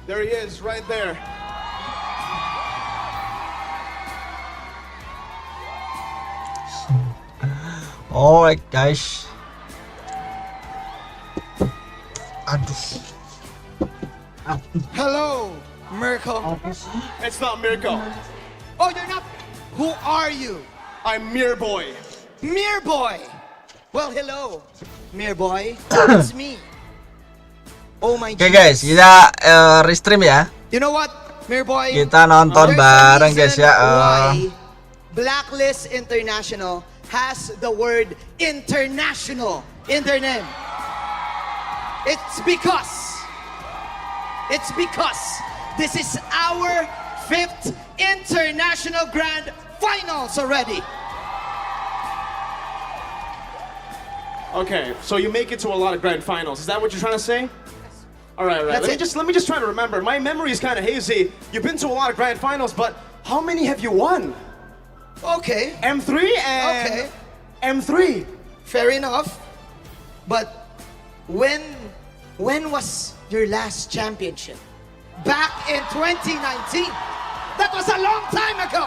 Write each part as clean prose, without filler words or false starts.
There he is, right there. Alright guys. Aduh. Hello, Mirko. It's not Mirko. Oh, you're not. Who are you? I'm Mir Boy. Mir Boy. Well, hello, Mir Boy. It's me. Oh my Oke Jesus. guys, kita restream ya. You know what, Mir Boy? Kita nonton There's a bareng guys reason ya. why Blacklist International has the word international in their name. It's because this is our 5th International Grand Finals already. Okay, so you make it to a lot of grand finals. Is that what you're trying to say? All right. That's Let me just try to remember. My memory is kind of hazy. You've been to a lot of grand finals, but how many have you won? Okay, M3 and okay, M3. fair enough. But when was your last championship? Back in 2019. That was a long time ago.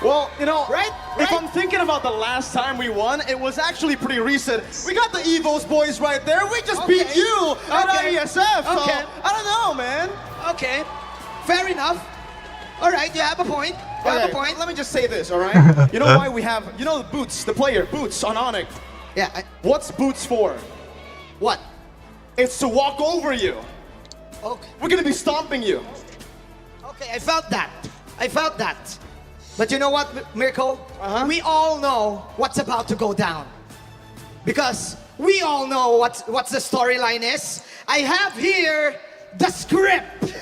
Well, you know, Right? if I'm thinking about the last time we won, it was actually pretty recent. We got the Evos boys right there. We just beat Okay. you at Okay. IESF. So, Okay. I don't know, man. Okay, fair enough. All right, you have a point. You have a point. Let me just say this, all right? You know why we have, you know, Boots, the player, Boots on Onyx. Yeah. What's Boots for? What? It's to walk over you. Okay. We're gonna be stomping you. Okay, I felt that. But you know what, Mirko? Uh-huh. We all know what's about to go down. Because we all know what's the storyline is. I have here the script.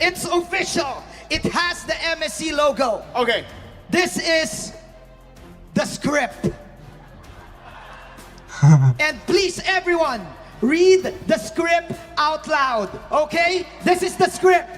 It's official. It has the MSC logo. Okay. This is the script. And please, everyone, read the script out loud, okay? This is the script.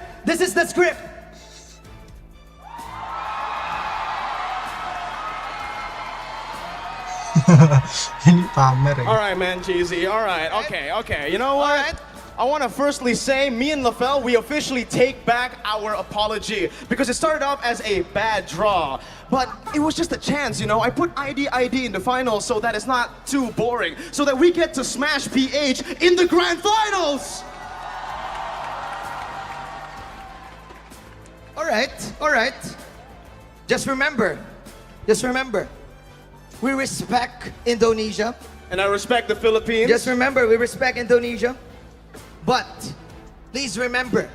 Ini pamer ya. All right, man, Cheesy. All right. Okay. You know what? All right. I want to firstly say, me and LaFell, we officially take back our apology because it started off as a bad draw, but it was just a chance, you know. I put ID in the finals so that it's not too boring, so that we get to smash PH in the grand finals. All right. Just remember, we respect Indonesia. And I respect the Philippines. Just remember, we respect Indonesia. But please remember,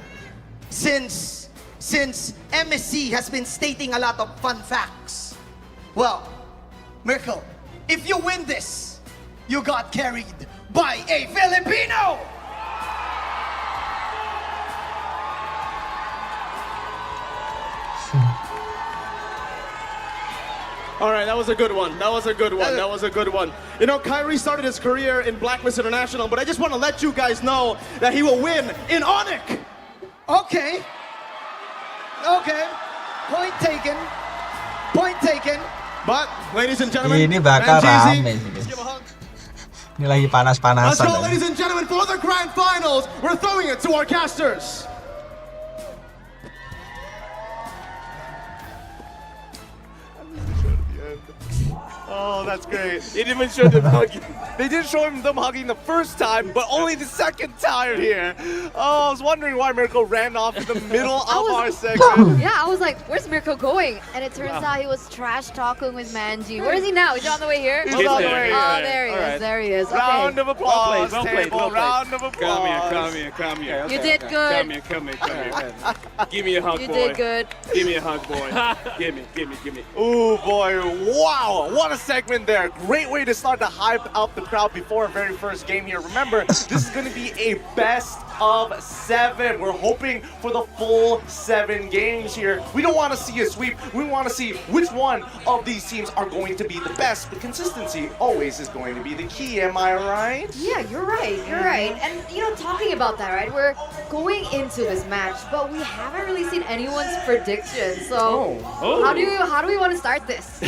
since MSC has been stating a lot of fun facts, well, Mirko, if you win this, you got carried by a Filipino! All right, that was a good one. You know, Kyrie started his career in Blacklist International, but I just want to let you guys know that he will win in Onyx. Okay. Point taken. But, ladies and gentlemen, Ini bakal and Jeezy, rame sih, let's guys. give a hug. Ini lagi Let's panas-panasan. go, ya. ladies and gentlemen, for the grand finals. We're throwing it to our casters. Oh, that's great. They didn't even show them hugging. They did show them hugging the first time, but only the second time here. Oh, I was wondering why Mirko ran off in the middle of our section. Yeah, I was like, where's Mirko going? And it turns out he was trash talking with Manji. Where is he now? Is he on the way here? He's on the way Oh, here. there he All right. is. There he is. Round Okay. of applause, Well played, table. well played. Round of applause. Come here. You did good. Come here. Give me a hug, You boy. did good. Give me a hug, boy. Give me. Ooh, boy. Wow. What a segment there. Great way to start to hype up the crowd before our very first game here. Remember, this is going to be a best of 7. We're hoping for the full 7 games here. We don't want to see a sweep. We want to see which one of these teams are going to be the best. But consistency always is going to be the key. Am I right? Yeah, you're right. And, talking about that, right? We're going into this match, but we haven't really seen anyone's predictions. So, how do we want to start this?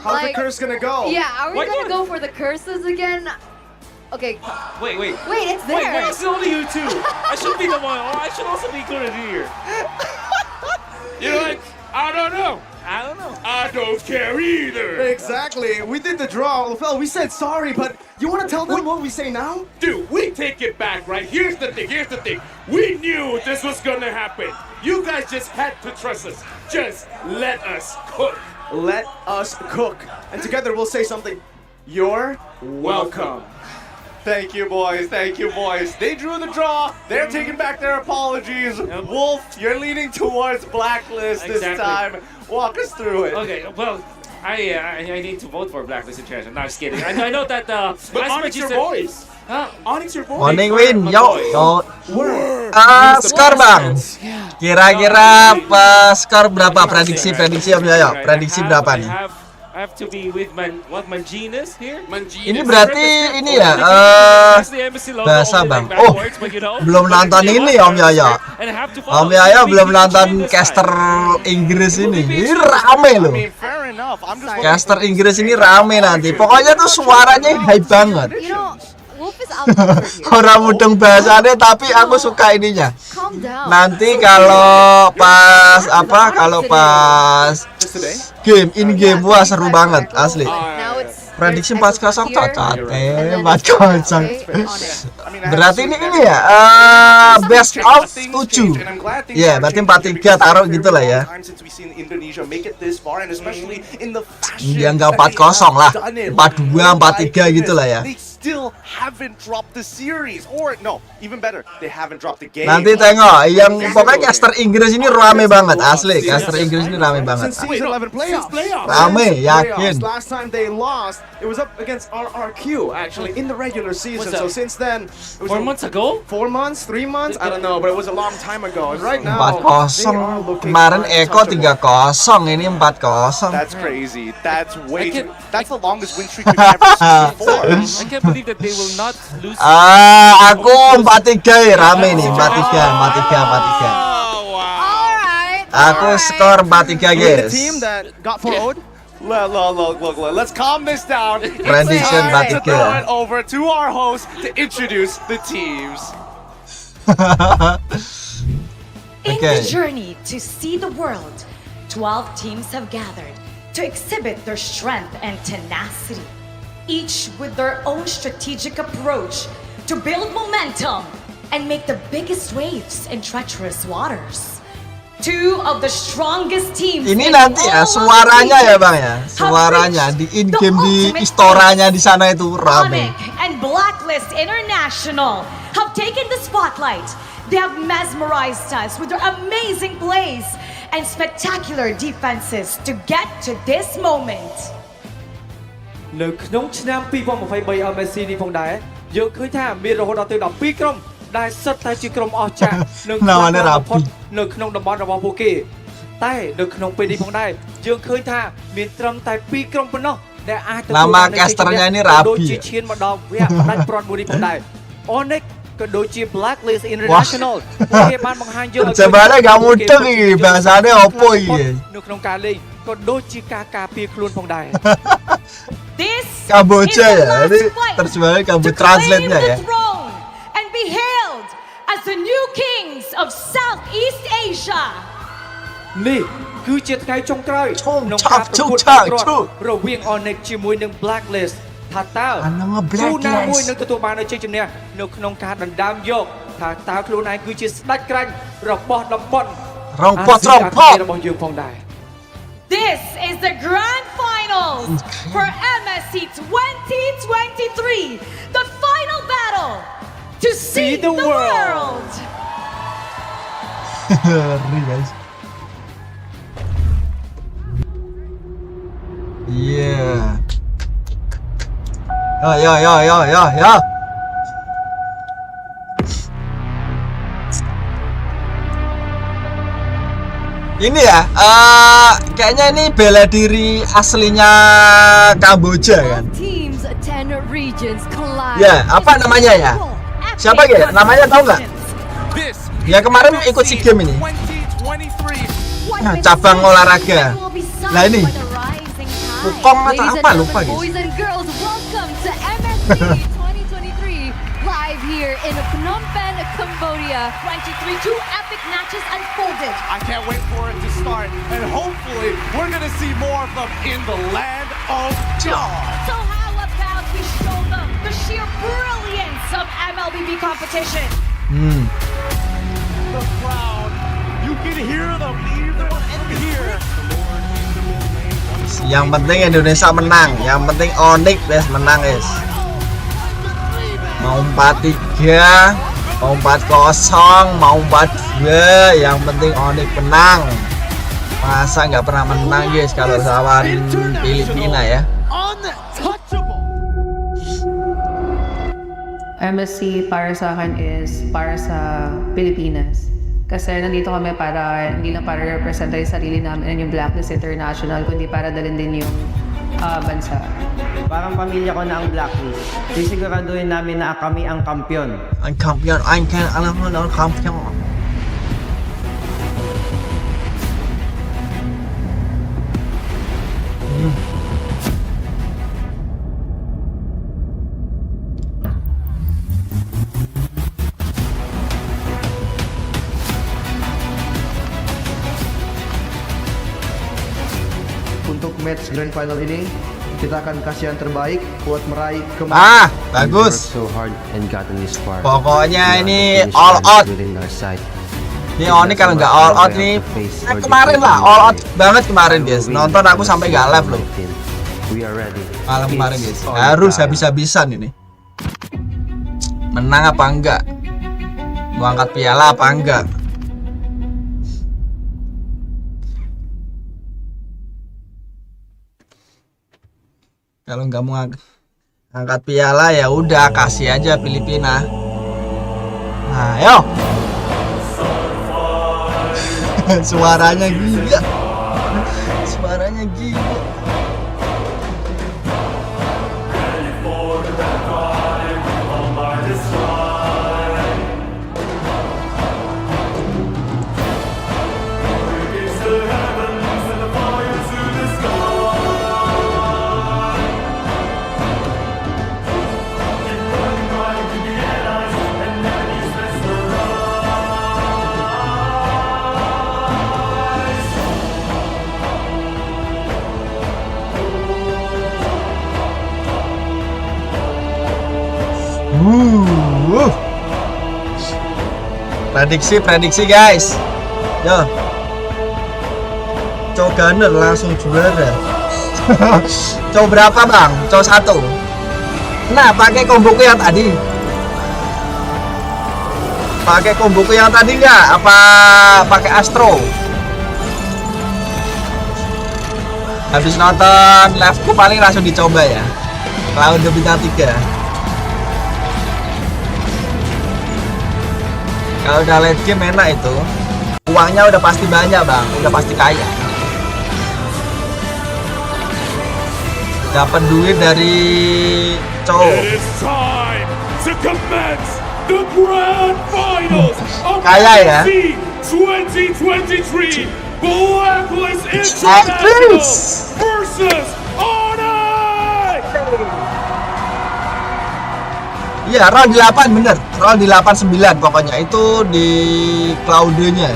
How's the curse gonna go? Yeah, are we going to go for the curses again? Okay. Wait. Wait, it's there. Wait, it's only you two. I should be the one. Oh, I should also be included here. You're like, I don't know. I don't care either. Exactly. We did the draw. Lafel, we said sorry, but you want to tell them what we say now? Dude, we take it back, right? Here's the thing. We knew this was gonna happen. You guys just had to trust us. Just let us cook. Let us cook. And together we'll say something. You're welcome. Thank you, boys. They drew the draw. They're taking back their apologies. Wolf, you're leaning towards Blacklist this time. Walk us through it. Okay, well, I need to vote for Blacklist International. No, just kidding. I know that. But Onyx your boys. Huh? Onyx your boys. Morning win, yo. Skor bang. Kira-kira skor berapa? Prediksi Om Yoyo. Prediksi berapa nih? I have to be with Manginas here. Ini berarti ini ya bahasa bang. Oh, belum nonton ini Om Yoyo. Om Yoyo belum nonton caster Inggris ini. Ini rame loh. Caster Inggris ini rame nanti. Pokoknya tuh suaranya high banget. You know, Wolf is out here. Orang mudeng bahasanya tapi aku suka ininya. Calm down. Nanti kalau pas game in game wah seru banget asli. Now it's Prediksi 4-0 cocok. 4-0. Berarti ini ya best of 7. Ya, berarti 4-3 taruh gitu lah ya. Ya enggak 4-0 lah. 4-2, 4-3 gitu lah ya. Still haven't dropped the series, or no, even better, they haven't dropped the game. Nanti tengok, yang pokoknya caster Inggris ini rame banget asli. Caster Inggris ini rame banget. Since season 11 playoffs. Rame, yakin. Last time they lost, it was up against RRQ actually in the regular season. So since then, it was 4 months ago? 4 months, 3 months, I don't know, but it was a long time ago. And right now, 4-0. Kemarin Eko 3-0, ini 4-0. That's crazy. That's the longest win streak we've ever seen before. I can't believe that they will not lose. Aku 4-3 rame nih, 4-3. alright. Aku skor 4-3 guys. the team that got 4-0'd. Look, let's calm this down. Prediction It's time to throw 4-3. it over to our host to introduce the teams. In Okay. the journey to see the world, 12 teams have gathered to exhibit their strength and tenacity, each with their own strategic approach to build momentum and make the biggest waves in treacherous waters. Two of the strongest teams Ini in nanti ya all of suaranya the ya Bang ya. regions Suaranya have di reached in-game the di ultimate istoranya di sana itu rame. Onyx and Blacklist International have taken the spotlight. They have mesmerized us with their amazing plays and spectacular defenses to get to this moment. នៅក្នុងឆ្នាំ2023 MSC នេះផងដែរយើងឃើញថាមានរហូតដល់ទៅ12ក្រុមដែលសិតតែជាក្រុមអស្ចារ្យនិងខ្លាំងបំផុតនៅក្នុងតំបន់របស់ពួកគេតែនៅក្នុងពេលនេះផងដែរយើងឃើញថាមានត្រឹមតែ2ក្រុមប៉ុណ្ណោះដែលអាចទទួល Nama casternya ini ដូច Rapi ជា ya. ឈានមកដល់វគ្គផ្ដាច់ព្រាត់មួយនេះផងដែរ Onyx ក៏ដូចជា Blacklist International ពួកគេបានបង្ហាញយើងឲ្យ Sebenarnya gak mudeng ini bahasanya opo ini. នៅក្នុងការលេងក៏ដូចជាការការពារខ្លួនផងដែរ This Kamboja is the ya. Ini last fight terjemahannya to Kamboja claim translate-nya the ya. throne and be hailed as the new kings of Southeast Asia. នេះគឺជាថ្ងៃចុងក្រោយ ឈុង ក្នុងការប្រកួត ឈុង ប្រ ឈុង រវាង Onyx ជាមួយនឹង Blacklist ថាតើ អាហ្នឹង គូណាមួយ Blacklist នឹងទទួលបាននូវជ័យជំនះនៅក្នុងការដណ្ដើមយកថាតើខ្លួនឯងគឺជាស្ដេចក្រាញ់របស់តំបន់ Rompot អាស៊ីអាគ្នេយ៍ rompot. របស់យើងផងដែរ This is the grand finals for MSC 2023, the final battle to see the world. Ngeri guys. Yeah. Yo. Ini ya, kayaknya ini bela diri aslinya Kamboja kan? Teams, 10 regions collide. Ya, apa namanya ya? Siapa ya? Namanya tahu nggak? Ya kemarin ikut SEA Games ini. Nah, cabang olahraga. Nah, ini. Wukong atau apa lupa guys. Boys and girls, welcome to MSC 2023 live here in Phnom Penh, Cambodia. 23 two epic matches unfolded. I can't wait for it to start, and hopefully we're gonna see more of them in the land of Jaw. So how about we show them the sheer brilliance of MLBB competition? The crowd, you can hear them even from here. Yang penting Indonesia menang, yang penting Onyx guys menang guys. Mau 4-3, mau 4-0, mau 4-2, yang penting Onyx menang. Masa nggak pernah menang guys kalau lawan Filipina ya. MSC para sa akin is para sa Pilipinas. Kasi nandito kami para, hindi lang para represent yung sarili namin and yung Blacklist International, kundi para dalhin din yung bansa. Parang pamilya ko na ang Blacklist. Sisiguraduhin namin na kami ang kampiyon. Ang kampiyon, alam mo na ang kampiyon. Untuk match grand final ini, kita akan kasih yang terbaik buat meraih kemenangan. Bagus. So hard and gotten this far. Pokoknya ini all out. Ini Onyx kalau nggak all out nih, kemarin lah all out banget kemarin guys. Nonton aku sampai nggak live loh. Malam kemarin guys, harus habis-habisan ini. Menang apa enggak? Mau angkat piala apa enggak? Kalau nggak mau angkat piala ya udah kasih aja Filipina. Nah, ayo. Suaranya gila. Suaranya gila. Prediksi guys. Yo. Cow Gunner langsung juara. Cow berapa bang? Cow 1. Nah pakai komboku yang tadi. Pakai komboku yang tadi nggak? Apa pakai Astro? Habis nonton liveku paling langsung dicoba ya. Cloud bintang 3. Kalau udah late game enak itu, uangnya udah pasti banyak bang, udah pasti kaya. Dapat duit dari cowok. Kaya ya. 2023 Blacklist International versus Onyx. Iya, roll di 8 bener. Roll di 89 pokoknya. Itu di Cloud-nya.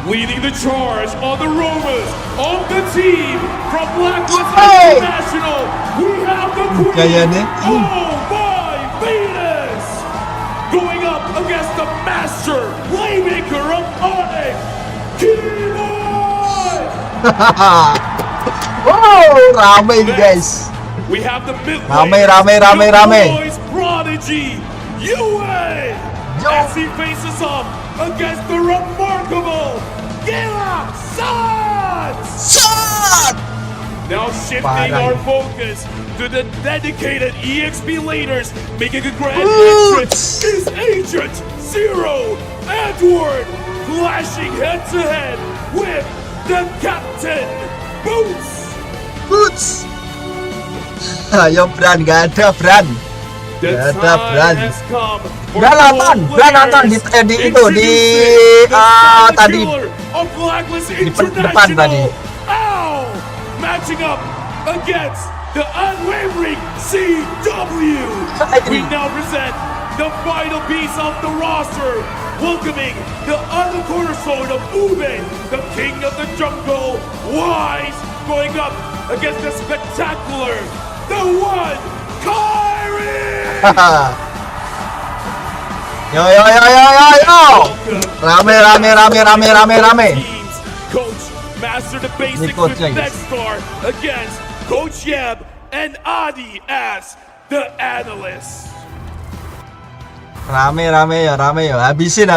Leading the charge on the Romas of the team from Blacklist International. We have the Queen, oh my Venus, going up against the master playmaker of Onyx, Keyboy. Wow, rame guys. We have the Rame. Prodigy, UA, as he faces off against the remarkable Gila Suns. Now shifting our focus to the dedicated EXP leaders, making a grand entrance is Agent Zero Edward, clashing head to head with the Captain Boots. Ayo Bran, gak ada Bran. Gak ada Bran. Bran nonton di itu di tadi di depan tadi. Matching up against the unwavering CW. We now present the final piece of the roster, welcoming the other cornerstone of HUGET, the king of the jungle, Wise, going up against the spectacular, the one, Kyrie! Yo. Rame. Teams, Coach master the basics Coach with guys. Nexstar against Coach Yeb and Adi as the analyst. Rame yo. Habisin.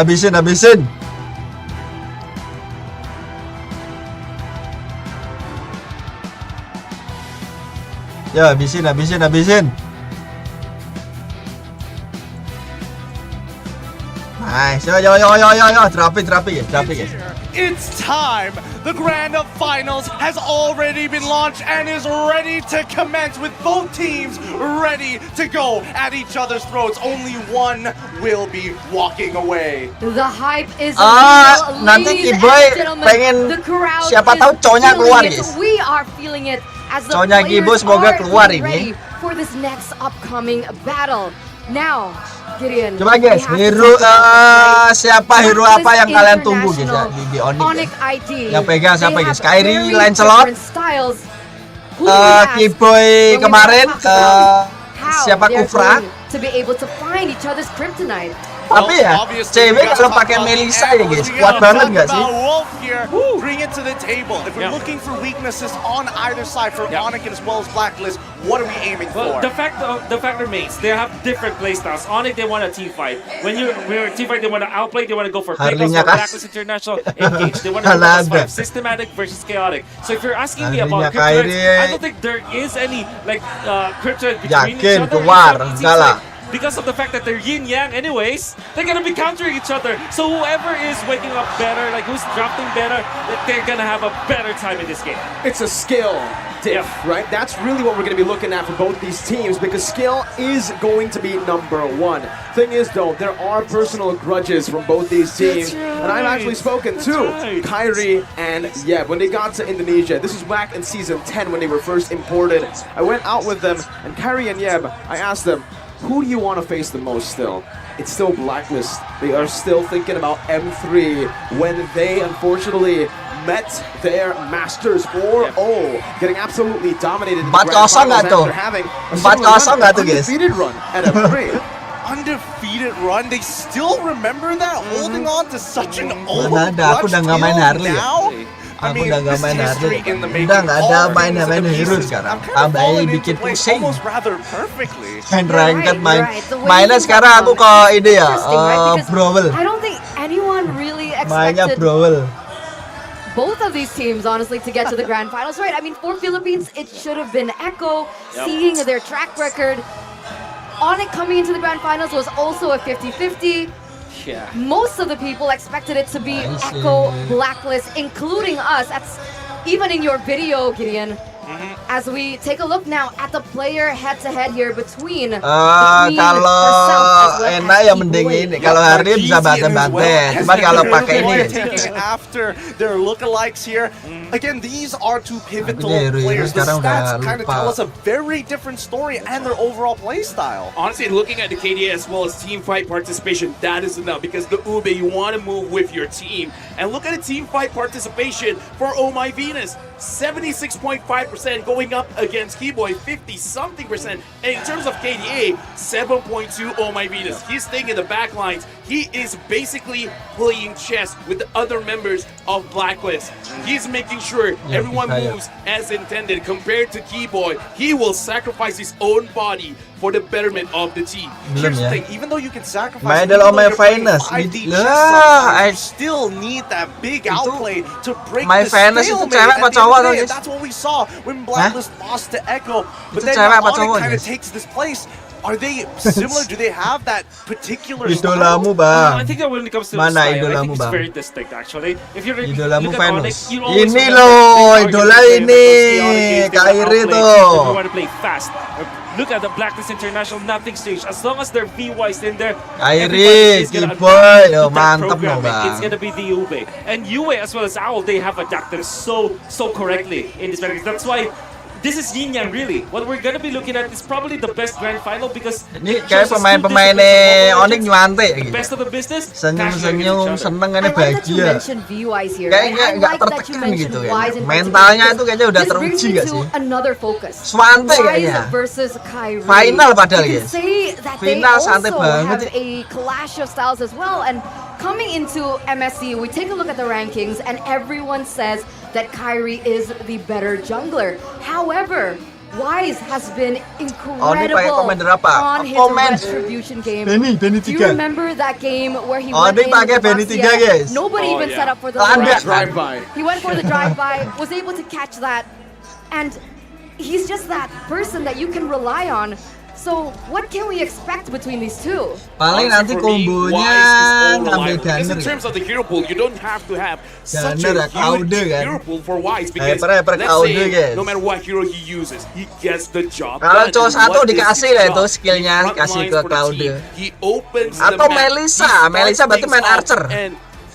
Yo, habisin. Nice. Yo. Traffic. It's time! The Grand Finals has already been launched and is ready to commence with both teams ready to go at each other's throats. Only one will be walking away. The hype is real, nanti ladies Kiboy and gentlemen. pengen The crowd siapa is tahu cowoknya feeling keluar, it. guys. We are feeling it as the Cowoknya players Kiboy semoga are keluar getting ini. ready for this next upcoming battle. Now, Gideon. Coba guys, we have to hero talk about this, right? siapa hero apa yang kalian Blackness tunggu guys ya di Onyx? Onyx ID. Yang pegang siapa They guys? have Kyrie, very Lancelot, different styles. Who do we ask Kiboy when we kemarin, talk about how siapa they're Kufra? going to be able to find each other's kryptonite? Tapi ya, cewek kalau pakai Melissa ya guys, kuat banget nggak sih? Wolf here, bring it to the table. If we're looking for weaknesses on either side for Onyx as well as Blacklist, what are we aiming Well, for? the fact remains, they have different playstyles. Onyx, they want a team fight. When you're a team fight, they want to outplay, they want to go for pickups, Harley-nya for kah? Blacklist International, engage. They want to go Halada. for systematic versus chaotic. So if you're asking me about Harley-nya kryptonite, Kyrie. I don't think there is any like kryptonite between Yakin each other. keluar, It seems enggak lah. like because of the fact that they're yin-yang anyways, they're gonna be countering each other. So whoever is waking up better, like who's drafting better, they're gonna have a better time in this game. It's a skill diff, right? That's really what we're going to be looking at for both these teams because skill is going to be number one. Thing is, though, there are personal grudges from both these teams. And I've actually spoken to Kyrie and Yeb when they got to Indonesia. This was back in Season 10 when they were first imported. I went out with them, and Kyrie and Yeb, I asked them, who do you want to face the most still? It's still Blacklist. They are still thinking about M3 when they unfortunately met their Masters 4-0, getting absolutely dominated in the 4-0 Grand Finals nggak tuh? after having a 4-0 nggak tuh, guys? Undefeated run at M3. Undefeated run, they still remember that? Holding on to such an old Mana ada, aku udah nggak main Harley ya. now? I Aku mean, udah nggak this main is Harley. history in the making. Udah nggak ada All main things and hero pieces. sekarang. I'm kind of Tambah falling bikin into place pusing. almost rather perfectly. Main ranked main. Right. The way Mainnya you sekarang talk aku about ke it, ide ya, interesting, right? Because Brawl. I don't think anyone really Mainnya expected Brawl. both of these teams, honestly, to get to the grand finals, right? I mean, for Philippines, it should have been Echo, seeing their track record. Onyx coming into the grand finals was also a 50-50. Yeah. Most of the people expected it to be I see. Echo, Blacklist, including us. That's even in your video, Gideon. As we take a look now at the player head-to-head here between the Queen Kalau herself as well enak as ya Kiboy. mending ini. Kalau Harley bisa banten-banten. Cuma kalau pakai ini guys. Taking after their lookalikes here. Again, these are two pivotal Hero-hero players. The sekarang stats udah kind of lupa. tell us a very different story and their overall play style. Honestly, looking at the KDA as well as team fight participation, that is enough because the Ube, you want to move with your team. And look at the team fight participation for Oh My Venus. 76.5% going up against Keyboy, 50-something%. And in terms of KDA, 7.2 Oh My Venus. He's staying in the back lines. He is basically playing chess with the other members of Blacklist. He's making sure everyone kaya. moves as intended. Compared to Keyboy, he will sacrifice his own body for the betterment of the team. Belum Here's the ya. thing, even though you can sacrifice, Main even dalam though my you're playing finest. 5D chess Lah, sometimes, you still need that big outplay to break my the finest itu stalemate cewek at apa the end of cowok the tuh, day. guys? That's what we saw when Blacklist lost to Echo. But Itu then cewek apa Onyx cowok, kind of guys? takes this place. Are they similar? Do they have that particular Idolamu I bang. think that when it comes to Mana style, I idolamu, think it's Bang? very distinct actually. If you Idolamu look at Venus. Onyx, you always Ini remember loh, they are idola gonna play ini. those chaotic games, they wanna Kyrie outplay, tuh. They want to play fast. Look at the Blacklist International, nothing's changed. As long as they're V-wise in there, Kyrie, everybody is gonna Kiboy, adapt to oh, that mantap loh, programming. Bang. It's gonna be the Ube. And Yue as well as Owl, they have adapted so correctly in this package. That's why this is yin yang really. What we're gonna be looking at is probably the best grand final because Ini kayak pemain-pemainnya Onyx nyantai gitu. best of the business. Senyum-senyum, seneng I ini like that you bahagia. mentioned VUIs here. Kayak and I nggak like that you tertekan mentioned gitu Wise ya. in Mentalnya particular, itu kayaknya udah this brings teruji me gak to sih? another focus. Swante Wise kayaknya. versus Kyrie. Final padahal You ya. can say that they Final also santai banget. have a clash of styles as well. And coming into MSC, we take a look at the rankings, and everyone says that Kyrie is the better jungler. However, Wise has been pakai incredible commander apa? on his Commander. Retribution game. Benny Do you 3. remember that game where he Oh, went dia in pakai with Benny Basia? 3, guys. Nobody even set up for the Landak. Drive-by. He went for the drive-by, was able to catch that, and he's just that person that you can rely on. So what can we expect between these two? Paling nanti kombonya ngambil Because gunner in ya. terms of the hero pool, you don't have to have such Gunner a ya, huge Kaude kan. hero pool for Wise because Hyper let's Kaude, say guys. no matter what hero he uses, he gets the job Kalau done. cowok And satu what is dikasih his lah job? itu skillnya, Front kasih lines ke for the Kaude. team. He opens the Atau map. Melissa. He starts Melissa berarti things main off Archer. and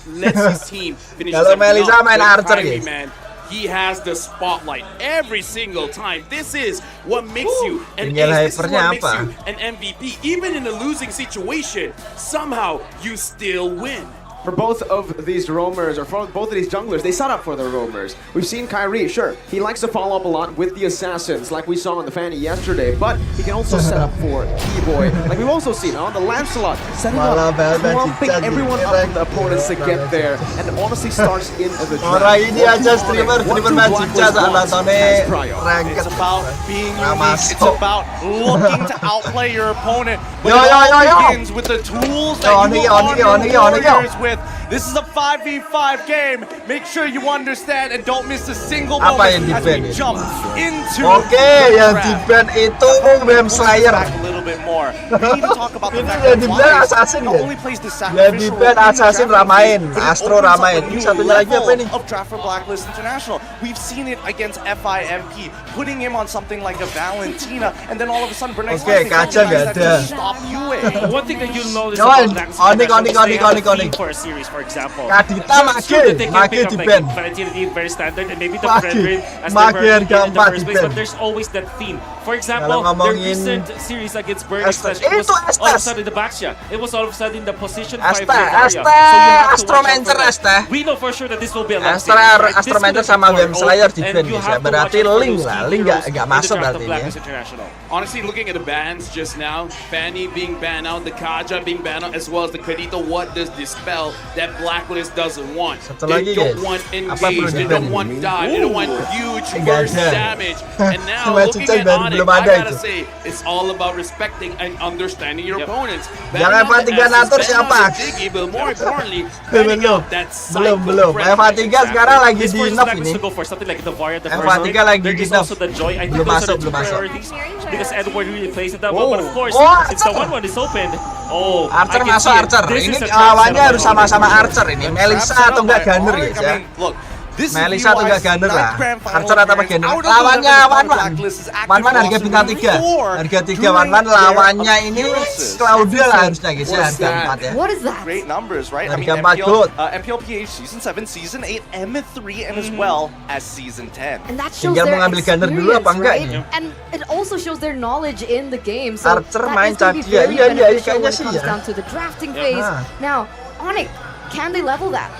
lets his team finish Kalau everything Melissa off. main With Archer, Kyrie, guys. man, he has the spotlight every single time. This is what makes you an Tinggal ace. This is hypernya what makes apa? you an MVP. Even in a losing situation, somehow you still win. For both of these roamers, or for both of these junglers, they set up for the roamers. We've seen Kyrie, sure, he likes to follow up a lot with the assassins, like we saw on the Fanny yesterday, but he can also set up for T-Boy. Like we've also seen on the Lancelot, setting up, clumping everyone up from the opponents to get there, and it honestly starts in the draft. Orang ini aja streamer main Cica saat nontonnya It's ranked. about being Ramas. unique. It's about looking to outplay your opponent. But Yo, it yo, all yo, yo. begins with the tools Yo, that you Oni, arm Oni, your Oni, Oni, warriors with. This is a 5v5 game. Make sure you understand and don't miss a single Apa yang moment as di-ban we ini? jump into Oke, the yang draft. di-ban itu Wem Slayer. Back a little bit more. We need to talk about the Ini fact yang that di-ban Wise assassin not ya? only plays the Yang sacrificial di-ban role in assassin draft Ramain, but it Astro opens up Ramain. a Ini new satunya lagi apa level ini? of draft for Blacklist International. We've seen it against FIMP, putting him on something like a Valentina, and then all of a sudden, Bernays Oke, kaca nggak ada. stop UA. One thing that you'll notice Join. about Black's International Onik, is they have a Onik. theme for a series, for example. Kadita Sure that they can Mage pick up di-ban. like Valentina D, very standard, and maybe the Mage. Fredrin as Mage they were harga in the 4 first place, di-ban. but there's always that theme. For example, Kalau their ngomongin recent series against Burning Estes. Slash, it was Itu all of a Estes. sudden the Baxia. It was all of a sudden the position 5 Asta, area. Asta, So you have to watch out Astromancer, for that. Asta. We know for sure that this will be a long Astra, series, right? This Astromancer could sama be Wem for Slayer all, di-ban and you guys ya. have to Berarti watch out for Link those lah. key Link heroes nggak in the masuk draft of berarti ini ya. Blacklist International. Honestly, looking at the bans just now, Fanny being banned out, the Kaja being banned out, as well as the Kadita, what does this spell that Blacklist doesn't want? Satu They lagi, don't guys. want Apa engage, perlu they di-ban don't want ini? dive, they don't want huge Nggak burst ada. damage. And now, Cuma looking Cicak at baru Onyx, belum I ada gotta itu. say, it's all about respecting and understanding your opponents. Jangan Banning out the F3 Estes, ngatur banning siapa? out the Diggy, but more importantly, banning Belum. out that psycho Belum. threat. F3 sekarang lagi This di forces nerf Blacklist ini. to go for something like the Varia, the F3 first pick. lagi There di is nerf. also the Joy. I think Belum those masuk, are the two belum masuk. priorities because Edward really plays it that Whoa. well. But of course, Oh, if the Archer. 1-1 is opened, oh, Archer I can masuk see it. Archer. This Ini is a trap lawannya setup harus by sama-sama Onyx. Archer ini. Trap Melissa set atau up enggak by Gunner Onyx. guys I ya. mean, look, this is Melissa atau enggak VY's Gunner lah. ninth grand final Archer atau appearance. Gunner. Out of the Lawannya 11 Wan-Wan. Blacklist is active Wan-Wan harga roster bintang 3. before Harga 3 during Wan-Wan their lawannya ini appearances. Claudia lah harusnya guys ya. What's Harga that? 4 ya. What is that? Great numbers, right? I mean, Harga 4 gold. MPL PH Season 7, Season 8, M3, and as well as Season 10. And that shows Tinggal their mau ngambil gunner dulu apa experience, enggak right? ini? And it also shows their knowledge in the game. So Archer that main is going to be Cadia. very Iya, beneficial when kayaknya it sih comes ya. down to the drafting phase. Ah. Now, Onyx, can they level that?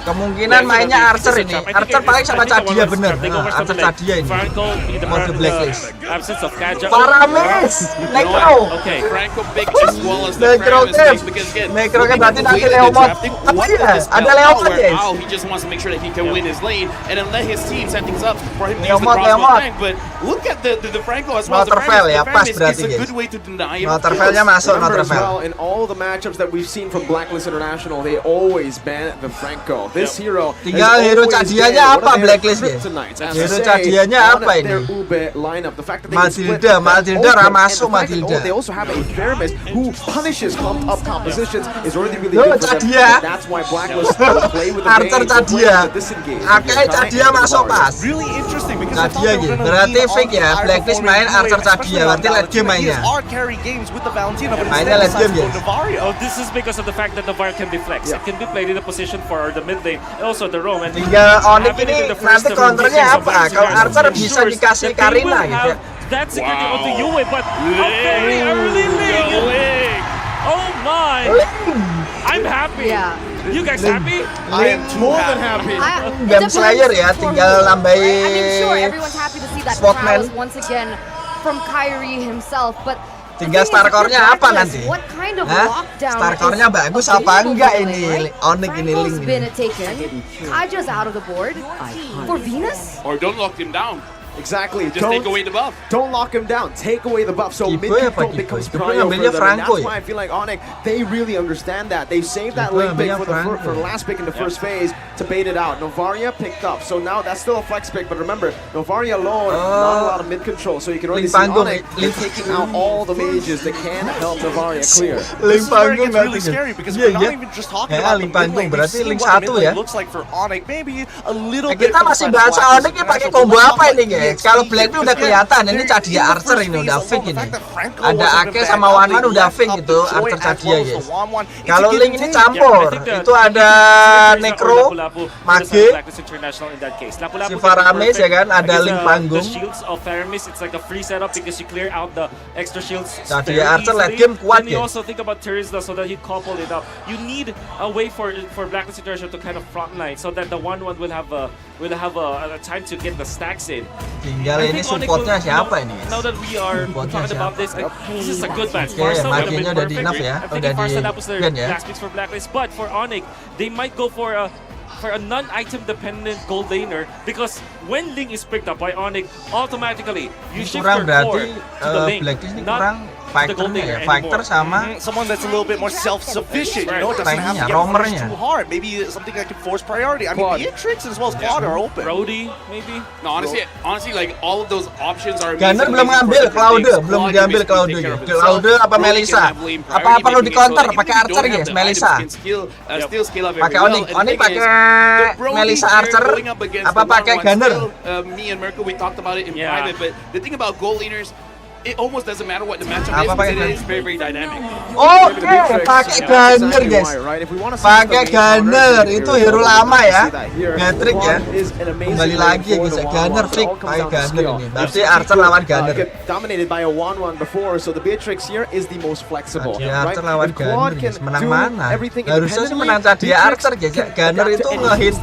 Kemungkinan mainnya Archer ini. Archer paling sama Cadia bener. Archer Cadia ini. Mode blacklist. Absence of Kaja. Parames, Necro. Okay. Franco big as well as the Necro Kravis game. takes because again, Necro kan looking berarti at the nanti way that Leomod. they're drafting, Apa what ya? does this Ada spell Leomod where guys. Al, he just wants to make sure that he can win his lane and then let his team set things up for him to use the Leomod, crossbow Leomod. tank. But look at the Franco as well as the Notarvel ya, pas Kravis. berarti, It's a guys. good way to deny him. Notarvelnya masuk Remember as Notarvel. well, in all the matchups that we've seen from Blacklist International, they always ban the Franco. This hero Tinggal has hero always Cadianya been one apa of their Blacklist, guys? kryptonites, as Hero they say, Cadianya on apa ini? their Ube lineup. The fact that they can split Matilda, them Matilda open, and masuk the fact that, Matilda. they also have a Thermos who punishes clumped up compositions is already really Yo, good for them. Cadia. That's why Blacklist will play with the Archer Vayne, will play Cadia. with the disengage. Akai Cadia masuk pas. Really interesting because I thought Cadia they were gitu. gonna Berarti lean on fake the ya. higher Blacklist performing main two-way, Archer especially Cadia. on Berarti late game Valentina. He mainnya. has carry games with the Valentina, but Mainnya instead late game, decides to go guys. Novaria. Oh, this is because of the fact that Nobar can be flexed. It can be played in a position solution for the mid lane and also the roam. And Tinggal Onyx having it ini in the first nanti few counternya games of apa? Black Kalau Stars Archer bisa ensures dikasih that they will Karina gitu ya. have that security onto Yue, but a very early Ling. Oh my! I'm happy. Yeah. You guys happy? I am more than happy. Game Slayer ya, tinggal nambahin I mean, sure, everyone's happy to see that Swordman. prowess once again from Kyrie himself, but the Tinggal thing is, star if you're core-nya apa Blacklist, nanti? What kind of Hah? lockdown Star core-nya is bagus available apa enggak for the ini? lane, right? Onyx ini Franco's Ling been ini. taken. Kaja's out of the board. For Venus? Or don't lock him down. Exactly. Just take away the buff. Don't lock him down. Take away the buff. So Kipo mid ya, control Pak becomes Kipo? Kipo prio ngambilnya for them. And Franco that's ya? why I feel like Onyx, they really understand that. They saved that Kipo late pick ngambilnya for the Franco. for the last pick in the first phase to bait it out. Novaria picked up. So now that's still a flex pick. But remember, Novaria alone, not a lot of mid control. So you can already Ling see panggung, Onyx Ling- taking out all the mages. They can help Novaria clear. This is Link where it panggung gets nanti really gitu. scary because Iya, we're not iya. even just talking Ya, about the link mid panggung lane. We've berarti seen link what the satu mid lane ya. looks like for Onyx. Maybe a little Nah, bit kita from masih side of bahas Blacklist Onyx ini pakai International, combo but apa let's ini talk guys? about Kalau EXP Black here, udah because kelihatan, they're ini in Cadia the Archer first ini udah phase fake alone. The ini. fact that Franco Ada wasn't Ake even sama back up, Wanwan they udah left fake up gitu, the Joy Archer as Cadia well as guys. the Wanwan. It's a Kalau give Link and ini take. campur, Yeah, I think itu ada Necro, Mage, Blacklist International in that case. Lapu-Lapu si can be Faramis ya perfect kan, ada against Link the panggung. shields of Faramis. It's like a free setup because you clear out the extra shields Cadia very Archer late easily. game kuat Then you ya. also think about Terizla so that he coupled it up. You need a way for Blacklist International to kind of frontline so that the 1-1 will have a time to get the stacks in. Tinggal I ini think Onyx supportnya will- siapa ini Now guys? that we are Supportnya talking about this, this is a good match. Oke, Farsa would have maginya been udah di perfect. enough ya, I'm udah thinking Farsa di that was their gen ya. last picks for Blacklist, but for Onyx, they might go for a non-item dependent gold laner because when Ling is picked up by Onyx, automatically you Ini shift kurang your core berarti to the lane, Blacklist ini not kurang to the gold fighternya ya, laner fighter anymore. sama Someone that's a little bit more self-sufficient, you know, doesn't have to Tanknya, get punished roamernya. too hard. Maybe something that can force priority. I mean, Quad. Beatrix as well as Quad are open. Brody, maybe. No, honestly, like all of those options are. Gunner amazing belum for ngambil different Cloud, things. belum Claude diambil can basically Cloud take care ya. of himself. Cloud apa Brody Melissa? can have lane Apa priority, perlu making di it so counter that pakai even if you Archer don't have guys, the Melissa? items, can still scale up very Pakai well. Onyx, And the Onyx thing is, pakai the Brody Melissa here Archer going up against apa the pakai 1-1 Gunner? still, me and Mirko, we talked about it in Yeah. private, but the thing about goal leaders, it almost doesn't matter what the matchup Apa is, pakai because it is very, very dynamic. Oke, pakai Gunner guys. Pakai Gunner itu hero lama ya. Patrick ya. Kembali lagi ya guys, Gunner fake pakai Gunner ini. Berarti Archer lawan Gunner. Dominated by a 1-1 before, so the Beatrix here is the most flexible. Cadia right? Archer lawan If Quad Gunner can guys, menang do mana? everything Harusnya sih independently, menang Cadia Beatrix Archer guys. can Gunner adapt itu to any ngehit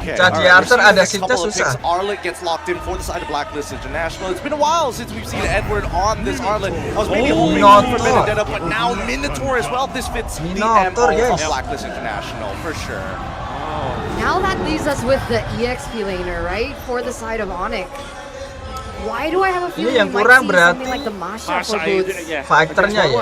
Okay. Cadia Alright, Archer we're seeing ada the next shifter couple of susah. picks. Arlet gets locked in for the side of Blacklist International. It's been a while since we've seen Edward on this Arlet. I was maybe hoping for Benedetta, but now Minotaur as well. This fits the Minotaur, MO yes. of Blacklist International for sure. Now that leaves us with the EXP laner, right? For the side of Onyx. Why do I have a feeling yang we might kurang see berarti something like the Masha for Masha, boots? yeah. Fighternya ya.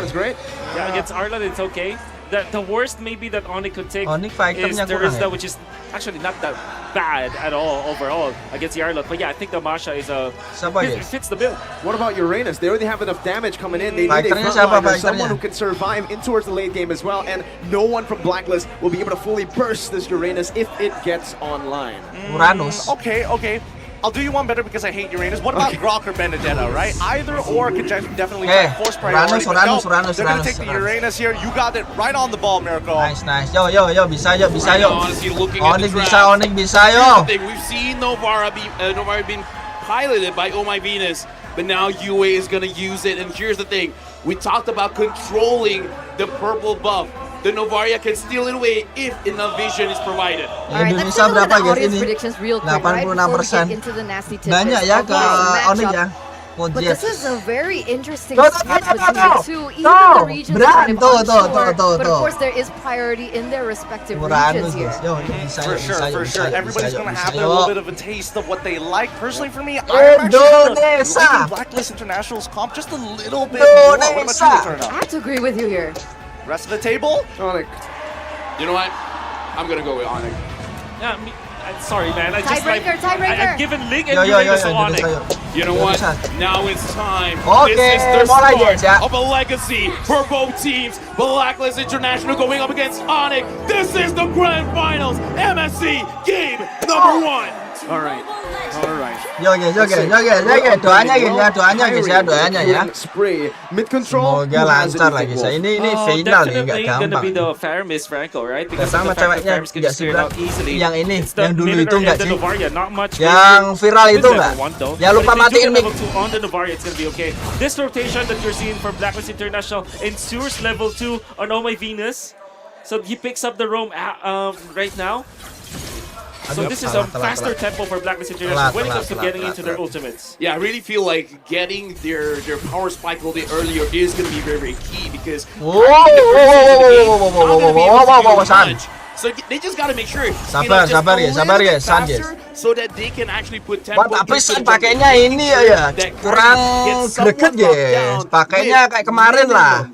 Yeah, against Arlan, it's okay. The worst maybe that Onyx could take Onyx is fighternya kurang Terizla, ya. which is actually not that bad at all overall against Yarlot. But yeah, I think the Masha is Siapa it guys? fits the bill. What about Uranus? They already have enough damage coming in. They need a Fighternya siapa frontliner, fighternya? someone who can survive in towards the late game as well. And no one from Blacklist will be able to fully burst this Uranus if it gets online. Uranus. Okay. I'll do you one better because I hate Uranus. What about Grok or Benedetta, right? Either or could definitely try to force priority. but no, they're going to take the Uranus here. You got it right on the ball, Miracle. Nice. Yo, bisa yo. Right now, honestly, looking at the Onyx draft, bisa yo. here's the thing, we've seen Nobar being piloted by Oh My Venus, but now UA is going to use it. And here's the thing, we talked about controlling the purple buff. The Novaria can steal it away if enough vision is provided. Alright, let's Indonesia take a look at berapa the guys audience ini? predictions real quick, right? Before we 86%. get into the nasty tidbits Banyak ya of ke this Onyx ya. matchup. Oh, But Jet. this is a very interesting Tuh, split tuh, between tuh, the two. tuh. Even Tuh, the regions berat. kind of Tuh, unsure, tuh. but of course there is priority in their respective regions Uranus here. guys. Yo, bisa yo, For sure, bisa yo, for bisa sure. yo, Everybody's bisa yo, going to bisa have a yo. little bit of a taste of what they like. Personally, for me, I'm actually Indonesia. liking Blacklist International's comp just a little bit more. What about you, Turner? I have to agree with you here. Rest of the table? Onyx. You know what? I'm going to go with Onyx. Yeah, I'm sorry, man. I just like Tiebreaker. I've given Link and Yo, Uranus to Indonesia Onyx. yo. You know what? Indonesia. Now it's time. Okay, This is the mulai start guys ya. of a legacy for both teams. Blacklist International going up against Onyx. This is the grand finals. MSC game number 1. All right. fine. Joget. Doanya guys ya, doanya ya. Spray. Mid control. Semoga lancar lah guys. Ini final nih, nggak Definitely gonna gampang. be the fair miss Franco, right? Because Sama of the fact that ceweknya Farms can nggak just sih, clear it Bro? out easily. Yang ini, It's the yang dulu Minotaur itu and nggak the sih? Novaria, not much Yang viral with itu level nggak? one, though. Ya lupa But if they do matiin get mic. level 2 on the Novaria, it's gonna be okay. This rotation that you're seeing from Blacklist International ensures level 2 on Oh My Venus. So he picks up the roam right now. So this is a faster tempo for Blacklist International when it comes to getting into their ultimates. Yeah, I really feel like getting their power spike a little bit earlier is going to be very, very key because so they just got to make sure Sabar guys, so that they can actually put 10 Tapi pakainya ini ya, kurang greget guys. Pakainya kayak kemarin lah.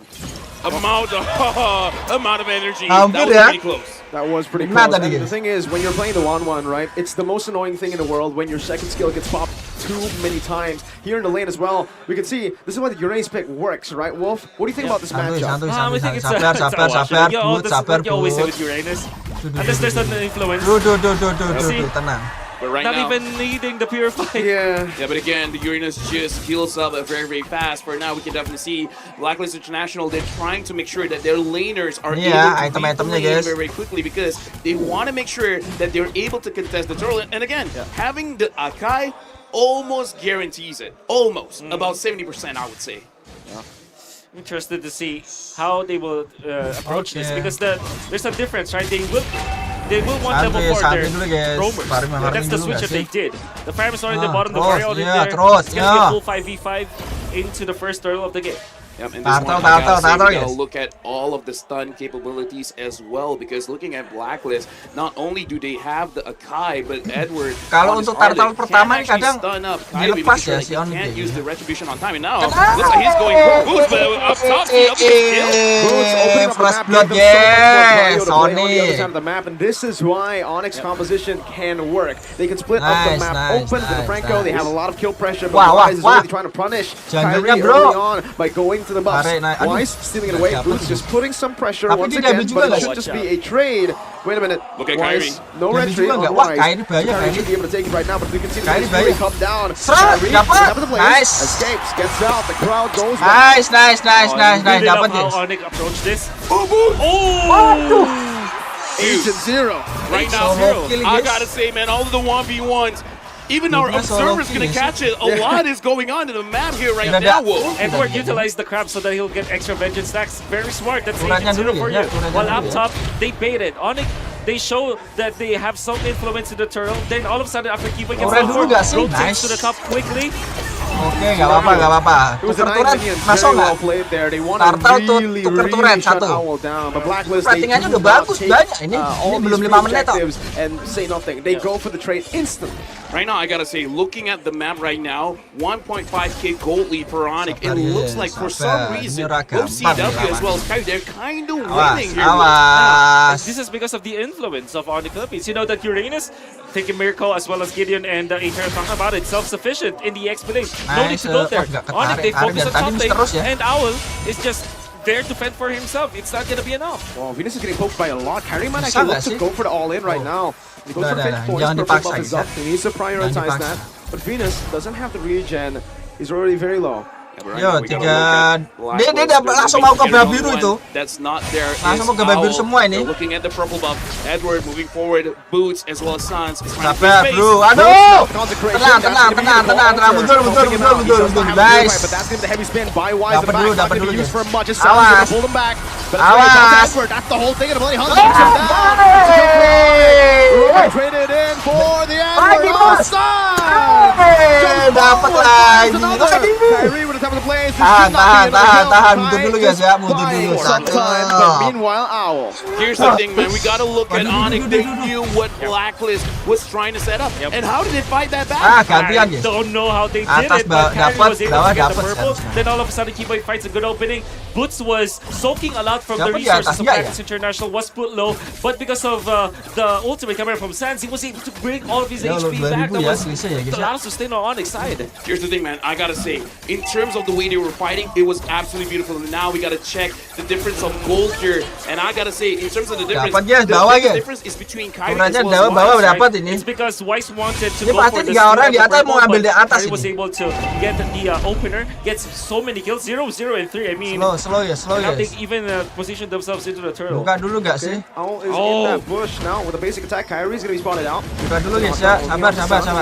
amount of energy. Hampir That was ya. pretty close. That was pretty Nah, close. tadi, And guys. the thing is, when you're playing the 1-1, right, it's the most annoying thing in the world when your second skill gets popped too many times. Here in the lane as well, we can see this is why the Uranus pick works, right, Wolf? What do you think about this matchup? I think it's sabar, it's a wash. sabar, Yo, Bud, this is sabar, what you always say Bud. with Uranus. Unless there's an influence. See? Tenang. But right Not now, even needing the purify. Yeah. yeah, but again, the Uranus just heals up very, very fast. For now, we can definitely see Blacklist International, they're trying to make sure that their laners are Yeah, able to item-itemnya, be guys. very, very quickly because they want to make sure that they're able to contest the turtle. And again, having the Akai almost guarantees it. Almost. About 70%, I would say. Interested to see how they will approach this Okay. because there's a difference, right? They will want level 4 Santai their dulu, guys. roamers. Farming That's the dulu switch nggak that they sih? did. The Farm is already the Ah, bottom, the terus, Vario already ya, there. terus, It's gonna be ya. a full 5v5 into the first turtle of the game. Yep, and this one, I gotta say, we gotta look at all of the stun capabilities as well because looking at Blacklist, not only do they have the Akai, but Edward Kalau on his untuk turtle Arlet pertama can kadang actually stun up Kyrie, dilepas making ya sure si that Onyx he can't ini. use the retribution on time. And now, looks like he's going for boost, but up top, he up with his kill. Boots opening up the First map, blood, gave them so much more yes, value to play on the other Onyx. side of the map, and this is why Onyx composition can work. They can split up the Nice, map nice, open to the nice, Franco. They nice. have a lot of kill pressure, but Wah, wah, Wise is wah. really trying to punish Jungle-nya, Kyrie bro. early on by going to the buffs. Tarik, naik. Aduh. Wise stealing it away. Dapat Boots sih. just putting some pressure Tapi once dia again, diambil juga but it nggak should sih? just be a trade. Wait a minute. Look at Wise, Kyrie. no Diambil red trade juga on nggak? Wah, Wise. Kyrie bahaya, Kyrie Kyrie. should be able to take it right now, but we can see the Kyrie Fury bahaya. come down. Serat, Kyrie dapat. top of the place, Nice. escapes, gets out. The crowd goes back. Nice. Really Dapat love how guys. Onyx approached this. Agent Zero. Right Solo now, kill, I guys. gotta say, man, all of the 1v1s, even our Bukan solo observers gonna kill, catch it. A lot is going on in the map here right Tidak now, ada. Wolf. Edward utilized the crab so that he'll get extra vengeance stacks. Very smart. That's Kurangnya Agent Zero dulu for ya, you. kurangnya While dulu up ya. top, they baited. Onyx, they show that they have some influence in the turtle. Then all of a sudden, after keeping gets Kurang dulu level nggak 4, sih? rotates Nice. to the top quickly. Oke, nggak apa-apa. It was a Tuker 9 turret, minions, masuk very nggak? well played there. They want to Turtle tuh, really, tuker really turret shut satu. Owl down. But Blacklist, they Ratingannya do udah not bagus, take, banyak. Ini all belum these 5 menit kok. objectives and say nothing. They go for the trade instantly. Right now, I gotta say, looking at the map right now, 1.5k gold lead for Onyx. It Sabar, looks guys, like for sabar. some reason, Ini ora both gampang nih CW as lawan. well as Sky, they're kind of Awas, winning here. awas. This is because of the influence of Onyx Philippines. You know that Uranus, taking Miracle as well as Gideon and Aether talking about it, self-sufficient in the XP lane. No need Nice, to go there. nggak ketarik. Onyx, they Karim focus dari on tadi top mesti lane, terus ya. and Owl is just there to fend for himself. It's not gonna be enough. Well, Venus is getting poked by a lot. Kyrie might Bisa actually nggak look to sih? go for the all-in right now. He goes for Udah, fit udah. points, Jangan purple dipaksa, buff is ya. up. He needs to prioritize dipaksa. that. But Venus doesn't have the regen. He's already very low. Yo, dia dapat langsung mau ke bawah biru itu. That's not there. Langsung mau ke bawah biru semua ini. Looking at the purple buff, Edward moving forward, Boots as well as Sans. Sabar, bro. Aduh. Tenang. Mundur, guys. But that's gonna be the heavy spin by Wise. Dapat dulu, dapat dulu, Use guys. for much. It's Awas. gonna pull him back. But it's Awas. gonna go to Edward. That's the whole thing. And the bloody Hunter takes him down. Roman traded in for the Edward. Dapat lagi. Kyrie with the top of the place. Tahan. Mundur dulu guys ya, mundur dulu. Sometimes, but meanwhile, Owl. Here's the thing, man. We gotta look at Onyx. They knew what Blacklist was trying to set up. And how did they fight that back? Gantian I guys. don't know how they did Atas, it, but Kyrie dapat, was able bawah to get the dapat purple. seharusnya. Then all of a sudden, Kiboy fights a good opening. Boots was soaking a lot from the Dapat di resources atas, of ya, Blacklist International, was put low. But because of the ultimate coming from Sans, he was able to bring all of his Ya, HP back. 2000 That ya, was selisih ya, guys, the ya. last sustain on Onyx side. Here's the thing, man. I gotta say, in terms of the way they were fighting, it was absolutely beautiful. And now we gotta check the difference of gold here. And I gotta say, in terms of the difference, Dapat guys, the bawah biggest guys. difference is between Kyrie as Ukurannya well as bawah Wise, dapat right? ini. It's because Wise wanted to Ini go pasti for the 3 orang di steal of the atas mau purple, ngambil di but atas Kyrie was ini. able to get the opener, gets so many kills, 0, 0, and 3. I mean, Slow ya, now they even position themselves into the turtle. Buka dulu gak sih? Owl is in that bush now with a basic attack. Kyrie's gonna be spotted out. Buka dulu guys ya, sabar.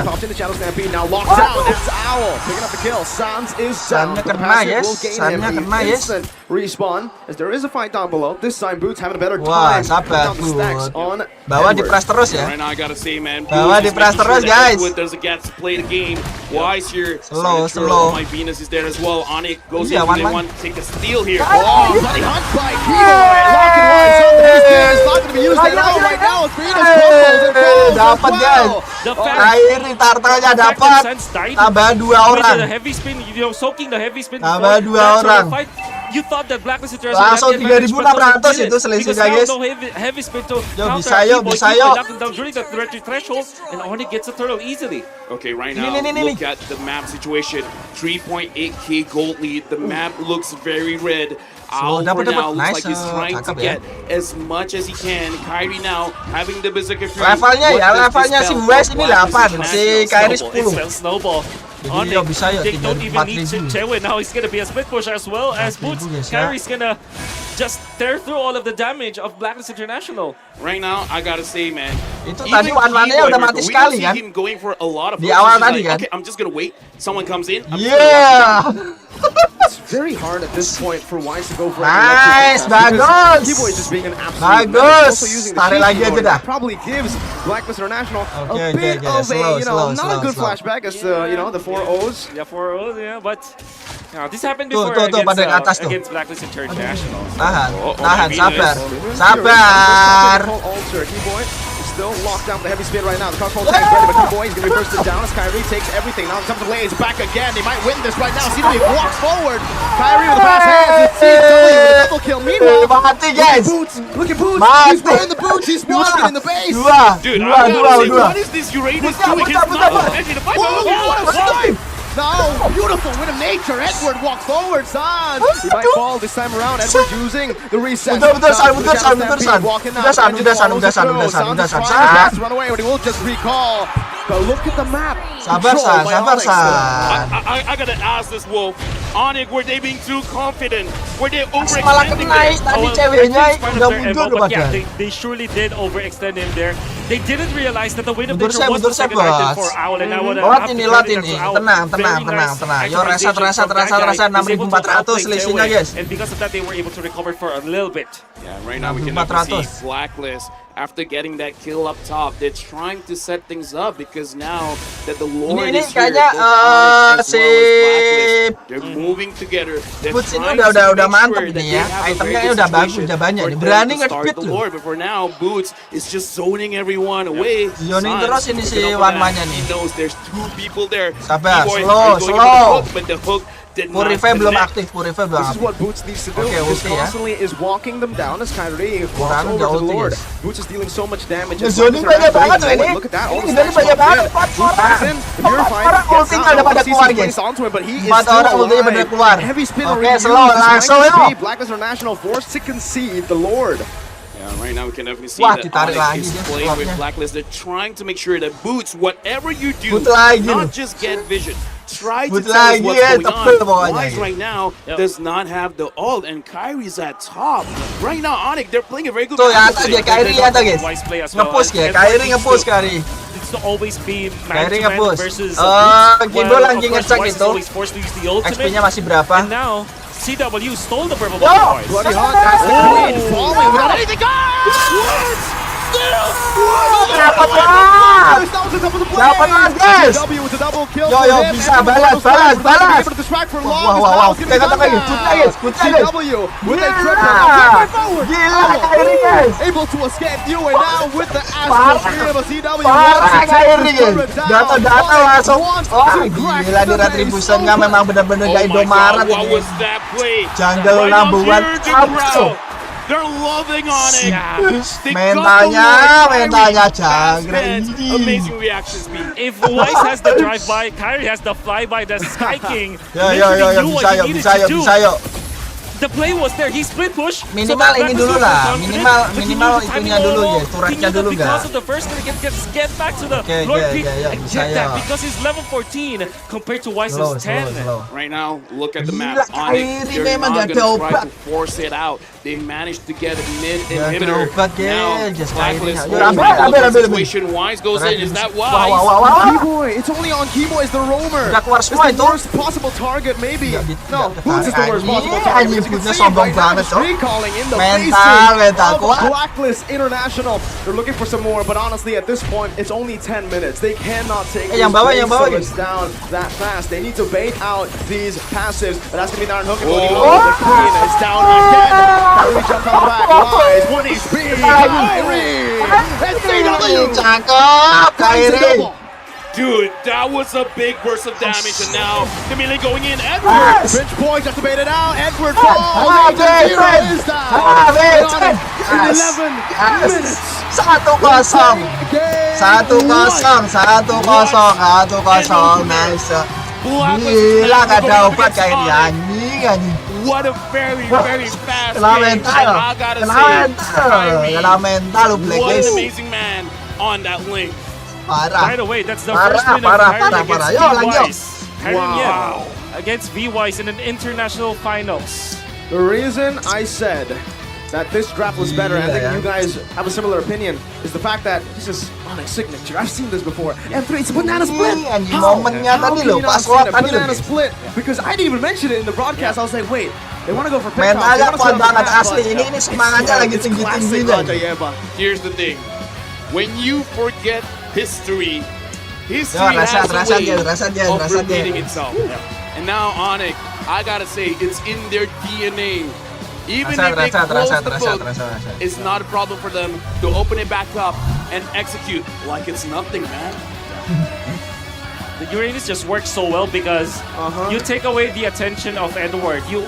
Pops in the Shadow Stampede now locked down. It's Owl picking up the kill. Sans is down. Sannya The kena, passive yes. will gain Sannya him kena, the yes. instant respawn as there is a fight down below. This time Boots having a better Wah, time. sabar, Down the stacks Boots. on Bawah Edward. dipres terus ya. Right now, I gotta say, man, Bawah Boots is dipres making terus, sure that guys. Edward doesn't get to play the game. Wise here. Slow. My Venus is there as well. Onyx goes in. Iya, They one. want to take a steal here. Oh, bloody hunt by Keyboy. Lock and one. So his game is not going to be used at all right now. Venus crumbles and falls Dapat as guys. well. The fact Kyrie turtle-nya the fact dapat. that Sans died Tambah 2 with orang. the heavy spin, soaking the heavy spin Tambah before 2 that sort of orang. fight, you thought that Blacklist International Langsung had the advantage, but 3.600 no, they itu selisihnya, because now guys. no heavy spin to Yo, counter bisa yo, Keyboy. bisa Keyboy yo. knocked him down during the threshold, and Onyx gets a turtle easily. Okay, right now, Ini. look at the map situation. 3.8k gold lead. The map looks very red. Owl for dapat. now looks Nice, like he's trying to cakep ya. get as much as he can. Kyrie now having the Berserker Fury. Levelnya ya, What does levelnya this si spell West for ini Blacklist 8, si Kyrie Snowball. 10. It's a snowball. Jadi yo bisa yo, They don't even 4.000. need to Chewe. Now it's gonna be a split push as well as 4.000 Boots. guys, ya. Kyrie's gonna just tear through all of the damage of Blacklist International. Right now, I gotta say, man. Itu even tadi one-one-nya Keyboy, udah mati we sekali don't see kan? him going for a lot of Di hooks. awal He's just tadi like, kan? Okay, I'm just gonna wait. Someone comes in. I'm just gonna watch it. Yeah. It's very hard at this point for Wise to go for Nice, every bagus. Keyboy just being an absolute Bagus. Also using the Tarik shield lagi aja keyboard. dah. That probably gives Blacklist International Okay, a bit okay. of Slow, a, you know, slow, not a good slow. flashback as the 4 O's. Yeah, 4 O's, yeah, but this happened Tuh, before tuh, pada yang atas tuh. against Blacklist International. Tahan, Oh, tahan, my sabar. Venus. Sabar. Keyboy is still locked down with the heavy spin right now. The crossbow tag is ready, but Keyboy is going to be bursted down as Kyrie takes everything. Now comes the Blaze back again. They might win this right now. CW walks forward. Kyrie with the pass hands. It's CW with a double kill. Meanwhile, Mati guys. Look at Boots. Mati. He's wearing the boots. He's walking in the base. Dude, Dua. I gotta say, what is this Uranus Putar, doing? He's putar, not putar. defending the fight. Whoa, what a snipe! No, beautiful win of nature. Edward walks forward. Sans. He might fall this time around. Edward using the reset. Mundur, San. Walking now. Udah, San. Sans has to run away, but he will just recall. But look at the map. Sabar, Controlled San. by Sabar, Onyx. San. I gotta ask this, Wolf. Onyx, were they being too confident? Were they Malah overextending kena there? tadi Oh, ceweknya it's part of udah their mundur MO, but yeah, padahal. they surely did overextend him there. They didn't realize that the win of Mundur nature was saya, the second bos. item for Owl, and I would Lot have ini, to lot credit ini. that to Owl. Tenang. Very nice Yo, reset, itemization from that guy. reset. He's able to 6.400 outplay selisihnya, Chewe, guys. and because of that, they were able to recover for a little bit. Yeah, right now we can definitely 400. see Blacklist. After getting that kill up top, they're trying to set things up because now that the Lord Ini is here, kayaknya, both Onyx as si well as Blacklist, they're moving together. They're Boots ini trying udah to make mantep sure that nih they ya. have a Itemnya very good udah bagus, situation udah banyak for nih. them Berani to start nge-speed the loh. Lord. But for now, Boots is just zoning everyone away. Zoning Sans terus ini si looking up Wan-Wannya at that. nih. He knows there's two people there. Sabar, Keyboy slow, is going for the slow. hook, but the hook did not Purify belum connect. aktif, Purify belum This is aktif. what Boots needs to do. Okay, Just ulti ya. constantly is walking them down as Kyrie walks Kurang over dia to the ulti, Lord. guys. Boots is dealing so much damage. Zoning banyak banget loh ini. Look at that. All Ini the zoning stacks banyak locked banget. in. 4 Boots orang. comes in. The Purified Orang gets ultinya out. udah pada Sees keluar some guys. place onto him, but he is 4 still orang ultinya pada alive. keluar. Heavy spin Oke, already slow, used. This langsung might yuk. be Blacklist International forced to concede the Lord. Yeah, right now we can definitely see Wah, that ditarik lagi Onyx is dia playing with slotnya. Blacklist. They're trying to make sure that Boots, whatever you do, Boots lagi not nih. just get vision. Try to Boots tell us lagi what's ya, going tebel on. pokoknya. Wise right now does not have the ult, and Kyrie's at top. Right now, Onyx, they're playing a very good Tuh ya battle atas dia today. Kyrie ya guys. Wise play as well. Nge-push ya, And Kyrie needs nge-push to- Kyrie. Needs to always be Kyrie man-to-man nge-push. versus Gimbal well, lagi of course, ngecek Wise is itu. always forced to use the ultimate. XP-nya masih berapa? And now, CW stole the purple Yo! ball from Wise. Bloody Hunt has the Queen falling without anything. Dapat lah. Dapat lah guys. Yo, bisa balas. Wow. Tengok lagi, putar guys. with a triple. Gila Kyrie guys. Able to escape you and now with the Parah. Astro Dream of CW. Parah Kyrie guys. Data langsung. Wah gila di retribution-nya memang benar-benar Oh gak my Indomaret God, what ini. was that play? Jungle Right now, number one. huge crowd. They're loving on it. Yeah. They Mentalnya Kyrie, Jagger. amazing reaction speed. If Wise has the drive-by, Kyrie has the fly-by, the Sky King. Yo, literally knew what he needed to do. bisa yo. The play was there. He split push. Minimal so ini Black was dulu super lah. confident, Minimal but he knew the itunya timing dulu all ya, along. turretnya He knew dulu that because nggak? of the first get back to the Okay, Lord okay, Peak okay, and bisa get that ya. because he's level 14 compared to Wise's 10. Right now, look at the Gila, map. Onyx, Kyrie they're memang not gak gonna ada try obat. to force it out. They managed to get a mid Gak ada inhibitor. obat, Now, Gel. Just Blacklist Kyrie. holds Ambil. the situation. Wise goes in. Is that Wise? Keyboy, it's only on Keyboy is the roamer. Udah keluar It's semua the itu. worst possible target, maybe. No, Nggak Boots is the worst ketarik. possible target. Anjing, As you can Bootsnya see sombong right now, banget, just Cok. recalling in the Mental faces kuat. of Blacklist International. They're looking for some more, but honestly, at this point, it's only 10 minutes. They cannot take these yang bawah, base yang bawah, summoners down that fast. They need to bait out these passives, but that's gonna be Darren Hook. Oh. The Queen is down again. Kyrie jumps on the back. Wise, 1 HP. Kyrie! And CW! Cakep, Kyrie. Dude, that was a big burst of damage, and now Camille going in. Edward! Bench points have to bait it out. Edward falls. Yes. 8-0 is down. Yes. In 11 minutes. 1-0. 1-0. Nice. Gila, gak ada obat Kyrie. Anjing. What a very, very fast Kena game. mental. And I gotta Kena say, mental. Kyrie, Kena mental lu what an Blacklist. amazing man on that link. By Parah. the way, that's the Parah, first win of parah, Kyrie parah, against parah. Yo, lagi, yo. V-Wise. Kyrie against V-Wise in an international finals. The reason I said that this draft was better, I think Yeah. you guys have a similar opinion, is the fact that this is Onyx signature. I've seen this before. M3, it's a banana split. Anjing, How? momennya How tadi can loh, you pas not see slot that tadi loh. banana split? Because I didn't even mention it in the broadcast. I was like, wait, they want to go for pick Mentalnya kuat banget asli. Ini semangatnya lagi tinggi-tingginya. Here's the thing. When you forget history, history Yo, has a way rasa dia. of repeating itself. And now Onyx, I gotta say, it's in their DNA. Even if they close the book, it's not a problem for them to open it back up and execute like it's nothing, man. The Uranus just works so well because you take away the attention of Edward. You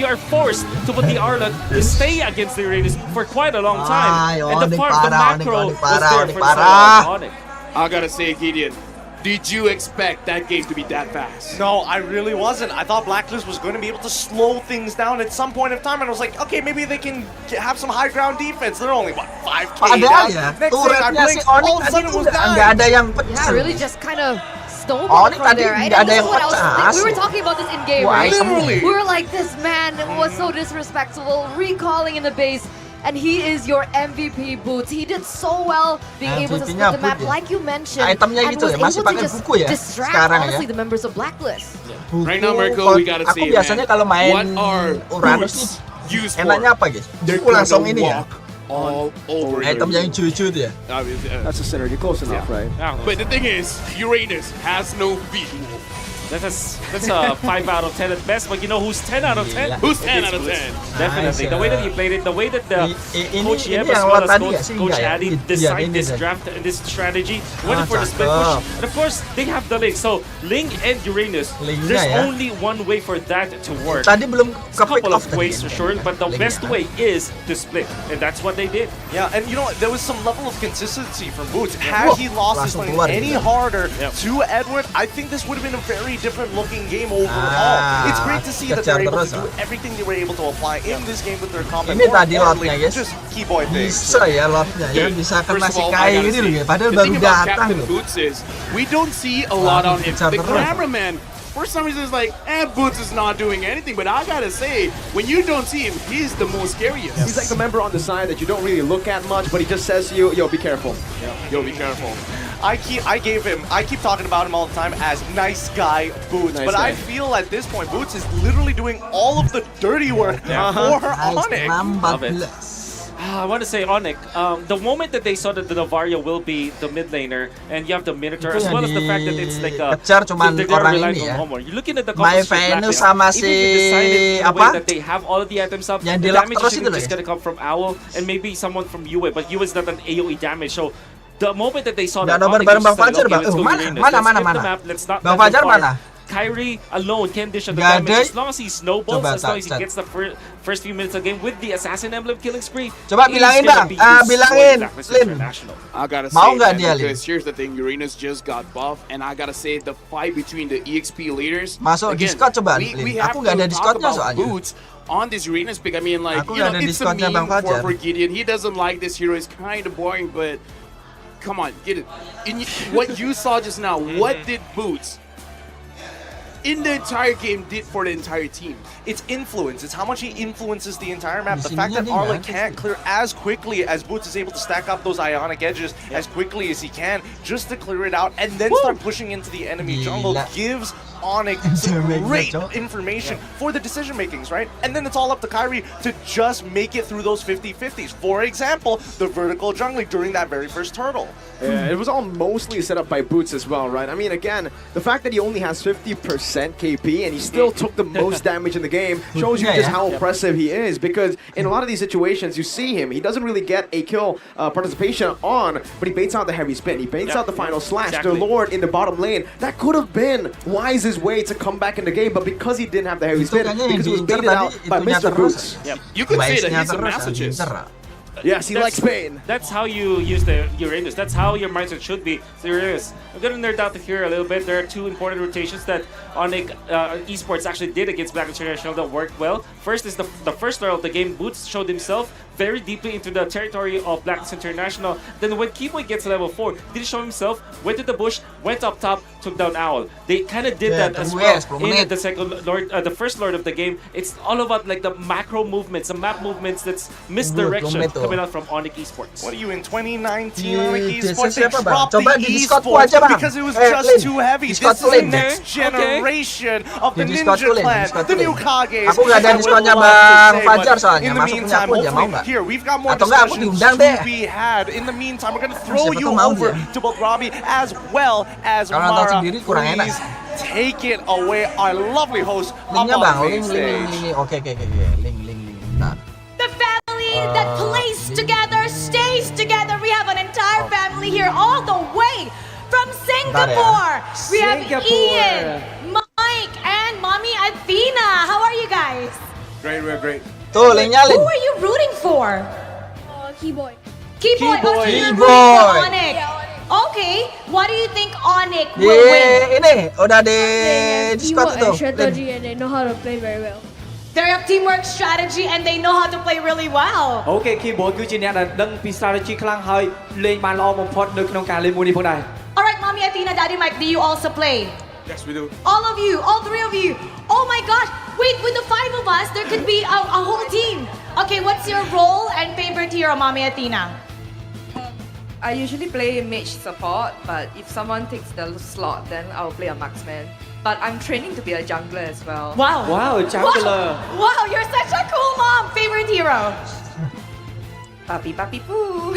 are forced to put the Arlot to stay against the Uranus for quite a long time. And the macro was there for so long. I gotta say, Gideon, did you expect that game to be that fast? No, I really wasn't. I thought Blacklist was going to be able to slow things down at some point of time, and I was like, okay, maybe they can have some high ground defense. They're only, what, 5K Padahal down? ya, Next thing I turretnya si blinked, Onyx all of a tadi sudden it tuh was nggak done. ada yang Yeah, pecah. really just kind of snowballed Onyx from tadi there. And nggak ada this yang is what I was pecah. we were talking about this in game, Why? right? Literally. We were like, this man was so disrespectful, recalling in the base. And he is your MVP, Boots. He did so well being able to split MVP-nya the map, Boots ya. like you mentioned, Itemnya and gitu was ya, masih able to pakai just buku ya distract, sekarang honestly, ya. the members of Blacklist. Right now, Mirko, we gotta Aku say, biasanya man, kalau main what are Uranus Boots nih, used for? enaknya apa guys? They're Buku langsung gonna ini ya. walk all over Item your yang cucu tuh ya. That's a synergy, close enough, right? But the thing is, Uranus has no visual. That's a 5 out of 10 at best, but you know who's 10 out of 10? Who's 10 out of 10? Definitely. Nice, The way that he played it, the way that the ini Coach Yeb as yang well lawan as tadi ya, Coach Singa ya. Addy Iya, designed ini this deh. draft and this strategy, went for the split cakep. push. And of course, they have the Link. So, Link and Uranus, Linknya there's ya. only one way for that to work. Tadi belum There's a ke-pick couple off of tadi ways ya. for sure, but the Linknya. best way is to split. And that's what they did. Yeah, and you know what? There was some level of consistency from Boots. Had he lost this langsung lane keluar any gitu. harder Yep. to Edward, I think this would have been a very different looking game overall. It's great to see that kejar they're able terus, to do everything they were able to apply in this game with their combat. Ini More tadi importantly, lotnya, guys. just Keyboy things. Bisa ya lotnya ya, bisa kena First si of all, Kai I gotta ini loh say, ya. Padahal the baru thing about datang Captain loh. Boots is, we don't see a lot on him. kejar The terus. cameraman, for some reason, is like, Boots is not doing anything. But I gotta say, when you don't see him, he's the most scariest. He's like the member on the side that you don't really look at much, but he just says to you, yo, be careful. Yo, be careful. I keep talking about him all the time as nice guy Boots, Nice but guy. I feel at this point Boots is literally doing all of the dirty work for Onyx. Love it. I want to say Onyx, the moment that they saw that the Navaria will be the mid laner and you have the Minotaur, Itu as yang well as the fact that it's like a dikejar cuman they're orang relying ini on ya. Homer. You're looking at the My composition of Venus Black sama Layer. si Even if they decided the way apa? that they have all of the items up, Yang the di-lock damage terus is itu loh just ya. gonna come from Owl and maybe someone from Yue, but Yue is not an AoE damage, so the moment that they saw that Nggak nobar Onyx bareng just Bang said, Fajar, okay, Bang. let's go Mana? Uranus. Mana, Let's mana, skip the mana? map, let's not Bang let them Fajar far. mana? Kyrie alone can dish out the Gak damage ada. as long as he snowballs, Coba, as long as he Tat. gets the first few minutes of the game with the Assassin Emblem killing spree. Coba he's bilangin, gonna Bang. be Bilangin, destroying Blacklist Lin. International. I gotta Mau say, nggak man, dia, Lin? because here's the thing, Uranus just got buffed, and I gotta say the fight between the EXP leaders. Masuk again, Discord coba, we Lin. have Aku nggak to ada talk Discordnya about soalnya. Boots on this Uranus pick. I mean, like, Aku you nggak know, ada it's a Discordnya Bang meme Fajar. for Gideon. He doesn't like this hero. It's kind of boring, but come on, get it. What you saw just now, what did Boots in the entire game did for the entire team? It's influence. It's how much he influences the entire map. The Di fact that sininya dia Arla nggak ada can't clear as quickly as Boots is able to stack up those ionic edges as quickly as he can just to clear it out and then start pushing into the enemy jungle Gila. gives Onyx some Damage, great Cok. information for the decision makings, right? And then it's all up to Kyrie to just make it through those 50-50s. For example, the vertical jungling during that very first turtle. Yeah, it was all mostly set up by Boots as well, right? I mean, again, the fact that he only has 50% KP and he still took the most damage in the game shows you just how impressive he is, because in a lot of these situations, you see him, he doesn't really get a kill participation on, but he baits out the heavy spin, he baits out the final slash, exactly. the Lord in the bottom lane. That could have been Wise's way to come back in the game, but because he didn't have the heavy spin, because he was baited out by Mr. Boots. You could say that Baiknya he's a terus, masochist. diincer. Yes, he likes pain. That's how you use the Uranus. That's how your mindset should be. So Uranus, I'm gonna nerd out here a little bit. There are two important rotations that Onyx Esports actually did against Black International that worked well. First is the first layer of the game. Boots showed himself very deeply into the territory of Black International. Then when Keyboy gets to level 4, did show himself, went to the bush, went up top, took down Owl. They kind of did that as well in the second Lord, the first Lord of the game. It's all about like the macro movements, the map movements that's misdirection coming out from Onyx Esports. What are you in 2019 Onyx This Esports? is They siapa, Bang? dropped Coba the di Discordku esports aja, Bang. because it was Lin, just too heavy. This Discordku, is the Lin. next generation of the Di Ninja Discordku, Lin, Clan, Discordku, the new Lin. Kages. Aku nggak ada I would Discordnya love to Bang say, Fajar but soalnya. in the Masuk punya meantime, aku aja, mau hopefully, nggak? here we've got more Atau nggak, aku discussions diundang to deh. be had. In the meantime, we're gonna throw Siapa you tuh mau over dia. to both Robbie as well as Kalau nonton Mara. sendiri kurang enak. Please take it away, our lovely host up Linknya on Bang, the main link. stage. Oke. Link. Bentar. The family that plays together stays together. We have an entire family here all the way from Singapore. We have Ian, Mike, and Mommy Athena. How are you guys? Great, we're great. Tuh, linknya Who Lin. are you rooting for? Keyboy. Keyboy. Oh, so you're rooting Keyboy. for Onyx. Okay. What do you think Onyx will win? Ini udah di They have Discord teamwork tuh. and strategy and they know how to play very well. They have teamwork strategy and they know how to play really well. អូខេ Keyboard គឺជាអ្នកដែលដឹងពី strategy ខ្លាំងហើយលេងបានល្អបំផុតនៅក្នុងការលេងមួយនេះផងដែរ All right, Mommy Athena, Daddy Mike, do you also play? Yes, we do. All of you, all three of you. Oh my gosh, wait, with the 5 of us, there could be a whole team. Okay, what's your role and favorite hero, Mommy Athena? I usually play mage support, but if someone takes the slot, then I'll play a marksman. But I'm training to be a jungler as well. Wow. Wow, jungler. Wow, you're such a cool mom. Favorite hero? Papi Poo.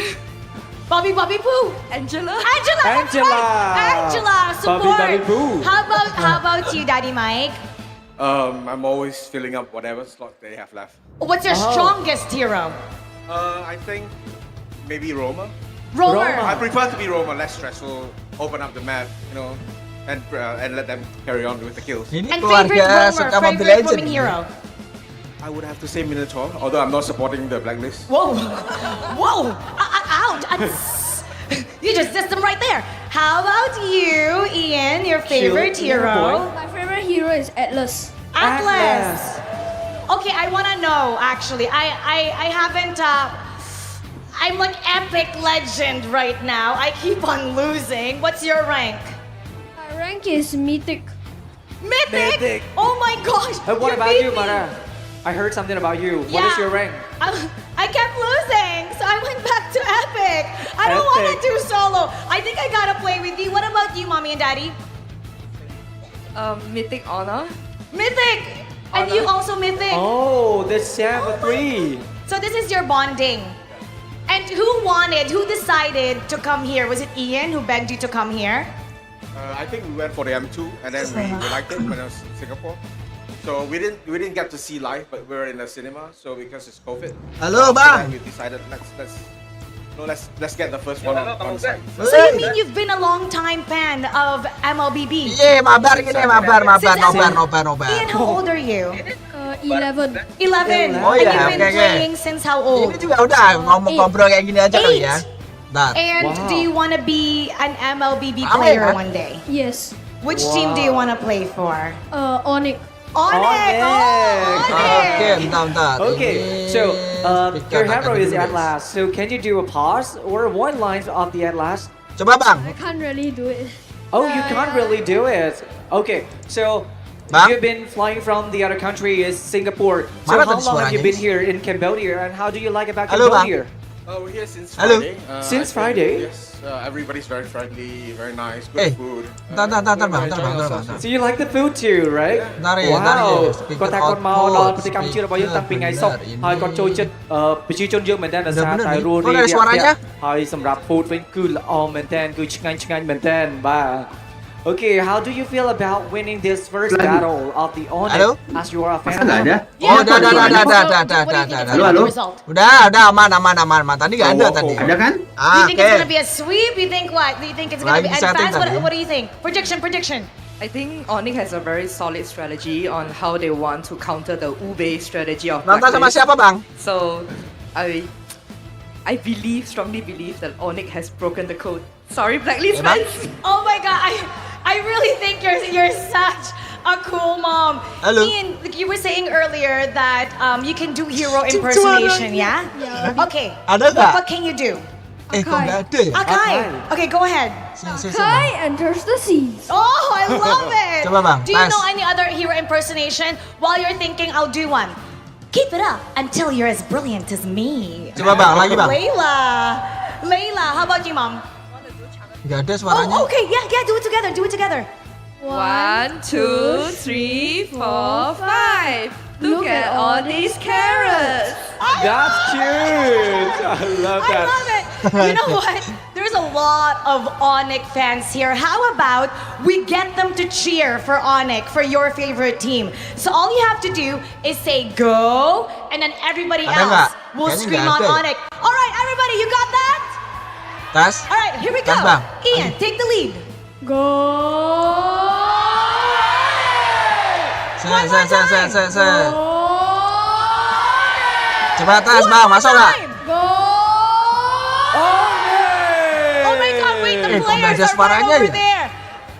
Bobby Poo. Angela. Angela, that's Angela. right. Angela, support. Bobby Poo. How about you, Daddy Mike? I'm always filling up whatever slot they have left. What's your Oh. strongest hero? I think maybe Roma. Rover. I prefer to be Roma, less stressful, open up the map, you know, and let them carry on with the kills. Ini And favorite keluarga roamer, suka Mobile favorite Legends. roaming hero. I would have to say Minotaur, although I'm not supporting the blacklist. Whoa, whoa, ouch. You just dissed him right there. How about you, Ian, your favorite hero? My favorite hero is Atlas. Atlas. Okay, I want to know, actually. I haven't, I'm like epic legend right now. I keep on losing. What's your rank? My rank is Mythic. Mythic? Oh my gosh. Hey, what you about beat you, me. Mara? I heard something about you. What is Yeah. your rank? I kept losing, so I went back to epic. I don't want to Epic. do solo. I think I gotta play with you. What about you, Mommy and Daddy? Mythic Honor. Mythic! And you also Mythic. Oh, the Server 3. So this is your bonding. And who decided to come here? Was it Ian who begged you to come here? I think we went for the M2, and then we liked it when I was in Singapore. So we didn't get to see live, but we were in the cinema. So because it's COVID, Halo, after Bang. that, we decided let's So let's get the first one on site. So you mean you've been a long time fan of MLBB? Iya, mabar gini, mabar. Nobar. Ian, how old are you? 11. 11. Oh, And yeah, you've been okay. playing since how old? Ini juga udah ngobrol kayak gini aja kali ya. Bentar. And do you want to be an MLBB Rame, player kan? one day? Yes. Which team do you want to play for? Onyx. Onyx! Oh, Oke, Onyx! bentar. Okay, Ini so speaker your hero agak is dulu, guys. Atlas. So can you do a pause or one line of the Atlas? Coba bang. I can't really do it. Oh, you can't really do it. Okay, so Bang? you've been flying from the other country is Singapore. So Mana how tadi long have you suaranya? been here in Cambodia and how do you like about Halo, Bang. Cambodia? We're here since Halo. Friday. Since I think, Friday? Yes. Everybody's very friendly, very nice, good food. Bentar, bang. So you like the food too, right? តា Wow. ស្ពី គាត់ថាគាត់មកដល់ប្រទេសកម្ពុជារបស់យើងតាំងពីថ្ងៃសុក្រហើយគាត់ចូលចិត្តប្រជាជនយើងមែនតើដោយសារតែរស់រាយរាក់ទាក់ហើយសម្រាប់ food វិញគឺល្អមែនតើគឺឆ្ងាញ់មែនតើបាទ Okay, how do you feel about winning this first battle of the Onyx Halo? as you are a fan? Oh, dah. Udah aman. Tadi nggak ada tadi. Ada kan? Do you think it's Oke. going to be a sweep? You think what? Do you think it's going to be... Lagi And setting fans, tadi. what do you think? Prediction. I think Onyx has a very solid strategy on how they want to counter the Ube strategy of Nonton sama Blacklist. siapa bang? So, I strongly believe that Onyx has broken the code. Sorry, Blacklist fans. Oh my god, I really think you're such a cool mom. Hello. Ian, like you were saying earlier that you can do hero impersonation, yeah? Yeah. Okay. Ada nggak? What can you do? Kok nggak ada ya? Akai. Okay, go ahead. Kai enters the seas. Oh, I love it. Coba, Bang. Do you Tes. know any other hero impersonation? While you're thinking, I'll do one. Keep it up until you're as brilliant as me. Coba bang, lagi bang. Layla, how about you, mom? Nggak ada suaranya. Oh, okay, yeah, do it together. 1, 2, 3, 4, 5. Look at all these carrots. That's cute. I love I that. love it. You know what? There's a lot of Onyx fans here. How about we get them to cheer for Onyx, for your favorite team? So all you have to do is say go, and then everybody Ada else nggak? will Kayaknya scream nggak on ada. Onyx. All right, everybody, you got that? Tas. All right, here we go. Tas, Bang. Ian, take the lead. Go. Se. Coba tas bang, masuk nggak? Go. Oh my god, wait, the kok nggak players ada are suaranya right over ya? there.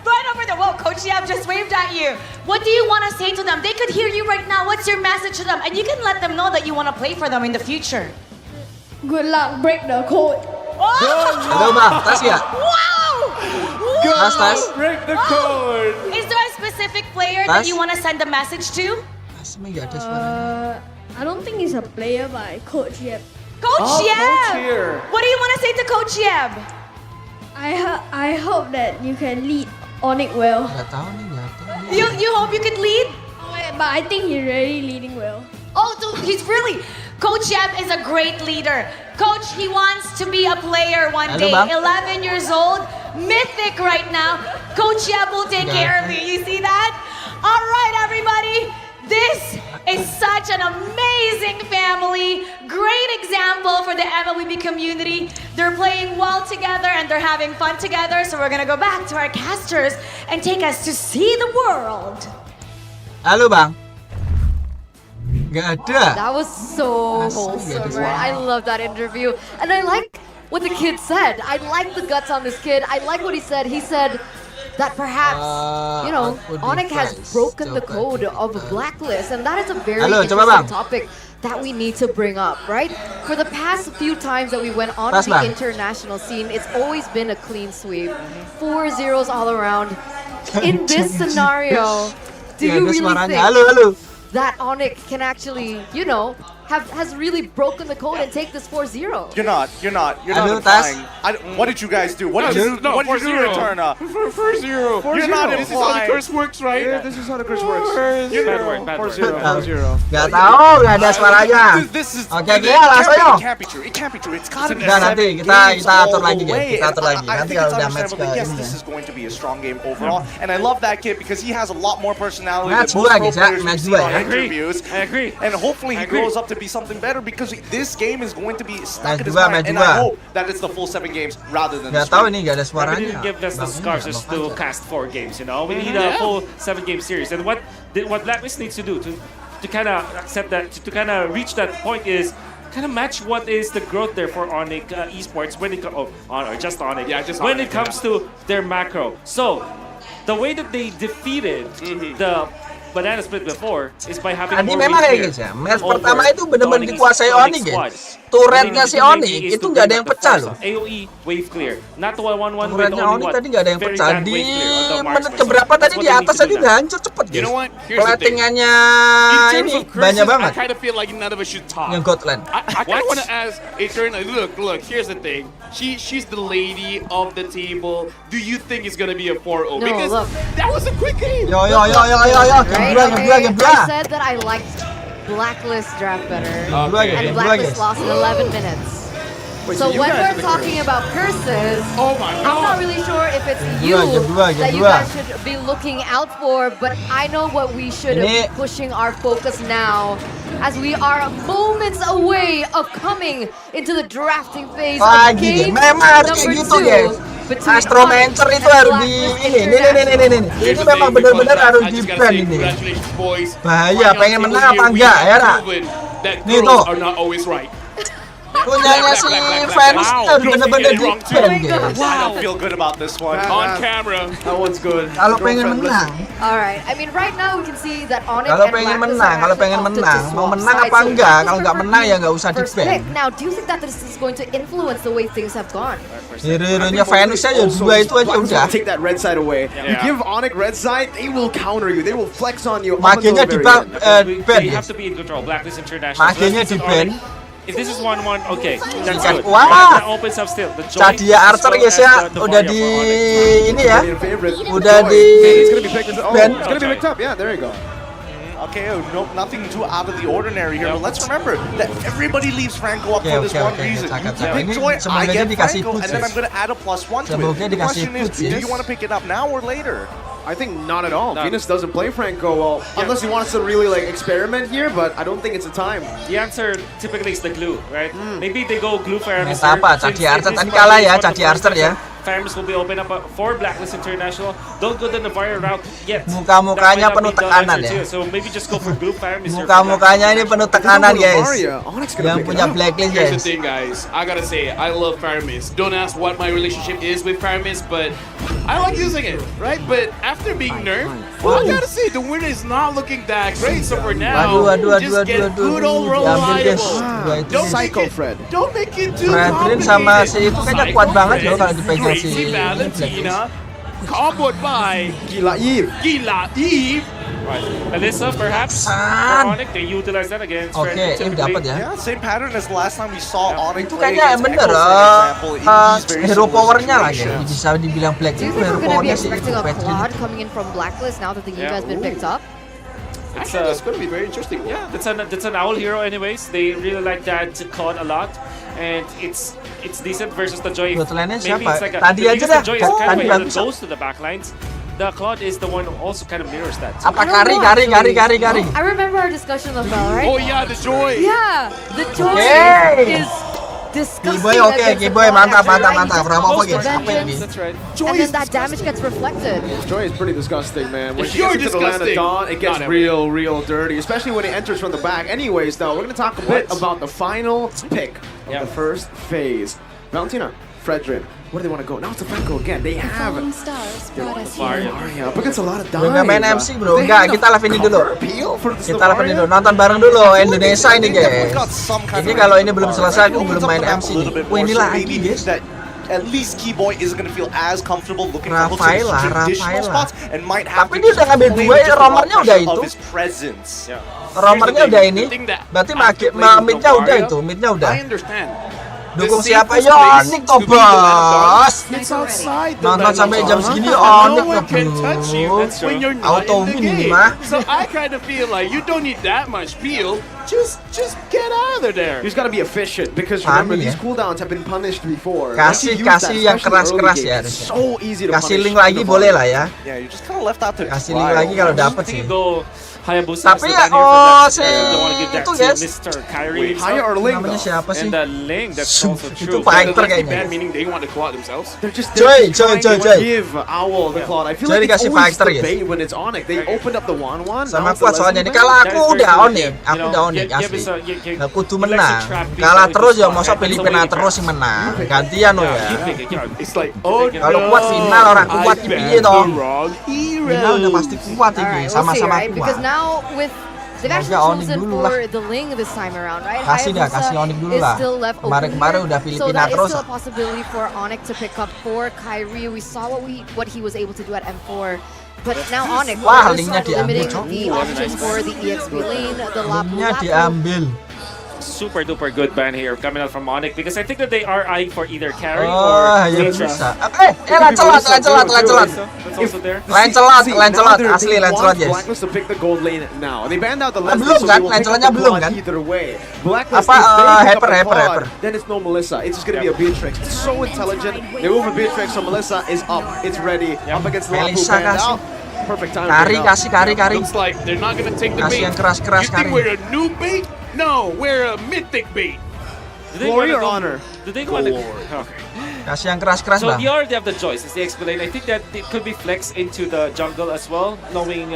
Right over there. Whoa, Coach Yab just waved at you. What do you want to say to them? They could hear you right now. What's your message to them? And you can let them know that you want to play for them in the future. Good luck. Break the code. Halo bang, tas ya? Wow! Tas. Break the code. Is there a specific player that Tas? you want to send a message to? Tas nggak ada suaranya. I don't think he's a player, but I coach yet. Coach Yeb! Coach here. What do you want to say to Coach Yeb? I hope that you can lead Onyx well. Nggak tahu nih. You hope you can lead? But I think he's really leading well. Oh, so he's really... Coach Yeb is a great leader. Coach, he wants to be a player one Halo, day. Bang. 11 years old, mythic right now. Coach Yeb will take care of you. You see that? All right, everybody. This is such an amazing family. Great example for the MLB community. They're playing well together and they're having fun together. So we're going to go back to our casters and take us to see the world. Halo bang. Nggak ada. That was so wholesome, right? I love that interview. And I like what the kid said. I like the guts on this kid. I like what he said. He said that perhaps, Onyx has broken the code of Blacklist. And that is a very Halo, coba, interesting Bang. topic that we need to bring up, right? For the past few times that we went on Tas, the Bang. international scene, it's always been a clean sweep. 4 zeros all around. In this scenario, do Nggak you ada really suaranya. think Halo. that Onyx can actually, has really broken the code and take this 4-0? You're not Halo, implying. What did you guys do? What did you do to return up? First zero. You're not This is how the implying. curse works, right? Yeah, this is how the curse works. Bad word. 4-0. Nggak tahu, nggak ada suaranya. This is. Oke, it langsung yuk. can't be true. It can't be true. It's gotta be. Udah, nanti kita atur lagi, guys. Kita atur lagi. I Nanti think kalau it's udah match understandable ke that yes, ini this ya. is going to be a strong game overall, and I love that kid because he has a lot more personality Match than most dua, pro guys, ya. players Match we've dua, seen on ya. interviews. I agree. And hopefully he grows up to be be something better because this game is going to be stuck in his Match mind, and dua. I hope that it's the full 7 games rather than Nggak the tahu streak. ini nggak ada We suaranya. didn't give us the scars just to cast 4 games, you know? We need Yeah. a full 7-game series. And what Blacklist needs to do to kind of accept that, to kind of reach that point is kind of match what is the growth there for Onyx esports when it just Onyx. Yeah, just when Onyx, it comes to their macro. So the way that they defeated the Banana Split before is by having Tadi more memang wave kayak clear gitu ya. Match over pertama itu benar-benar the dikuasai Onyx ya. squad. Turretnya si What they Onyx need to make itu is nggak ada to yang bring pecah back loh. the AOE wave clear, not the 1-1 with Turretnya only Onyx what tadi nggak ada yang very pecah. bad Di wave clear on the menit marksman. keberapa So tadi that's di what they atas need to tadi do udah now. hancur cepet You guys. know what? Here's the thing. Platingannya In terms ini of curses, banyak I banget. kind of feel like none of us should talk. Yang Gotland. I kind of want to ask Eternal. Look. Here's the thing. She's the lady of the table. Do you think it's gonna be a 4-0? No, Because look. that was a quick game. Yo. Right? Game dua. I said that I liked Blacklist draft better. Okay. And Blacklist lost in 11 minutes. Wait, So so you when guys are we're the talking about curses, Oh my I'm not god. really sure if it's Game you dua. that you guys should be looking out for, but I know what we should Ini- be pushing our focus now, as we are moments away of coming into the drafting phase of Lagi game memang harus number kayak gitu 2 guys. between Astromancer Onyx itu and harus di Blacklist ini. International. Here's Ini the memang thing, benar-benar because harus I di just gotta ban say ini. congratulations, boys. Bahaya, Right pengen on menang tables apa here, we enggak, have ya, Ra? proven That Nih, girls tuh. are not always right. Punyanya si fans Wow. harus Don't benar-benar get it di wrong, too. ban Oh my guys. God. I don't feel good about this one. On camera. That one's good. Kalau pengen Girlfriend, menang, All right. I mean, right now we can see that Onyx kalau and pengen Blacklist menang, have kalau actually pengen opted to menang, mau swap menang sides. apa So enggak? Blacklist Kalau nggak preferred menang ya being nggak usah di first ban. pick. Now, do you think that this is going to influence the way things have gone? Hero-heronya Venus aja Also, dua itu aja Black's udah. gonna take that red side away. You Yeah. give Onyx red side, they will counter you. They will flex on you. Makanya di ban They have guys. to be in control. Blacklist International. Makanya So di that's ban. Onyx. If this is 1-1, okay, that's Kan, good. wah. That opens up still. The joint Cadia as Archer well guys as ya, the udah Varia di for Onyx. ini ya, Favorite. udah di. It's gonna be picked. Oh, ban. it's gonna be picked up. Yeah, there you go. Okay, no, nothing too out of the ordinary here. But let's remember that everybody leaves Franco up Okay, for this okay, one okay, reason. cakap, You cakap. pick Ini Joy, I semoga get dikasih Franco, puts and then ya. I'm going to add a +1 to Semoga it. The dikasih question is, puts do ya. you want to pick it up now or later? I think not at all. No. Venus doesn't play Franco well, unless he wants to really like experiment here. But I don't think it's the time. The answer typically is the glue, right? Maybe they go glue Faramis. Ternyata apa? Cadia Archer tadi kalah ya, Cadia Archer ya. Faramis will be open up for Blacklist International. Don't go the Navarre route yet. Muka-mukanya That penuh might not be the tekanan answer ya. too. So maybe just go for glue Faramis. Muka-mukanya ini penuh tekanan guys. Onyx gonna Yang pick it punya up. blacklist Here's the guys. thing, guys. I gotta say, I love Faramis. Don't ask what my relationship is with Faramis, but I like using it, right? But after being nerfed, I gotta say, the win is not looking that great. So for now, just get good old diambil guys. reliable. Dua itu Don't guys. make it, don't make it too Fredrin complicated. sama si itu kayaknya kuat banget loh kalau dipegang si Crazy Valentina, comboed by Gila Eve. Gila Eve. Right. Alyssa, perhaps, for Onyx, they utilize that against Oke, ini dapat ya. Yeah, same pattern as the last time we saw Onyx Itu play kayaknya against bener Echo, for example. He's very hero similar powernya lah ya. situation. Bisa dibilang black Do you itu think hero we're going to be powernya sih. expecting a Fredrin. Claude coming in from Blacklist now that the Yuga has been picked up? Actually, that's gonna be very interesting. Yeah, that's an owl hero anyways. They really like that Claude a lot. And it's decent versus the Joy. Gotlandnya Maybe siapa? it's like a, Tadi aja because dah. the Joy is kind Tadi of a hero bagus. that goes to the backlines. The Claude is the one who also kind of mirrors that. Apa I don't Kari, know, Kari, actually. Kari, Kari. I remember our discussion of Bell, right? Oh yeah, the Joy. Yeah, the Joy Okay. is disgusting. Keyboy oke, against the Keyboy Claude mantap, after mantap, he mantap. just Bravo goes guys. to Apa vengeance, ini? That's right. and then that damage gets reflected. Joy is pretty disgusting, man. When If she you're gets into the land of disgusting, dawn, it gets not ever. real dirty, especially when it enters from the back. Anyways, though, we're gonna talk a bit about the final pick of the first phase. Valentina, Fredrin, where do they want to go? Now it's the Franco again. They have Varia up against a lot of dives. Nggak main MC bro, They enggak, have kita live ini cover dulu. appeal for this Kita live ini Varia. dulu, nonton bareng dulu Indonesia ini They definitely guys. got some kind Ini of kalau range ini belum bar, selesai, right? aku It belum opens up main the map MC a little nih. bit Wah more, ini so lagi maybe guys. that at least Keyboy isn't going to feel as comfortable looking for hooks in Rafaela, traditional Rafaela. spots and might have Tapi to dia udah ngambil play dua with ya, just a lot romernya of udah pressure itu. of his presence. Romernya udah ini. Berarti midnya udah itu, midnya udah. I understand. Dukung The siapa? safest Yonik place toh to be the Landar, bos. It's outside the Nonton sampai jam Landar. segini No Onyx one lah can touch you bro. when you're not Auto in the win ini game. mah. So I kind of feel like you don't need that much peel. Just get out of there. You just gotta be efficient because remember Funny, these ya. cooldowns have been punished before. Kasih Once you use that, yang especially keras-keras early ya game, it's harusnya. So easy to Kasih punish link lagi the boleh Varia. lah ya. Yeah, you just kind of left out to Kasih dry link lagi kalau almost. dapet I think sih. you go Hayabusa Tapi is ya, down here for that. si Don't want to give that itu, to guys. Mr. Kyrie. Wait, Haya or Ling? Namanya siapa sih? And Ling, that's also Itu true. fighter Bad, kayaknya. meaning they want to call out themselves. They're just Joy. trying to give Owl the cloud. I feel Joy like it's dikasih always fighter, the guys. bait when it's Onyx. They opened up the 1-1. Sama now it's kuat the soalnya nih. Leslie Kalau Bait. aku That is udah very Onyx, good. aku udah Onyx Give asli. us a- Aku tuh he likes to menang. trap people Kalah into terus ya, spot. masa That's the Filipina way to terus sih menang. Gantian lo ya. You pick it, yeah. It's like, oh Kalau no, kuat final orang aku kuat I piye backed toh. the wrong hero. Final udah pasti kuat ini, Alright, we'll see, sama-sama right? Because kuat. now with they've actually Semoga Onyx chosen dulu for lah. the Ling this time around, right? Kasih dah, Hayabusa kasih Onyx dulu is lah. still left open Kemarin-kemarin here, udah so Filipina that is terus. still a possibility for Onyx to pick up for Kyrie. We saw what he was able to do at M4. But now Onyx Wah, will linknya start limiting diambil, the options for the EXP lane, the Linknya Lapu. diambil. Super duper good ban here coming out from Onyx because I think that they are eyeing for either carry Oh, or ya Mitra. bisa. Lancelot. That's also there. Lancelot, See, Lancelot, now asli they Lancelot, want yes. Blacklist to pick the gold lane now. They banned out the Ah, Leslie, belum so kan? they will pick up Lancelotnya the belum quad kan? either way. Blacklist, Apa, if they pick up Hyper, the Hyper, quad, Hyper. then it's no Melissa. It's just gonna be a Beatrix. It's so intelligent. They move a Beatrix, so Melissa is up. It's ready. Up against Lapu, Melissa banned kasih. out. Perfect time. Kari, to pick up. kari. Looks like they're not gonna take the Kasih bait. yang keras-keras, You think Kari. we're a new bait? No, we're a mythic bait. Do they Glory wanna or go- honor? Do they want to? Okay. Kasih yang keras-keras So bang. they already have the choice. It's the explain. I think that it could be flex into the jungle as well, knowing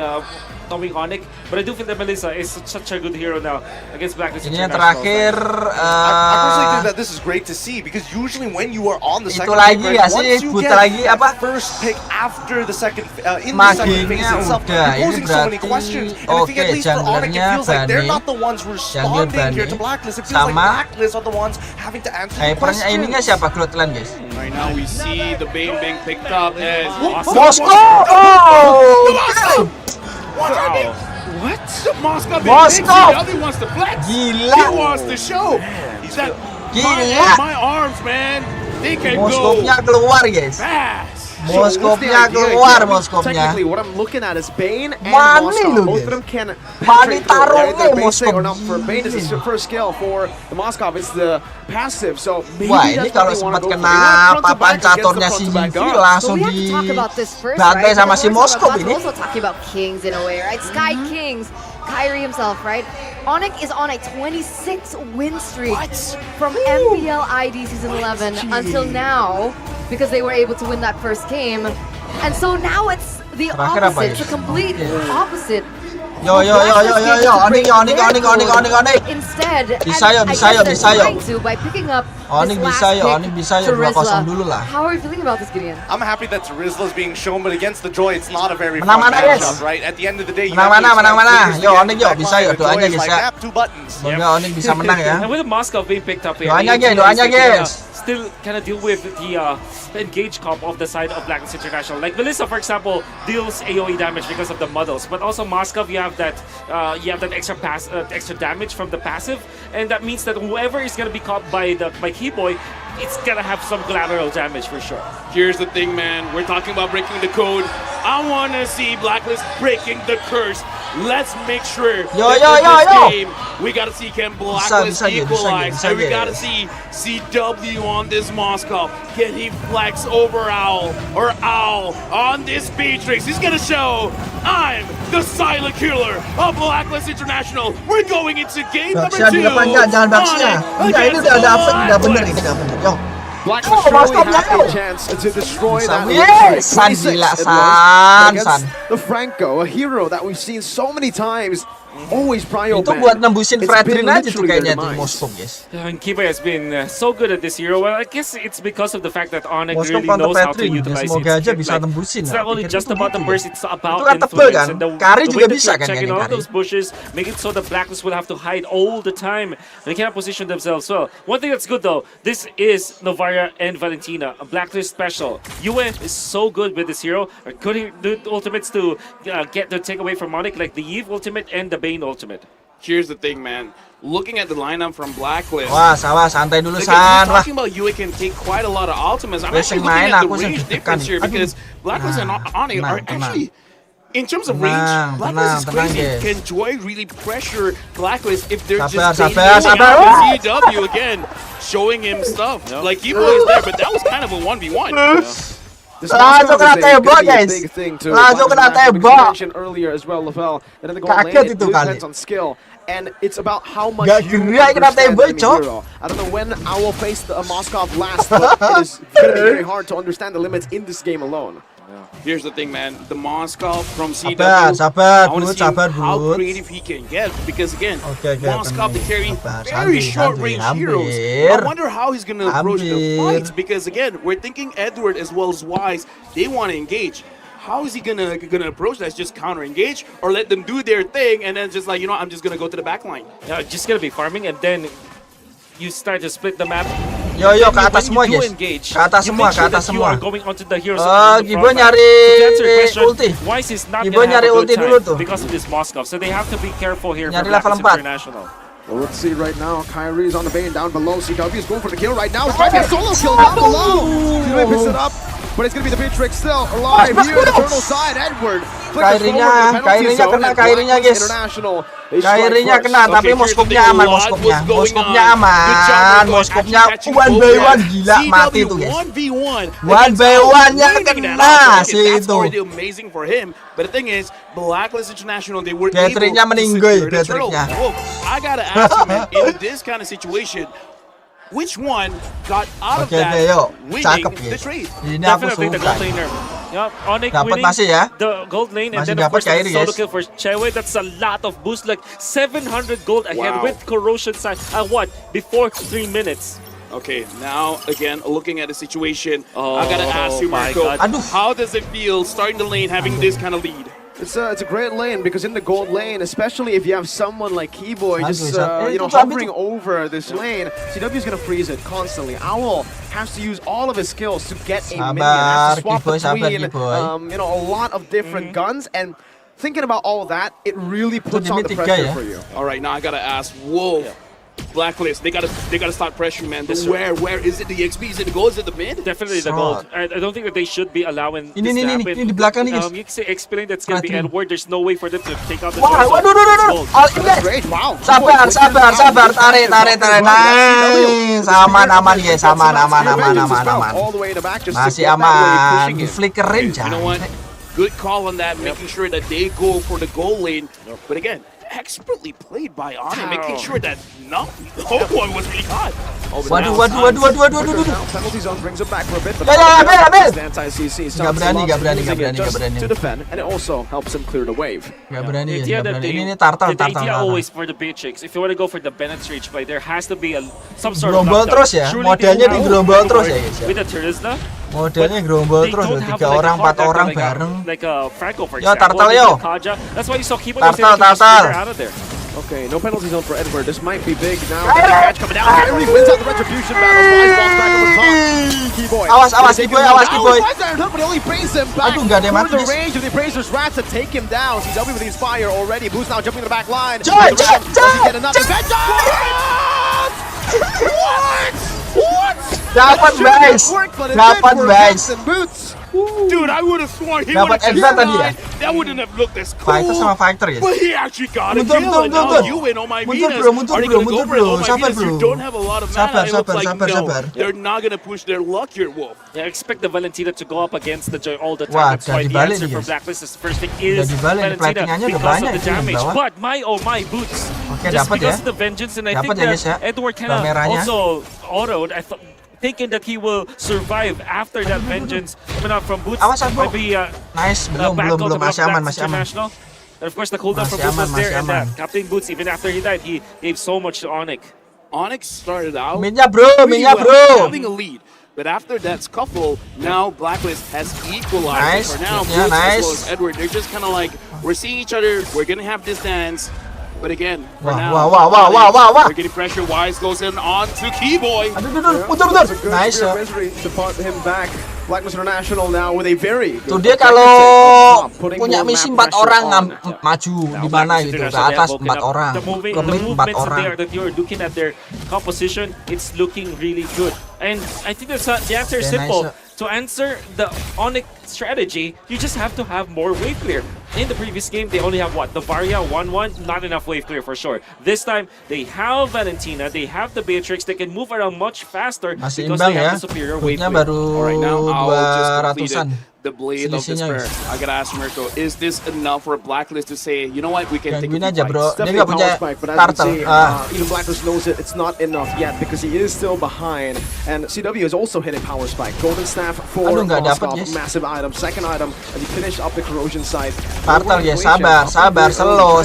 Onyx. But I do feel that Melissa is such a good hero now against Blacklist Ini yang International. terakhir. I personally think that this is great to see because usually when you are on the Itu second lagi pick, ya right, sih, once you buta get lagi apa? first pick after the second in the second phase Magingnya itself, udah, you're ini posing so many berarti questions. And I think at oke, least for Onyx, it junglernya feels like they're Bani, not the ones responding here to Blacklist. It feels like sama Blacklist are the ones having to answer the Hypernya ininya questions. siapa? Cloudland guys. Right now we see the bait being picked up as Moscow! Oh! Wow. What? The Moscow bait Moscow! CW wants to flex. Gila. He wants to show that Gila. my arms, man, they can Moskopnya go keluar guys. fast. So what's the Moskopnya idea keluar, here? Moskopnya. Technically, what I'm looking at is Bane and Mani Moscow. lu, Both guys. of them can Mani penetrate through. taruhnya Either Bane Moskop. or not. For Bane, it's the first skill. For the Moscow, it's the passive. So maybe Wah, ini that's kalau what they sempat wanna go for. kena They want front to papan back against the caturnya front si to back Vivi guard. langsung But we have di to talk about this first, bantai right? sama Because si we're talking Moskop about- ini. also talking about Kings in a way, right? Sky Kings, Kyrie himself, right? Onyx is on a 26 win streak from MPL ID Season 11 until now because they were able to win that first game. And so now it's the Terakhir apa opposite, ya? it's the complete opposite. Yo, Onyx. Instead, Bisa yo, and I bisa yo, guess they're bisa yo. trying to by picking up Onyx this bisa last yo, pick Onyx bisa yo, to 2-0 Rizla. dulu lah. How are you feeling about this, Gideon? I'm happy that Rizla is being shown, but against the Joy, it's not a very Menang fun mana, matchup, guys? right? At the end of the day, you Menang have to mana, expect menang mana? players to Yo, get Onyx yo, back bisa line, yo, and Joy doanya is like, bisa. "Yap, 2 buttons." Semoga Onyx bisa menang ya. And with the Moscow being picked up here, Doanya they guys, can still kind of deal with the engage comp of the side of Blacklist International. Like Melissa, for example, deals AOE damage because of the muddles, but also Moscow, you have that extra damage from the passive, and that means that whoever is gonna be caught by Keyboy, it's gonna have some collateral damage for sure. Here's the thing, man. We're talking about breaking the code. I want to see Blacklist breaking the curse. Let's make sure that this game, we got to see can Blacklist equalize. And we got to see CW on this Moscow. Can he flex over Owl or Owl on this Beatrix? He's going to show I'm the silent killer of Blacklist International. We're going into game number 2. Jangan baksnya. Enggak, ini udah bener ini, udah bener. Yo. Blacklist surely have a chance to destroy that Yes, San 26 gila, it was San. against the Franco, a hero that we've seen so many times. Always prio Itu ban. buat nembusin It's Fredrin been aja tuh literally kayaknya their di demise. Moskov guys. And Kiba has been so good at this hero. Well, I guess it's because of the fact that Onyx Moskov really kontra knows how to Fredrin, ya utilize semoga its aja kit. bisa Like, nembusin. it's not only Pikir just itu about the gitu burst, ya. it's about Itu kan tebel influence. kan? And the Kari way juga that bisa you're kan checking nyanyi all Kari. those bushes, make it so the Blacklist will have to hide all the time. They cannot position themselves well. One thing that's good though, this is Novaria and Valentina, a Blacklist special. Yue is so good with this hero. Could he do ultimates to get the takeaway from Onyx, like the Eve ultimate and the Bane ultimate? Here's the thing, man. Looking at the lineup from Blacklist. Wah, salah santai dulu Like, San if lah. you're talking about Yue can take quite a lot of ultimates. I'm Wes actually yang looking main, at the aku sih range deg-degan difference nih. here Aduh. because Blacklist and Onyx are actually, in terms of range, Blacklist is crazy. guys. Can Joy really pressure Blacklist if they're Sabar, just sabar, baiting sabar. out CW again, showing him stuff? Like, Keyboy is there, but that was kind of a 1v1. This Langsung kena tembak, guys. Langsung kena tembak. Mentioned earlier as well, Lavelle, that in the gold Kaget lane, it itu really kali. depends on skill. And it's about how much Gak you gerak kena understand tembak, enemy Cok. hero. I don't know when Owl faced Moskov last, but it is going to be very hard to understand the limits in this game alone. Here's the thing, man. The Moskov from CW. Sabar, I want to Boots, see sabar, how Boots. creative he can get. Because again, Okay, Moskov the carry, sabar, very santuy, short-range santuy, heroes. hampir. I wonder how he's going to approach the Hampir. fights. Because again, we're thinking Edward as well as Wise, they want to engage. How is he gonna approach that? Just counter engage or let them do their thing and then just like, you know, I'm just gonna go to the back line. Yeah, just gonna be farming and then you start to split the map. Yo, ke atas semua, guys. Ke atas semua, ke atas semua. Gibo nyari ulti. Gibo nyari ulti dulu tuh. Because of this Moskov, so they have to be careful here for Nyari level Blackness 4. International. Well, let's see right now. Kyrie is on the bane down below. CW is going for the kill right now. It's trying to get a solo kill down below. CW picks it up, but it's going to be the Beatrix still alive here on the turtle side. Edward. Kyrie-nya kena, Kyrie-nya, guys. Kyrie-nya kena, tapi Moskopnya aman, Moskopnya aman, Moskopnya one by one, gila mati tuh, guys. 1 by 1-nya kena sih itu. Amazing for him, but the thing is, Blacklist International, they were Beatrix-nya meninggal, Beatrix-nya. I gotta ask you, man, in this kind of situation, which one got out of that winning the trade? Ini aku Definitely the suka. gold laner. Yep, Onyx Dapat winning masih ya? the gold lane and Masih then of dapat course the Kyrie, solo guys. kill for Chewe. That's a lot of boost, like 700 gold ahead Wow. with corrosion side. What? Before 3 minutes. Okay, now again, looking at the situation, Oh, I gotta ask you, my Marco, God. how does it feel starting the lane having this kind of lead? It's a great lane because in the gold lane, especially if you have someone like Keyboy just itu hovering over this lane, CW is gonna freeze it constantly. Owl has to use all of his skills to get a minion. Has to swap Keyboy, sabar, between Keyboy. a lot of different guns, and thinking about all that, it really puts on the pressure for you. All right, now I gotta ask, whoa. Blacklist, they gotta start pressuring, man. But where is it? The XP? Is it the gold? Is it the mid? Definitely the gold. I don't think that they should be allowing this to happen. Ini di belakang nih, guys. You can say explain that's gonna be Edward. There's no way for them to take out the Wah, waduh, gold. All in, guys. Sabar, tarik. Nice, aman, guys, aman. Masih aman, di flickerin, You know what? Good call on that, making sure that they go for the goal lane. But again, expertly played by Onyx, making sure that no one was really caught. Waduh. Penalty zone brings it back for a bit, but Ambil. anti-CC Gak berani. to defend, and it also helps him clear the wave. Gak berani, The idea guys, gak that berani. they- Ini tartal. the idea always for the Beatrix, if you want to go for the Bennett's Reach play, there has to be some sort of Gerombol knockdown. terus ya, Surely modelnya they di will gerombol go terus for ya, it guys, ya. With the Terizla, Modelnya gerombol they terus, don't loh, have 3 like orang, a 4 hard attack orang like bareng. like a Franco, for Yo, example. tartal, with yo. the Kaja. That's why you saw Keyboy was Tartal, able to just tartal. figure out of there. Okay, no penalty zone for Edward. This might be big now. Catch coming down. Kyrie wins out the retribution battle. Wise balls back over top. Keyboy. Awas, Keyboy. Wise Iron Hook, but he only brings him back. Aduh, nggak ada yang mati, the guys. range of the Appraiser's Rats to take him down. CW with the Inspire already. Boost now jumping to the back line. Joy! Does he get another What? What? Dapat, guys. Dapat, guys. Boots. Dude, I would have sworn he Dapat would have extra tadi ya? That wouldn't have looked as cool. Fighter sama fighter, guys. But he actually got a Mundur, kill, mundur, and now mundur. you and Oh My Mundur, Venus bro, mundur, are bro, gonna go mundur, for it. bro. Oh My Sabar, Venus, you bro. don't have a lot of mana. It looks like Sabar. they're not gonna push their luck here, Wolf. Yeah, expect the Valentina to go up against the Joy all the Wah, time. That's why udah the dibalik answer nih, for guys. Blacklist is first pick is Udah dibalik, Valentina platingannya udah because banyak of the itu yang damage. bawah. But my oh my boots. Oke, Just dapat because ya. of the vengeance, and I Dapat think ya, that guys, ya. Edward kind of Merahnya. also autoed. Thinking that he will survive after that vengeance coming out from Boots. Awas, bro. Maybe Nice, belum, masih aman. International. And of course, the cooldown from Masih Boots was aman, there, masih and aman. Captain Boots, even after he died, he gave so much to Onyx. Onyx started out Minyak, bro, pretty minyak, well, bro. having a lead. But after that scuffle, now Blacklist has equalized. Nice. For now, Yeah, Boots nice. as well as Edward, they're just kind of like, we're seeing each other, we're gonna have this dance. But again, for now, Wah. they're getting pressure. Wise goes in on to Keyboy. Mundur. Nice. Misery to put him back. Blacklist International now with a very Tuh good dia objective kalau take on top, putting punya more misi map 4 pressure orang on. maju di mana gitu, ke atas 4 orang, ke mid 4 movements orang. that you're looking at their composition, it's looking really good. And I think the answer is Okay, simple. nice. To answer the Onyx strategy, you just have to have more wave clear. in the previous game, they only have what? The Varia 1-1, not enough wave clear for sure. This time, they have Valentina, they have the Beatrix, they can move around much faster because they have the superior wave clear. Alright, now Owl just completed the Blade of Selisihnya. Despair. I gotta ask Mirko, is this enough for Blacklist to say, you know what, we can take a few aja bro, fights? dia nggak punya Spike, but as you turtle. say, even Blacklist knows it, it's not enough yet because he is still behind. And CW is also hitting Power Spike. Golden Staff for Moskov, massive item. Second item, and he finished up the corrosion side. Turtle ya, sabar, slow.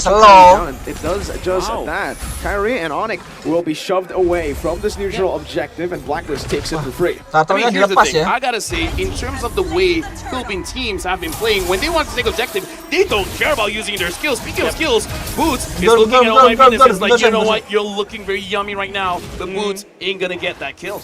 It does just that. Kyrie and Onyx will be shoved away from this neutral objective, and Blacklist takes it for free. I mean, here's the thing, I gotta say, in terms of the way Philippine teams have been playing, when they want to take objective, they don't care about using their skills. Speaking of skills, Boots is looking at all my Venus, it's like, you know what, you're looking very yummy right now, but Boots ain't gonna get that kill.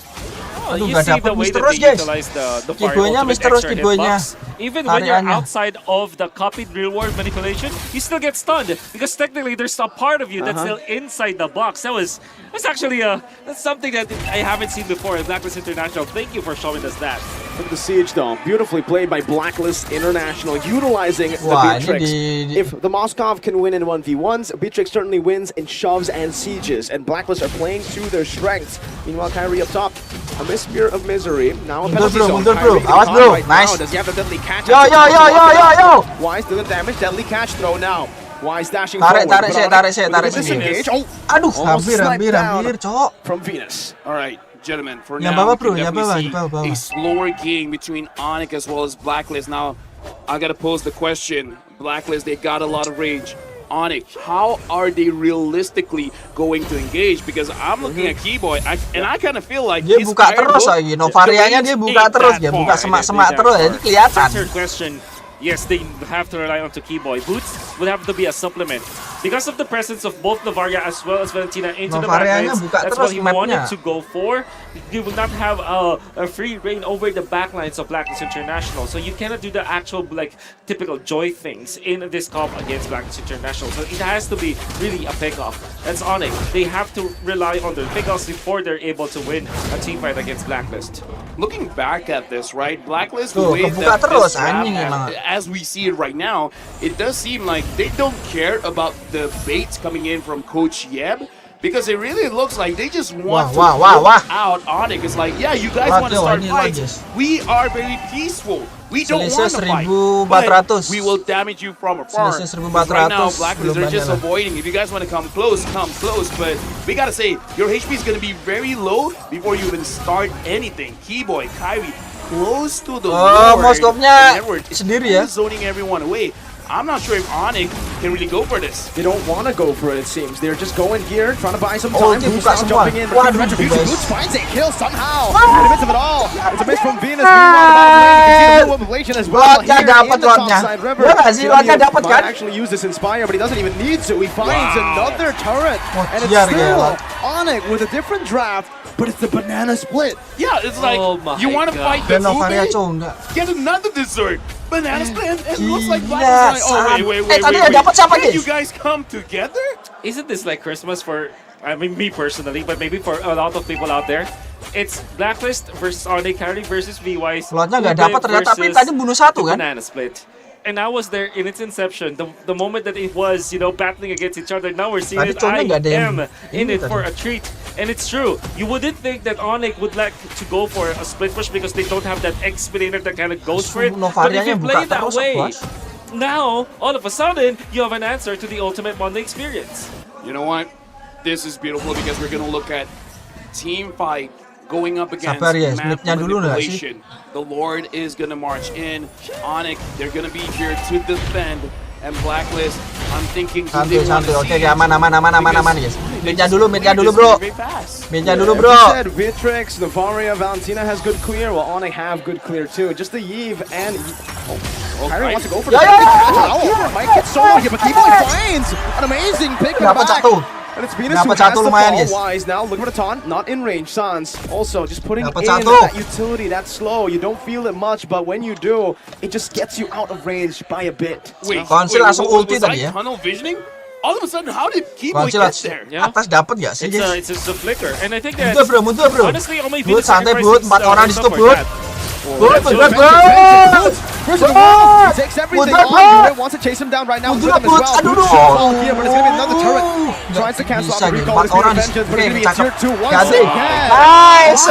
You see the way that they utilize the fire ultimate extra hitbox. Even when you're outside of the copied real world manipulation, you still get stunned because technically there's a part of you that's still inside the box. That's actually that's something that I haven't seen before in Blacklist International. Thank you for showing us that. Look at the siege though, beautifully played by Blacklist International, utilizing the Beatrix. If the Moskov can win in 1v1s, Beatrix certainly wins in shoves and sieges, and Blacklist are playing to their strengths. Meanwhile, Kyrie up top, a Spear of Misery. Now a penalty zone. Bro. Awas bro, nice. Does he have the deadly catch? Yo. Wise doing the damage, deadly catch throw now. Wise dashing tarik forward. sih. Aduh, hampir, cok. From Venus. All right, gentlemen, for Yang now, bawah, we bro, can yang definitely bawah. see a slower game between Onyx as well as Blacklist. Now, I gotta pose the question. Blacklist, they got a lot of rage. Onyx, how are they realistically going to engage? Because I'm looking at Keyboy, and I kind of feel like dia buka terus lagi, Novarianya dia buka terus, dia buka semak-semak terus, jadi kelihatan. That's your question. Yes, they have to rely on to Keyboy. Boots would have to be a supplement. Because of the presence of both Novaria as well as Valentina into the backlines, that's what he wanted to go for. You will not have a free reign over the backlines of Blacklist International. So you cannot do the actual typical Joy things in this comp against Blacklist International. So it has to be really a pick-off. That's Onyx. They have to rely on their pick-offs before they're able to win a team fight against Blacklist. Looking back at this, right, Blacklist, the way that this map, as we see it right now, it does seem like they don't care about the baits coming in from Coach Yeb, because it really looks like they just want to out Onyx. It's like, yeah, you guys want to start fights. We are very peaceful. We don't want to fight, but we will damage you from afar. Right now, Blacklist, they're just avoiding. If you guys want to come close, but we gotta say, your HP is gonna be very low before you even start anything. Keyboy, Kyrie, close to the Moskopnya sendiri ya. Zoning everyone away. I'm not sure if Onyx can really go for this. They don't want to go for it, it seems. They're just going here, trying to buy some time. Boots now jumping in. Retribution. Boots finds a kill somehow. In the midst of it all, it's a miss from Venus. Meanwhile, the bottom lane, you can see the blue inflation as well. Here in the topside river. Might actually use this Inspire, but he doesn't even need to. He finds another turret. And it's still Onyx with a different draft. But it's the banana split. Yeah, it's like, you want to fight the ube? Get another dessert. Banana split, and it looks like Black is like, oh, wait. Can you guys come together? Isn't this like Christmas for, I mean, me personally, but maybe for a lot of people out there? It's Blacklist versus Onyx, Kyrie versus VY's. Slotnya nggak dapat ternyata, tapi tadi bunuh satu kan? Banana split. And I was there in its inception, the moment that it was, battling against each other. Now we're seeing it. I am in it for a treat. And it's true. You wouldn't think that Onyx would like to go for a split push because they don't have that Expeditor that kind of goes for it. But if you play that way, now, all of a sudden, you have an answer to the ultimate bonding experience. You know what? This is beautiful because we're going to look at team fight going up against map manipulation. The Lord is going to march in. Onyx, they're going to be here to defend. And Blacklist, I'm thinking santuy. Oke, aman guys. Midnya dulu bro. Midnya dulu bro. Said Beatrix, Novaria, Valentina has good clear, while Onyx have good clear too. Just the Yves and Kyrie wants to go for the catch. Might get solo here, but Keyboy finds an amazing pick in the back. And it's Venus who has the fall. Wise now looking for the taunt, not in range. Sans also just putting in that utility, that slow. You don't feel it much, but when you do, it just gets you out of range by a bit. Wait, was I tunnel visioning? All of a sudden, how did Keyboy get there? Atas dapat gak sih? It's a flicker, and I think that mundur bro. Honestly, all my Venus santai bro, 4 orang di situ bro. First of all, he takes everything on. Yue wants to chase him down right now with rhythm as well. Boots should fall here, but it's going to be another turret. Tries to cancel out the recall. It's going to vengeance, but it's going to be a tier 2 once again. Nice.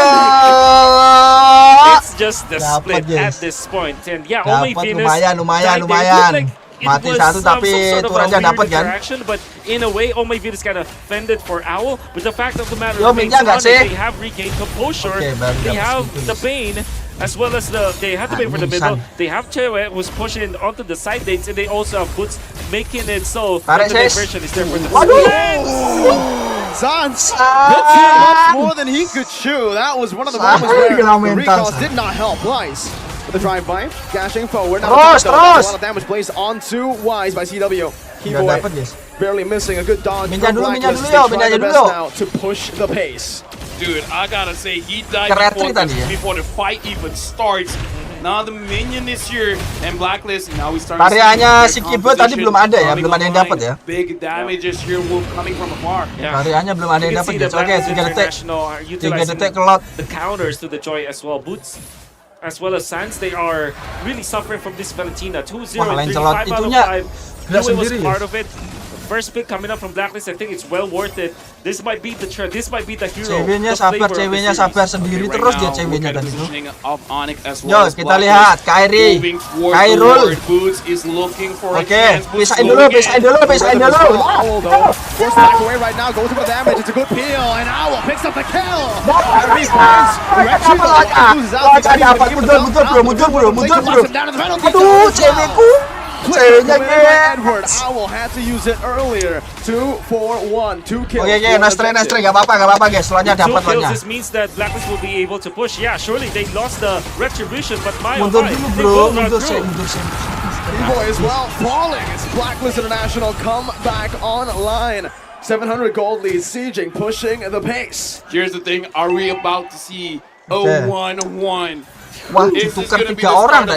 It's just the split at this point. And yeah, Omai Venus lumayan. Mati satu tapi turunnya dapat kan. But in a way, Omai Venus kind of fended for Owl. But the fact of the matter remains, they have regained composure. They have the Bane, as well as they have the Bane for the middle. They have Chewe who's pushing onto the side lanes, and they also have Boots making it so that the diversion is there for the Sans did much more than he could chew. That was one of the moments where the recalls did not help. Wise with the drive-by, dashing forward. Now a lot of damage placed onto Wise by CW. Keyboy barely missing a good dodge from Blacklist. They try their best now to push the pace. Dude, I gotta say, he died before the fight even starts. Now the minion is here, and Blacklist, now we start Tariannya si Keyboy tadi belum ada ya, belum ada yang dapat ya. Big damages here coming from afar. Tariannya belum ada yang dapat ya. Oke, 3 detik kelot. The counters to the Joy as well. Boots as well as Sans, they are really suffering from this Valentina. 2-0, 3, 5 out of 5. Yue was part of it. First pick coming up from Blacklist, I think it's well worth it. This might be the this might be the hero. Ceweknya sabar sendiri terus dia ceweknya tadi tuh. Yo, kita lihat Kairi, Kairul. Oke, pisahin dulu. Force back away right now, goes for the damage. It's a good peel, and Owl picks up the kill. Mundur bro. Aduh, cewekku. Edward Owl had to use it earlier. 2-4-1, 2 kills. Oke, nice try, gak apa-apa guys. Setelahnya dapat banyak. This means that Blacklist will be able to push. Yeah, surely they lost the retribution, but mundur dulu bro, mundur sih. Keyboy as well falling as Blacklist International come back online. 700 gold lead, sieging, pushing the pace. Here's the thing, are we about to see a 1-1? Wah, ditukar 2 orang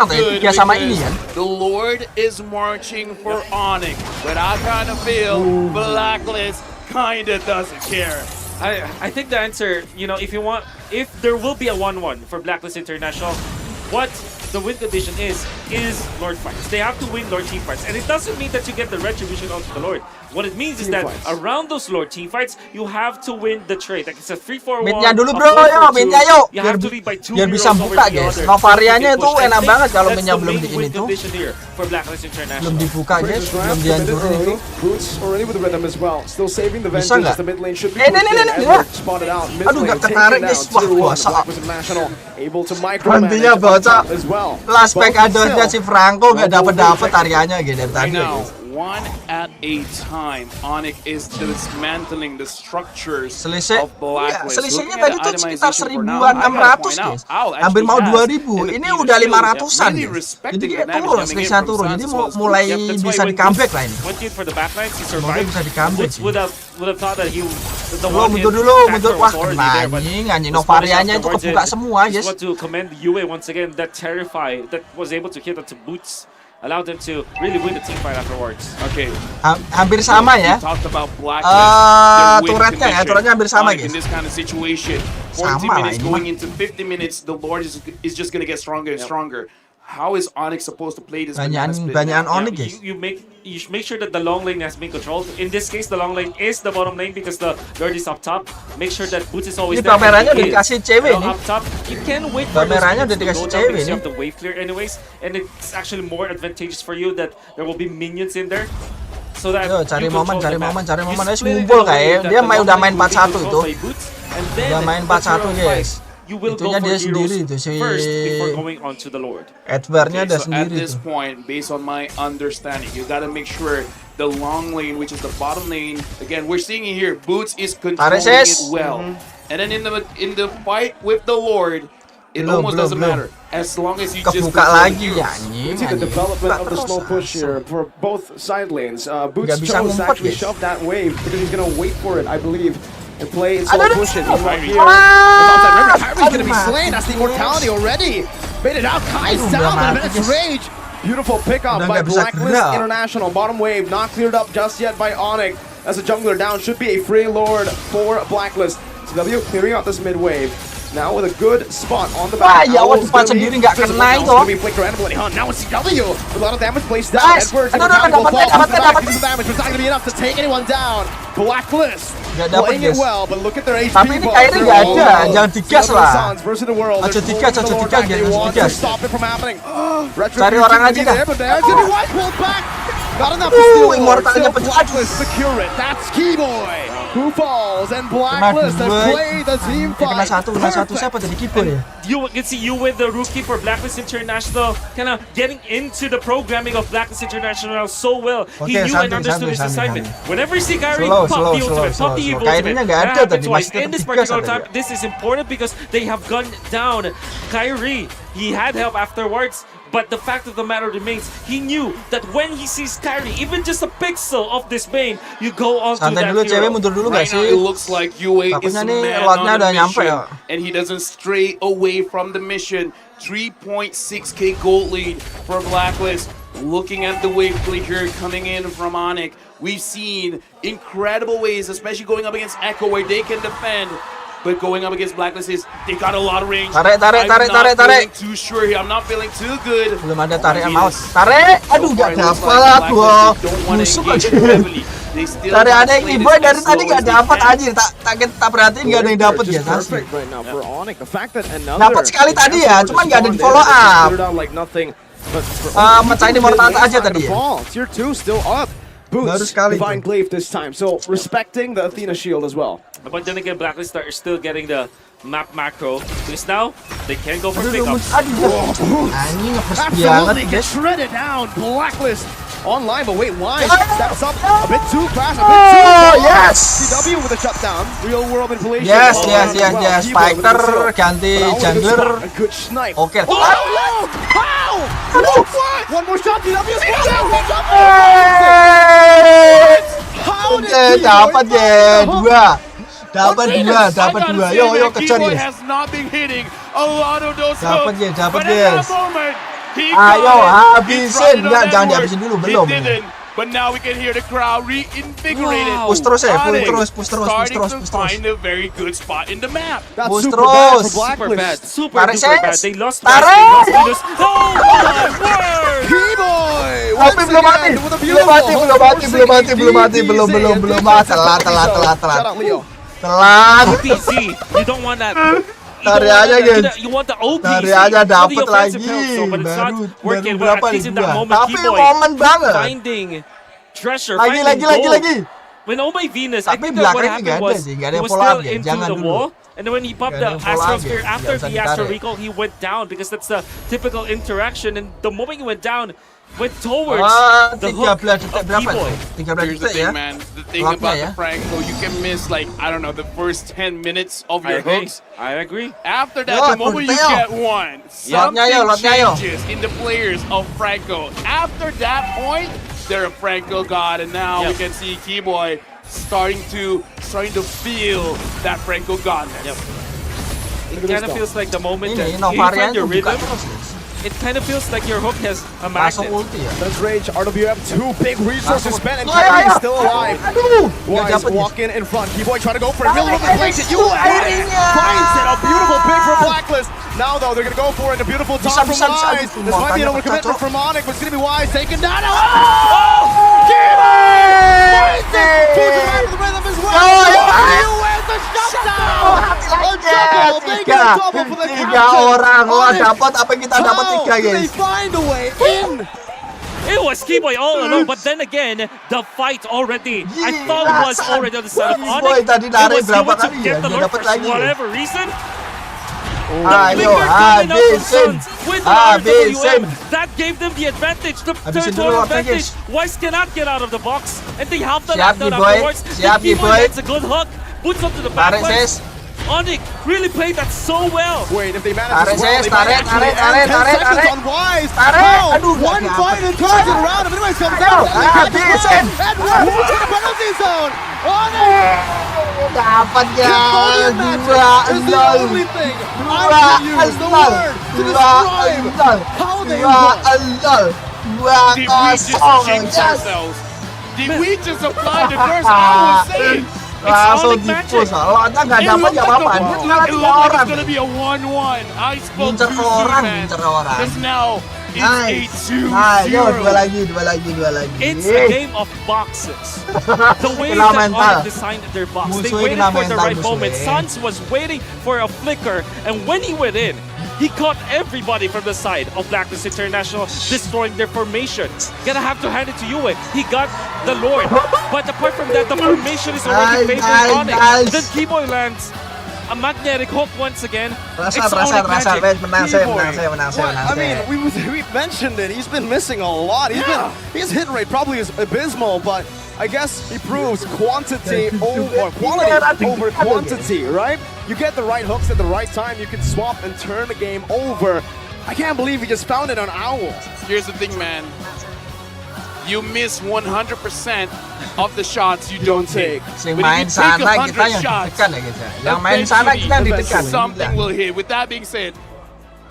tadi, 3 sama ini kan. The Lord is marching for Onyx, but I kind of feel Blacklist kind of doesn't care. I think the answer, if there will be a 1-1 for Blacklist International, what the win condition is Lord fights. They have to win Lord team fights, and it doesn't mean that you get the retribution onto the Lord. What it means is that around those Lord team fights, you have to win the trade. Like it's a 3-4-1. Midnya dulu bro, midnya yuk. Biar bisa buka guys. Novarianya itu enak banget kalau midnya belum di ini tuh. Belum dibuka guys, belum dihancurin itu. Bisa nggak? Ini. Aduh nggak ketarik guys. Wah kuasa. Nantinya baca last pack adanya si Franco nggak dapet tariannya gitu dari tadi. One at a time, Onyx is dismantling the structures of Blacklist. Selisihnya tadi tuh sekitar 1.600 guys. Hampir mau 2.000. Ini udah 500-an. Jadi selisihnya turun. Jadi mulai bisa di comeback lah ini. Mulai bisa di comeback sih. Mundur dulu. Wah, anjing Novarianya itu kebuka semua guys. I want to commend Yue once again, that was able to hit onto Boots. Allowed them to really win the team fight afterwards. Okay. Hampir sama ya. Turretnya hampir sama guys. In this kind of situation, 40 minutes going into 50 minutes, the Lord is just going to get stronger and stronger. How is Onyx supposed to play this? Banyakan Onyx guys. You make sure that the long lane has been controlled. In this case, the long lane is the bottom lane because the Lord is up top. Make sure that Boots is always there. Ini pamerannya udah dikasih cewek nih. Up top, you can wait for pamerannya udah dikasih cewek nih. You have the wave clear anyways, and it's actually more advantageous for you that there will be minions in there. So that cari momen. Guys ngumpul kayak dia udah main 4-1 itu. Udah main 4-1 guys. Itunya dia sendiri itu si Edwardnya ada sendiri. At this point, based on my understanding, you gotta make sure the long lane, which is the bottom lane, again we're seeing it here, Boots is controlling it well. And then in the fight with the Lord, it almost doesn't matter as long as you just kebuka lagi ya. See the development of the slow push here for both side lanes. Boots chose to actually shove that wave because he's gonna wait for it, I believe. And play it slow push it. Meanwhile here, Kyrie's gonna be slain. That's the immortality already. Baited out, Kai's down, but it's rage. Beautiful pickup by Blacklist International. Bottom wave not cleared up just yet by Onyx. As a jungler down, should be a free lord for Blacklist. CW clearing out this mid wave. Now with a good spot on the Wah, back. ya Allah, Owl's cepat gonna be sendiri nggak visible. kena Now itu. it's gonna be Flicker and Bloody Hunt. Now it's CW with a lot of damage placed down. Nice. Edwards Aduh, and dapat, Mechanical dapat. Fall. Damage, but it's not gonna be enough to take anyone down. Blacklist Nggak dapat, playing it guys. well, but look at their HP. Tapi ini bars. Kyrie nggak They're ada, all jangan digas low. lah. Suns versus the world. Aja They're digas, pulling the aja Lord digas, back. They jangan want to digas. stop it from happening. Cari orang aja dah. But there's gonna be White pulled back. Not enough to steal. Immortalnya Still pecah. Blacklist secure it. That's Keyboy who falls, and Blacklist have dua. played the team Kena fight. satu siapa tadi keeper ya? You can see you with the rookie for Blacklist International, kind of getting into the programming of Blacklist International so well. He Okay, knew and santai, understood his santai, assignment. Whenever you see Kyrie, Slow, pop slow, the slow, ultimate, slow, pop the slow. evil Kyrie-nya ultimate. nggak That ada happens tadi, twice. masih tetap In this digas particular tadi. time, this is important because they have gunned down Kyrie. He had help afterwards, but the fact of the matter remains, he knew that when he sees Kyrie, even just a pixel of this main, you go on to Santai that dulu, cewek hero. mundur dulu nggak Right now, sih? it looks like UA is Takutnya the nih man lotnya on udah a nyampe mission, ya. and he doesn't stray away from the mission. 3.6k gold lead for Blacklist. Looking at the wave play here coming in from Onyx, we've seen incredible ways, especially going up against Echo, where they can defend. But going up against Blacklist is they got a lot of range. Tarik. I'm not feeling too sure here. I'm not feeling too good. Belum ada tarik mouse. Tarik. Aduh, nggak dapat gua. Busuk aja. Tarik ada yang boy dari tadi nggak dapat anjir. Tak perhatiin nggak ada yang dapat ya. Perfect right now for Onyx. The fact that another Dapat sekali tadi ya, cuman nggak ada di follow up. Like nothing. But Mecahin immortal aja tadi ya. Tier 2 still up. Baru Boots, sekali Divine tuh. Glaive this time. So respecting the Athena shield as well. But then again, Blacklist are still getting the map macro. Because now, they can go for pickups. Aduh, anjing ngepres Absolutely banget get guys. shredded down. Blacklist online, but wait, why? Steps up a bit too fast, a bit Oh, too fast. yes. CW with a shutdown. Real world manipulation. Yes. Keyboy with Fighter the kill. ganti But Owl with a jungler. spot, a good snipe. Oke. Oh, no! How? What? One more shot, CW. How did Oke, Keyboy dapat find ya the hook? dua. Dapat I gotta dua. say Yo that kejar Keyboy ya. has not been hitting a lot of those Dapat hooks. ya, dapat But at ya. that moment, he Ayo, got it. He habisin. tried it on Nggak, jangan Edwards. dihabisin dulu, belum. He didn't. But now we can hear the crowd reinvigorated. Wow. Push terus ya, Onyx push terus. starting to Push terus. find a very good spot in the map. That's Push super bad terus. for Super bad. Blacklist. Super Tarik, duper bad. Ses. They lost Tarik. twice. They lost. Oh my word! Keyboy Tapi once belum mati. again with a Belum beautiful mati. hook, Belum forcing mati. Telat. Shout out Leo. Telat. PPZ, you don't want that. You Tarik don't want aja, that. guys. You want the OP. Tarik aja For the dapat offensive lagi. help, so, but it's not working. Baru Well, at least in that dua. moment, Tapi Keyboy momen banget. finding treasure, Lagi. finding gold. Lagi. When Oh My Venus, I Tapi think that what belakangnya nggak happened ada was sih, nggak he ada yang was follow up still ya, into jangan the dulu. wall. And then when he popped Nggak ada the yang follow up Astral ya, Spear nggak after usah the Astral ditarik. Recall, he went down because that's the typical interaction. And the moment he went down, went towards the hook 13 detik of berapa? Keyboy. 13 Here's the detik ya. thing, man. The thing Locknya about ya. the Franco, you can miss, like, I don't know, the first 10 minutes of I your agree. hooks. I agree. After that, Yo, the moment you Porteo. get one, Lotnya yo, something lotnya yo. changes in the players of Franco. After that point, they're a Franco god, and now we can see Keyboy starting to feel that Franco godness. Yep. It kind of feels like the moment that Ini you Novarian find your tuh buka rhythm. terus guys. It kind of feels like your hook has a Langsung magnet. ulti ya. Let's rage. RWF, two big resources spent, and Oh, Kyrie yeah. still alive. Aduh, nggak Wise dapat ya. walk in front. Keyboy trying to go for it. Real Tarik, manipulation. You akhirnya. finds it. A beautiful pick from Blacklist. Now though, they're gonna go for it. A beautiful Bisa, top from bisa. Wise. Aduh, This might be an matanya overcommitment pecah, from Onyx, but it's gonna be Wise taken down. Oh, Finds it. Puts it back to the rhythm as well. You with the shutdown. A double. They get a double for the Tiga captain. orang. Wah, Onyx. dapat apa yang kita dapat How tiga do they guys. find a way in? It was Keyboy all alone, but then again, the fight already, I thought it was already on the side of Keyboy Onyx. tadi It narik was berapa able to kali ya, get the nggak Lord dapat for lagi ya. whatever reason. Ayo, Finger coming out from habisin. Suns with the RWM. Habisin. That gave them the advantage, the Habisin territorial dulu waktunya, advantage. guys. Wise cannot get out of the box, and they have the Siap, knockdown Keyboy. afterwards. Siap, The Keyboy Keyboy. gets a good hook, puts up to the back Tarik lines. Ses. Onyx really played that so well. Wait, if they manage Tarik, this well, Ses, they might tarik, actually tarik, end 10 tarik, seconds tarik. on Wise. Tarik. How? Aduh, nggak One dapat. fight and turns it around. If anyone comes out, Ayo, habisin. Edwards to the penalty zone. Onyx. Dapat ya. Cambodian magic is the only thing I can use the word to describe how they work. Did we just jinx ourselves? Did we just apply the curse? I was saying, Langsung Onyx magic. dipus. Lotnya nggak It dapat looked ya like apa-apa. a Dia one. tinggal It 3 looked like orang. it's gonna be a 1-1. I spoke Ngincer too soon, orang, man. ngincer orang. Because now it's Nice. 8-2-0. Nah, yo, dua lagi. It's a game of boxes. The way Kena that mental. Onyx designed their box, they Musuhnya waited kena for the mental, right moment. musuhnya. Suns was waiting for a flicker, and when he went in, he caught everybody from the side of Blacklist International, destroying their formation. Gonna have to hand it to Yue. He got the Lord. But apart from that, the formation is already favoring Onyx. Then Keyboy lands a magnetic hook once again. Rasa, It's Onyx magic. menang saya. I mean, we mentioned it. He's been missing a lot. His hit rate probably is abysmal, but I guess he proves quality over quantity, right? You get the right hooks at the right time, you can swap and turn the game over. I can't believe he just found it on Owl. Here's the thing, man. You miss 100% of the shots you don't take. Sing But main if you take sana 100 kita yang shots, ditekan ya guys. Yang main sana kita yang ditekan. something will hit. With that being said,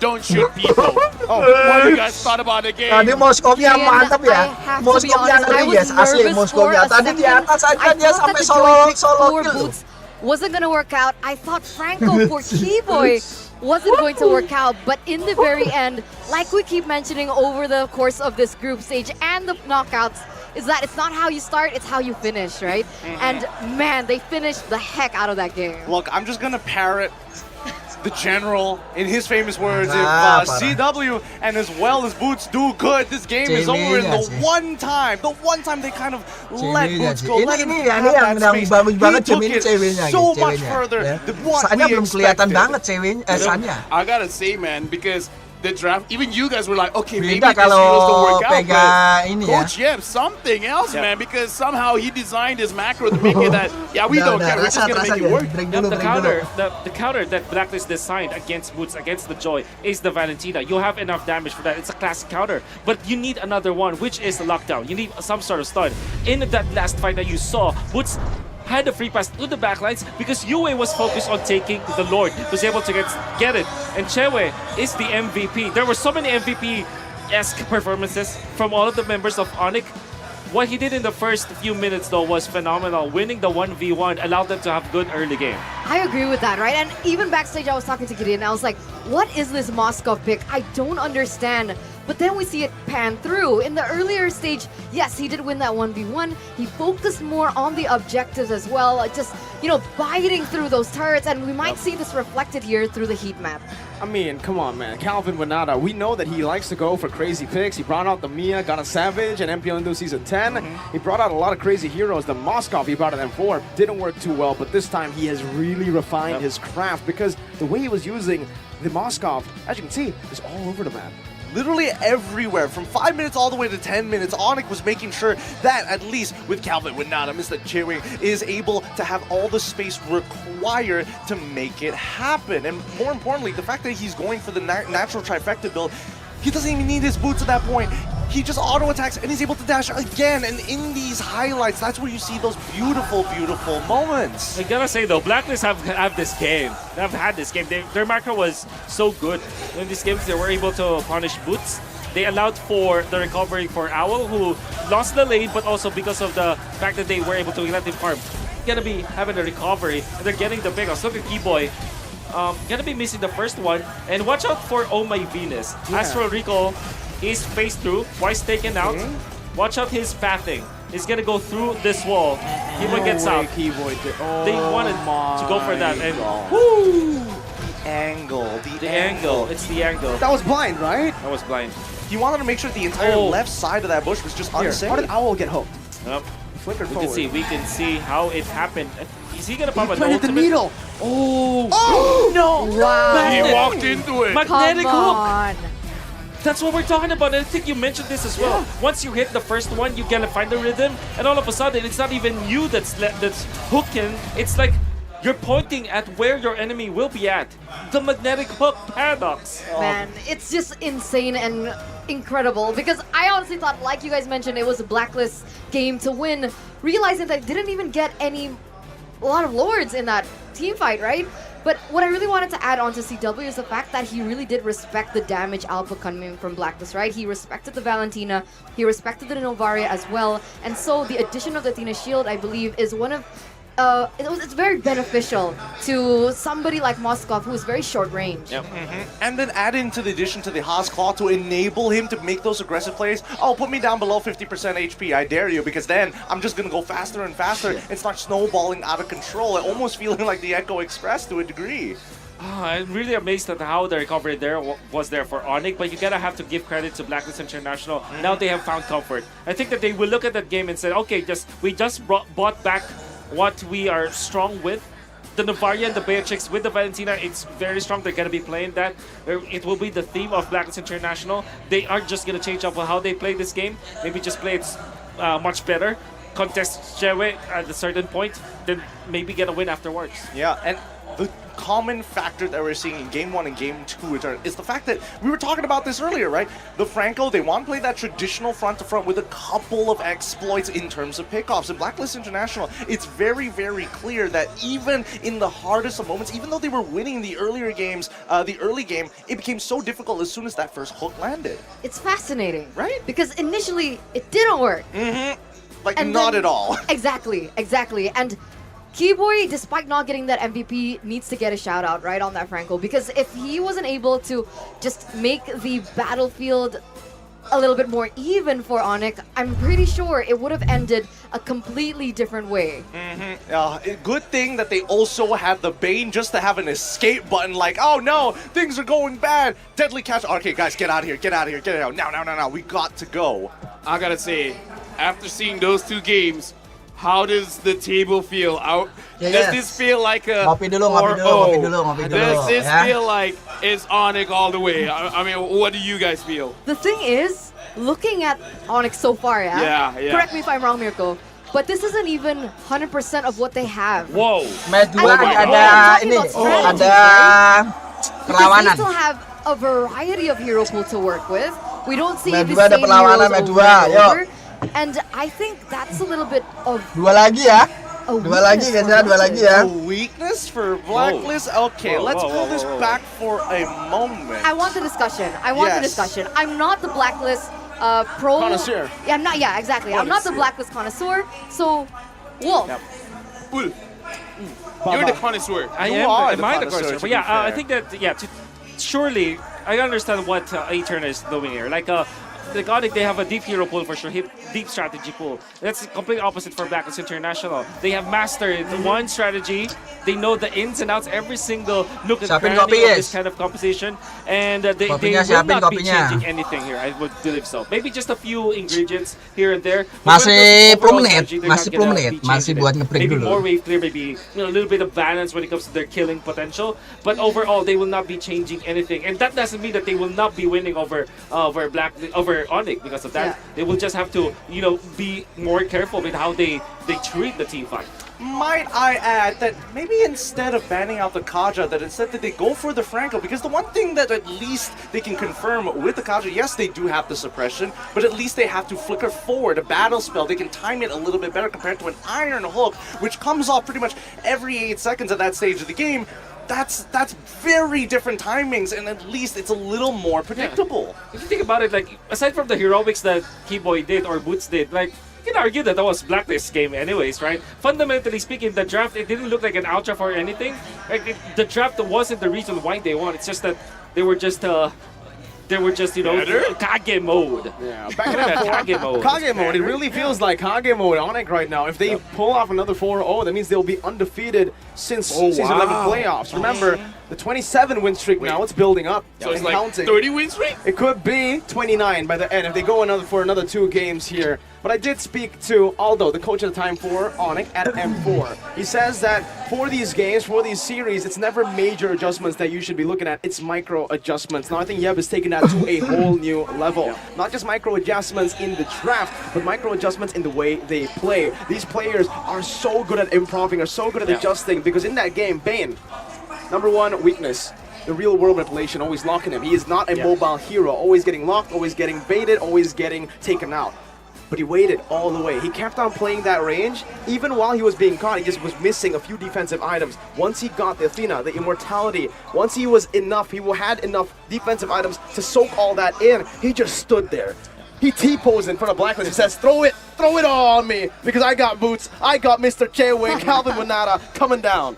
don't shoot people. What you guys thought about the game? Tadi Moskovnya mantap ya. Moskovnya ngeri guys, asli Moskovnya. Tadi di atas aja dia sampai solo kill. Wasn't gonna work out. I thought Franco for Keyboy wasn't going to work out, but in the very end, like we keep mentioning over the course of this group stage and the knockouts, is that it's not how you start, it's how you finish, right? And man, they finished the heck out of that game. Look, I'm just gonna parrot the general in his famous words. If CW and as well as Boots do good, this game is over. And the one time they kind of let Boots go, let him have that space, bagus banget he took it ceweknya so much further than what Sanya we belum kelihatan expected. banget ceweknya, Sanya. I gotta say, man, because the draft, even you guys were like, okay, maybe Beda this heroes don't work out, pegang but ini ya. Coach Yep, something else, man, because somehow he designed his macro to make it that, yeah, we don't care, we're just gonna make it work. The counter that Blacklist designed against Boots, against the Joy, is the Valentina. You have enough damage for that. It's a classic counter, but you need another one, which is the lockdown. You need some sort of stun. In that last fight that you saw, Boots had a free pass to the backlines because Yue was focused on taking the Lord, was able to get it, and Chewe is the MVP. There were so many MVP-esque performances from all of the members of Onyx. What he did in the first few minutes though was phenomenal. Winning the 1v1 allowed them to have good early game. I agree with that, right? And even backstage, I was talking to Gideon, and I was like, what is this Moskov pick? I don't understand. But then we see it pan through. In the earlier stage, yes, he did win that 1v1. He focused more on the objectives as well, just, biting through those turrets, and we might see this reflected here through the heat map. I mean, come on, man. Calvin Winata, we know that he likes to go for crazy picks. He brought out the Mia, got a Savage, and MPL Indo Season 10. He brought out a lot of crazy heroes. The Moskov he brought out M4 didn't work too well, but this time he has really refined his craft because the way he was using the Moskov, as you can see, is all over the map. Literally everywhere, from 5 minutes all the way to 10 minutes, Onyx was making sure that at least with Calvin Winata, Mr. Chewe is able to have all the space required to make it happen. And more importantly, the fact that he's going for the natural trifecta build, he doesn't even need his boots at that point. He just auto attacks and he's able to dash again. And in these highlights, that's where you see those beautiful, beautiful moments. I gotta say though, Blacklist have this game. They've had this game. Their macro was so good in these games. They were able to punish Boots. They allowed for the recovery for Owl, who lost the lane, but also because of the fact that they were able to let him farm. Gonna be having a recovery, and they're getting the pickoffs. Look at Keyboy. Gonna be missing the first one. And watch out for Oh My Venus. As for Rico, he's phased through, twice taken out. Watch out his pathing. He's gonna go through this wall. Keyboy gets out. They wanted to go for that, and woo! The angle. It's the angle. That was blind, right? That was blind. He wanted to make sure the entire left side of that bush was just unsafe. How did Owl get hooked? Yep. Flickered We forward. can see how it happened. Is he gonna pop He an planted the ultimate? needle. Oh no! Wow. He walked into it. Magnetic Come hook. on. That's what we're talking about. And I think you mentioned this as well. Once you hit the first one, you gotta find the rhythm, and all of a sudden, it's not even you that's hooking. It's like you're pointing at where your enemy will be at. The magnetic hook paradox. Man, it's just insane and incredible because I honestly thought, like you guys mentioned, it was a Blacklist game to win, realizing that I didn't even get a lot of lords in that team fight, right? But what I really wanted to add on to CW is the fact that he really did respect the damage output coming from Blacklist, right? He respected the Valentina, he respected the Novaria as well, and so the addition of the Athena Shield, I believe, is one of it's very beneficial to somebody like Moskov, who's very short range. Yep. And then add into the addition to the Haas Claw to enable him to make those aggressive plays. Oh, put me down below 50% HP, I dare you, because then I'm just going to go faster and faster and start snowballing out of control, almost feeling like the Echo Express to a degree. I'm really amazed at how the recovery there was there for Onyx, but you gotta have to give credit to Blacklist International. Now they have found comfort. I think that they will look at that game and say, okay, we just bought back what we are strong with. The Novaria and the Beatrix with the Valentina, it's very strong. They're gonna be playing that. It will be the theme of Blacklist International. They aren't just gonna change up how they play this game. Maybe just play it much better. Contest Chewe at a certain point, then maybe get a win afterwards. Yeah, and the common factor that we're seeing in Game 1 and Game 2 return is the fact that we were talking about this earlier, right? The Franco, they want to play that traditional front-to-front with a couple of exploits in terms of pickoffs. In Blacklist International, it's very, very clear that even in the hardest of moments, even though they were winning the earlier games, the early game, it became so difficult as soon as that first hook landed. It's fascinating, right? Because initially it didn't work. Like, And not then- at all. Exactly. And Keyboy, despite not getting that MVP, needs to get a shout out right on that Franco, because if he wasn't able to just make the battlefield a little bit more even for Onyx, I'm pretty sure it would have ended a completely different way. Good thing that they also had the Bane just to have an escape button, like, oh no, things are going bad. Deadly catch. Okay, guys, get out of here, get out of here, get out. Now, we got to go. I gotta say, after seeing those two games, how does the table feel? Does this feel like a Ngopi dulu, ngopi dulu. Does this Ya. feel like it's Onyx all the way? I mean, what do you guys feel? The thing is, looking at Onyx so far, Yeah. correct me if I'm wrong, Mirko, but this isn't even 100% of what they have. Whoa. Match 2 I mean, ada talking ini, about strategy, ada Because they perlawanan. still have a variety of hero pool to work with. We don't see Match the 2 ada same perlawanan, heroes match over 2. and Yuk. over. And I think that's a little bit of 2 lagi ya. a 2 lagi guys ya, 2 lagi ya. A weakness for Blacklist? Okay, let's pull this back for a moment. I want the discussion. I'm not the Blacklist pro Connoisseur. Yeah, I'm not. Yeah, exactly. I'm not the Blacklist connoisseur. So, Wolf. Wolf. You're the connoisseur. I am the connoisseur. But yeah, I think that surely I understand what A-Turn is doing here. Like Onyx, they have a deep hero pool for sure, deep strategy pool. That's completely opposite for Blacklist International. They have mastered one strategy. They know the ins and outs, every single nook and cranny of this kind of composition, and they will not be changing anything here. I would believe so. Maybe just a few ingredients here and there. Masih 10 menit, masih buat nge-break maybe dulu. more wave clear, maybe a little bit of balance when it comes to their killing potential. But overall, they will not be changing anything, and that doesn't mean that they will not be winning over Onyx because of that. They will just have to, be more careful with how they treat the team fight. Might I add that maybe instead of banning out the Kaja, that instead that they go for the Franco, because the one thing that at least they can confirm with the Kaja, yes, they do have the suppression, but at least they have to flicker forward, a battle spell. They can time it a little bit better compared to an Iron Hook, which comes off pretty much every 8 seconds at that stage of the game. That's very different timings, and at least it's a little more predictable. If you think about it, like, aside from the heroics that Keyboy did or Boots did, like, you can argue that was Blacklist game anyways, right? Fundamentally speaking, the draft, it didn't look like an out draft or anything. Like, the draft wasn't the reason why they won. It's just that they were just Kage mode. Yeah, back in that Kage mode. Kage mode, it really feels like Kage mode on it right now. If they pull off another 4-0, that means they'll be undefeated since Season 11 playoffs. Remember, the 27 win streak now, it's building up. So it's like counting. 30 win streak? It could be 29 by the end if they go for another 2 games here. But I did speak to Aldo, the coach at the time for Onyx at M4. He says that for these games, for these series, it's never major adjustments that you should be looking at. It's micro adjustments. Now I think Yeb has taken that to a whole new level. Not just micro adjustments in the draft, but micro adjustments in the way they play. These players are so good at improving, are so good at adjusting, because in that game, Bane, number one weakness. The real world manipulation, always locking him. He is not a mobile hero, always getting locked, always getting baited, always getting taken out. But he waited all the way. He kept on playing that range. Even while he was being caught, he just was missing a few defensive items. Once he got the Athena, the immortality, once he was enough, he had enough defensive items to soak all that in, he just stood there. He T-posed in front of Blacklist. He says, throw it throw it all on me because I got boots. I got Mr. K-Way, Calvin Manata coming down.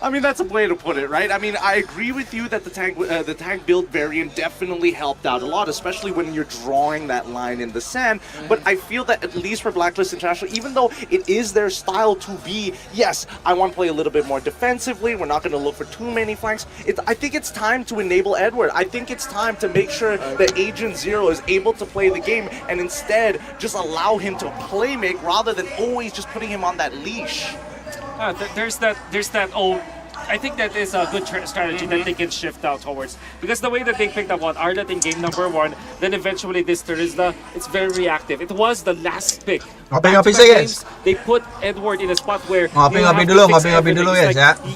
I mean, that's a way to put it, right? I mean, I agree with you that the tank build variant definitely helped out a lot, especially when you're drawing that line in the sand. But I feel that at least for Blacklist International, even though it is their style to be, yes, I want to play a little bit more defensively. We're not going to look for too many flanks. I think it's time to enable Edward. I think it's time to make sure that Agent Zero is able to play the game and instead just allow him to play make rather than always just putting him on that leash. There's that old. I think that is a good strategy that they can shift out towards, because the way that they picked up on Ardat in game number 1, then eventually this Terizla, it's very reactive. It was the last pick. Games, they put Edward in a spot where he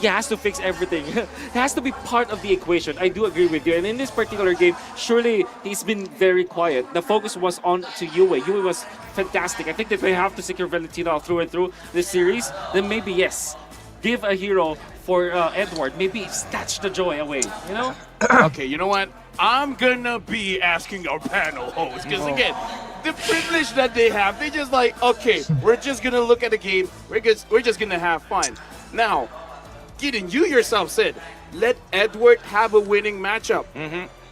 has to fix everything. It has to be part of the equation. I do agree with you. And in this particular game, surely he's been very quiet. The focus was on to Yue. Yue was fantastic. I think that they have to secure Valentino through and through this series. Then maybe yes, give a hero for Edward. Maybe snatch the joy away, you know? Okay, you know what? I'm gonna be asking our panel host, because again, the privilege that they have, they just like, okay, we're just gonna look at the game, we're just gonna have fun. Now, Gideon, you yourself said, let Edward have a winning matchup.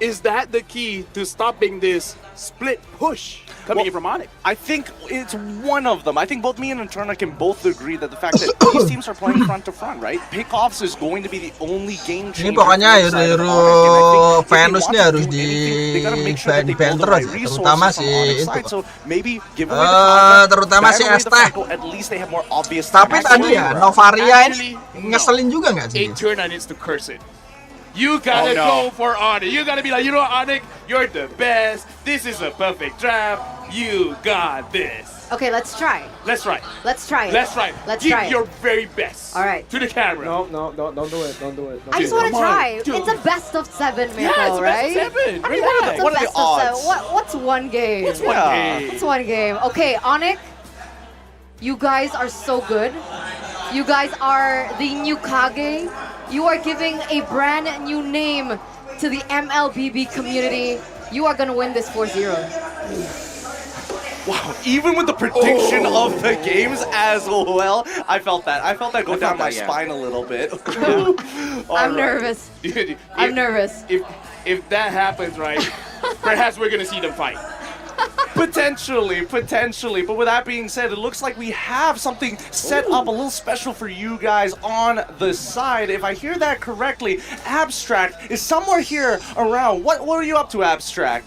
Is that the key to stopping this split push coming in from Onyx? I think it's one of them. I think both me and Interna can both agree that the fact that these teams are playing front to front, right? Pickoffs is going to be the only game changer. Ini pokoknya hero Venus nih harus di ban terus, terutama si itu. Terutama si Esta. Tapi tadi ya Novaria ini ngeselin juga nggak sih? Eterna needs to curse it. You gotta go for Onyx. You gotta be like, you know what, Onyx? You're the best. This is a perfect draft. You got this. Okay, let's try. Let's try. Let's try it. Let's try. Let's Give try it. your very best. All right. To the camera. No, don't do it. Don't do it. I just want to try. It's a best of 7, Mirko, it's a right? best of 7. I mean, Relax. what are the odds? What's one game? What's one game? What's one game? Okay, Onyx, you guys are so good. You guys are the new Kage. You are giving a brand new name to the MLBB community. You are going to win this 4-0. Wow, even with the prediction of the games as well, I felt that. I felt that go down my spine a little bit. I'm nervous. I'm nervous. If that happens, right, perhaps we're going to see them fight. Potentially. But with that being said, it looks like we have something set up a little special for you guys on the side. If I hear that correctly, Abstract is somewhere here around. What are you up to, Abstract?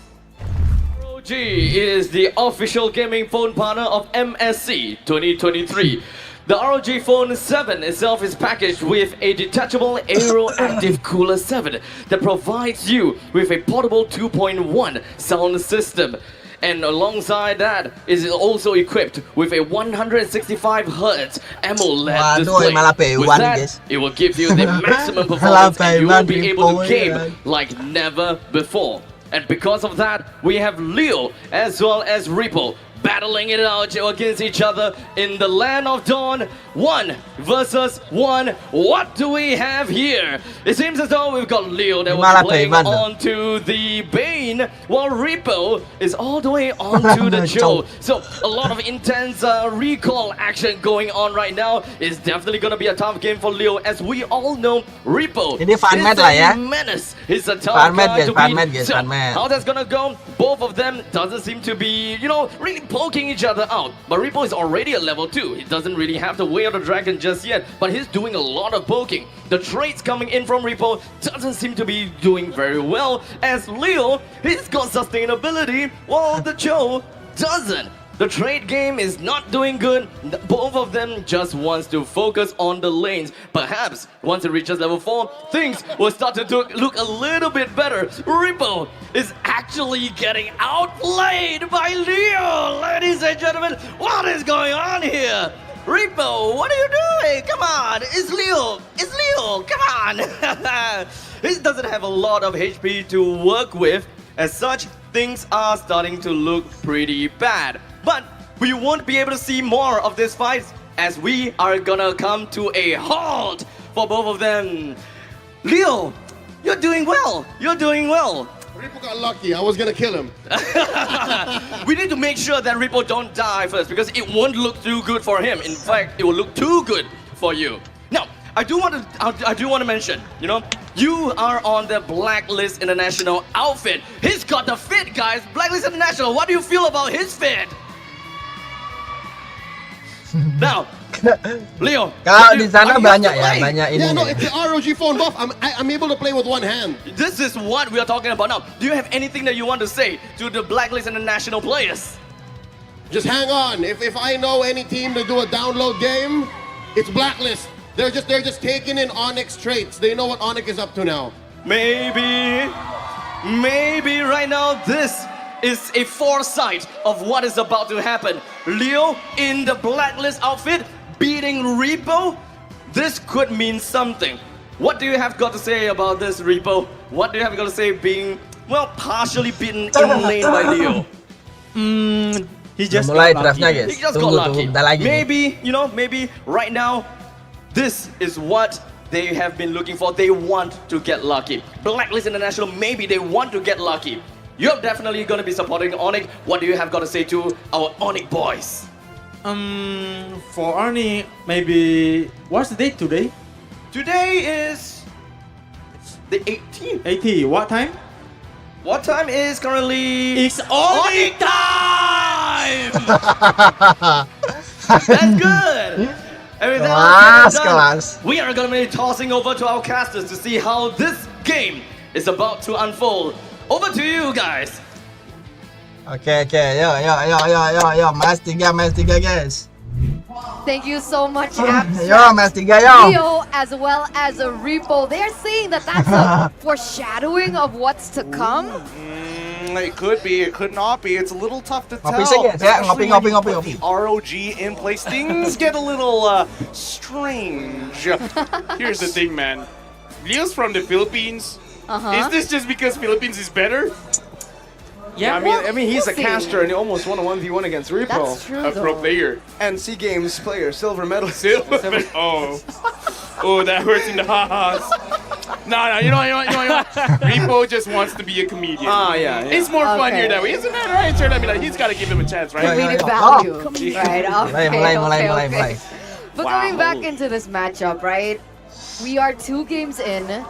ROG is the official gaming phone partner of MSC 2023. The ROG Phone 7 itself is packaged with a detachable Aero Active Cooler 7 that provides you with a portable 2.1 sound system. And alongside that is also equipped with a 165Hz AMOLED display. With that, it will give you the maximum performance and you will be able to game like never before. And because of that, we have Leo as well as Repo battling it out against each other in the Land of Dawn. 1 versus 1. What do we have here? It seems as though we've got Leo that will be playing onto the Bane, while Repo is all the way onto the Joe. So a lot of intense recall action going on right now. It's definitely going to be a tough game for Leo, as we all know Repo Ini fan match lah ya. menace. It's a tough guy to beat. So fan match. how that's going to go? Both of them doesn't seem to be, really poking each other out. But Repo is already at level 2. He doesn't really have to Way of the Dragon just yet, but he's doing a lot of poking. The trades coming in from Repo doesn't seem to be doing very well, as Leo, he's got sustainability, while the Joe doesn't. The trade game is not doing good. Both of them just wants to focus on the lanes. Perhaps once it reaches level 4, things will start to look a little bit better. Repo is actually getting outplayed by Leo. Ladies and gentlemen, what is going on here? Repo, what are you doing? Come on, it's Leo. It's Leo, come on. He doesn't have a lot of HP to work with. As such, things are starting to look pretty bad. But we won't be able to see more of this fight, as we are gonna come to a halt for both of them. Leo, you're doing well. You're doing well. Repo got lucky. I was gonna kill him. We need to make sure that Repo don't die first because it won't look too good for him. In fact, it will look too good for you. Now, I do want to mention, you are on the Blacklist International outfit. He's got the fit, guys. Blacklist International. What do you feel about his fit? Now, Leo. Kalau di sana banyak ya, banyak ini. Yeah, no, it's the ROG phone buff. I'm able to play with one hand. This is what we are talking about now. Do you have anything that you want to say to the Blacklist International players? Just hang on. If I know any team to do a download game, it's Blacklist. They're just taking in Onyx traits. They know what Onyx is up to now. Maybe right now this is a foresight of what is about to happen. Leo in the Blacklist outfit beating Repo. This could mean something. What do you have got to say about this, Repo? What do you have got to say being, partially beaten in lane by Leo? He just mulai got draftnya lucky. guys. He just got lucky. Maybe right now, this is what they have been looking for. They want to get lucky. Blacklist International, maybe they want to get lucky. You're definitely going to be supporting Onyx. What do you have got to say to our Onyx boys? For Arnie, maybe what's the date today? Today is the 18th. 18. What time? What time is currently? It's Onyx time. That's good. Everything Kelas, else done. kelas. We are going to be tossing over to our casters to see how this game is about to unfold. Over to you guys. Oke, yo, Mas 3 guys. Thank you so much, Abstract. Yo, Mas 3 yo. Leo, as well as a Repo, they're saying that that's a foreshadowing of what's to come. It could be, it could not be. It's a little tough to tell. Ngopi sih, guys, ya. Especially Ngopi. when you put the ROG in place, things get a little strange. Here's the thing, man. Leo's from the Philippines. Is this just because Philippines is better? Yeah, I mean, he's a we'll caster and he almost won a 1v1 against Repo. That's true, A pro though. player. And SEA Games player, silver medalist. Oh, that hurts in the ha-has. No, you know what? Repo just wants to be a comedian. Yeah. It's more fun Okay. here that way, isn't that right? Sure, I mean, he's got to give him a chance, right? Comedic value. Right, Mulai. okay. But coming back into this matchup, right? We are 2 games in.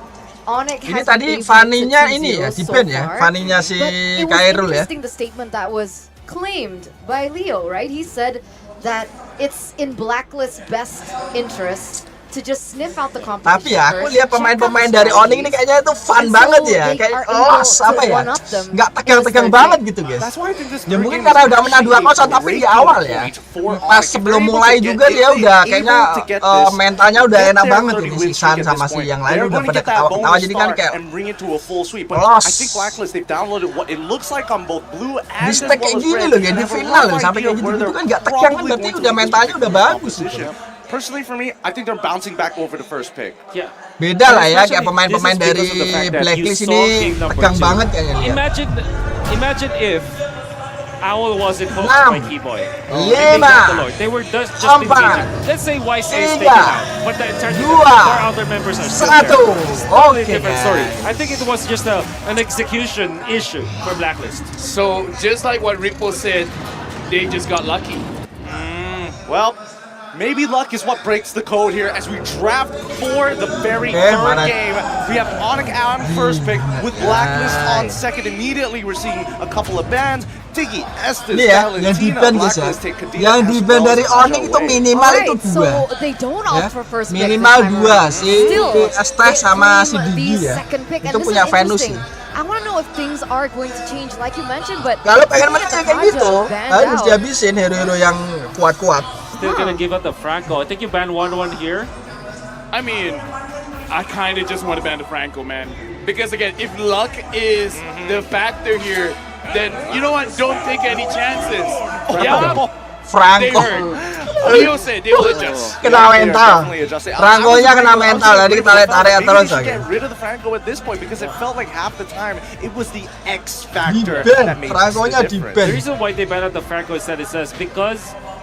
Onyx Ini has tadi been able to Fanny-nya 2-0 ini ya, so di-ban ya. far. Fanny-nya si But it was Kairul ya. interesting the statement that was claimed by Leo, right? He said that it's in Blacklist's best interest to just sniff out the competition. Tapi ya, aku first, lihat check out pemain-pemain the dari Onyx ini strategies, kayaknya itu fun and so banget ya. they Kayak are able apa to ya? one-up them Nggak in the tegang-tegang third banget game. gitu guys. That's why I think this Ya third mungkin game karena is udah menang actually 2-0 a tapi di great awal game ya. for Pas Onyx. If sebelum they're able mulai to juga get- dia if udah they're kayaknya able to get this, mentalnya udah get enak their banget 30 ini si win San streak at sama this si point, yang lain they're udah going to pada get that ketawa-ketawa bonus jadi kan star kayak and bring it to a full sweep. But Loss. I think Blacklist, they've downloaded what it looks like on both blue and di as spek well kayak as gini red. loh guys, And di have a final loh rough sampai idea kayak of where gitu they're kan nggak tegang kan probably berarti going to udah lose mentalnya this udah bagus gitu. competition. Personally, for me, I think they're bouncing back over the first pick. Yeah. Beda lah ya, kayak Especially, pemain-pemain this is dari because of the fact that Blacklist you saw ini game number tegang 2. banget kayaknya lihat. Imagine if Owl wasn't coached by Keyboy. Lima, They were just empat, engaging. Let's say YC is taken tiga, out, but the entire team, dua, 4 other members are still satu. there. Totally Oke, different story. guys. I think it was just an execution issue for Blacklist. So, just like what Repo said, they just got lucky. Well, maybe luck is what breaks the code here as we draft for the very Okay, third mana? game. We have Onyx on first pick with Blacklist on second. Immediately, we're seeing a couple of bans. Tiggy, Estes, Ini ya, yang Valentina, di-ban guys ya. Blacklist take Kadena Yang as di-ban well dari as Onyx itu Away. minimal itu Alright, so 2. they don't Ya, opt for first pick minimal this time 2 around. si Still, Estes they sama si claim Didi the ya. second pick, and Itu this punya is Venus interesting. nih. I want to know if things are going to change, like you mentioned, but Kalau pengen looking menang at the kayak gitu, matchup, banned harus out. dihabisin hero-hero yang kuat-kuat. Still gonna give up the Franco. I think you ban 1-1 here. I mean, I kind of just want to ban the Franco, man. Because again, if luck is the factor here, then you know what? Don't take any chances. Yeah, they Franco. heard. Leo said they will adjust. Kena Yeah, mental. definitely adjusting. Franco-nya kena I was mental. Jadi kita lihat area maybe terus they should aja. get rid of the Franco at this point because it felt like half the time it was the X factor Di-ban. that made Franco-nya the difference. di-ban. The reason why they banned out the Franco is that it says because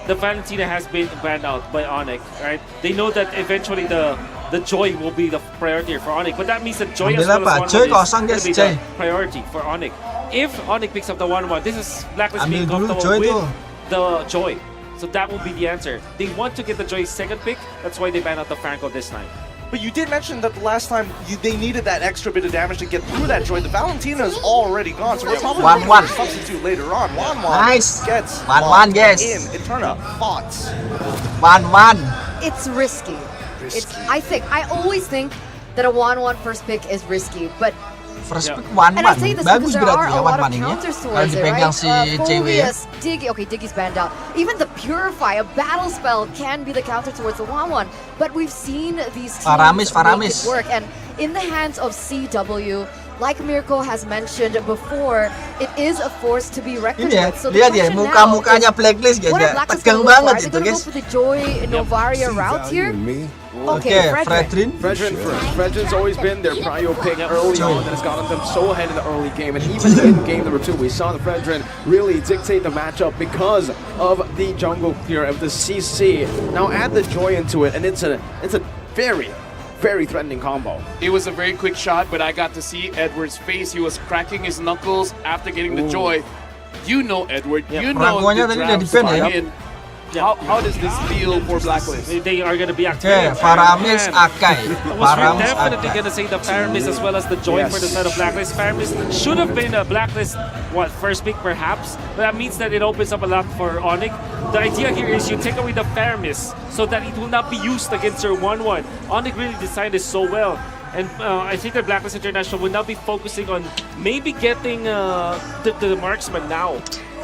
the Valentina has been banned out by Onyx, right? They know that eventually the the Joy will be the priority for Onyx. But that means that Joy as Ambil well apa? as Joy 1-1 kosong, is going guys, to be Joy. the priority for Onyx. If Onyx picks up the 1-1, this is Blacklist being Ambil dulu comfortable Joy with tuh. the Joy. So that will be the answer. They want to get the Joy's second pick. That's why they ban out the Franco this time. But you did mention that the last time they needed that extra bit of damage to get through that Joy. The Valentina is already gone, so we're probably going to substitute later on. 1-1 Nice. gets 1-1, yes. in. Eterna, thoughts? 1-1. It's risky. I always think that a 1-1 first pick is risky, but First pick 1-1. and I say this Bagus because there are berarti a ya lot of 1-1 ini. counters Kalau towards it, dipegang right? si CW ya. Phobius, Diggy, okay, Diggy's banned out. Even the Purify, a battle spell, can be the counter towards the 1-1. But we've seen these teams Faramis. make it work, and in the hands of CW, like Mirko has mentioned before, it is a force to be reckoned Ini ya, with. So the lihat ya, question muka-mukanya now is, Blacklist guys what are ya. Blacklist Tegang gonna go for? banget Are they itu gonna guys. go for the Joy Novaria route here? Okay, Fredrin. Fredrin first. Fredrin's always been their prio pick early on that has gotten them so ahead in the early game. And even in game number 2, we saw the Fredrin really dictate the matchup because of the jungle clear of the CC. Now add the Joy into it, and it's a very threatening combo. It was a very quick shot, but I got to see Edward's face. He was cracking his knuckles after getting the Joy. You know Edward. You know Franconya the tadi udah drafts defend ya. in. How does this feel for Blacklist? They are going to be Okay, active. Faramis, Akai. I was Faramis, definitely Akai. going to say the Faramis as well as the Joy for the side of Blacklist. Faramis should have been a Blacklist, first pick perhaps, but that means that it opens up a lot for Onyx. The idea here is you take away the Faramis so that it will not be used against your 1-1. Onyx really designed this so well. And I think that Blacklist International will now be focusing on maybe getting the marksman now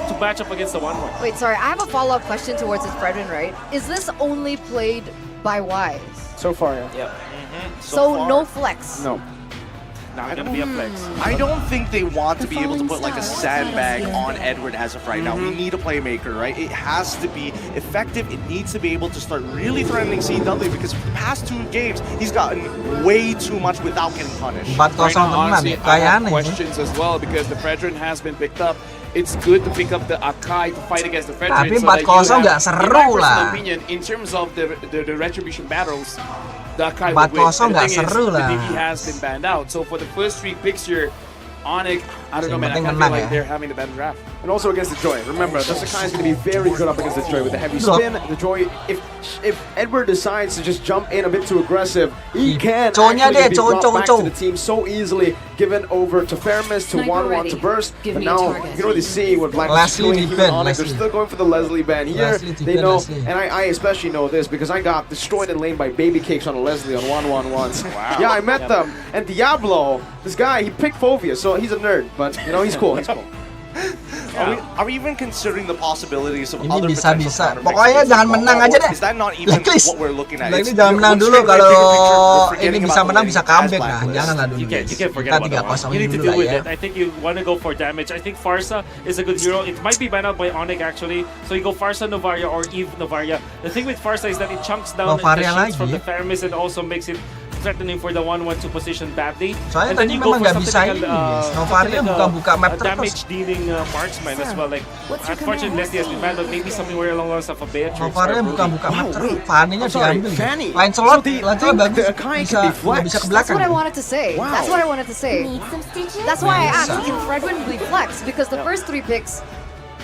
to match up against the 1-1. Wait, sorry, I have a follow-up question towards this, Fredrin, right? Is this only played by Wise? So far, yeah. So no flex? No. Not going to be a flex. I don't think they want to be able to put like a sandbag on Edward as of right now. We need a playmaker, right? It has to be effective. It needs to be able to start really threatening CW because for the past 2 games, he's gotten way too much without getting punished. 4-0 Right now, tenan honestly, ya. I Kayak have aneh. questions as well because the Fredrin has been picked up. It's good to pick up the Akai to fight against the Fredrin. Tapi so that 4-0 you have, nggak in seru my personal lah. opinion, in terms of the retribution battles, the Akai 4-0 will win. And the nggak thing is, seru the lah. DB has been banned out. So for the first 3 picks here, Onyx, I don't know, man. I penting kind of menang feel like ya. they're having the better draft. And also against the Joy. Remember, the Sakai is going to be very good up against the Joy with the heavy spin. The Joy, if Edward decides to just jump in a bit too aggressive, he can Conya actually deh, be brought back cow. to the team so easily, given over to Faramis, to 1-1 to burst. But now, you can already see what Blacklist is Leslie doing even defend, on it. They're Leslie. still going for the Leslie ban here. Leslie They defend, know, Leslie. and I especially know this because I got destroyed in lane by baby cakes on a Leslie on 1-1 once. Wow. Yeah, I met them. And Diablo, this guy, he picked Phobia, so he's a nerd. But, you know, he's cool. He's cool. Are we even considering the possibilities of Ini other bisa-bisa. potential counter Pokoknya picks? jangan menang aja deh. Is that not even Blacklist. what we're looking at? Blacklist It's- jangan menang we're dulu straight away kalau bigger picture. We're ini forgetting bisa about the menang lane bisa as comeback lah. Blacklist. Janganlah dulu You guys. can't forget Kita about that 3-0 one. You need to dulu deal lah with ya. it. I think you want to go for damage. I think Farsa is a good hero. It might be banned out by Onyx actually. So you go Farsa Novaria or Eve Novaria. The thing with Farsa is that it chunks down the Novaria shields from lagi. the Faramis and also makes it threatening for the 1-1-2 position badly. Soalnya And then tadi you go memang for nggak something bisa like ini. something Novaria like buka-buka map a terus. damage dealing marksman as well. Like unfortunately Leslie has been banned, but maybe something where along the lines of a Beatrix. Novaria or buka-buka map Wow, terus. wait. Fanny-nya I'm sorry, diambil. Fanny. Lain slot, So the- lain slot bagus. the Akai Bisa, can be nggak bisa ke That's belakang. what I wanted to say. Wow. That's what I wanted to say. That's why I asked, Bisa. can Fredrin be flexed? Because the first 3 picks,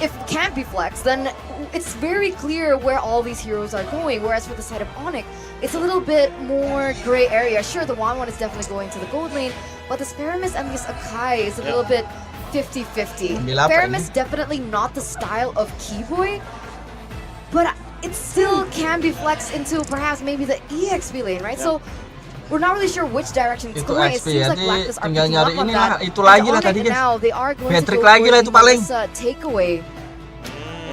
if it can't be flexed, then it's very clear where all these heroes are going. Whereas for the side of Onyx, it's a little bit more gray area. Sure, the 1-1 is definitely going to the gold lane, but the Sparamis and this Akai is a little bit 50-50. Ambil apa Sparamis ini? definitely not the style of Keyboy, but it still can be flexed into perhaps maybe the EXP lane, right? So we're not really sure which direction it's Itu going. It XP, seems like jadi Blacklist are tinggal picking nyari up on inilah, that. itu lagi lah And tadi, Onyx guys. now, they are going Patrick to go lagi lah for itu paling. this takeaway.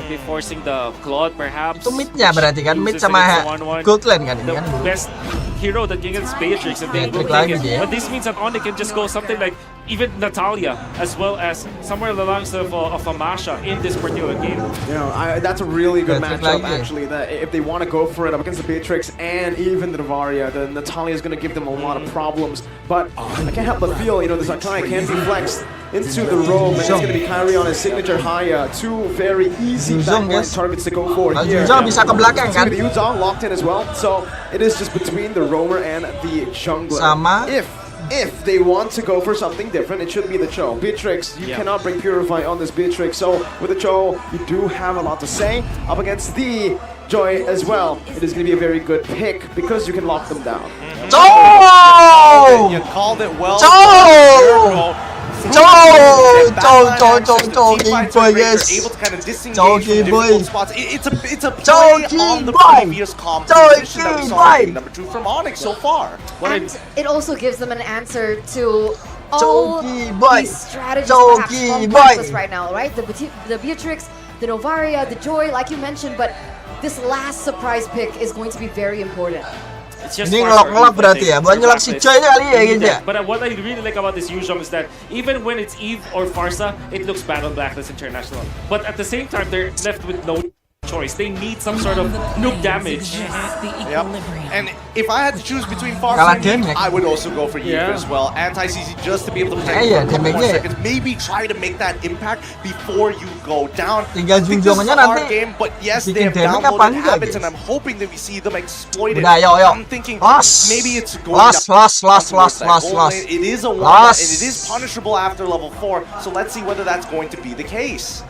Maybe forcing the Claude perhaps. Itu mid-nya berarti kan, mid Uses sama against the 1-1. gold lane kan ini The kan dulu. best hero that can get Beatrix and they will Patrick take lagi it. dia. But this means that Onyx can just go something like even Natalia as well as somewhere along the lines of a Masha in this particular game. You know, that's a really good Patrick matchup lagi. actually. That if they want to go for it up against the Beatrix and even the Novaria, then Natalia is going to give them a lot of problems. But I can't help but feel, you know, this Akai can be flexed. into the roam, and it's going to be Kyrie on his signature high. Two very easy backline targets to go for here. Bisa ke belakang kan? The Yuzong locked in as well, so it is just between the roamer and the jungler. Sama. If they want to go for something different, it should be the Cho. Beatrix, you cannot bring Purify on this Beatrix, so with the Cho, you do have a lot to say. Up against the Joy as well, it is going to be a very good pick because you can lock them down. You called it well. Yes. Able to kind of disengage from difficult spots. It's a play on the previous composition that we saw in number 2 from Onyx so far. And it also gives them an answer to all these strategies perhaps from Blacklist right now, right? The Beatrix, the Novaria, the Joy, like you mentioned, but this last surprise pick is going to be very important. Ini ngelok-ngelok berarti ya, buat nyelak si Joy kali ya gitu ya. But what I really like about this Yuzong is that even when it's Eve or Farsa, it looks bad on Blacklist International. But at the same time, they're left with no choice. They need some sort of nuke damage. Yep. And if I had to choose between Farsa and Eve, I would also go for Eve as well. Anti-CC just to be able to protect for a couple more seconds. Maybe try to make that impact before you go down. Tinggal This is a Junjongnya hard nanti game, but yes, they have bikin damage apa downloaded enggak, habits, guys? and I'm hoping that we see them exploit it. Udah, yo. I'm thinking maybe it's going Last. It is a one, and it is punishable after level 4. So let's see whether that's going to be the case.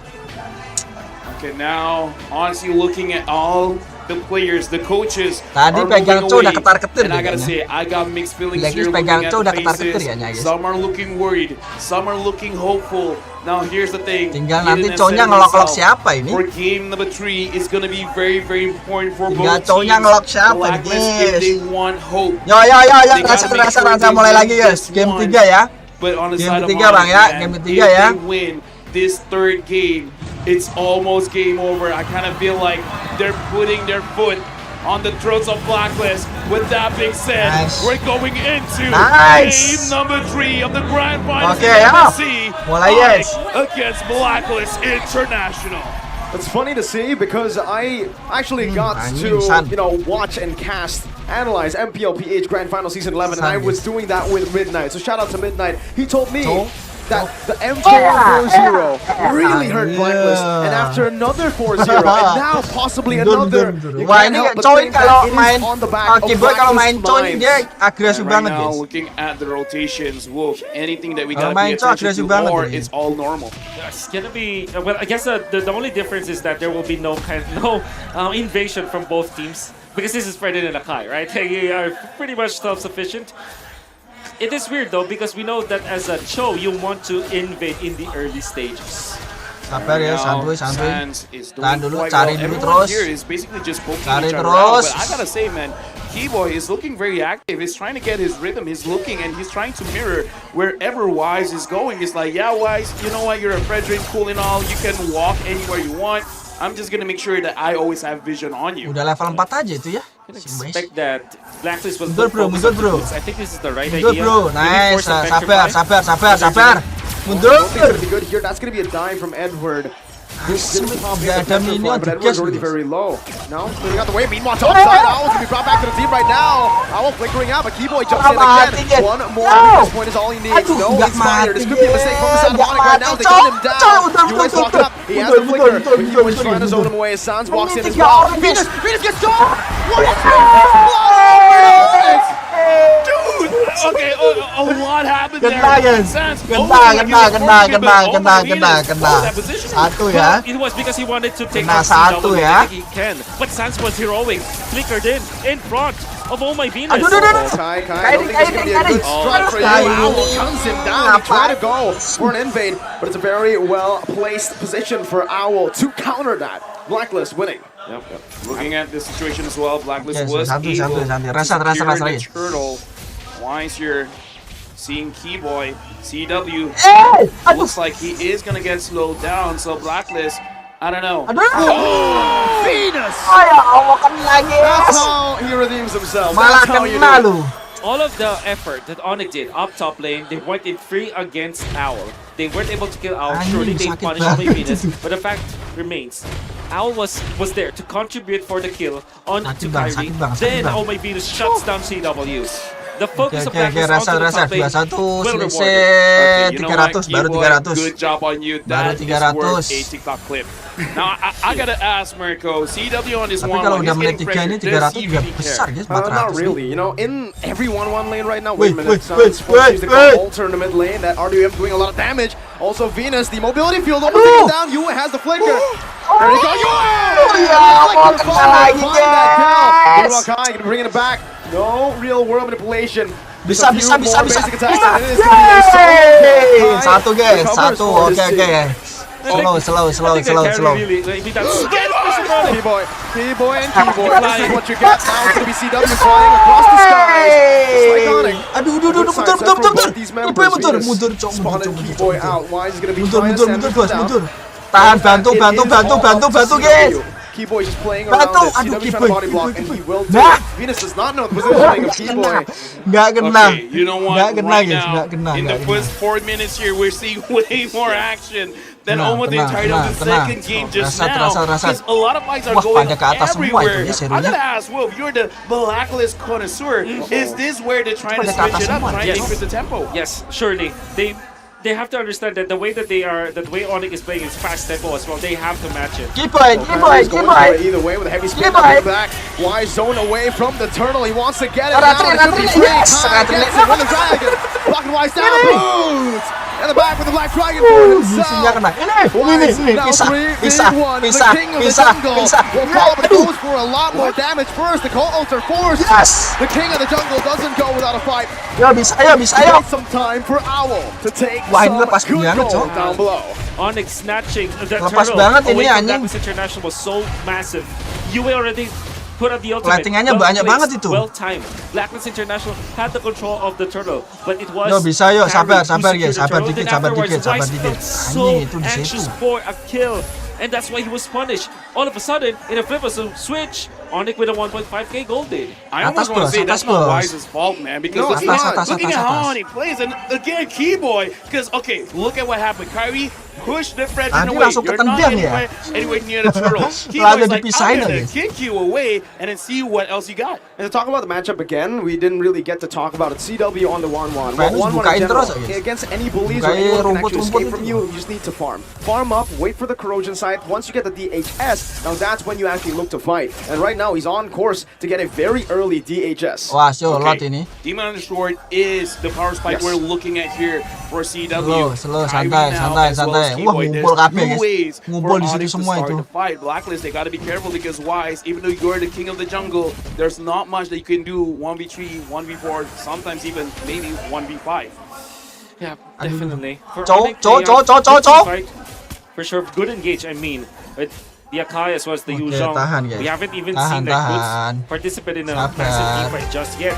Okay, now honestly looking at all the players, the coaches Tadi are pegang moving Cho udah away. ketar-ketir And I gotta kayaknya. say, I got mixed feelings Lagi here pegang looking Cho at udah the ketar-ketir faces. ya, guys. Some are looking worried, some are looking hopeful. Now here's the thing. Tinggal Eden nanti has Cho-nya said ngelok-ngelok himself, siapa ini? For game number 3 is gonna be very, very important for Tinggal both Cho-nya teams. ngelok siapa, Blacklist, guys? if they want hope. Yo, they gotta make sure rasa they mulai win lagi guys. this Game one. 3 ya. But on the Game side of ketiga, Bang, Onyx, ya. man, Game if ketiga, ya. they win this third game, it's almost game over. I kind of feel like they're putting their foot on the throats of Blacklist. With that being said, we're going into game number 3 of the Grand Finals of MSC. Mulai, Onyx against Blacklist International. It's funny to see because I actually got to, watch and analyze MPLPH Grand Final Season 11, and I was doing that with Midnight. So shout out to Midnight. He told me that the M440 really hurt Blacklist, and after another 4-0, and now possibly another, you Wah, can't ini help but Choi think that kalau it is main on the back of Keyboard kalau main Blacklist's Choi minds. dia agresif And banget right now, guys. looking at the rotations, Wolf, anything that we Kalau gotta main pay Choi attention agresif to banget more, ini. it's all normal. It's gonna be well. I guess the only difference is that there will be no invasion from both teams because this is Fredin and Akai, right? They are pretty much self-sufficient. It is weird though because we know that as a Cho, you want to invade in the early stages. Sabar ya, santuy. Sans is doing Tahan dulu, quite cari well. dulu Everyone terus. here is basically just poking Cari each other out, terus. but I gotta say, man, Keyboy is looking very active. He's trying to get his rhythm. He's looking and he's trying to mirror wherever Wise is going. He's like, yeah, Wise, you know what? You're a Frederick, cool and all. You can walk anywhere you want. I'm just gonna make sure that I always have vision on you. Udah level 4 aja itu ya. Expect that Blacklist will Mundur bro, focus on mundur bro. I think this is the right Mundur idea. bro, Maybe nice. force a petrify. Sabar. Mundur. I don't think it's gonna be good here. That's gonna be a dive from Edward. This didn't pop Gak the ada petrify, minion, but Edward's dikes, already guys. very low. Now, clearing out the way. Meanwhile, topside, Owl's gonna be brought back to the team right now. Owl flickering out, but Keyboy jumps in again. One more weakness point is all he needs. No, he's fired. This could be a mistake from the side of Onyx right now. They gun him down. UA's walking up. He has the flicker, but Keyboy's trying to zone him away. His Sans walks in as well. Venus gets done! What is this? Dude! Okay, a lot happened there. Kena. Satu ya. It was because he wanted to take Kena out satu CW. ya. I think he can. But Sans was heroic. Flickered in front of Oh My Venus. Aduh. Kai, I don't think it's gonna be a good strike for you. Owl comes him down. He tried to go for an invade, but it's a very well-placed position for Owl to counter that. Blacklist winning. Yep. Looking at this situation as well, Blacklist Yes, was santuy. able Rasa. to secure the turtle. Wise here, seeing Keyboy, CW, looks like he is gonna get slowed down, so Blacklist, I don't know. Oh, Venus! That's how he redeems himself. Malah That's how you kena do it. lu. All of the effort that Onyx did up top lane, they went in 3 against Owl. They weren't able to kill Owl. Surely they sakit punished Oh My banget Venus, itu. but the fact remains. Owl was there to contribute for the kill on to Sakit Kyrie. bang. Then Oh My Venus shuts down CW. The focus of Blacklist rasa onto the top lane 21 will reward selesai it. 300 baru 300 Good job on you. baru That is worth 300 a TikTok clip. Now I gotta ask Mirko, CW on this tapi one. kalau udah menit He's 3 ini getting pressure. 300 Does he juga really besar care? guys 400 Not really, you know, in every 1-1 lane right now. Wait, Wait a minute, wait, seems to alter in the mid lane. That RWM doing a lot of damage. Also Venus, the mobility field almost taken down. Yue has the flicker. There you go, Yue! mau kena lagi guys. Budokai gonna bring it back. No real world manipulation. Bisa. Yeay! Satu guys, satu. Oke. Slow. P-Boy and T-Boy. This is what you get. Now it's gonna be CW flying across the skies. Just like Onyx. Aduh, mundur, Spotted P-Boy out. Wise is gonna be mundur, trying to bos, send mundur. down. Tahan, bantu guys. Keyboy just playing around Bantu, this. aduh, CW trying Keyboy, to body block, and he will do Nah. it. Venus does not know the positioning of Keyboy. Nggak kena. Okay, you know what? Nggak kena Right guys, now, nggak kena. in the first 4 minutes here, we're seeing way more action than Tenang, almost the entirety of the second game just now. Rasa. Because a lot of fights are Wah, going pada ke atas semua everywhere. itu ya serunya. I gotta ask Wolf, you're the Blacklist connoisseur. Is this where they're trying to Pada ke switch atas it up, semua. trying to Yes. increase the tempo? Yes, surely. They have to understand that the way that the way Onyx is playing is fast tempo as well. They have to match it. Keyboy. Either way with a heavy spin back. Wise zone away from the turtle. He wants to get it down. It could be free. Kai gets it with the dragon. Blocking Wise down. Boots! And the back with the Black Dragon for himself. Musuhnya kena. Wise Ini now pisah. 3v1. The king of the jungle will probably goes for a lot more damage first. The call ultra force. Yes. The king of the jungle doesn't go without a fight. Yo, bisa. Take some time for Owl to take Wah, ini some lepas good banget, gold Cok. down below. Onyx snatching that Lepas turtle banget away ini, from anjing. Blacklist International was so massive. Yue already put up the ultimate. Lightingannya banyak banget itu. Well timed. Blacklist International had the control of the turtle, but it was. Yo, bisa, yo. Harry Sabar, who guys. secured the Sabar turtle. dikit, Then sabar afterwards, dikit. Wise felt so Anjing, itu di anxious situ. for a kill, and that's why he was punished. All of a sudden, in a flip of a switch, Onyx with a 1.5k gold lead. I almost want to say that's not Wise's fault, man, because No, looking, atas, looking at how Onyx plays, and again, Keyboy, because, okay, look at what happened. Kyrie pushed the Fredrin Nanti away. langsung You're not ketendang ya. anywhere near the turtle. Langsung Keyboy's like, dipisahin I'm gonna lagi. kick you away and then see what else you got. And to talk about the matchup again, we didn't really get to talk about it. CW on the 1-1. Venus 1-1 in bukain general. terus aja. Against any bullies or Bukain anyone who can actually rumput-rumput escape from itu. you, you just need to farm. Farm up, wait for the corrosion side. Once you get the DHS, now that's when you actually look to fight. And right now, he's on course to get a very early DHS. Wah, lot ini. Demon Understored is the power spike Yes. we're looking at here for CW. Slow, Kyrie santai, now, santai, as well as santai. Keyboy. Wah, There's ngumpul kabeh, two guys. ways Ngumpul for di situ Onyx to semua start itu. the fight. Blacklist, they gotta be careful because Wise, even though you're the king of the jungle, there's not much that you can do 1v3, 1v4, sometimes even maybe 1v5. Yeah, definitely. For Chow, Onyx, chow, they chow, are chow, chow, good to chow. fight. For sure, good engage, I mean. With the Akai as well as the Oke, Yuzhong. tahan, guys. We haven't even Tahan, seen like tahan. Boots participate in a Sabar. massive team fight just yet.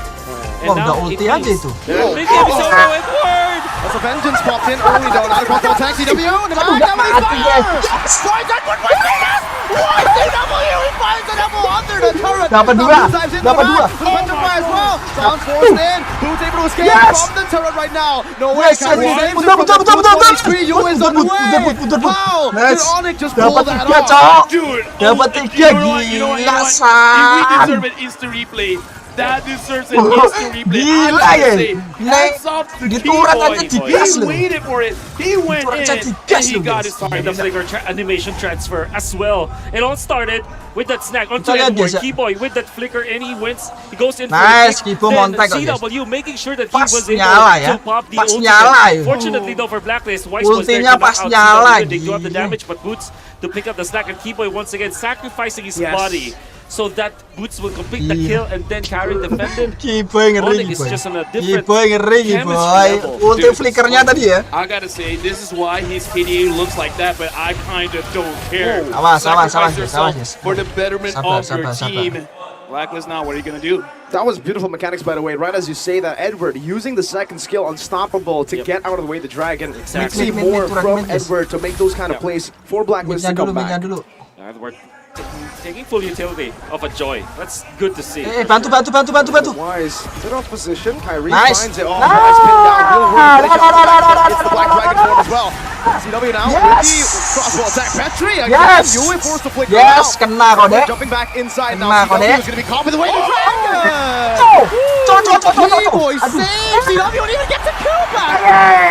Wah, udah ulti aja itu. Big game is over with word! As a vengeance popped in early though, now the control attack CW in the back, Udah now he's mati, fire! guys. Why that one was Venus? Why CW? He finds the double under the turret! Dapat Now dua, Boots dives into dapat the dua. back, with the petrify as well! Sounds forced in, Boots able to escape Yes. from the turret right now! No way, Yes, Kyrie yes. saves it Betul, from betul, the betul, betul, 223, betul. Yu is on the way! Betul. How did Nice. Onyx just pull Dapat that 3, off? Cok. Dude, Dapat 3, gila, If we San. deserve an instant replay, that deserves an instant replay. Gila, I ya. gotta say, hats off to Di turret Keyboy. aja digas He loh. waited for it. He went turret in aja and digas he loh, got guys. his And the target. flicker animation transfer as well. It all started with that snag onto Kita lihat, Edward. guys, ya. Keyboy with that flicker and he wins. He goes in Nice, for the Keyboy kick. montek kok, Then guys. CW making sure that he Pas was able nyala ya. to pop the Pas ultimate. nyala ya. Fortunately though for Blacklist, Wise was there Ultinya to knock pas out nyala, CW. They do have the gila. damage, but Boots to pick up the snack and Keyboy once again sacrificing his Yes. body so that Boots will complete the Iya. kill and then carry defendant. Keyboy ngeri, Onyx is Keyboy. just on a different Keyboy ngeri, chemistry Keyboy. level. Ulti Dude, flickernya tadi ya. I gotta say, this is why his KDA looks like that, but I kinda don't care. Awas, Sacrifice awas, yourself awas. for the betterment Sabar, of your sabar. team. Blacklist now, what are you gonna do? That was beautiful mechanics, by the way. Right as you say that, Edward using the second skill, Unstoppable, to get out of the way the dragon. We see Mid, more turret from mid, guys. Edward to make those kind of plays for Blacklist to Midnya come dulu, midnya back. dulu. Edward taking full utility of a joy. That's good to see. Bantu. Wise, bit off position. Kyrie Nice. finds it. Oh, nice pin down. Real work. It's the Black Dragon form as well. CW now with the crossbow attack. Petri again. Yes. Yue forced to flicker Yes, out. kena kode. Jumping back inside Kena now. kode. CW is going to be caught with the way the dragon. Cok. Keyboy saves! CW and even gets a kill back!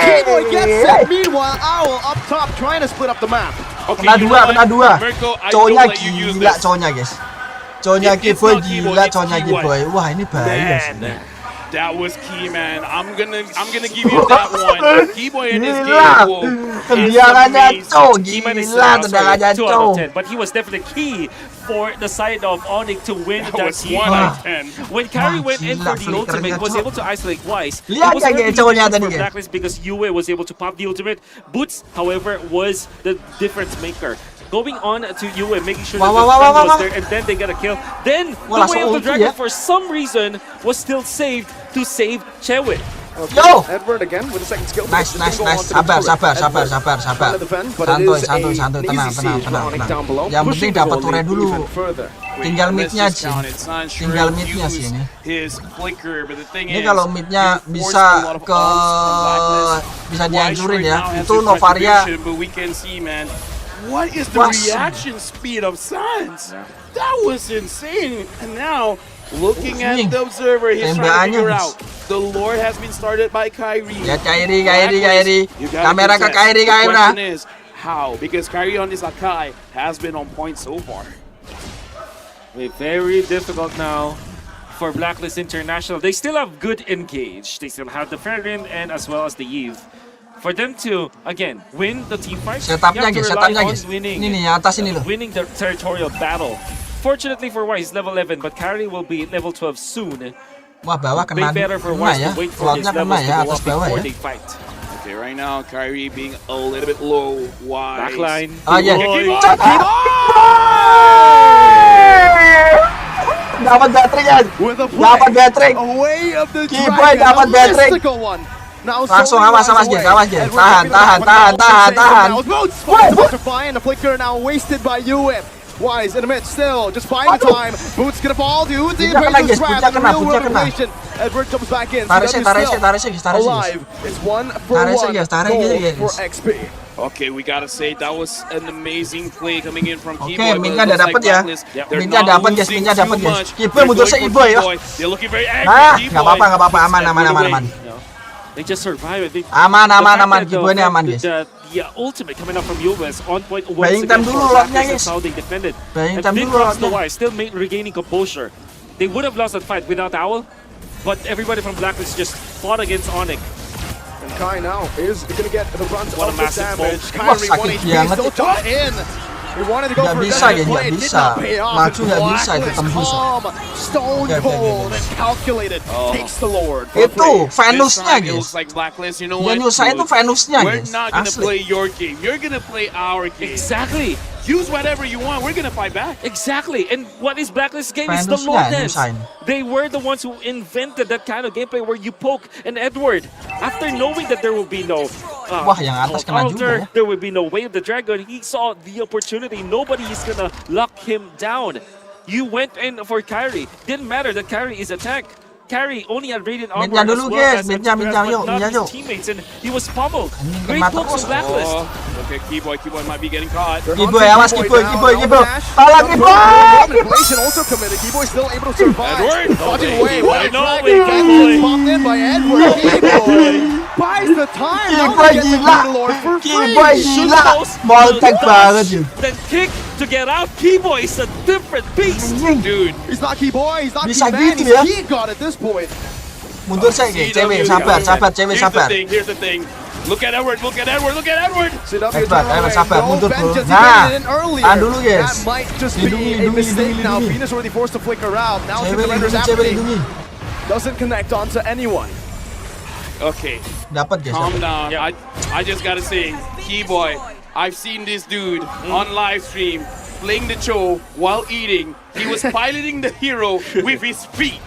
Keyboy gets it! Meanwhile, Owl up top trying to split up the map. Okay, Kena you dua, know kena what? dua. Mirko, I Cowoknya don't let you use gila, this. cowoknya guys. Cowoknya It's Keyboy not Keyboy, gila, it's cowoknya Keyboy. Keyboy. Wah, ini bahaya sih. Man, that was key, man. I'm gonna give you that one. Keyboy in this Gila. game, whoa, Tendangannya cow, He-Man is, gila sorry, tendangannya 2 out cow. of 10, but he was definitely key for the side of Onyx to win That that was team 1 out of 10. When Carry Wah, went in gila, for the flickernya, ultimate, was Cok. able to isolate Wise. Lihat It was ya, already kayak cowoknya good tadi, for guys. Blacklist because Yue was able to pop the ultimate. Boots, however, was the difference maker. Going on to Yue, making sure that the stun was there, and then they get a kill. Then Wah, the way langsung of the ulti dragon, ya. for some reason, was still saved to save Chewe. Okay. Yo! Edward again with the second skill. Nice, Just nice, gonna go nice. on to the Sabar, turret. sabar, sabar, Edward sabar, sabar. trying to defend, but it Santuy, is santuy, a santuy. easy Tenang, siege tenang, for tenang, Onyx tenang. down below, Yang pushing penting the dapat goal turret lead dulu. even further. Tinggal Let's mid-nya just sih. count it. It's not sure Tinggal if mid-nya sih use ini. his flicker, but the thing Ini is, kalau mid-nya you bisa forced a lot of ke ults from Blacklist. bisa Wise dihancurin right ya. now has Itu his Novaria. retribution, but we can see, man, what is the Wah. reaction speed of Sans? That was insane. And now, looking at the observer, he's trying to Tembakannya, figure guys. out. The lore has been started by Kyrie. Lihat Kairi. Blacklist, you gotta Kamera ke contest. Kairi. The question is, how? Because Kyrie on this Akai has been on point so far. Very difficult now for Blacklist International. They still have good engage. They still have the Fairwind and as well as the Eve. For them to, again, win the team fight, Setupnya you have guys, to rely setupnya on guys. winning, Ini nih, yang atas ini loh. winning the territorial battle. Fortunately for Wise, level 11, but Carry will be level 12 soon. Wah, bawah Way kena, better for kena Wise ya. to wait for his Slotnya kena levels to ya, go atas up bawah before ya. they fight. Okay, right now, Kyrie being a little bit low. Wise. Backline. Oh yeah. Dapat baterai guys. Dapat baterai. Away of the Keyboy dragon, dapat a baterai. mystical one. Now Langsung slowly awas, awas, runs guys, away. awas, guys. Edward Tahan, keeping tahan, the tahan, ball tahan, safe tahan. now. Boots finds to find the flicker now wasted by Yue. Wise in the mid still, just buying the time. Boots gonna fall to Uzi, Puncak kena, breaks guys, the trap, puncak and the kena, real puncak world kena. equation. Edward comes back in. Tarik CW sih, still tarik sih, guys. alive. It's 1 for Tarik sih, 1 guys, tarik goal sih, guys. for XP. Okay, we gotta say that was an amazing play coming in from Oke, Keyboy. Minnya udah dapat ya. Minnya dapat guys, Minnya dapat guys. Keyboy mundur sih Keyboy ya. They're looking very angry. Nah, Keyboy. nggak apa-apa, aman, aman. They just survive. They, Aman. the fact that Keyboy ini aman guys. The ultimate coming up from Yue is on point once Buying again time for dulu Blacklist. lotnya, That's guys. how they defended. Buying And time big dulu props to lotnya. Wise, still regaining composure. They would have lost that fight without Owl, but everybody from Blacklist just fought against Onyx. And Kai now is gonna get the brunt What a of the massive damage. Wah, bomb. Kyrie 1 sakit HP banget. still jump in. He wanted to go Nggak for a bisa, desperate guys, play. nggak It did bisa. not pay off. Maju nggak bisa, itu Blacklist tembus. calm, stone Oke. cold, and calculated. Takes the Lord. for Itu free. Venusnya It guys. looks like Blacklist. You know Yang what? nyusahin tuh Venusnya We're guys. not gonna Asli. play your game. You're gonna play our game. Exactly. Use whatever you want. We're gonna fight back. Exactly. And what is Blacklist game is the Venusnya Lord dance. nyusahin. They were the ones who invented that kind of gameplay where you poke an Edward. After knowing that there will be no Wah, yang atas kena juga ya. there will be no way of the dragon, he saw the opportunity. Nobody is gonna lock him down. You went in for Kyrie. Didn't matter that Kyrie is a tank. Kyrie only had radiant armor Midnya dulu, as well guys. as Midnya, but yuk, not midnya, his yuk. teammates, and he was pummeled. Great kena poke terus. from Blacklist. Okay, Keyboy might be getting caught. Keyboy, awas Keyboy. Pala Keyboy. Manipulation also committed. Keyboy still able to survive. Edward? Dodging No away. way. What a No dragon way, gets Keyboy. popped in by Edward. Keyboy buys the time. Now Keyboy he gets the gila. Lord for free. Keyboy gila. Moltek banget yuk. Then kick to get out. Keyboy is a different beast. Dude, He's not Keyboy. He's not Bisa Keyman. gitu He's ya. Key God at this point. Mundur saya guys. Cewek, sabar, cewek sabar. Here's the thing. Look at Edward. CW Edward, sabar, no mundur bro. vengeance. He Nah, made it in earlier. tahan dulu guys. That might just be a mistake now. Venus already forced to flicker out. Now Cewek the render's lindungi, cewek empty. lindungi. Doesn't connect onto anyone. Okay, Dapat guys. calm dapat. down. I just gotta say, Keyboy, I've seen this dude on live stream playing the Cho while eating. He was piloting the hero with his feet.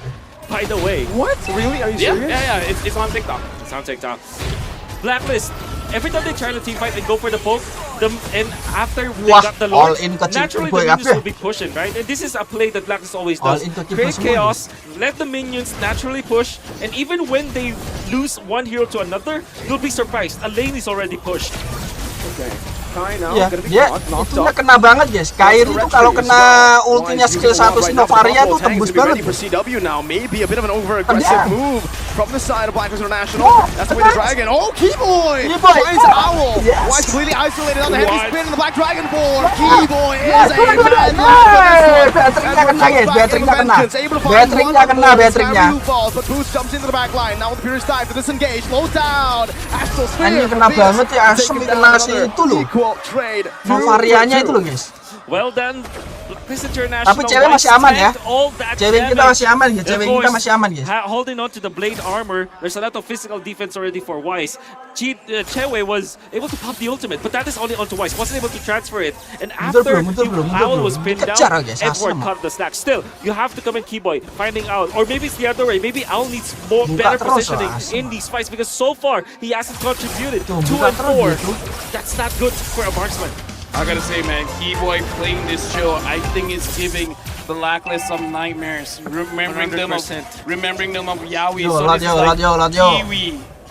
By the way, What? Really? Are you Yeah, serious? yeah. It's on TikTok. it's on TikTok. Blacklist. Every time they try to team fight and go for the poke, and after they Wah, got the Lord, all in ke naturally Keyboy the minions apa? will be pushing, right? And this is a play that Blacklist always All does. in ke Keyboy Create semua chaos, let the minions naturally push, and even when they lose one hero to another, you'll be surprised. A lane is already pushed. Okay. Kai now Iya, gonna be dia knocked itunya off. kena banget guys. Kairi itu kalau kena ultinya skill 1 si Novaria tuh tembus banget. For CW now, maybe a bit of an over-aggressive move from the side of Blacklist International. That's the way the Dragon. Oh, Keyboy finds Owl. Wise completely isolated on the heavy spin in the Black Dragon board. Keyboy is a mad Beatrixnya kena guys, Beatrixnya kena. Beatrixnya. But Boost jumps into the back line. Now with the Furious dive to disengage. Slows down. Astral Sphere. Anjing kena banget ya, asem kena si itu loh. Novarianya itu loh guys. Well done. International. Tapi cewek masih aman ya. Cewek kita masih aman guys. Cewek kita masih aman guys. Holding on to the blade armor, there's a lot of physical defense already for Wise. Chewe was able to pop the ultimate, but that is only onto Wise. Wasn't able to transfer it. And after Owl was pinned down, Edward cut the snatch. Still, you have to come in Keyboy, finding out. Or maybe it's the other way. Maybe Owl needs better positioning in these fights because so far, he hasn't contributed. 2 and 4. That's not good for a marksman. I gotta say, man, Keyboy playing this chill, I think is giving the Blacklist some nightmares. Remembering them of Yaoi. So this is like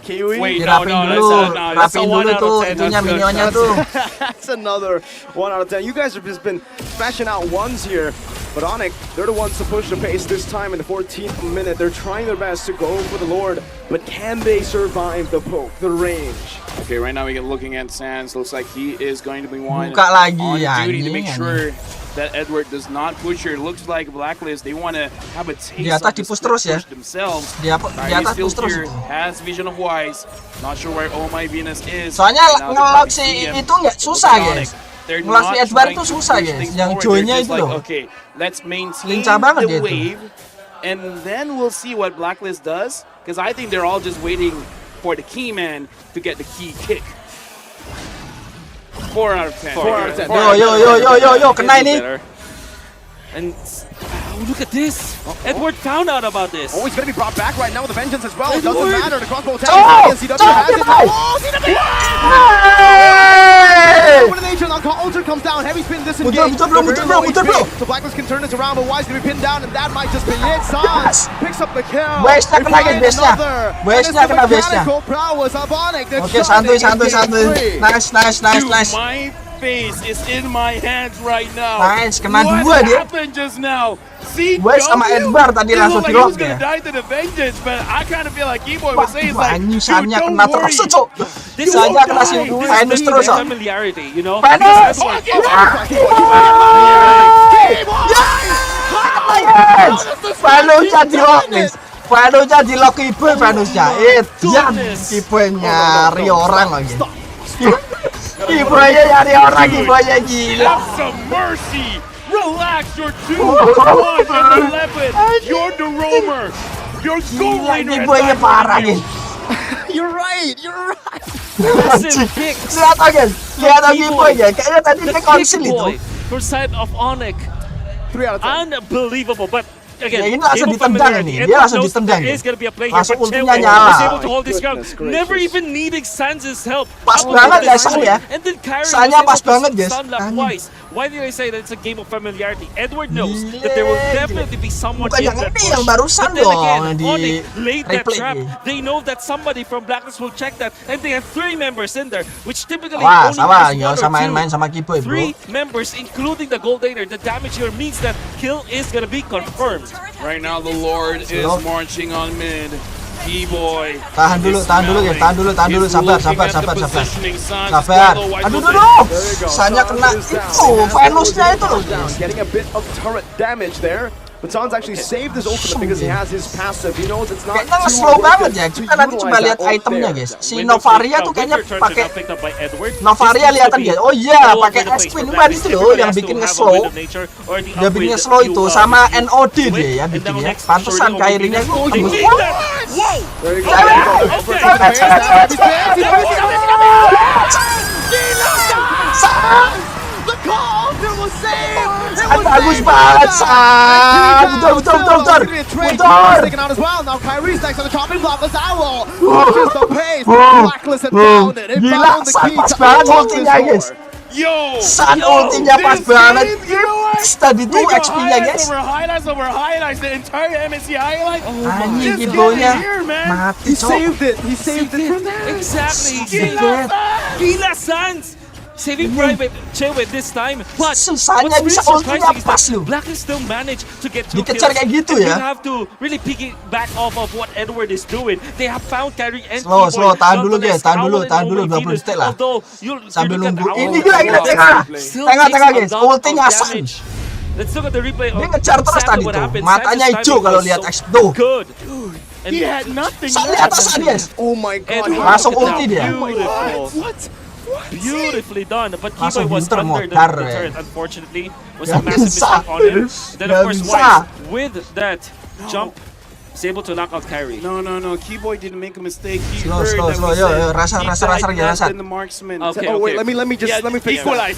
Kiwi. Wait, Rapin dulu tuh, itunya minionnya tuh. That's another 1 out of 10. You guys have just been smashing out ones here. But Onyx, they're the ones to push the pace this time in the 14th minute. They're trying their best to go for the Lord, but can they survive the poke, the range? Okay, right now we get looking at Sans. Looks like he is going to be one Buka lagi, on duty to make sure that Edward does not push her. Looks like Blacklist, they want to have a taste di atas of dipus terus ya. themselves. Di atas dipus terus. Has vision of Wise. Not sure where Oh My Venus is. Soalnya ngelock si itu nggak susah guys. Ngelock si Edward tuh susah guys. Yang joinnya itu loh. Okay, let's maintain lincah banget the dia wave, and then we'll see what Blacklist does. Because I think they're all just waiting for the key man to get the key kick. 4 out of 10. 4 out of 10. Yo, kena ini. And look at this. Edward found out about this. Oh, he's going to be brought back right now with a vengeance as well. It Edward. doesn't matter. The crossbow attack CW has it. Oh, CW! Elimination on Ultra comes down. Heavy spin disengage. Muter bro. So Blacklist can turn this around, but Wise going to be pinned down, and that might just be it. Sans picks up the kill. Wise-nya kena guys, Wise-nya kena base-nya. Oke, santuy. Nice. My face is in my hands right now. Nice, kena dua What dia. happened just now? See, Wes sama Edward tadi langsung di lock dia. Die to the vengeance, but I kind of feel like Keyboy was saying like, Sannya kena terus, cok. Saja kena si Venus terus, cok. Familiarity, you know. Venus. Venusnya di lock, guys. Venusnya di lock Keyboy, Venusnya. Keyboy nyari orang lagi. Keyboy nyari orang, Keyboy gila. Some mercy. Relax, you're 2, 1, and 11. You're the roamer. You're goal laner. Keyboy parah, guys. You're right. Lihat Keyboy ya. Kayaknya tadi dia konsil itu. For side of Onyx. 3 out of 10. Unbelievable, but again, ini langsung ditendang ini. Dia langsung ditendang. Langsung ultinya was nyala. able to hold this ground, never even needing Sans' help. Pas banget guys, ya. And then Kyrie Soalnya pas was able to banget guys. stun left twice. Why did I say that it's a game of familiarity? Edward knows that there will definitely be someone Bukan in yang that ini push. yang barusan But then again, dong, di Onyx laid that replay. trap. They know that somebody from Blacklist will check that, and they have 3 members in there, which typically Wah, only sama, is 1 nggak or usah 2. main-main sama Keyboy, bro. 3 members, including the gold laner. The damage here means that kill is gonna be confirmed. Right now, the Lord is marching on mid. Keyboy. Tahan dulu, guys. Tahan dulu. Sabar. Aduh, Sanya kena itu, Venusnya itu loh. Getting a bit of turret damage there. But Sans actually saved his ultimate because he has his passive. He knows it's not kayaknya nge-slow banget ya. Kita nanti coba lihat itemnya guys. Si Novaria tuh kayaknya pakai Novaria liatan guys. Oh iya, pakai S-Queen One itu loh yang bikin nge-slow. Dia bikin nge-slow itu sama NOD dia ya bikinnya. Pantesan Kyrie-nya itu tembus. Bagus banget, San. Betul. Gila, San pas banget ultinya, guys. San ultinya pas banget. Tadi tuh XP-nya, guys. Highlights, the entire MSC highlight. Anjing, Keyboy-nya mati, He saved it from there. Exactly. Gila Sans. saving private Chewet this time. But susahnya what's bisa really ultinya surprising is pas that lu. Blacklist still managed to get 2 Dikejar kills. kayak gitu And ya. you have to really piggyback off of what Edward is doing. They have found carry and Slow, keyboard. tahan dulu guys, tahan dulu, Nonetheless, Owl and 20 Venus, detik lah. although you Sambil look at nunggu Owl, ini gila still tengah takes guys, a lot ultinya of San. damage. Let's look at the replay Dia of ngejar terus exactly tadi what tuh, happened. matanya Sanchez's hijau timing kalau was lihat so X tuh. good. And He had nothing. Di atas guys. Oh my god. And Langsung look at ulti that. dia. Beautiful. What? Beautifully done, but Langsung Keyboy was pinter under the modar, turret. Unfortunately, was Gak a massive bisa. mistake on him. Then of Gak course, bisa. Wise with that jump is able to knock out Kyrie. No. Keyboy didn't make a mistake. He Slow, heard that we yo, said rasa he rasa died lagi less rasa. than the marksman. Okay, Oh wait, okay. let me fix Equalize.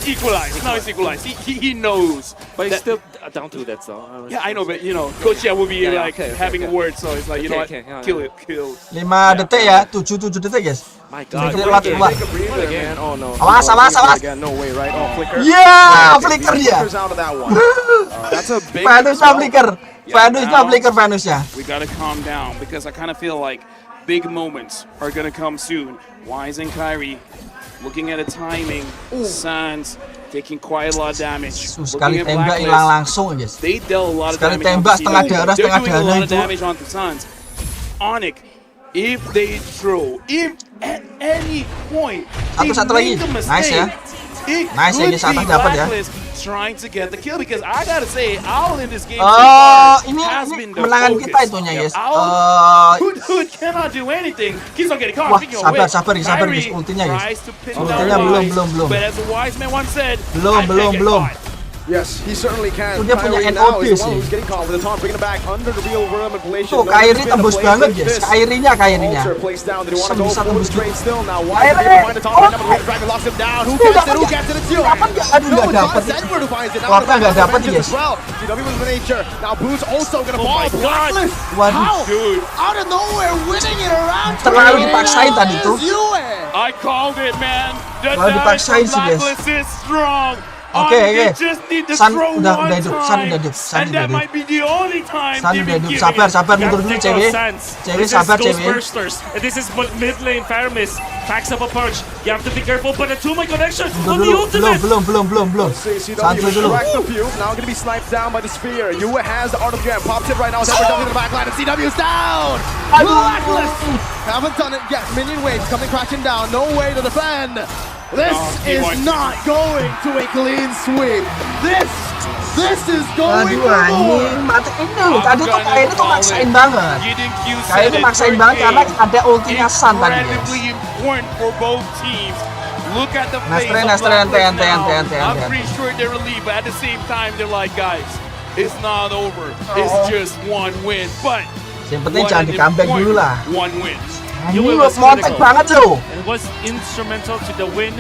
Now it's equalized. He knows. But that- he's still down to that, so. Yeah, I know, but Coach will be Yeah, like okay, having okay. words, so it's like you know what, yeah. kill it. 5 detik ya, 7 detik guys. My God. Detik lewat keluar. Take a breather, man. Oh no. Awas. Again. No way, right? Oh, flicker. Yeah, flicker dia. Flickers out of that one. That's a big Venusnya flicker. now- Venusnya. We gotta calm down because I kind of feel like big moments are gonna come soon. Wise and Kyrie looking at the timing. Sans taking quite a lot of damage. Sekali Looking at tembak Blacklist, hilang langsung guys. they dealt a lot of Sekali damage. tembak onto setengah CW. darah, They're setengah doing a lot darah of itu. damage onto Sans. Onyx, if they throw, if at any point they Satu lagi. make a Nice mistake, ya. it Nice ya, could ini atas be dapat ya. Blacklist trying to get the kill because I gotta say, Owl in this game Ini has been the kemenangan focus. kita itunya guys. Owl, who cannot do anything, keeps on getting caught. Wah, Speaking of which, sabar guys, Kyrie ultinya guys. tries to pin Ultinya down Wise, belum. But as a wise man once said, Belum. Yes, he certainly can. Dia punya Kyrie now NOD is the one sih. who's getting caught with the taunt, bringing it back under the real room manipulation. Tuh, Kyrie tembus banget guys. Kyrie-nya. Ultra placed down. Did he want to go Bisa for the tembus trade gitu. still? Now why did he find the taunt right now? But the Dragon locks him down. Who gets it? Who gets it? It's you. Dapat nggak? Aduh, No, nggak it's dapat. not Edward who finds it. Warta nggak dapat Vengeance guys. as well. CW with the nature. Now Boots also gonna Oh fall. my God. Blacklist. Waduh. How? Out of nowhere, winning it around. Terlalu dipaksain tadi tuh. I called it, man. The Terlalu damage dipaksain from sih, guys. Blacklist is strong. Oke. They just need to San throw udah one hidup. San time, udah hidup. San and udah that hidup. might be the only time San they've udah been hidup. giving Sabar mundur dulu Take cewek. out Sans. Cewek This sabar is cewek. Ghostbusters. And this is mid lane Faramis. Packs up a punch. You have to be careful, but a 2-way connection on the Mundur dulu. ultimate. Belum. CW Santai dulu. extract the fuse. Now gonna be sniped down by the spear. Yua has the art of jam. Pops it right now. Edward in the back line, and CW's down. Blacklist haven't done it yet. Minion waves coming crashing down. No way to defend. This is not going to a clean sweep. This is going Aduh to anjing, matiin dulu. Tadi tuh Kyrie tuh maksain banget. You Kyrie tuh maksain banget karena ada ultinya San tadi guys. incredibly important for both teams. Look at the face Nas of tren, Blacklist now. ente. I'm pretty sure they're relieved, but at the same time, they're like, guys, it's not over. It's just one win. But Yang penting what jangan an di comeback dulu lah. One win. Anjing montek banget loh. And was instrumental to the win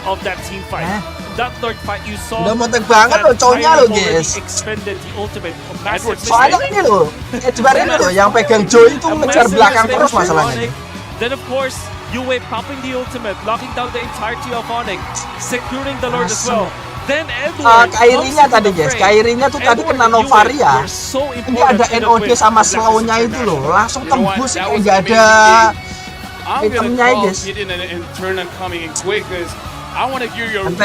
of that team fight. That third fight you saw. Udah montek banget loh cowoknya loh guys. Expended the ultimate. Massive Soalnya ini loh, Edward ini loh yang pegang Joy itu ngejar belakang terus masalahnya. Then of course, Yue popping the ultimate, locking down the entirety of Onyx, securing the Lord as well. Then Edward Kyrie-nya tadi guys, Kyrie-nya tuh tadi kena Novaria. Ini ada NOD sama slow-nya itu loh, langsung tembus kayak nggak ada I'm gonna itemnya call guys. it in and turn on coming in quick because I want to hear your Ente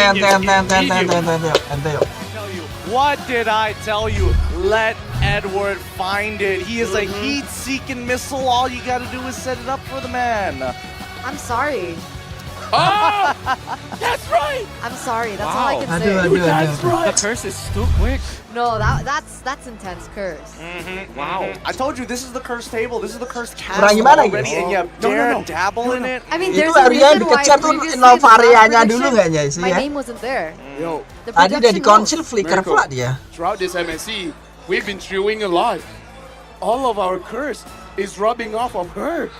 yuk. What did I tell you? Let Edward find it. He is a heat-seeking missile. All you gotta do is set it up for the man. I'm sorry. Oh, that's right. I'm sorry. That's all I can say. That's right. The curse is too quick. No, that's intense curse. Wow. I told you, this is the cursed table. This is the cursed Kurang castle gimana already, guys? and you dare dabble in it. I mean, Itu there's a harusnya reason why dikejar tuh previously Novarianya in the dulu prediction, nggaknya sih my ya? name wasn't there. Yo, The Tadi udah di projection konsil flicker Mirko, pula dia. throughout this MSC, we've been chewing a lot. All of our curse is rubbing off of her.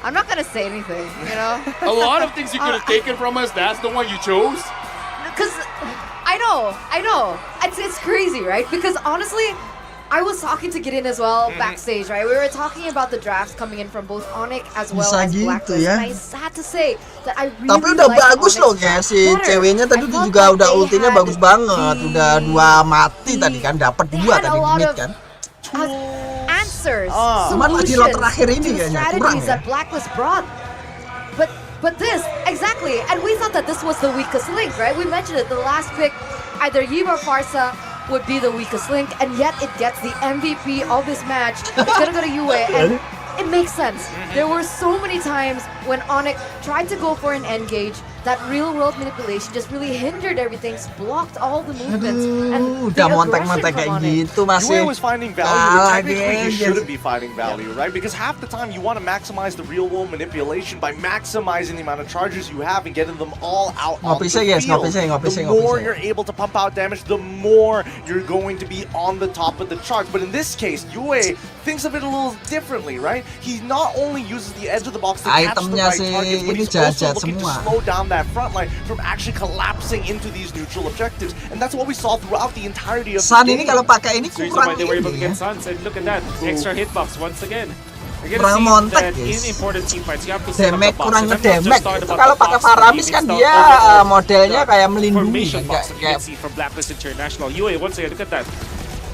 I'm not gonna say anything, you know? A lot of things you could have taken from us, that's the one you chose. Because I know. It's crazy, right? Because honestly, I was talking to Gideon as well backstage, right? We were talking about the drafts coming in from both Onyx as well Bisa as gitu Blacklist. ya. And I had to say that I really Tapi udah like bagus Onyx loh guys, si better. ceweknya tadi I tuh felt juga like udah they ultinya had bagus banget, udah 2 mati tadi kan, dapat 2 had tadi a di lot mid of kan. Answers, Cuman lagi lot solutions terakhir ini to the kayaknya kurang strategies ya. that Blacklist brought. But But this, exactly, and we thought that this was the weakest link, right? We mentioned it, the last pick, either Yves or Farsa would be the weakest link, and yet it gets the MVP of this match. It's gonna go to Yue, and it makes sense. There were so many times when Onyx tried to go for an engage, that real-world manipulation just really hindered everything, blocked all the movements, and the udah montek-montek kayak gitu masih. Yue was finding value, but technically he shouldn't be finding value, right? Because half the time you want to maximize the real-world manipulation by maximizing the amount of charges you have and getting them all out on the field. The more you're able to pump out damage, the more you're going to be on the top of the charts. But in this case, Yue thinks of it a little differently, right? He not only uses the edge of the box to catch the right targets, but he's also looking to slow down that front line from actually collapsing into these neutral objectives, and that's what we saw throughout the entirety of the game. Ini kalau pakai ini kurang they were able to get Suns, and look at that extra hitbox once again. Kurang montek, guys. Damage kurang ngedamage. Itu kalau pakai Faramis kan dia modelnya kayak melindungi kayak from Blacklist International. Yue once again, look at that.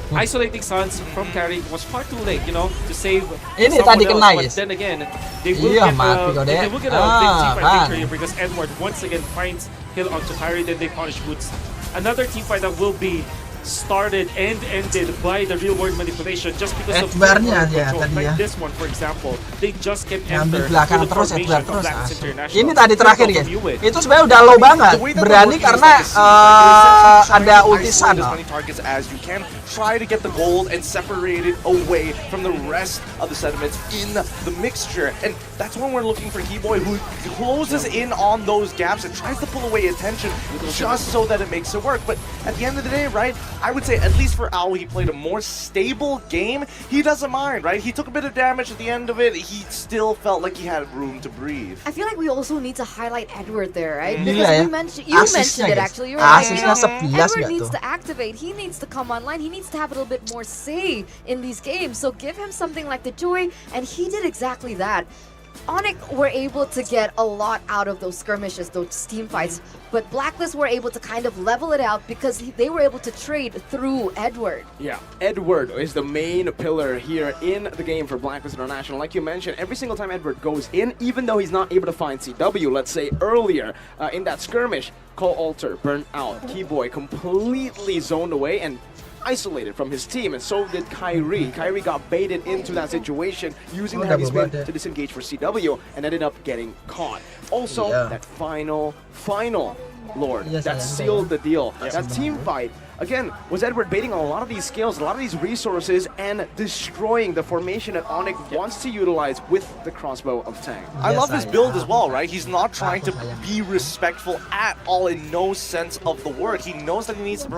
Isolating Suns from carry was far too late, you know, to save someone else. But then again, they will get a big teamfight victory because Edward once again finds kill onto Kyrie, then they punish Boots. Another teamfight that will be started and ended by the real-world manipulation just because of Edwardnya dia control. tadi Like ya. this one, for example, they just kept Ngambil enter belakang the terus formation Edward of terus. Blacklist International. Ini tadi terakhir guys. Itu sebenarnya udah low banget. Berani karena ada ulti sana. As you can try to get the gold and separate it away from the rest of the sediments in the mixture, and that's when we're looking for Keyboy, who closes in on those gaps and tries to pull away attention just so that it makes it work. But at the end of the day, right, I would say at least for Owl, he played a more stable game. He doesn't mind, right? He took a bit of damage at the end of it. He still felt like he had room to breathe. I feel like we also need to highlight Edward there, right? Gila Because ya. you mentioned it actually. You're right. Asisnya 11 Edward nggak needs tuh? to activate. He needs to come online. He needs to have a little bit more say in these games. So give him something like the Joy, and he did exactly that. Onyx were able to get a lot out of those skirmishes, those team fights, but Blacklist were able to kind of level it out because they were able to trade through Edward. Yeah, Edward is the main pillar here in the game for Blacklist International. Like you mentioned, every single time Edward goes in, even though he's not able to find CW, let's say earlier in that skirmish, Call Alter burned out, Keyboy completely zoned away and isolated from his team, and so did Kyrie. Kyrie got baited into that situation using the heavy spin to disengage for CW and ended up getting caught. Also, that final Lord that sealed the deal. That team fight, again, was Edward baiting on a lot of these skills, a lot of these resources, and destroying the formation that Onyx wants to utilize with the crossbow of Tang. I love his build as well, right? He's not trying to be respectful at all, in no sense of the word. He knows that he needs to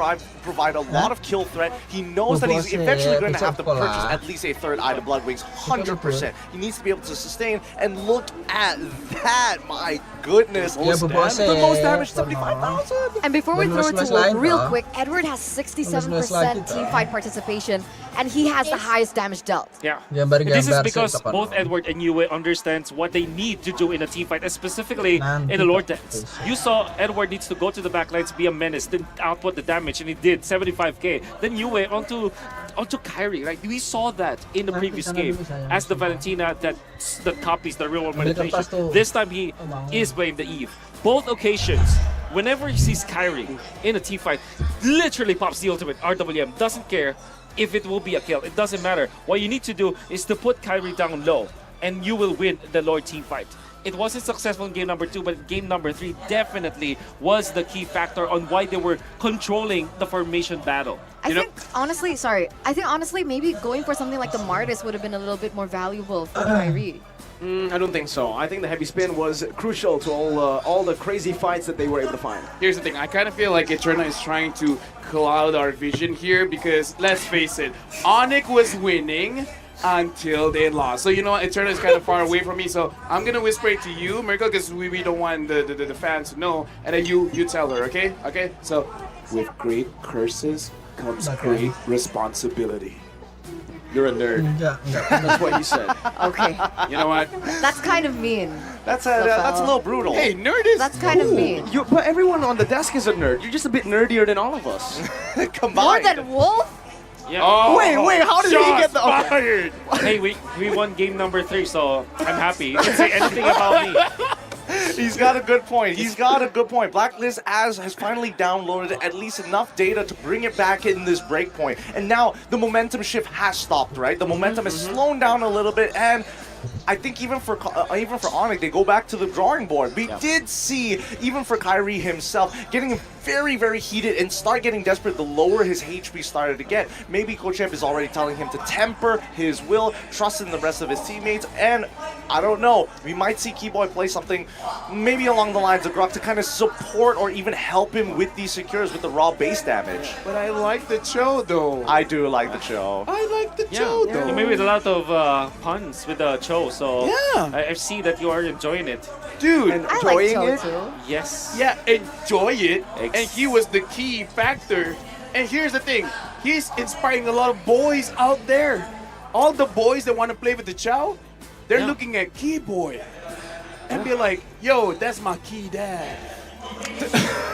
provide a lot of kill threat. He knows that he's eventually going to have to purchase at least a third eye to Blood Wings, 100%. He needs to be able to sustain, and look at that, my goodness. The most damage, 75,000. And before we throw it to Wolf real quick, Edward has 67% team fight participation, and he has the highest damage dealt. Yeah. This is because both Edward and Yue understands what they need to do in a team fight, and specifically in a Lord dance. You saw Edward needs to go to the backlines, be a menace, then output the damage, and he did 75k. Then Yue onto Kyrie, right? We saw that in the previous game as the Valentina that copies the real world manipulation. This time he is playing the Eve. Both occasions, whenever he sees Kyrie in a team fight, literally pops the ultimate. RWM doesn't care if it will be a kill. It doesn't matter. What you need to do is to put Kyrie down low, and you will win the Lord team fight. It wasn't successful in game number 2, but game number 3 definitely was the key factor on why they were controlling the formation battle. I think honestly, maybe going for something like the Martis would have been a little bit more valuable for Kyrie. I don't think so. I think the heavy spin was crucial to all the crazy fights that they were able to find. Here's the thing, I kind of feel like Eterna is trying to cloud our vision here because, let's face it, Onyx was winning until they lost. So you know what, Eterna is kind of far away from me, so I'm gonna whisper it to you, Miracle, because we don't want the fans to know, and then you tell her, okay? Okay? So, with great curses comes great responsibility. You're a nerd. That's what you said. Okay. You know what? That's kind of mean. That's a little brutal. Hey, nerd is That's kind of mean. But everyone on the desk is a nerd. You're just a bit nerdier than all of us. More than Wolf? Yeah. Oh, wait, how did he get the... Hey, we won game number 3, so I'm happy. You can say anything about me. He's got a good point. He's got a good point. Blacklist has finally downloaded at least enough data to bring it back in this break point. And now the momentum shift has stopped, right? The momentum has slowed down a little bit, and I think even for Onyx, they go back to the drawing board. We did see, even for Kyrie himself, getting very, very heated and start getting desperate the lower his HP started to get. Maybe Coach Champ is already telling him to temper his will, trust in the rest of his teammates, and I don't know, we might see Keyboy play something maybe along the lines of Grok to kind of support or even help him with these secures with the raw base damage. But I like the Cho though. I do like the Cho. I like the Cho though. You made with a lot of puns with the Cho, so I see that you are enjoying it. Dude, enjoying it? Yes. Yeah, enjoy it. And he was the key factor. And here's the thing, he's inspiring a lot of boys out there. All the boys that want to play with the Chow, they're looking at Keyboy and be like, yo, that's my key dad.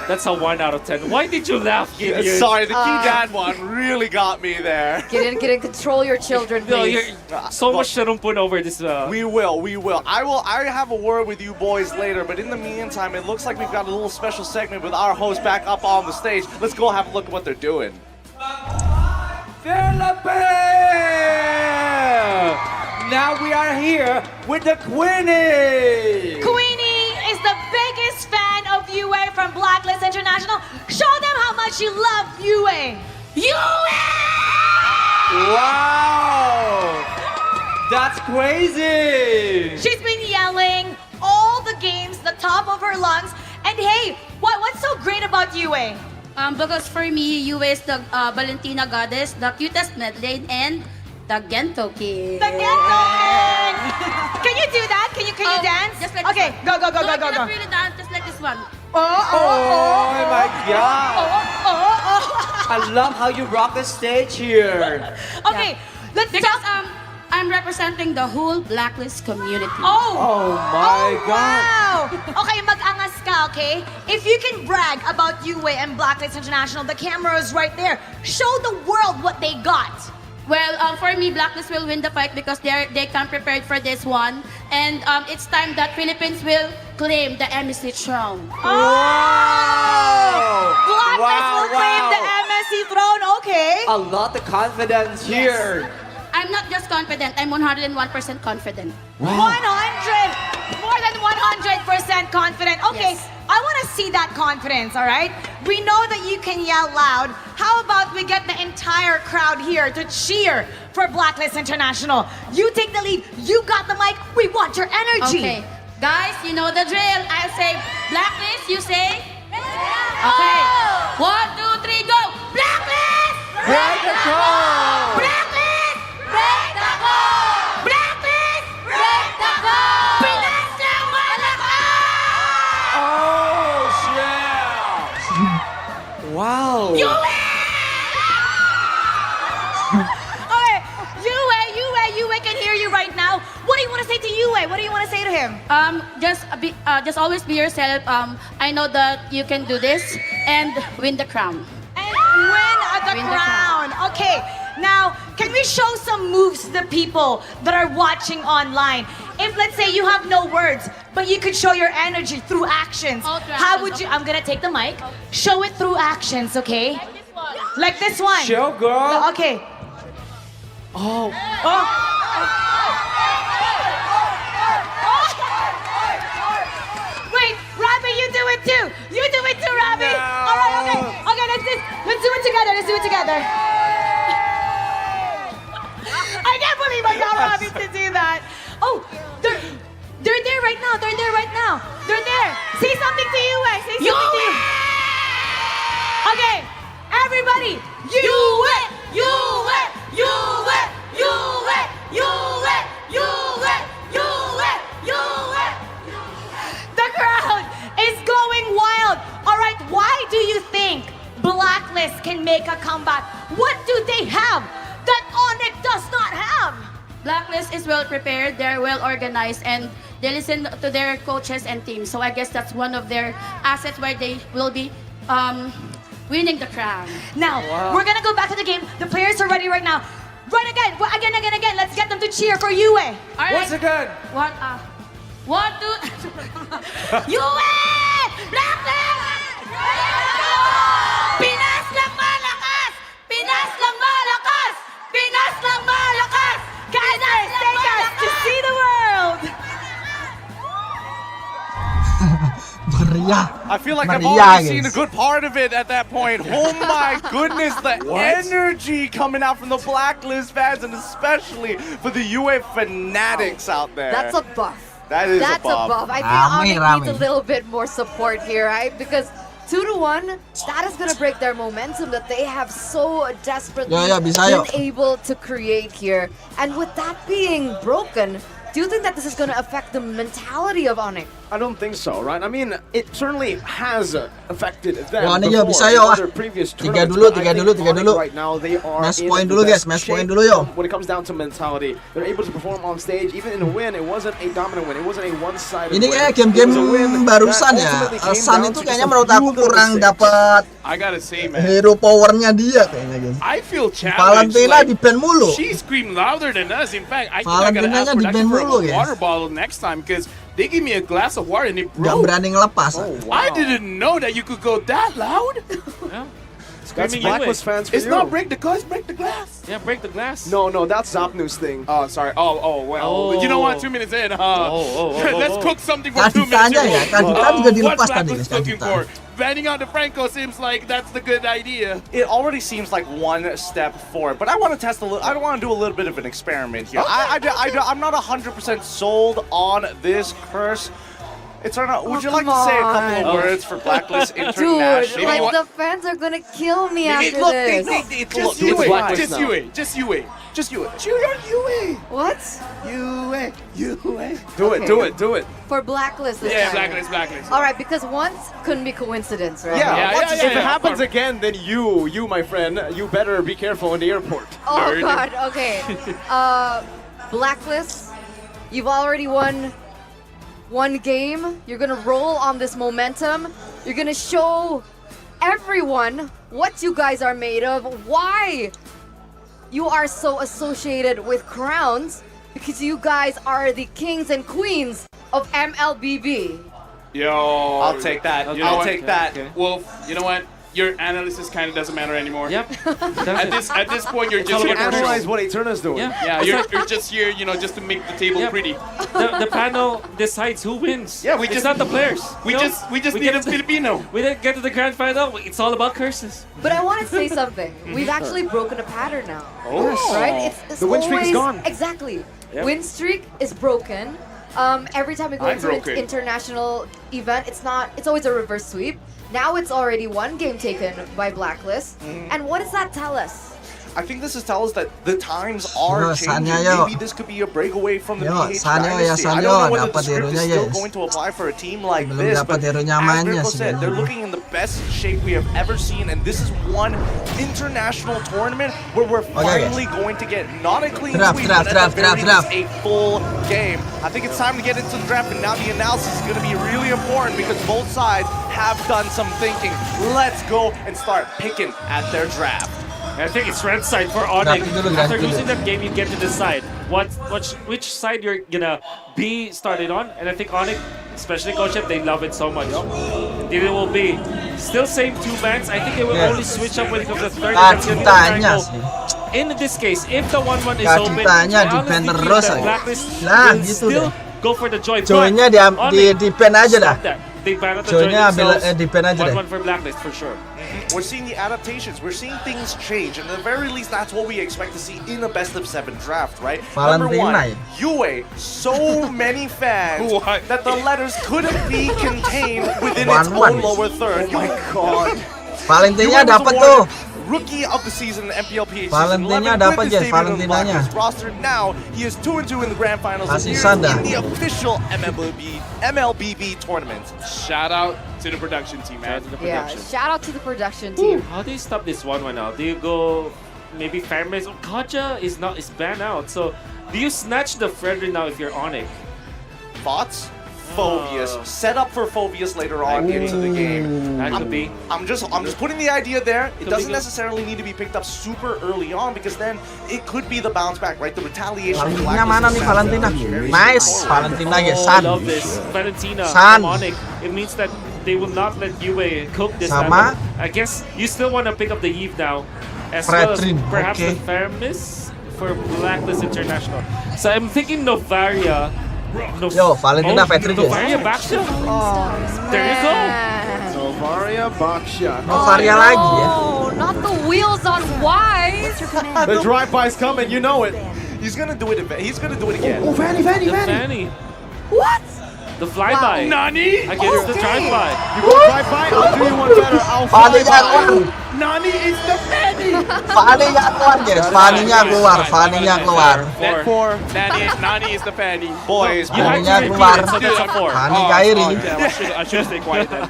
That's a 1 out of 10. Why did you laugh, Gideon? Sorry, the key dad one really got me there. Gideon, control your children, please. No, you're so much sharumpun over this. We will. I have a word with you boys later, but in the meantime, it looks like we've got a little special segment with our host back up on the stage. Let's go have a look at what they're doing. Philippines! Now we are here with the Queenie! Queenie is the biggest fan of UA from Blacklist International. Show them how much you love UA. UA! Wow! That's crazy! She's been yelling all the games, the top of her lungs. And hey, what's so great about UA? Because for me, UA is the Valentina goddess, the cutest medley, and the Gento Kid. The Gento Kid! Can you do that? Can you dance? Just like okay, this one. go. Not really dance, just like this one. Oh my god! I love how you rock the stage here. Okay, let's because I'm representing the whole Blacklist community. Oh my god! Wow! Okay, mag-angas ka, okay? If you can brag about UA and Blacklist International, the camera is right there. Show the world what they got. Well, for me, Blacklist will win the fight because they come prepared for this one. And it's time that Philippines will claim the MSC throne. Blacklist will claim the MSC throne, okay? A lot of confidence here. I'm not just confident, I'm 101% confident. Wow. 100! More than 100% confident. Okay, Yes. I want to see that confidence, all right? We know that you can yell loud. How about we get the entire crowd here to cheer for Blacklist International? You take the lead. You got the mic. We want your energy. Okay, guys, you know the drill. I say Blacklist, you say? Okay. 1, 2, 3, go! Blacklist! Break the code! Blacklist! Break the code! Blacklist! Break the code! Pinas ng malakas! Oh shit! Wow! Okay, UA can hear you right now. What do you want to say to UA? What do you want to say to him? Just always be yourself. I know that you can do this and win the crown. And win the crown. Okay, now can we show some moves to the people that are watching online? If let's say you have no words, but you could show your energy through actions, how would you? I'm gonna take the mic. Show it through actions, okay? Like this one. Show, girl. Okay. Oh. Wait, Robbie, you do it too. You do it too, Robbie. No. All right, okay. Okay, let's do it together. Let's do it together. I can't believe I got Robbie to do that. Oh, they're there right now. They're there right now. They're there. Say something to you, Say something to you. Okay, everybody. You win. You win. You win. You win. You win. You win. You win. You win. The crowd is going wild. All right, why do you think Blacklist can make a comeback? What do they have that Onyx does not have? Blacklist is well prepared, they're well organized, and they listen to their coaches and teams. So I guess that's one of their assets where they will be winning the crown. Now, we're gonna go back to the game. The players are ready right now. Right again. Let's get them to cheer for UA. All right. Once again. 1, 2. You win! Blacklist! Pinas lang malakas! Pinas lang malakas! Pinas lang malakas! Guys, take us to see the world! I feel like I've already seen a good part of it at that point. Oh my goodness, the energy coming out from the Blacklist fans, and especially for the UA fanatics out there. That's a buff. That is That's a buff. I think Onyx needs a little bit more support here, right? Because 2-1, that is gonna break their momentum that they have so desperately been able to create here. And with that being broken, do you think that this is gonna affect the mentality of Onyx? I don't think so, right? I mean, it certainly has affected them Wah, ini before bisa in yo, other previous tiga tournaments. dulu, but I tiga think dulu, tiga Onyx dulu. right now, they are Match in point the dulu, best guys. Match shape point dulu, yo. when it comes down to mentality. They're able to perform on stage. Even in a win, it wasn't a dominant win. It wasn't a one-sided Ini win. kayak It game-game was a win barusan that ya. ultimately came Sun down itu to kayaknya just a menurut few aku little kurang mistakes. dapat I gotta say, man. hero powernya dia kayaknya, guys. I feel challenged. Valentina like, di ban mulu. She screamed louder than us. In fact, I think I gotta Valentinanya ask di ban production for mulu, a guys. water bottle next time because they give me a glass of water and it Gak broke. berani ngelepas. I didn't know that you could go that loud. That's Screaming Blacklist UA. fans for It's you. not break the glass, break the glass. Yeah, break the glass. No, that's Zapnu's thing. Oh, sorry. Well. You know what? 2 minutes in. Let's cook something for 2 minutes. Kaditanya ya, Kadita juga What's dilepas tadi, Blacklist guys. looking Kadita. for? Banning out the Franco seems like that's the good idea. It already seems like one step forward, but I want to test a little. I want to do a little bit of an experiment here. I'm not 100% sold on this curse. It's not. Would you like to say a couple of words for Blacklist International? Dude, like the fans are gonna kill me after Look, this. Just UA. What? UA. Do it. For Blacklist this Yeah, time. Blacklist. All right, because once couldn't be coincidence, right? If it happens again, then you, my friend, you better be careful in the airport. Oh God. Okay. Blacklist, you've already won one game. You're gonna roll on this momentum. You're gonna show everyone what you guys are made of. Why you are so associated with crowns? Because you guys are the kings and queens of MLBB. Yo, I'll take that. I'll take that. Wolf, you know what? Your analysis kind of doesn't matter anymore. Yep. At this point, you're just here to Analyze show. what Eterna's doing. Yeah, you're just here, just to make the table pretty. The panel decides who wins. Yeah, it's not the players. We just need a Filipino. We didn't get to the grand final. It's all about curses. But I want to say something. We've actually broken a pattern now. Oh. Right? It's The win streak is always- gone. Exactly. Yep. Win streak is broken. Every time we go I'm into an broken. international event, it's always a reverse sweep. Now it's already one game taken by Blacklist. And what does that tell us? I think this is tells us that the times are Yo, changing. Sanya, yo. Maybe this could be a breakaway from the Yo, PH Sanya, ya, dynasty. I Sanya, don't know whether the dapat script is hero-nya, still guys. going to apply for a team like Belum this, dapat but hero as nyamannya Mirko sih, said, they're Bang. looking in the best shape we have ever seen, and this is one international tournament where we're finally going to get not a clean sweep, but at the very least a full game. I think it's time to get into the draft, and now the analysis is going to be really important because both sides have done some thinking. Let's go and start picking at their draft. I think it's red side for Onyx. Grabe dulu, After grabe dulu. losing that game, you get to decide which side you're gonna be started on. And I think Onyx, especially Coachep, they love it so much. Indeed, it will be still same two bands. I think they will only switch up when it comes to third. Cintanya sih. In this case, if the 1-1 is open, Cintanya I di honestly ban feel terus that aja. Blacklist Lah, will gitu still deh. go for the joy. Joy-nya But di ban aja dah. stop that. They ban out the joy Joy-nya themselves. di ban aja deh. 1-1 for Blacklist for sure. We're seeing the adaptations. We're seeing things change, and at the very least, that's what we expect to see in a best-of-7 draft, right? Number one, Valentina. UA, so many fans that the letters couldn't be contained within its 1-1. own lower third. Oh my God! Valentinnya UA was dapat awarded tuh. Rookie of the season in MPL PH Valentinnya season 11 dapat, with his Jes, debut on the Valentinanya. Blacklist roster. Now he is 2-2 in the grand finals and Kasih here's sanda. in the official MLBB tournament. Shout out to the production team, man. Yeah, shout out to the production team. How do you stop this 1-1 now? Do you go maybe Fairmace? Kaja is banned out. So do you snatch the Frederick now if you're Onyx? Thoughts? Phobius, set up for Phobius later on into the game. That could be. I'm just putting the idea there. It doesn't necessarily need to be picked up super early on because then it could be the bounce back, right? The retaliation. Valentina mana nih Valentina? Nice, Valentina ya I San. love this. Valentina, San. Onyx. It means that they will not let Yue cook this Sama. time. I guess you still want to pick up the Eve now, as well as Fredrin, perhaps okay. the Fermis for Blacklist International. So I'm thinking Novaria. Yo, Valentina Fredrin ya. Novaria backshot. There you go. Novaria backshot. Novaria lagi ya. Oh, not the wheels on Wise. The drive-by's coming, you know it. He's gonna do it. He's gonna do it again. Oh, Fanny. Fanny. What? The flyby. Nani? Against the drive-by. You go drive-by, I'll do you one better. I'll Fanny fly nya by. keluar. Nani is the Fanny! Fanny nya keluar guys. Fanny nya keluar. Fanny nya keluar. Nani is the Fanny. Boys, You Fanny had nya to keluar. repeat it, so that's a 4. Fanny Kairi. I should have stayed quiet then.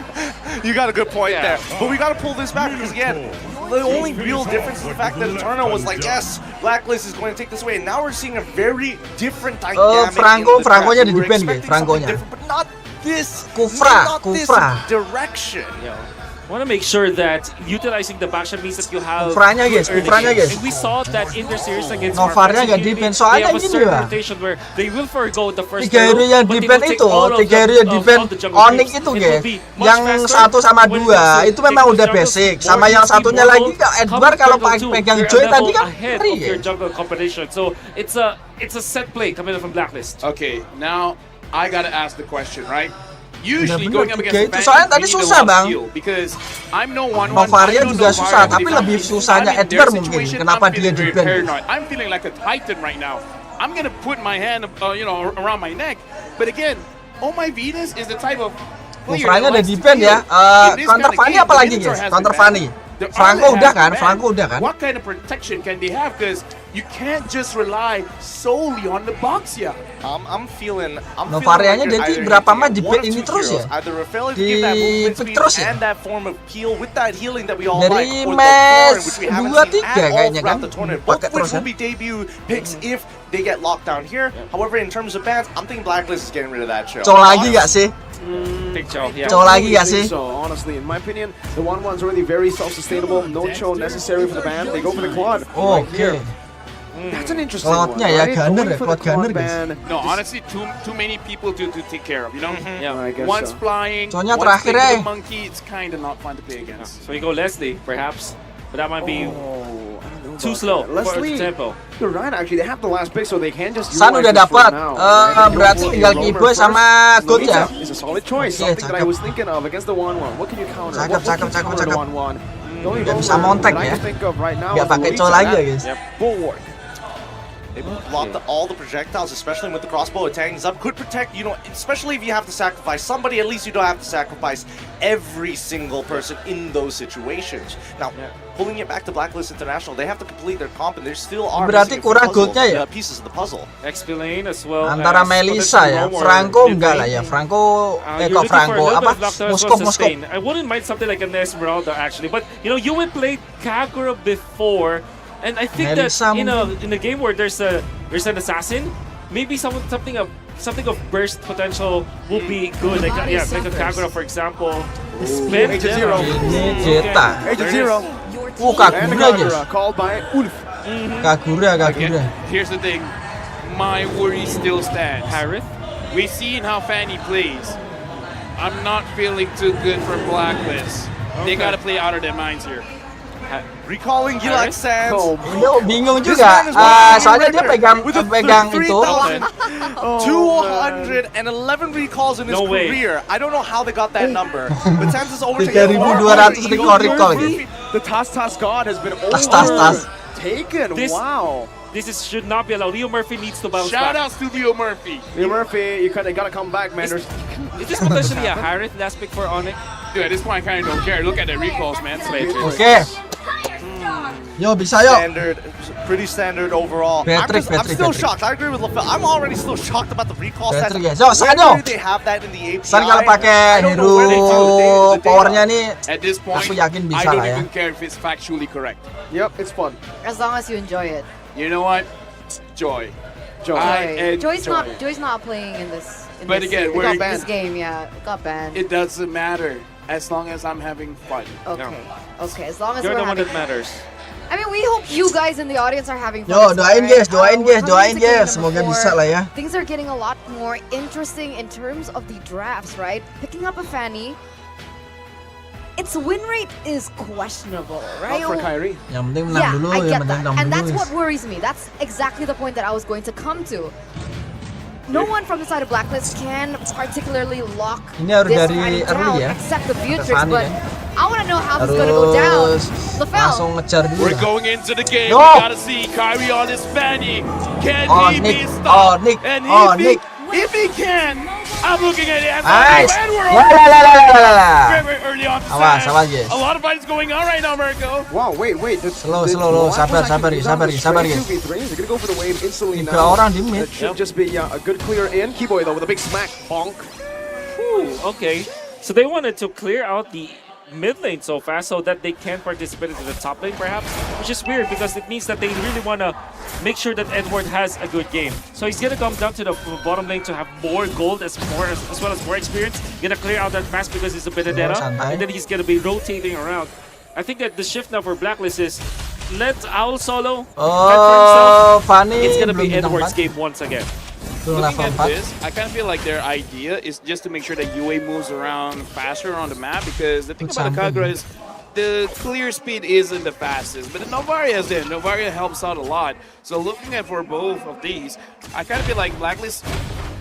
You got a good point there. But we got to pull this back because, again, the only real difference is the fact that Eterno was like, yes, Blacklist is going to take this away. And now we're seeing a very different dynamic. Franco-nya di defend guys. Expecting Franco-nya. something different, but not this. Kufra. Not this direction. I want to make sure that utilizing the backshot means that you have Kufranya guys, early kufranya games. guys. And we saw that in their series against Novarnya Marquez. nggak defense, They soalnya have a gini certain lah. rotation where they will forego the first 3 hero yang but they defend will take itu, all of 3 hero yang the defend jungle Onyx creeps. itu It guys. will be much Yang faster 1 sama when 2 it comes to itu memang taking udah jungles. basic. More Sama yang speed, satunya more lagi gold. Edward Come kalau jungle two, pegang you're a Joy level tadi kan ahead free of your ya. jungle competition. So it's a set play coming from Blacklist. Okay, now I gotta ask the question, right? Usually Bener, going up tiga against itu. the Soalnya Fanny, tadi we need susah, to Bang. steal because I'm no one. Novaria juga susah, tapi lebih susahnya Edgar mungkin. Kenapa dia defend? I'm feeling like a titan right now. I'm gonna put my hand, around my neck. But again, Oh My Venus is the type of player Novaria that ada likes to defend ya. heal. In this Counter kind of Fanny game, apa the lagi Minotaur guys? has Counter the Fanny. ban. The Franco Armor udah has kan? the ban. Franco udah kan? What kind of protection can they have? Because you can't just rely solely on the box here. I'm feeling. Novarianya jadi berapa mah di pick ini terus ya? Di pick terus ya? And that form of peel with that healing that we all Dari like, or the match which we haven't 2-3 seen at all kayaknya kan? throughout the tournament. Both Pakai which terus will kan? be debut picks if they get locked down here. However, in terms of bans, I'm thinking Blacklist is getting rid of that show. Cow lagi gak sih? Think so, yeah. Cow lagi gak sih? So honestly, in my opinion, the 1-1's already very self-sustainable. No chow necessary for the ban. They go for the quad. Oke. That's an interesting one, Cloudnya ya, right? Gunner Going ya, for the Cloud Gunner quad guys. ban. No, honestly, too many people to take care of. You know, Yeah. I guess one's so. flying, Soalnya one's terakhir taking eh. the monkey. It's kind of not fun to play against. So we go Leslie, perhaps. But that might be I don't know too about slow that. for Leslie, the tempo. you're right. Actually, they have the last pick, so they can just. San utilize udah this for dapat. now, right? They go Berarti for a tinggal roamer Kiboy first. sama Goat ya. It's a solid choice. Oke, Something that I cakep. was thinking of against the 1-1. What can you counter? Cakep, What can cakep, you cakep, counter the cakep. 1-1? The only Nggak bisa roamer montek that I ya. can think of right now Nggak is the pakai lead cow to lagi that ya guys. Bulwark. They blocked all the projectiles, especially with the crossbow attacking up. Could protect, especially if you have to sacrifice somebody, at least you don't have to sacrifice every single person in those situations. Now, pulling it back to Blacklist International, they have to complete their comp, and there still are Berarti kurang goldnya ya? pieces of the puzzle. XP lane as well. Antara as Melissa ya, potential Franco Roamer enggak mid lah ya. lane. Franco, You're kok looking for a Franco little apa? bit of lockdown as Moskov, well, Moskov. sustain. I wouldn't mind something like an Esmeralda actually, but you would play Kagura before, and I think Melissa that in a game where there's an assassin, maybe something of burst potential will be good. Like a Kagura for example. Spin, Agent Zero. Ini Jeta. Agent Zero. Kagura guys. Called by Ulf. Kagura. Here's the thing, my worry still stands. Harith. We've seen how Fanny plays. I'm not feeling too good for Blacklist. They gotta play out of their minds here. Recalling Gilak Sands. Dia bingung juga. Soalnya dia pegang itu. 211 recalls in his No way. career. I don't know how they got that number. But Sands is overtaking 3.200 recall gitu. The Tas God has been Tas. overtaken. This- Wow. This should not be allowed. Leo Murphy needs to bounce Shout back. out to Leo Murphy. Leo Murphy, you gotta come back, man. Is this potentially a Harith last pick for Onyx? Dude, at this point, I kind of don't care. Look at the recalls, man. Oke. Yo, bisa yo. Pretty standard overall. Patrick. I'm still shocked. I agree with LaFell. I'm already still shocked about the recall stats. Patrick, yo, San, yo. Where do they have that in the API? San kalau pakai I don't know hero where they found the data. powernya nih, At this point, aku yakin I bisa don't lah ya. even care if it's factually correct. Yep, it's fun. As long as you enjoy it. You know what? Joy. Joy's not playing in this. But again, this game, yeah, it got banned. It doesn't matter as long as I'm having fun. Okay, as long as you're we're the one having that matters. I mean, we hope you guys in the audience are having fun. Yo, as well, doain guys, right? doain guys. We're Semoga coming to bisa lah ya. Things are getting a lot more interesting in terms of the drafts, right? Picking up a Fanny, its win rate is questionable, right? Not for Kyrie. Yang penting menang dulu, I yang get penting that. menang And dulu. that's what worries me. That's exactly the point that I was going to come to. No one from the side of Blacklist can particularly lock Ini harus this dari Fanny early down, ya. except the Beatrix, Fanny but kan. I want to know how this is going to go down. Langsung ngejar dulu. We're going into the game. Yo. We gotta see Kyrie on his Fanny. Can he be stopped? And if he can, I'm looking at it. Nice. And we're very early on. Awas guys. A lot of fights going on right now, Marco. Wow, wait. Slow. Sabar guys. They're gonna go for the wave instantly now. 3 orang di mid. It should just be a good clear in. Keyboy though with a big smack. Bonk. Okay, so they wanted to clear out the mid lane so fast so that they can participate in the top lane perhaps, which is weird because it means that they really want to make sure that Edward has a good game. So he's gonna come down to the bottom lane to have more gold as well as more experience. Gonna clear out that fast because he's a Benedetta, and then he's gonna be rotating around. I think that the shift now for Blacklist is let Owl solo fight for himself. Fanny It's gonna be belum Edward's tempat. game once again. Looking at this, I kind of feel like their idea is just to make sure that UA moves around faster on the map, because the thing about the Kagura is the clear speed isn't the fastest, but the Novaria is there. Novaria helps out a lot. So looking at for both of these, I kind of feel like Blacklist,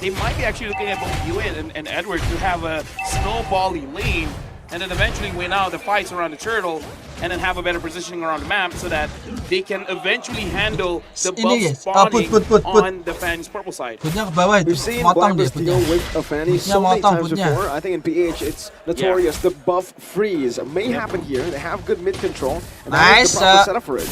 they might be actually looking at both UA and Edward to have a snowbally lane, and then eventually win out the fights around the turtle, and then have a better positioning around the map so that they can eventually handle the buff spawning on the Fanny's purple side. Putnya ke bawah itu. We've seen Motong dia Blacklist putnya. deal with a Fanny so many times before. I think in PH it's notorious. The buff freeze may happen here. They have good mid control. And that is the proper setup for it.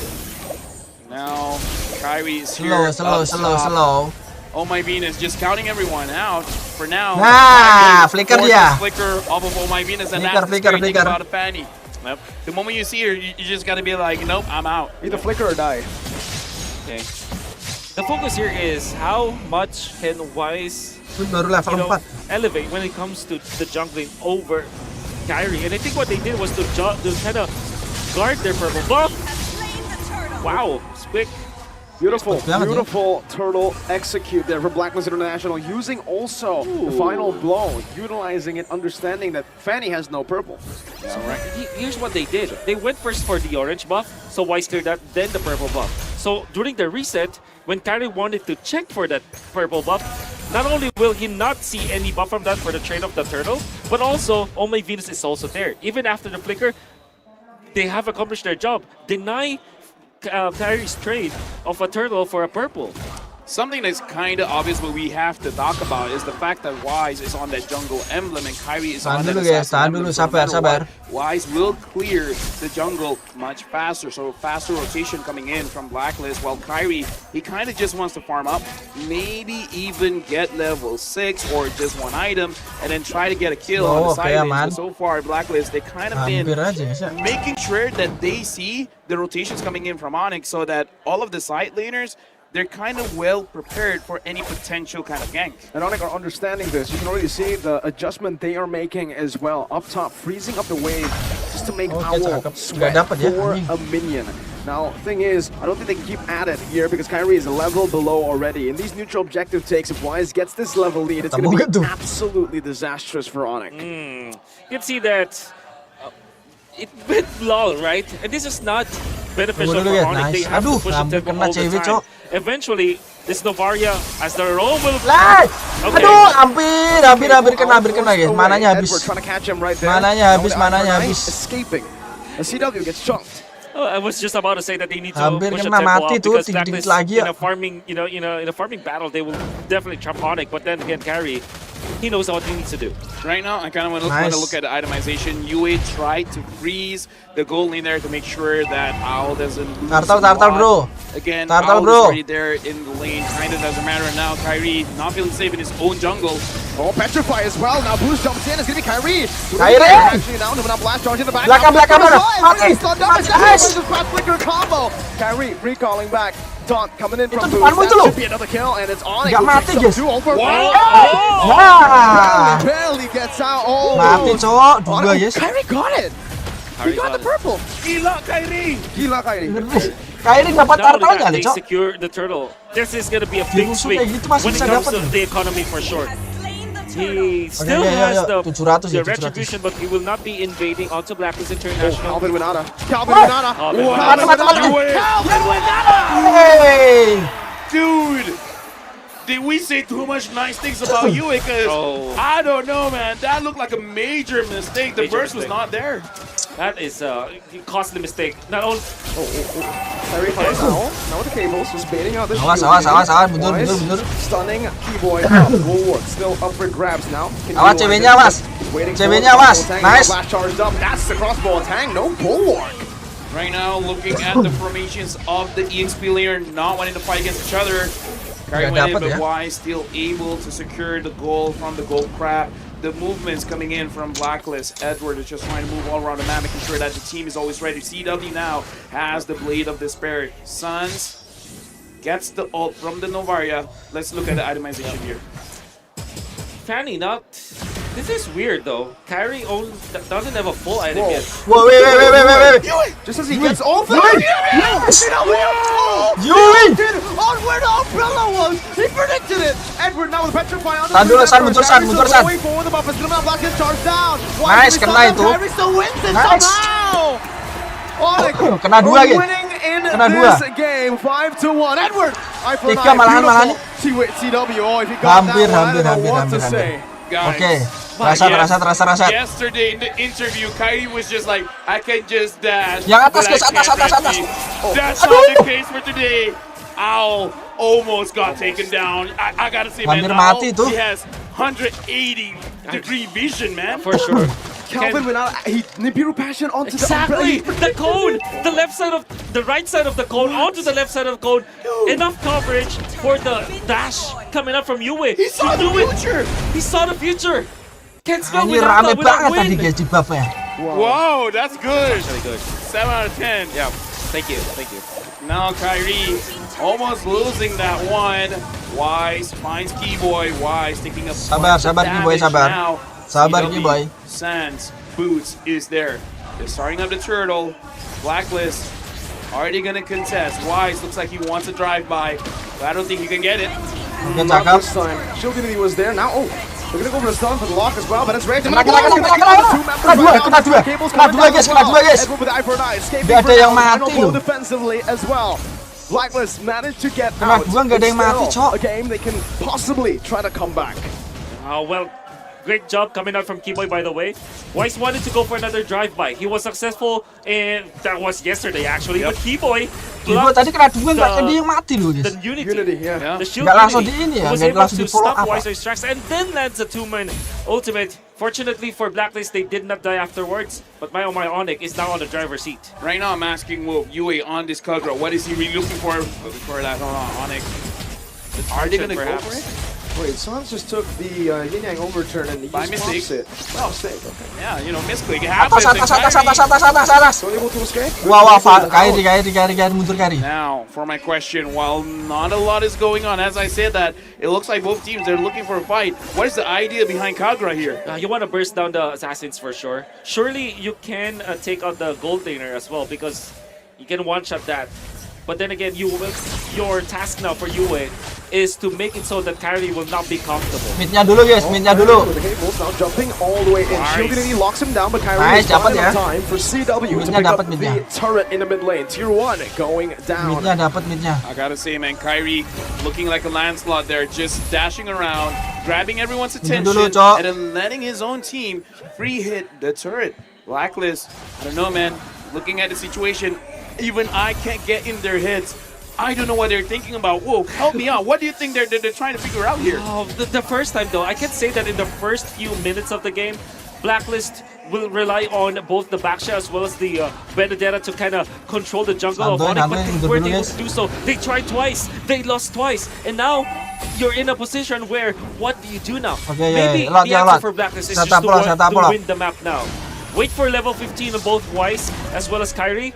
Now Kyrie is here. Slow. Oh my Venus, just counting everyone out for now. Nah, flicker dia. Flicker off of Oh my Venus, and that's the great thing about a Fanny. Yep. The moment you see her, you just gotta be like, nope, I'm out. Either flicker or die. Okay. The focus here is how much can Wise baru level 4. elevate when it comes to the jungling over Kyrie. And I think what they did was to kind of guard their purple buff. Wow, it's quick. Beautiful turtle execute there for Blacklist International, using also the final blow, utilizing it, understanding that Fanny has no purple. So here's what they did. They went first for the orange buff, so Wise cleared that, then the purple buff. So during the reset, when Kyrie wanted to check for that purple buff, not only will he not see any buff from that for the trade of the turtle, but also Oh my Venus is also there. Even after the flicker, they have accomplished their job. Deny Kyrie's trade of a turtle for a purple. Something that's kind of obvious but we have to talk about is the fact that Wise is on that jungle emblem and Kyrie is on that assassin emblem. Sabar. Wise will clear the jungle much faster, so faster rotation coming in from Blacklist, while Kyrie, he kind of just wants to farm up, maybe even get level 6 or just one item, and then try to get a kill on the side lane. So far, Blacklist, they kind of been making sure that they see the rotations coming in from Onyx so that all of the side laners, they're kind of well prepared for any potential kind of gank. And Onyx are understanding this. You can already see the adjustment they are making as well. Up top, freezing up the wave just to make Owl sweat for a minion. Now, thing is, I don't think they can keep at it here because Kyrie is a level below already. In these neutral objective takes, if Wise gets this level lead, it's going to be absolutely disastrous for Onyx. You can see that it went long, right? And this is not beneficial for Onyx. They have to push the tempo all the time. Eventually, this Novaria, as the roam will... Okay. Aduh, hampir kena guys. Mananya habis. Mananya habis. Escaping. The CW gets chunked. Oh, I was just about to say that they need to hampir push the kena tempo mati up tuh, because dikit-dikit Blacklist lagi in a farming, in a farming battle, they will definitely trap Onyx. But then again, Kyrie, he knows what he needs to do. Right now, I kind of want to look at the itemization. UA tried to freeze the gold lane there to make sure that Owl doesn't lose Tartal bro. Again, Tartal Owl bro. is already there in the lane. Kind of doesn't matter now. Kyrie not feeling safe in his own jungle. Oh, Petrify as well. Now Boost jumps in. It's going to be Kyrie. Actually now, blast charge in the back. Belakang mana? Flicker combo. Kyrie recalling back. Taunt coming in from Itu Boots. depanmu itu That loh. should be another kill, and it's Onyx. Nggak who mati, picks up guys. 2 over. Wah. Barely gets out. Oh, Mati cowok, dua guys. Kyrie got it. He got the purple. Gila, Kyrie. Gila Kyrie. Kyrie dapat Not only turtle-nya that, nih, they Cok. secure the turtle. This is gonna be a Di big musuh swing kayak gitu masih when it bisa comes dapat to loh. the economy for sure. He still Oke, has ya, the 700 ya, 700. retribution, but he will not be invading onto Blacklist Oh, International. Calvin Winata. Calvin Winata. Mati, mati, mati. Calvin Winata. Hey. Dude, did we say too much nice things about you? Because I don't know, man. That looked like a major mistake. The Major burst was mistake. not there. That is a costly mistake. Not only Kyrie finds now. Now with the cables, just baiting out the Awas, shield awas, game. awas, awas. Mundur, Wise, mundur, mundur. Stunning Keyboy up. Bulwark still up for grabs now. Can Awas, utilize ceweknya it. awas. Waiting for Ceweknya the awas. crossbow tang. Nice. Flash charged up. That's the crossbow tang. No Bulwark. Right now, looking at the formations of the EXP layer, not wanting to fight against each other. Kyrie went in, but Wise still able to secure the goal from the gold crab. The movements coming in from Blacklist. Edward is just trying to move all around the map, making sure that the team is always ready. CW now has the Blade of Despair. Suns gets the ult from the Novaria. Let's look at the itemization here. Fanny, not. This is weird though. Kyrie doesn't have a full item yet. Whoa, wait. Just as he gets over. Yes. Yui! On where the umbrella was! He predicted it! Edward now with Petrify on the San dulu, San, mundur, San, mundur, San. Going forward, the buff is gonna block his charge down. Nice, kena itu. Kyrie still wins it Nice. somehow! Onyx Kena dua, guys. winning in Kena this dua. game, 5-1. Edward, eye for Tiga eye, malahan. beautiful. CW, oh, if he got Hampir, that one, I don't know hampir, what hampir, to hampir. say. Guys, Oke. but Rasat. yesterday in the interview, Kyrie was just like, I can just dash. Yang but atas, I guys, can't atas. dash me." That's not the case for today. Owl almost got taken down. I gotta say, man, Hampir mati Owl, tuh. he has 180-degree vision, man. For sure. Calvin went out, he Nibiru passion onto Exactly! the The cone! The right side of the cone onto the left side of the cone. Enough coverage for the dash coming up from Yue. He saw the future! He saw the future! Can't spell Ini without rame without banget tadi win. guys di buff-nya. Whoa, that's good. Really good. 7 out of 10. Yeah. Thank you. Now Kyrie almost losing that one. Wise finds Keyboy. Wise taking a Sabar, Keyboy, sabar. Now, Sabar, CW, Keyboy. Sans Boots is there. They're starting up the turtle. Blacklist already gonna contest. Wise looks like he wants a drive-by, but I don't think he can get it. Oke, Not cakep. this time. Shieldinity was there. Now, oh, they're gonna go for the stun for the lock as well, but it's ready. Kena dua guys. Edward with the eye for an eye. Escaping Nggak ada for yang now. mati Final blow loh. defensively as well. Blacklist managed to get Kena out. dua, nggak ada yang It's mati, still Cok. a game they can possibly try to come back. Well, great job coming out from Keyboy, by the way. Wise wanted to go for another drive-by. He was successful, and that was yesterday actually. But Keyboy Keyboy tadi kena dua, nggak ada yang mati loh the guys. Unity. Yeah. The shield Nggak langsung Unity. di ini ya, He was nggak able langsung to di follow stop up. Wiser's tracks and then lands a 2-man ultimate. Fortunately for Blacklist, they did not die afterwards. But my Onyx is now on the driver's seat. Right now, I'm asking Wolf, Yue on this Kagura. What is he really looking for that? Hold on, Onyx. Are they gonna go for it? Wait, Sans just took the Yin Yang overturn and he By just mistake. pops it. By mistake, okay. Yeah, you know, misclick. It happens. Atas. So able to escape? Wah, Kyrie, mundur Kyrie. Now, for my question, while not a lot is going on, as I said that, it looks like both teams are looking for a fight. What is the idea behind Kagura here? You want to burst down the assassins for sure. Surely you can take out the gold laner as well because you can one-shot that. But then again, your task now for Yue is to make it so that Kyrie will not be comfortable. Midnya dulu guys, midnya dulu. The cables now jumping all the way in. Nice. Shieldinity locks him down, but Kyrie Nice, is dapat running out ya. of time for CW to Midnya pick up dapat, midnya. the turret in the mid lane. Tier 1 going down. Midnya dapat midnya. I gotta say, man, Kyrie looking like a Lancelot there, just dashing around, grabbing everyone's attention, dulu, Cok. and then letting his own team free hit the turret. Blacklist, I don't know, man. Looking at the situation, even I can't get in their heads. I don't know what they're thinking about. Whoa, help me out. What do you think they're trying to figure out here? Oh, the first time though, I can say that in the first few minutes of the game, Blacklist will rely on both the Baksha as well as the Benedetta to kind of control the jungle of Onyx, but they weren't able to do so. They tried twice, they lost twice, and now you're in a position where what do you do now? Okay, Maybe lot, the yeah, answer lot. for Blacklist is Set just up to, lot, set up to lot. win the map now. Wait for level 15 of both Wise as well as Kyrie,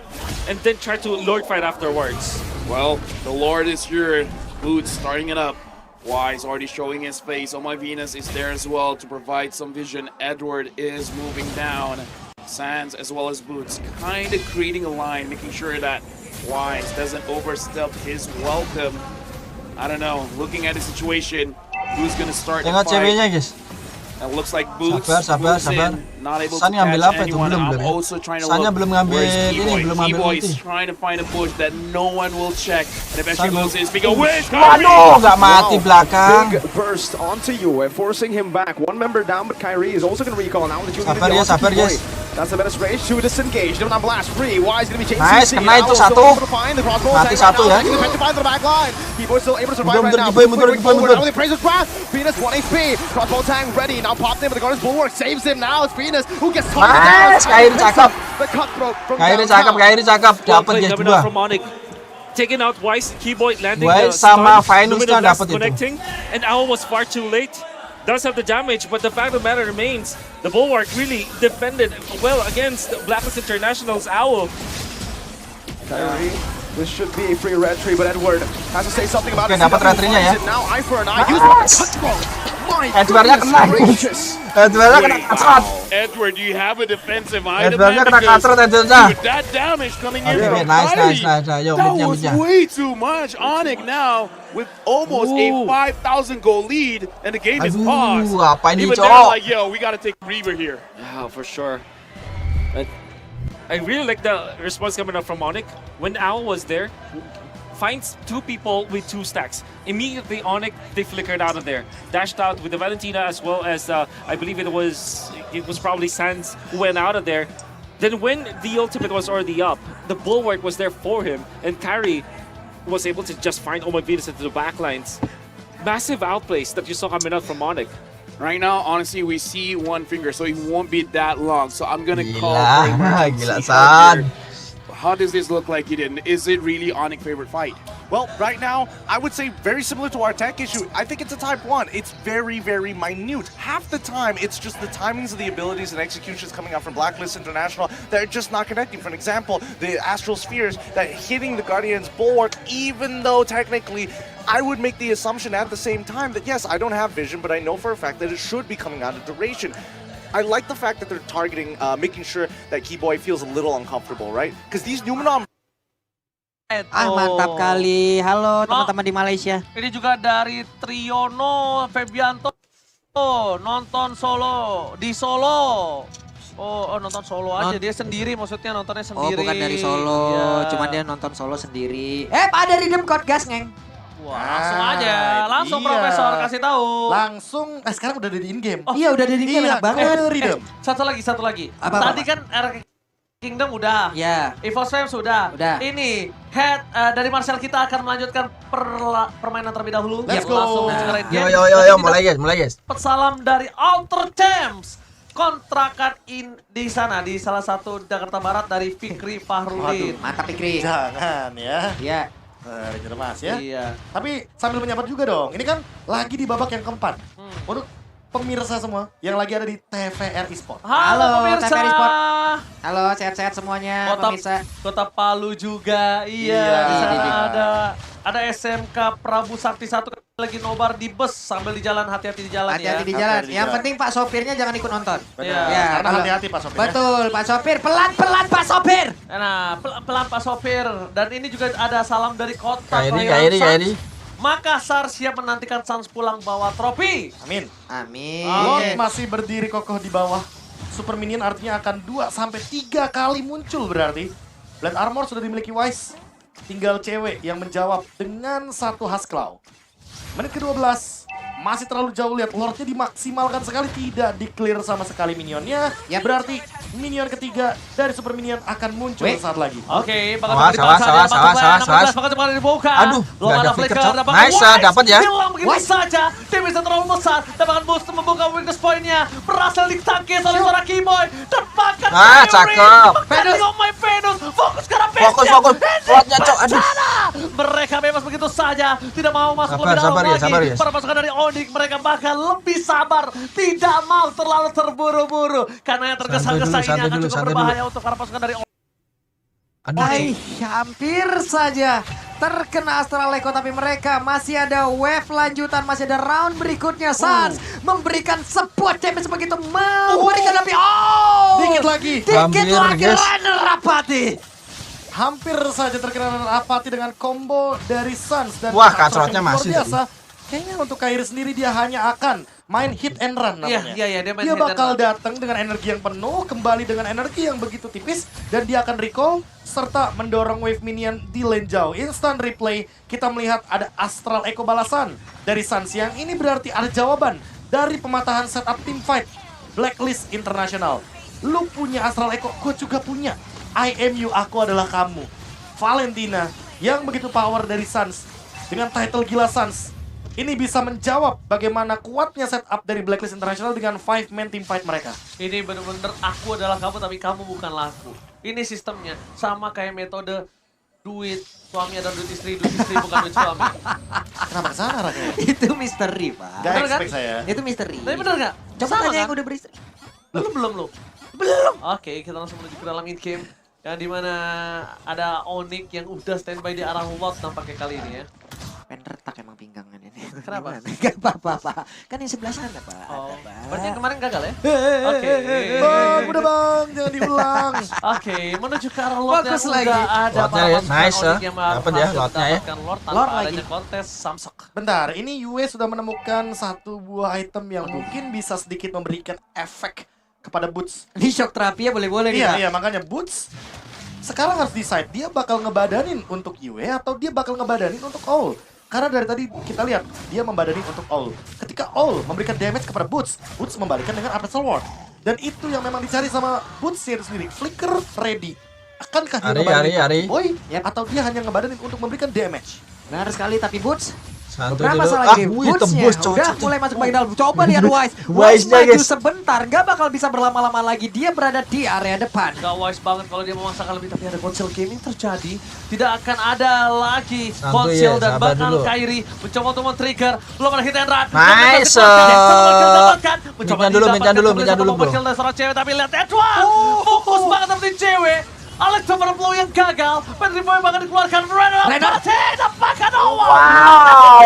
and then try to Lord fight afterwards. Well, the Lord is here. Boots starting it up. Wise already showing his face. Oh My Venus is there as well to provide some vision. Edward is moving down. Sands as well as Boots kind of creating a line, making sure that Wise doesn't overstep his welcome. I don't know. Looking at the situation, who's gonna start the Tengok fight? ceweknya guys. It looks like Boots. Sabar. Not able San to ngambil catch apa itu? anyone. Belum I'm ya? also trying to Sannya look. belum ngambil Where's ini, Keyboy? belum ngambil Keyboy ulti. is trying to find a bush that no one will check. And eventually San- goes in. Speaking of which, Aduh, nggak mati belakang. Big burst onto you and forcing him back. One member down, but Kyrie is also going to recall now that you Sabar ya, sabar guys. That's the best range to disengage. Don't blast free. Wise going to be chasing. Nice, CC. kena itu Now satu. still able to find the crossbow Mati attack satu right ya. now. Taking the back line. Keyboy still able to survive right now. Mundur. Now the Praiser's Wrath. Venus 1 HP. Crossbow tank ready. Now popped in, but the Guardian's Bulwark saves him. Now it's Venus who gets taunted down. Nice, Kyrie cakep. The cutthroat from Kyrie downtown. cakep. Well Dapat played dia coming out dua. from Onyx. Taking out Wise, Keyboy landing Wise the sama stun, Finus Luminous tuh Blast dapat itu. connecting, and Owl was far too late. Does have the damage, but the fact of the matter remains, the Bulwark really defended well against Blacklist International's Owl. Kyrie, this should be a free red tree, but Edward has to say something about it. Dapat red tree-nya ya. Now eye for an eye. Edwardnya kena. Edwardnya kena kacrot. Edward, you have a defensive item. Edwardnya kena kacrot Edwardnya. With that damage coming in Okay, from nice. Kyrie, Yo, that midnya. was way too much. Onyx now with almost a 5,000 goal lead, and the game is paused. Aduh, apa ini, Even Cok? they're like, yo, we gotta take Reaver here. Yeah, for sure. I really like the response coming up from Onyx. When Owl was there, finds two people with 2 stacks. Immediately, Onyx, they flickered out of there. Dashed out with the Valentina as well as, I believe it was probably Sands who went out of there. Then when the ultimate was already up, the Bulwark was there for him, and Kyrie was able to just find Oh My Venus into the backlines. Massive outplays that you saw coming out from Onyx. Right now, honestly, we see one finger, so it won't be that long. So I'm gonna call for emergency Gila, help San. here. How does this look like, Eden? Is it really Onyx's favorite fight? Well, right now, I would say very similar to our tech issue. I think it's a type 1. It's very, very minute. Half the time, it's just the timings of the abilities and executions coming out from Blacklist International that are just not connecting. For an example, the Astral Spheres that hitting the Guardian's Bulwark, even though technically I would make the assumption at the same time that yes, I don't have vision, but I know for a fact that it should be coming out of duration. I like the fact that they're targeting, making sure that Keyboy feels a little uncomfortable, right? Because these Numenon mantap kali. Halo teman-teman di Malaysia. Ini juga dari Triono Febianto. Nonton solo di Solo. Oh, nonton solo aja. Dia sendiri, maksudnya nontonnya sendiri. Oh, bukan dari Solo. Iya. Cuman dia nonton solo sendiri. Ada redeem code gas, ngeng. Wah, langsung aja. Langsung Profesor kasih tahu. Langsung, sekarang udah di in-game. Oh, iya, udah di in-game, enak banget. Redeem. Satu lagi. Apa? Tadi kan Kingdom udah. Ya. EVOS Fame sudah. Udah. Ini head dari Marcel kita akan melanjutkan permainan terlebih dahulu. Let's go. Langsung game. Yo, mulai guys. Pesalam dari Outer Champs. Kontrakan di sana di salah satu Jakarta Barat dari Fikri Fahrudin. Mantap Fikri. Jangan ya. Iya. Ranger Mas ya. Iya. Tapi sambil menyapa juga dong. Ini kan lagi di babak yang keempat. Untuk pemirsa semua yang lagi ada di TVR Esport. Halo pemirsa. TVR Esport. Halo, sehat-sehat semuanya pemirsa. Kota Palu juga. Iya. Di sana ada SMK Prabu Sakti 1 lagi nobar di bus sambil di jalan, hati-hati di jalan ya. Hati-hati di jalan. Yang penting Pak sopirnya jangan ikut nonton. Iya. Ya, karena hati-hati Pak Sopir. Betul, Pak Sopir. Pelan-pelan Pak Sopir. Nah, pelan Pak Sopir. Dan ini juga ada salam dari kota Kairi. Makassar siap menantikan Sans pulang bawa trofi. Amin. Amin. Lord masih berdiri kokoh di bawah. Super Minion artinya akan 2-3 kali muncul berarti. Blade Armor sudah dimiliki Wise. Tinggal cewek yang menjawab dengan 1 Hasklaw. Menit ke-12, masih terlalu jauh, lihat Lordnya dimaksimalkan sekali, tidak di-clear sama sekali minionnya. Ya berarti minion ketiga dari Super Minion akan muncul saat lagi. Oke, sawas. bakal dibuka. Aduh, belum ada flicker, nice, dapat ya. Hilang begitu saja, tim bisa terlalu besar, dapatkan boost membuka weakness point-nya. Berhasil ditangkis oleh seorang Keyboy, dan bahkan cakep. Oh my Venus, fokus ke arah Fokus. Lordnya, Cok, aduh. Mereka bebas begitu saja, tidak mau masuk lebih dalam lagi. Para pasukan dari Onyx, mereka bahkan lebih sabar, tidak mau terlalu terburu-buru, karena yang tergesa-gesa ini akan cukup berbahaya untuk para pasukan dari Onyx. Hampir saja terkena Astral Echo, tapi mereka masih ada wave lanjutan, masih ada round berikutnya. Suns memberikan sebuah damage begitu memberikan tapi dikit lagi. Dikit lagi runner apati. Hampir saja terkena runner apati dengan combo dari Suns dan wah, kacrotnya masih biasa. Kayaknya untuk Kairi sendiri dia hanya akan main hit and run namanya. Iya, dia main dia hit and bakal run. datang dengan energi yang penuh, kembali dengan energi yang begitu tipis, dan dia akan recall serta mendorong wave minion di lane jauh. Instant replay, kita melihat ada Astral Echo balasan dari Suns yang ini berarti ada jawaban dari pematahan setup team fight Blacklist International. Lu punya Astral Echo, gue juga punya. I am you, aku adalah kamu. Valentina yang begitu power dari Suns dengan title gila Suns. Ini bisa menjawab bagaimana kuatnya setup dari Blacklist International dengan 5-man team fight mereka. Ini bener-bener aku adalah kamu tapi kamu bukanlah aku. Ini sistemnya sama kayak metode duit suami ada duit istri bukan duit suami. Kenapa kesana rasanya? Itu misteri, Pak. Gak Bener kan? expect saya. Itu misteri. Tapi bener gak? Coba Sama tanya kan? yang udah beristri. Belum. Oke, kita langsung menuju ke dalam in-game. Yang dimana ada Onyx yang udah standby di arah lot nampaknya kali ini ya. Pengen retak emang pinggangan ini. Kenapa? Gak apa-apa, Pak. Kan yang sebelah sana, Pak. Oh, Ada, Pak. berarti yang kemarin gagal ya? Oke. Bang, udah bang, jangan diulang. Oke, menuju ke arah lotnya Fokus lagi. udah ada Lotnya ya, pasukan nice, Onyx yang dapat ya, lotnya ya. mendapatkan Lord tanpa Lord lagi. adanya kontes Samsok. Bentar, ini Yue sudah menemukan satu buah item yang mungkin bisa sedikit memberikan efek kepada Boots. Ini shock terapi ya boleh-boleh nih, Pak. Iya, makanya Boots sekarang harus decide dia bakal ngebadanin untuk Yue atau dia bakal ngebadanin untuk All. Karena dari tadi kita lihat dia membadani untuk All. Ketika All memberikan damage kepada Boots, Boots membalikan dengan Abyssal Ward. Dan itu yang memang dicari sama Boots sendiri. Flicker ready. Akankah dia ngebadanin Boy atau dia hanya ngebadanin untuk memberikan damage? Benar sekali, tapi Boots santuy berapa dulu. salah ini? Boots-nya tembus, udah mulai masuk bagian dalam. Coba lihat Wise. Wise-nya, Maju guys. sebentar, nggak bakal bisa berlama-lama lagi. Dia berada di area depan. Gak wise banget kalau dia memaksakan lebih, tapi ada Conceal Gaming terjadi. Tidak akan ada lagi Santuy Conceal ya, dan sabar bahkan dulu. Kairi mencoba untuk men-trigger. Belum ada hit and run. Nice. Mincan dulu bro. Mencoba seorang cewek, tapi lihat Edward. Fokus banget tapi cewek. Alex Nobar blow yang gagal. Penriboy bahkan dikeluarkan. Renner dapatkan Wow,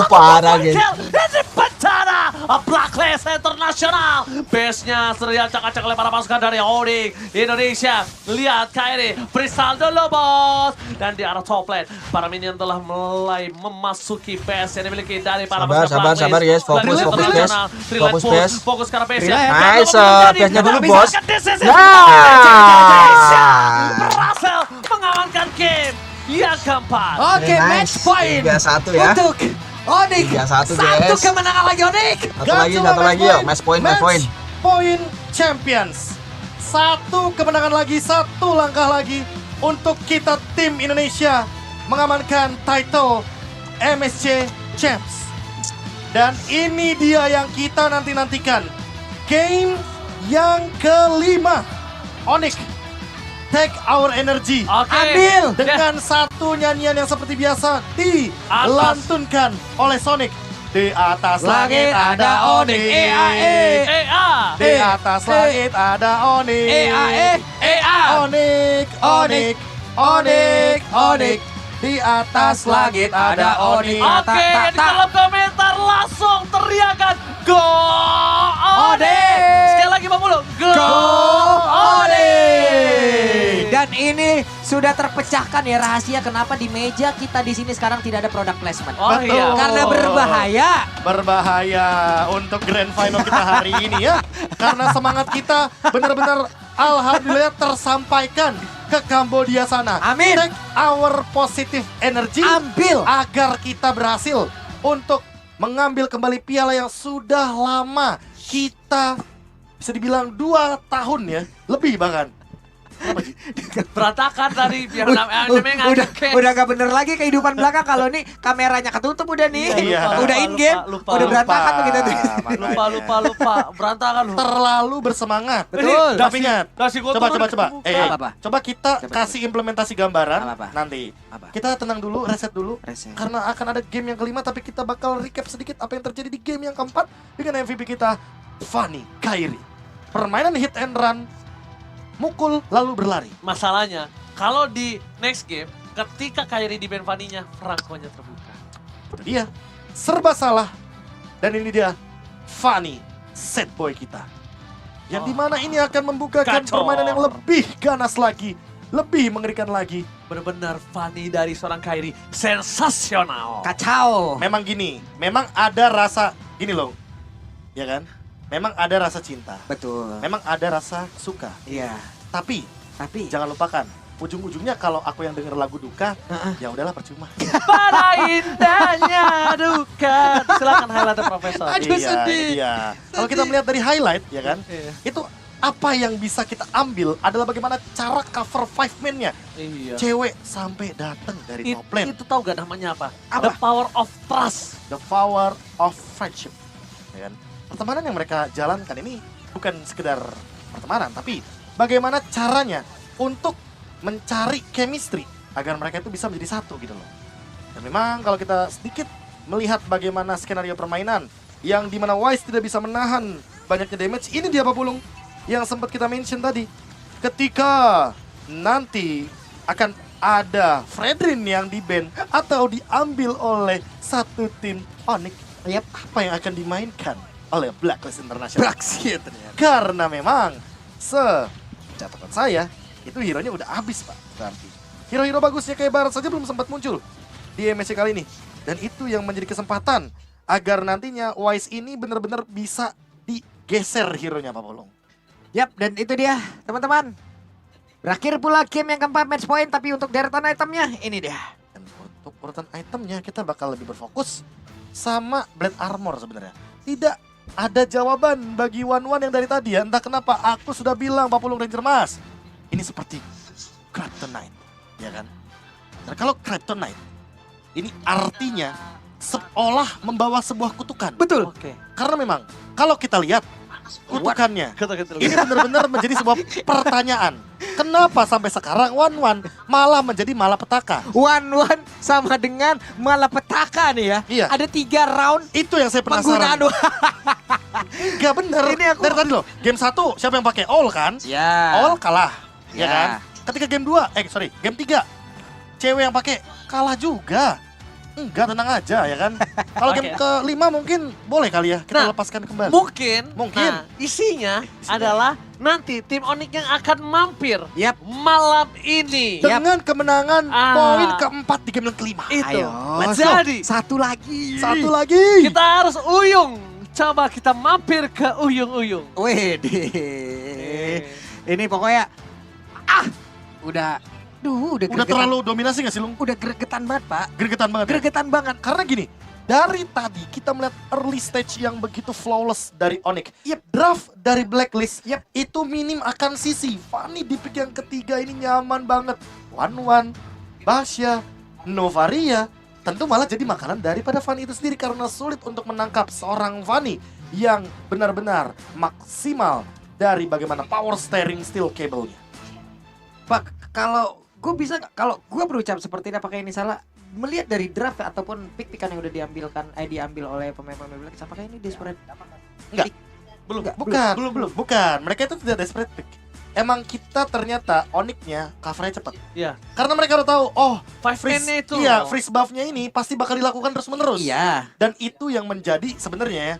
parah guys. Ini bencana Blacklist International. Base-nya sudah acak-acak oleh para pasukan dari Onyx Indonesia. Lihat Kairi, freestyle dulu bos. Dan di arah top lane, para minion telah mulai memasuki base yang dimiliki dari para pasukan Sabar guys, fokus base. Fokus base. Fokus ke arah base. Nice, base-nya dulu bos. Berhasil mengamankan game yang keempat. Oke, match point 3-1 ya. untuk Onyx. 3-1 Satu guys. kemenangan lagi Onyx. Satu lagi yuk, match point. Point champions. Satu kemenangan lagi, satu langkah lagi untuk kita tim Indonesia mengamankan title MSC Champs. Dan ini dia yang kita nantikan. Game yang kelima. Onyx, take our energy. Ambil dengan satu nyanyian yang seperti biasa dilantunkan oleh Sonic. Di atas langit ada Onyx. Di atas langit ada Onyx. Onyx. Di atas langit ada Onyx. Oke, di kolom komentar langsung teriakan Go Onyx. Sekali lagi Bang Mulu, Go Onyx. Dan ini sudah terpecahkan ya rahasia kenapa di meja kita di sini sekarang tidak ada product placement. Oh iya. Karena berbahaya. Berbahaya untuk grand final kita hari ini ya. Karena semangat kita benar-benar alhamdulillah tersampaikan ke Kambodia sana. Amin. Take our positive energy. Ambil. Agar kita berhasil untuk mengambil kembali piala yang sudah lama kita bisa dibilang 2 tahun ya. Lebih bahkan. Berantakan tadi biar namanya udah gak bener lagi kehidupan belakang kalau nih kameranya ketutup udah nih. Udah in game, udah berantakan begitu tuh. Lupa, berantakan lu. Terlalu bersemangat. Betul. Tapi ingat, coba. Apa? Coba kita kasih implementasi gambaran Apa? nanti. Kita tenang dulu, reset dulu. Karena akan ada game yang kelima, tapi kita bakal recap sedikit apa yang terjadi di game yang keempat dengan MVP kita, Fanny Kairi. Permainan hit and run, mukul lalu berlari. Masalahnya, kalau di next game ketika Kairi di band Fanny-nya, Franco-nya terbuka. Itu dia, serba salah. Dan ini dia, Fanny, set boy kita. Yang dimana ini akan membukakan Kacau. permainan yang lebih ganas lagi, lebih mengerikan lagi. Benar-benar Fanny dari seorang Kairi, sensasional. Kacau. Memang gini, memang ada rasa, gini loh, ya kan? Memang ada rasa cinta. Betul. Memang ada rasa suka. Iya. Tapi jangan lupakan, ujung-ujungnya kalau aku yang denger lagu duka, ya udahlah percuma. Pada indahnya duka. Silakan highlight Profesor. Aduh sedih. Iya. Kalau kita melihat dari highlight, ya kan? Itu apa yang bisa kita ambil adalah bagaimana cara cover 5 man-nya. Iya. Cewek sampai datang dari top lane. Itu tahu gak namanya apa? The power of trust. The power of friendship. Ya kan? Pertemanan yang mereka jalankan ini bukan sekedar pertemanan, tapi bagaimana caranya untuk mencari chemistry agar mereka itu bisa menjadi satu gitu loh. Dan memang kalau kita sedikit melihat bagaimana skenario permainan yang dimana Wise tidak bisa menahan banyaknya damage, ini dia Pak Pulung yang sempat kita mention tadi. Ketika nanti akan ada Fredrin yang di-ban atau diambil oleh satu tim Onyx, apa yang akan dimainkan oleh Blacklist International? Braxia ternyata. Karena memang catatan saya itu hero-nya udah habis Pak. Berarti hero-hero bagusnya kayak Barat saja belum sempat muncul di MSC kali ini. Dan itu yang menjadi kesempatan agar nantinya Wise ini benar-benar bisa digeser hero-nya Pak Polong. Yap, dan itu dia teman-teman. Berakhir pula game yang keempat match point, tapi untuk deretan itemnya ini dia. Dan untuk urutan itemnya kita bakal lebih berfokus sama Blade Armor sebenarnya. Tidak ada jawaban bagi One-One yang dari tadi ya. Entah kenapa aku sudah bilang Pak Pulung Ranger Mas, ini seperti Kryptonite, ya kan? Dan kalau Kryptonite, ini artinya seolah membawa sebuah kutukan. Betul. Karena memang kalau kita lihat kutukannya, ini benar-benar menjadi sebuah pertanyaan. Kenapa sampai sekarang One-One malah menjadi malapetaka? One-One sama dengan malapetaka nih ya. Iya. Ada 3 round. Itu yang saya penasaran. Gak bener. Dari tadi loh, game 1 siapa yang pakai all kan? Ya. All kalah, ya Ya. kan? Ketika game 2, game 3, cewek yang pakai kalah juga. Enggak, tenang aja ya kan. Kalau game ke-5 mungkin boleh kali ya kita lepaskan kembali. Mungkin. Mungkin. Nah, isinya adalah nanti tim Onyx yang akan mampir malam ini. Dengan kemenangan poin keempat di game yang kelima. Itu. Ayo, Let's go. Jadi. Satu lagi. Satu lagi. Kita harus uyung. Coba kita mampir ke uyung-uyung. Wede. Ini pokoknya udah terlalu dominasi gak sih Lung? Udah gregetan banget Pak. Gregetan banget. Gregetan banget. Karena gini, dari tadi kita melihat early stage yang begitu flawless dari Onyx. Draft dari Blacklist, itu minim akan sisi. Fanny di pick yang ketiga ini nyaman banget. One-One, Basya, Novaria, tentu malah jadi makanan daripada Fanny itu sendiri karena sulit untuk menangkap seorang Fanny yang benar-benar maksimal dari bagaimana power steering steel cable-nya. Pak, kalau gue bisa nggak, kalau gue berucap seperti ini apakah ini salah? Melihat dari draft ataupun pick-pickan yang udah diambil oleh pemain-pemain Blacklist, apakah ini desperate? Enggak. Bukan. Mereka itu tidak desperate pick. Emang kita ternyata Onyx-nya covernya cepat. Iya. Karena mereka udah tahu, freeze itu. Iya, freeze buff-nya ini pasti bakal dilakukan terus-menerus. Iya. Dan itu yang menjadi sebenarnya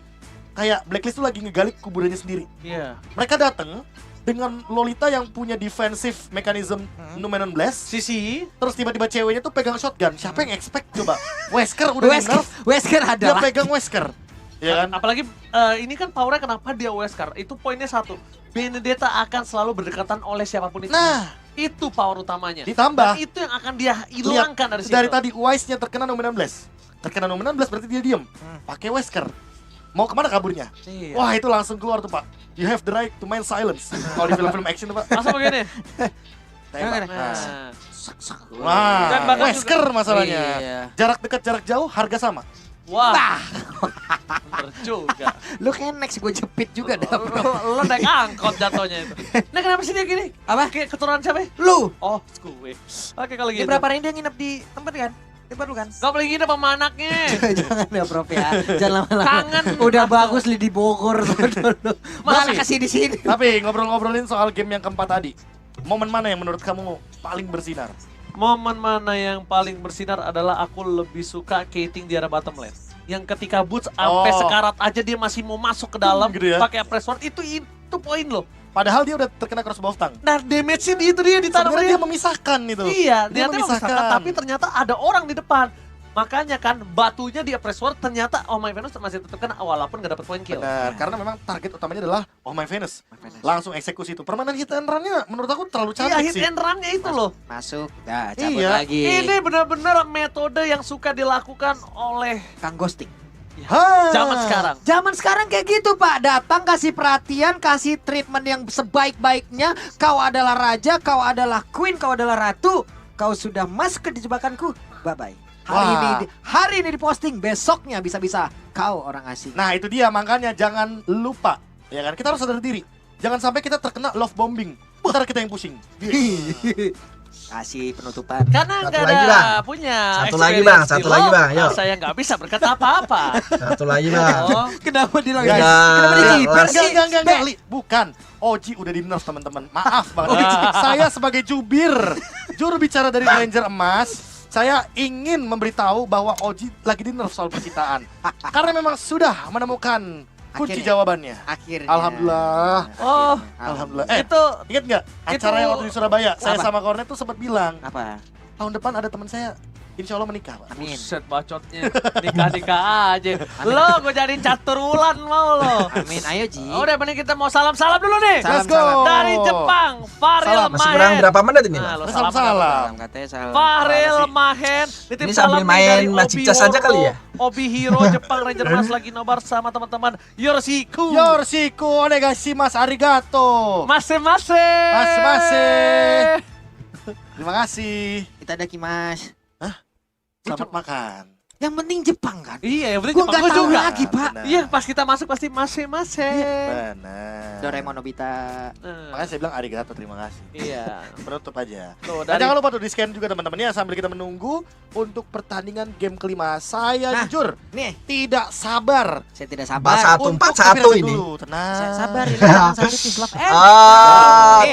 kayak Blacklist tuh lagi ngegali kuburannya sendiri. Iya. Mereka datang dengan Lolita yang punya defensive mechanism Numenon Blast. Sisi. Terus tiba-tiba ceweknya tuh pegang shotgun. Siapa yang expect coba? Wesker udah nerf. Wesker Dia adalah. pegang Wesker. Ya kan? Apalagi ini kan powernya kenapa dia Wesker? Itu poinnya satu. Benedetta akan selalu berdekatan oleh siapapun itu. Nah, itu power utamanya. Ditambah. Dan itu yang akan dia hilangkan dari situ. Dari tadi Wise-nya terkena Numenon Blast. Terkena Numenon Blast berarti dia diem. Pakai Wesker. Mau kemana kaburnya? Iya. Wah itu langsung keluar tuh Pak. You have the right to main silence. Kalau di film-film action tuh Pak. Masa begini? Tembak. Nah. Wah, Dan bahkan Wesker juga- masalahnya. Iya. Jarak dekat, jarak jauh, harga sama. Wah. Bener juga. Lu kayak next gue jepit juga dah. Lo naik angkot jatuhnya itu. Nah kenapa sih dia gini? Apa? Kayak keturunan siapa? Lu. Oh, gue. Oke kalau Ini gitu. berapa hari dia nginep di tempat kan? Tempat lu kan? Gak boleh gini sama anaknya. Jangan ya Prof ya. Jangan lama-lama. Kangen. Udah bagus li di Bogor dulu. Malah kasih di sini. Tapi ngobrol-ngobrolin soal game yang keempat tadi. Momen mana yang menurut kamu paling bersinar? Momen mana yang paling bersinar adalah aku lebih suka Kating di arah bottom lane. Yang ketika Boots sampai sekarat aja dia masih mau masuk ke dalam gitu ya. pakai press ward, itu poin loh. Padahal dia udah terkena crossbow stang. Nah, damage-nya itu dia ditanam Sebenarnya dia memisahkan itu. Iya, dia memisahkan, tapi ternyata ada orang di depan. Makanya kan batunya di press ward ternyata Oh My Venus masih tetap kena walaupun gak dapat poin kill. Benar, karena memang target utamanya adalah Oh My Venus. Langsung eksekusi itu. Permainan hit and run-nya menurut aku terlalu cantik hit sih. and run-nya itu loh. Masuk, dah cabut Iya. lagi. Ini benar-benar metode yang suka dilakukan oleh Kang Ghosting. Zaman sekarang kayak gitu Pak, datang kasih perhatian, kasih treatment yang sebaik-baiknya. Kau adalah raja, kau adalah queen, kau adalah ratu. Kau sudah masuk ke jebakanku, bye-bye. Hari ini diposting, besoknya bisa-bisa kau orang asing. Nah itu dia, makanya jangan lupa, ya kan, kita harus sadar diri. Jangan sampai kita terkena love bombing, ntar kita yang pusing. Kasih penutupan. Karena Satu nggak lagi, ada Bang. punya Satu lagi, Bang. experience Satu di lagi, LoL, Bang. Yuk. saya nggak bisa berkata apa-apa. Satu lagi, Bang. Kenapa dilakukan? Guys, Kenapa dijiper sih? Enggak, Li. Bukan. Oji udah di nerf teman-teman. Maaf banget. Saya sebagai juru bicara dari Ranger Emas, saya ingin memberitahu bahwa Oji lagi di nerf soal percintaan. Karena memang sudah menemukan kunci jawabannya. Akhirnya. Alhamdulillah. Oh, Alhamdulillah. itu Ingat nggak acara yang waktu di Surabaya? Saya Apa? sama Kornet tuh sempat bilang, Apa? tahun depan ada teman saya, insya Allah menikah, Pak. Amin. Buset bacotnya. Nikah-nikah aja. Lo gue jadiin catur wulan mau lo. Amin, ayo Ji. Udah mending kita mau salam-salam dulu nih. Let's go. Dari Jepang, Faril Masih kurang Mahen. berapa menit ini, Nah, Bang? lo Salam. Katanya salah. Faril Mahen. Nitip Ini salam sambil nih main dari Magic Obi Chess aja kali World, ya? Obi Hero Jepang Ranger Mas lagi nobar sama teman-teman Yoroshiku. Yoroshiku onegaishimasu, arigato. Mase-mase. Mase. Terima kasih. Itadakimasu. Selamat makan. Yang penting Jepang kan? Iya, yang penting Gua Jepang. nggak Gua tahu juga. lagi Pak. Iya, pas kita masuk pasti mase-mase. Benar. Doraemon Nobita. Makanya saya bilang arigato, terima kasih. Iya. Penutup aja. Tuh, Dan jangan lupa tuh di-scan juga teman-teman ya sambil kita menunggu untuk pertandingan game kelima. Saya jujur tidak sabar. Saya tidak sabar. 4-1 ini. Tenang. Saya sabar ini orang satu Peace Love M.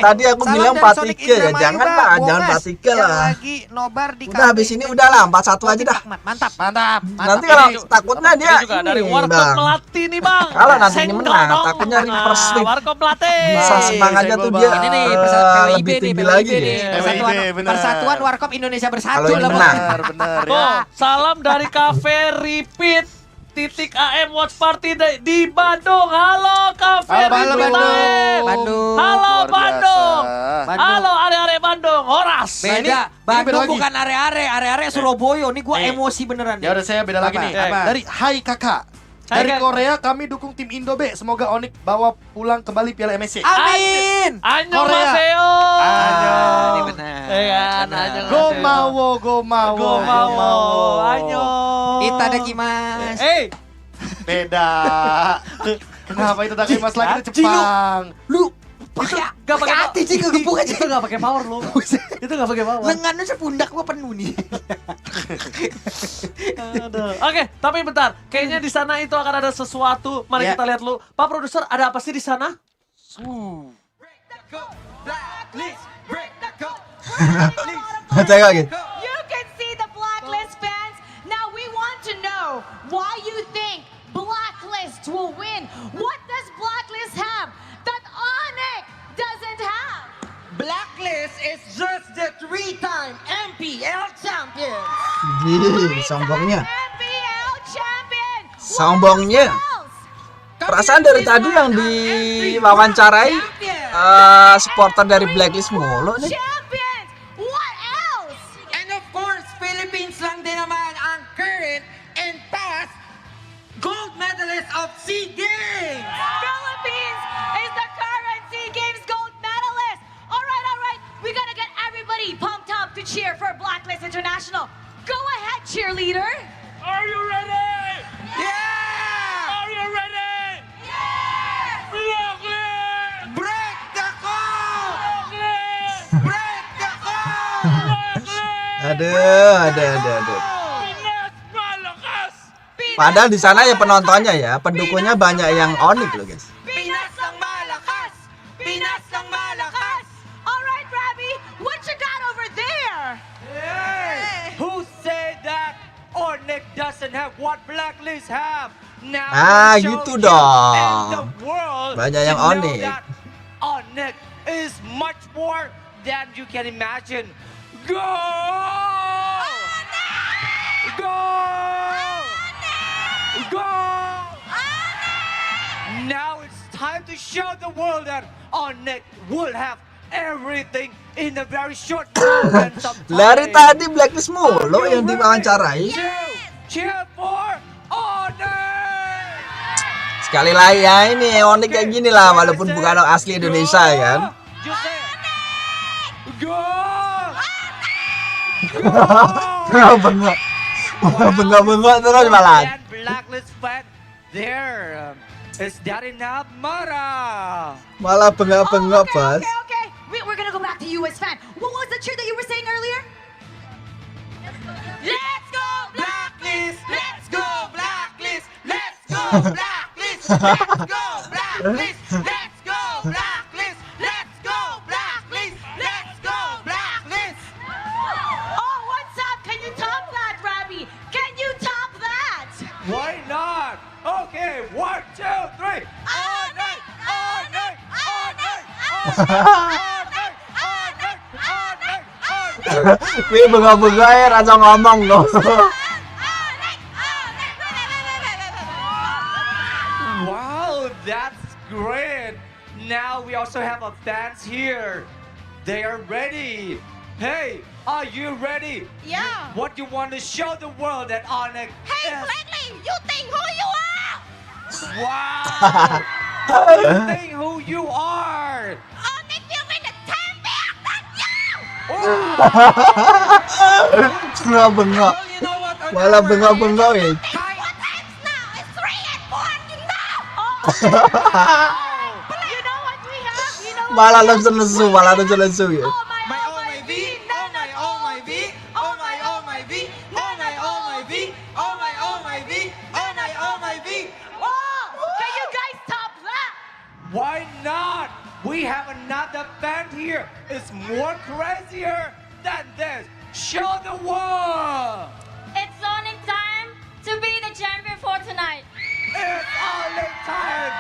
Tadi aku salam bilang dari 4-3 Sonic ya. Indramayu, Jangan Pak. Pak, jangan Bongas 4-3 yang lah. lagi nobar di Udah habis ini udah lah 4-1 aja dah. Mantap. Nanti kalau takutnya dia Ini juga dari ini, Warkop Bang. Melati nih Bang. Kalau nanti ini Senggol menang, dong. takutnya reverse sweep. Warkop Melati. Bisa semangatnya tuh dia Ini nih lebih PWIB nih, tinggi lagi PWIB nih. ya. Persatuan, bener. Persatuan Warkop Indonesia Bersatu Kalau ini lah, menang. Bang. Benar ya. Tuh, salam dari Cafe Repeat titik AM Watch Party di Bandung. Halo Cafe Halo, Repeat. Bandung. Halo Luar biasa. Bandung. Bandung. Halo are-are Bandung. Horas. Beda, beda Bandung lagi. bukan are-are Surabaya. Ini gua emosi beneran. Ya udah saya beda lagi Apa? nih. Apa? Dari Hai Kakak. Hai, Dari Kak. Korea kami dukung tim Indo B. Semoga Onyx bawa pulang kembali Piala MSC. Amin. Annyeonghaseyo. Ini benar. Iya kan, Benar. annyeonghaseyo. Go mawo. Go mawo. Anyo. Itadakimasu. Beda. Kenapa itu Mas lagi itu Jepang? Lu pakai hati sih kegepuk aja. Itu nggak pakai power lu. Itu nggak pakai power. Lengannya sepundak gua penuh nih. Aduh. Oke, tapi bentar. Kayaknya di sana itu akan ada sesuatu. Mari Ya. kita lihat dulu. Pak produser, ada apa sih di sana? Tengok lagi. You can see the Blacklist fans. Now we want to know why you think Blacklist will win. What does Blacklist have that Onyx doesn't have? Blacklist is just the 3-time MPL champion. Sombongnya. MPL champion. Sombongnya. Perasaan dari tadi yang diwawancarai supporter dari Blacklist mulu nih. Champions. What else? And of course, Philippines lang din naman ang current and past gold medalist of SEA Games. Philippines is the current SEA Games gold medalist. All right. We gotta get everybody pumped up to cheer for Blacklist International. Go ahead, cheerleader. Are you ready? Yeah! Are you ready? Blacklist! Break the code! Blacklist! Break the code! Aduh. Pinas malakas! Padahal di sana ya penontonnya ya, pendukungnya banyak yang Onyx loh guys. Pinas ang malakas! Pinas ang malakas! All right, Rabbi, what you got over there? Onyx doesn't have what Blacklist have. Now Ah, show gitu you dong. and the world Banyak yang to know Onyx. that Onyx is much more than you can imagine. Go! Go! Go! Now it's time to show the world that Onyx will have everything in a very short moment of time. Dari tadi Blacklist mulu yang diwawancarai. Cheer for Onyx! Sekali lagi ya ini Onyx kayak gini lah, walaupun bukan orang asli Indonesia ya kan. Bengak-bengak terus malah. Blacklist fan there. Is that enough, Mara? Malah bengak-bengak, Bas. Okay. We're gonna go back to US fan. What was the cheer that you were saying earlier? Let's go Blacklist! Let's go Blacklist! Let's go Blacklist! Let's go Blacklist! Let's go Blacklist! Let's go Blacklist! Let's go Blacklist! Oh, what's up? Can you top that, Robbie? Can you top that? Why not? Okay, 1, 2, 3. Onyx! Onyx! Onyx! Wih bengak-bengak ya rasa ngomong loh. Wow, that's great. Now we also have a fans here. They are ready. Hey, are you ready? Yeah. What you want to show the world that Onyx Hey, is? Blackley, you think who you are? Wow! You think who you are? Onyx will win the champion, that's you! Malah bengak. Malah bengak-bengak ya. Malah lesu-lesu, malah lesu-lesu ya. Why not? We have another band here. It's more crazier than this. Show the world. It's Onyx time to be the champion for tonight. It's Onyx time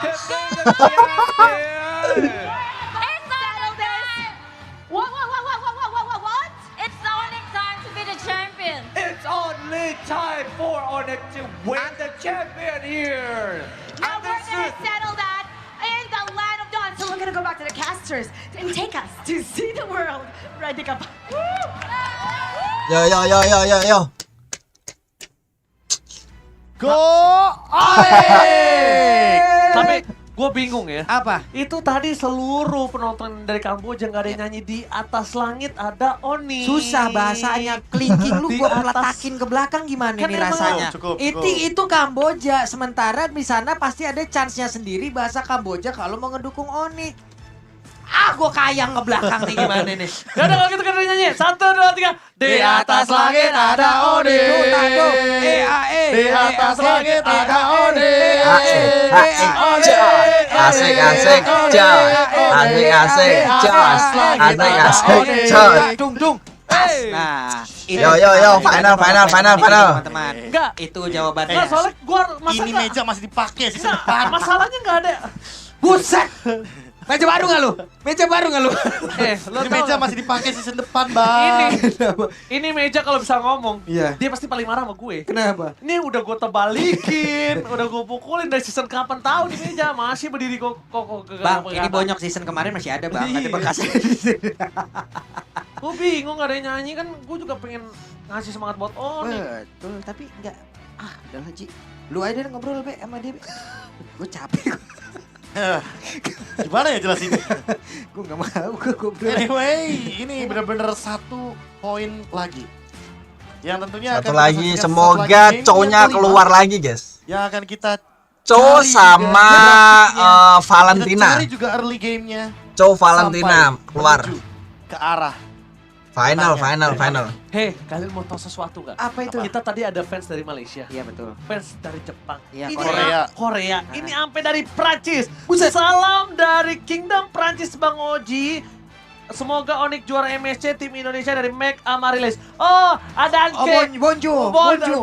to be the champion. It's Onyx time. What? It's Onyx time to be the champion. It's only time for Onyx to win the champion here. And we're gonna settle that in the land of dawn. So we're gonna go back to the casters and take us to see the world. Ready, ka pa? Yo. Go Onyx! Tapi gue bingung ya. Apa? Itu tadi seluruh penonton dari Kamboja nggak ada yang nyanyi di atas langit ada Oni. Susah bahasanya, kelingking lu Di gua atas- peletakin ke belakang gimana Kan nih emang rasanya? cukup. Itu Kamboja, sementara di sana pasti ada chance-nya sendiri bahasa Kamboja kalau mau ngedukung Oni. Gua kayang ke belakang nih gimana nih? Ya udah kalau gitu kan nyanyi. 1, 2, 3. Di atas langit ada Oni. Di atas langit ada Oni. Asik-asik jos. Asik-asik jos. Asik-asik jos. Dung. Nah, Yo, final. teman-teman. Enggak. Itu jawabannya. Enggak, soalnya gua masa Ini nggak- meja masih dipakai season Enggak, depan. masalahnya nggak ada. Buset. Meja baru nggak lu? Lo Ini tau meja nggak? masih dipakai season depan, Bang. Ini meja kalau bisa ngomong, Iya. dia pasti paling marah sama gue. Kenapa? Ini udah gue tebalikin, udah gue pukulin dari season kapan tahu di meja masih berdiri kokoh. Bang, ini bonyok season kemarin masih ada, Bang. Nanti Iya. bekasnya di sini. Gue bingung gak ada yang nyanyi kan, gue juga pengen ngasih semangat buat Oni. Betul, tapi enggak. Udahlah Ji. Lu aja deh ngobrol Be sama dia. Gue capek. Gimana ya jelasin? Gue nggak mau, gue goblok. Anyway, ini benar-benar 1 poin lagi. Yang tentunya Satu akan lagi, kita saksikan semoga setelah game cownya yang kelima, keluar lagi, guys. Yang akan kita Cow cari sama juga Valentina. Kita cari juga early game-nya. Cow Valentina sampai keluar. menuju ke arah Final. Hei, kalian mau tahu sesuatu gak? Apa itu? Kita tadi ada fans dari Malaysia. Iya betul. Fans dari Jepang. Iya, Korea. Korea. Ini sampai dari Prancis. Salam dari Kingdom Prancis Bang Oji. semoga Onyx juara MSC tim Indonesia dari Mac Amarilis. Oh, ada Danke. Bonjour.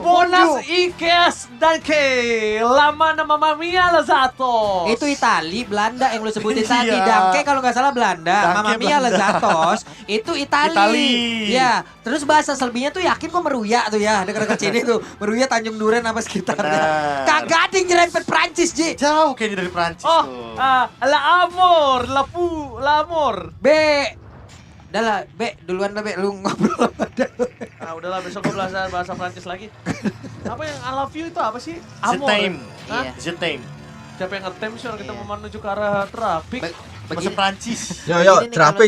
Bonas Ikes Danke. Lama nama Mamia Lazatos. Itu Itali, Belanda yang lu sebutin tadi. Danke kalau nggak salah Belanda. Mamma Mia Lazatos itu Itali. Ya, terus bahasa selebihnya tuh yakin kok Meruya tuh ya. Dekat-dekat sini tuh. Meruya Tanjung Duren apa sekitarnya. Kagak ada yang nyerempet Prancis, Ji. Jauh kayaknya dari Prancis tuh. La Amor, La Amor. B. Udah lah, B, duluan lah B, lu ngobrol sama dia. Udahlah besok gue belajar bahasa Prancis lagi. Apa yang I love you itu apa sih? Amor. Je t'aime. Siapa yang ngetem sih orang kita mau menuju ke arah trafik? Bahasa Prancis. Yo, trafik.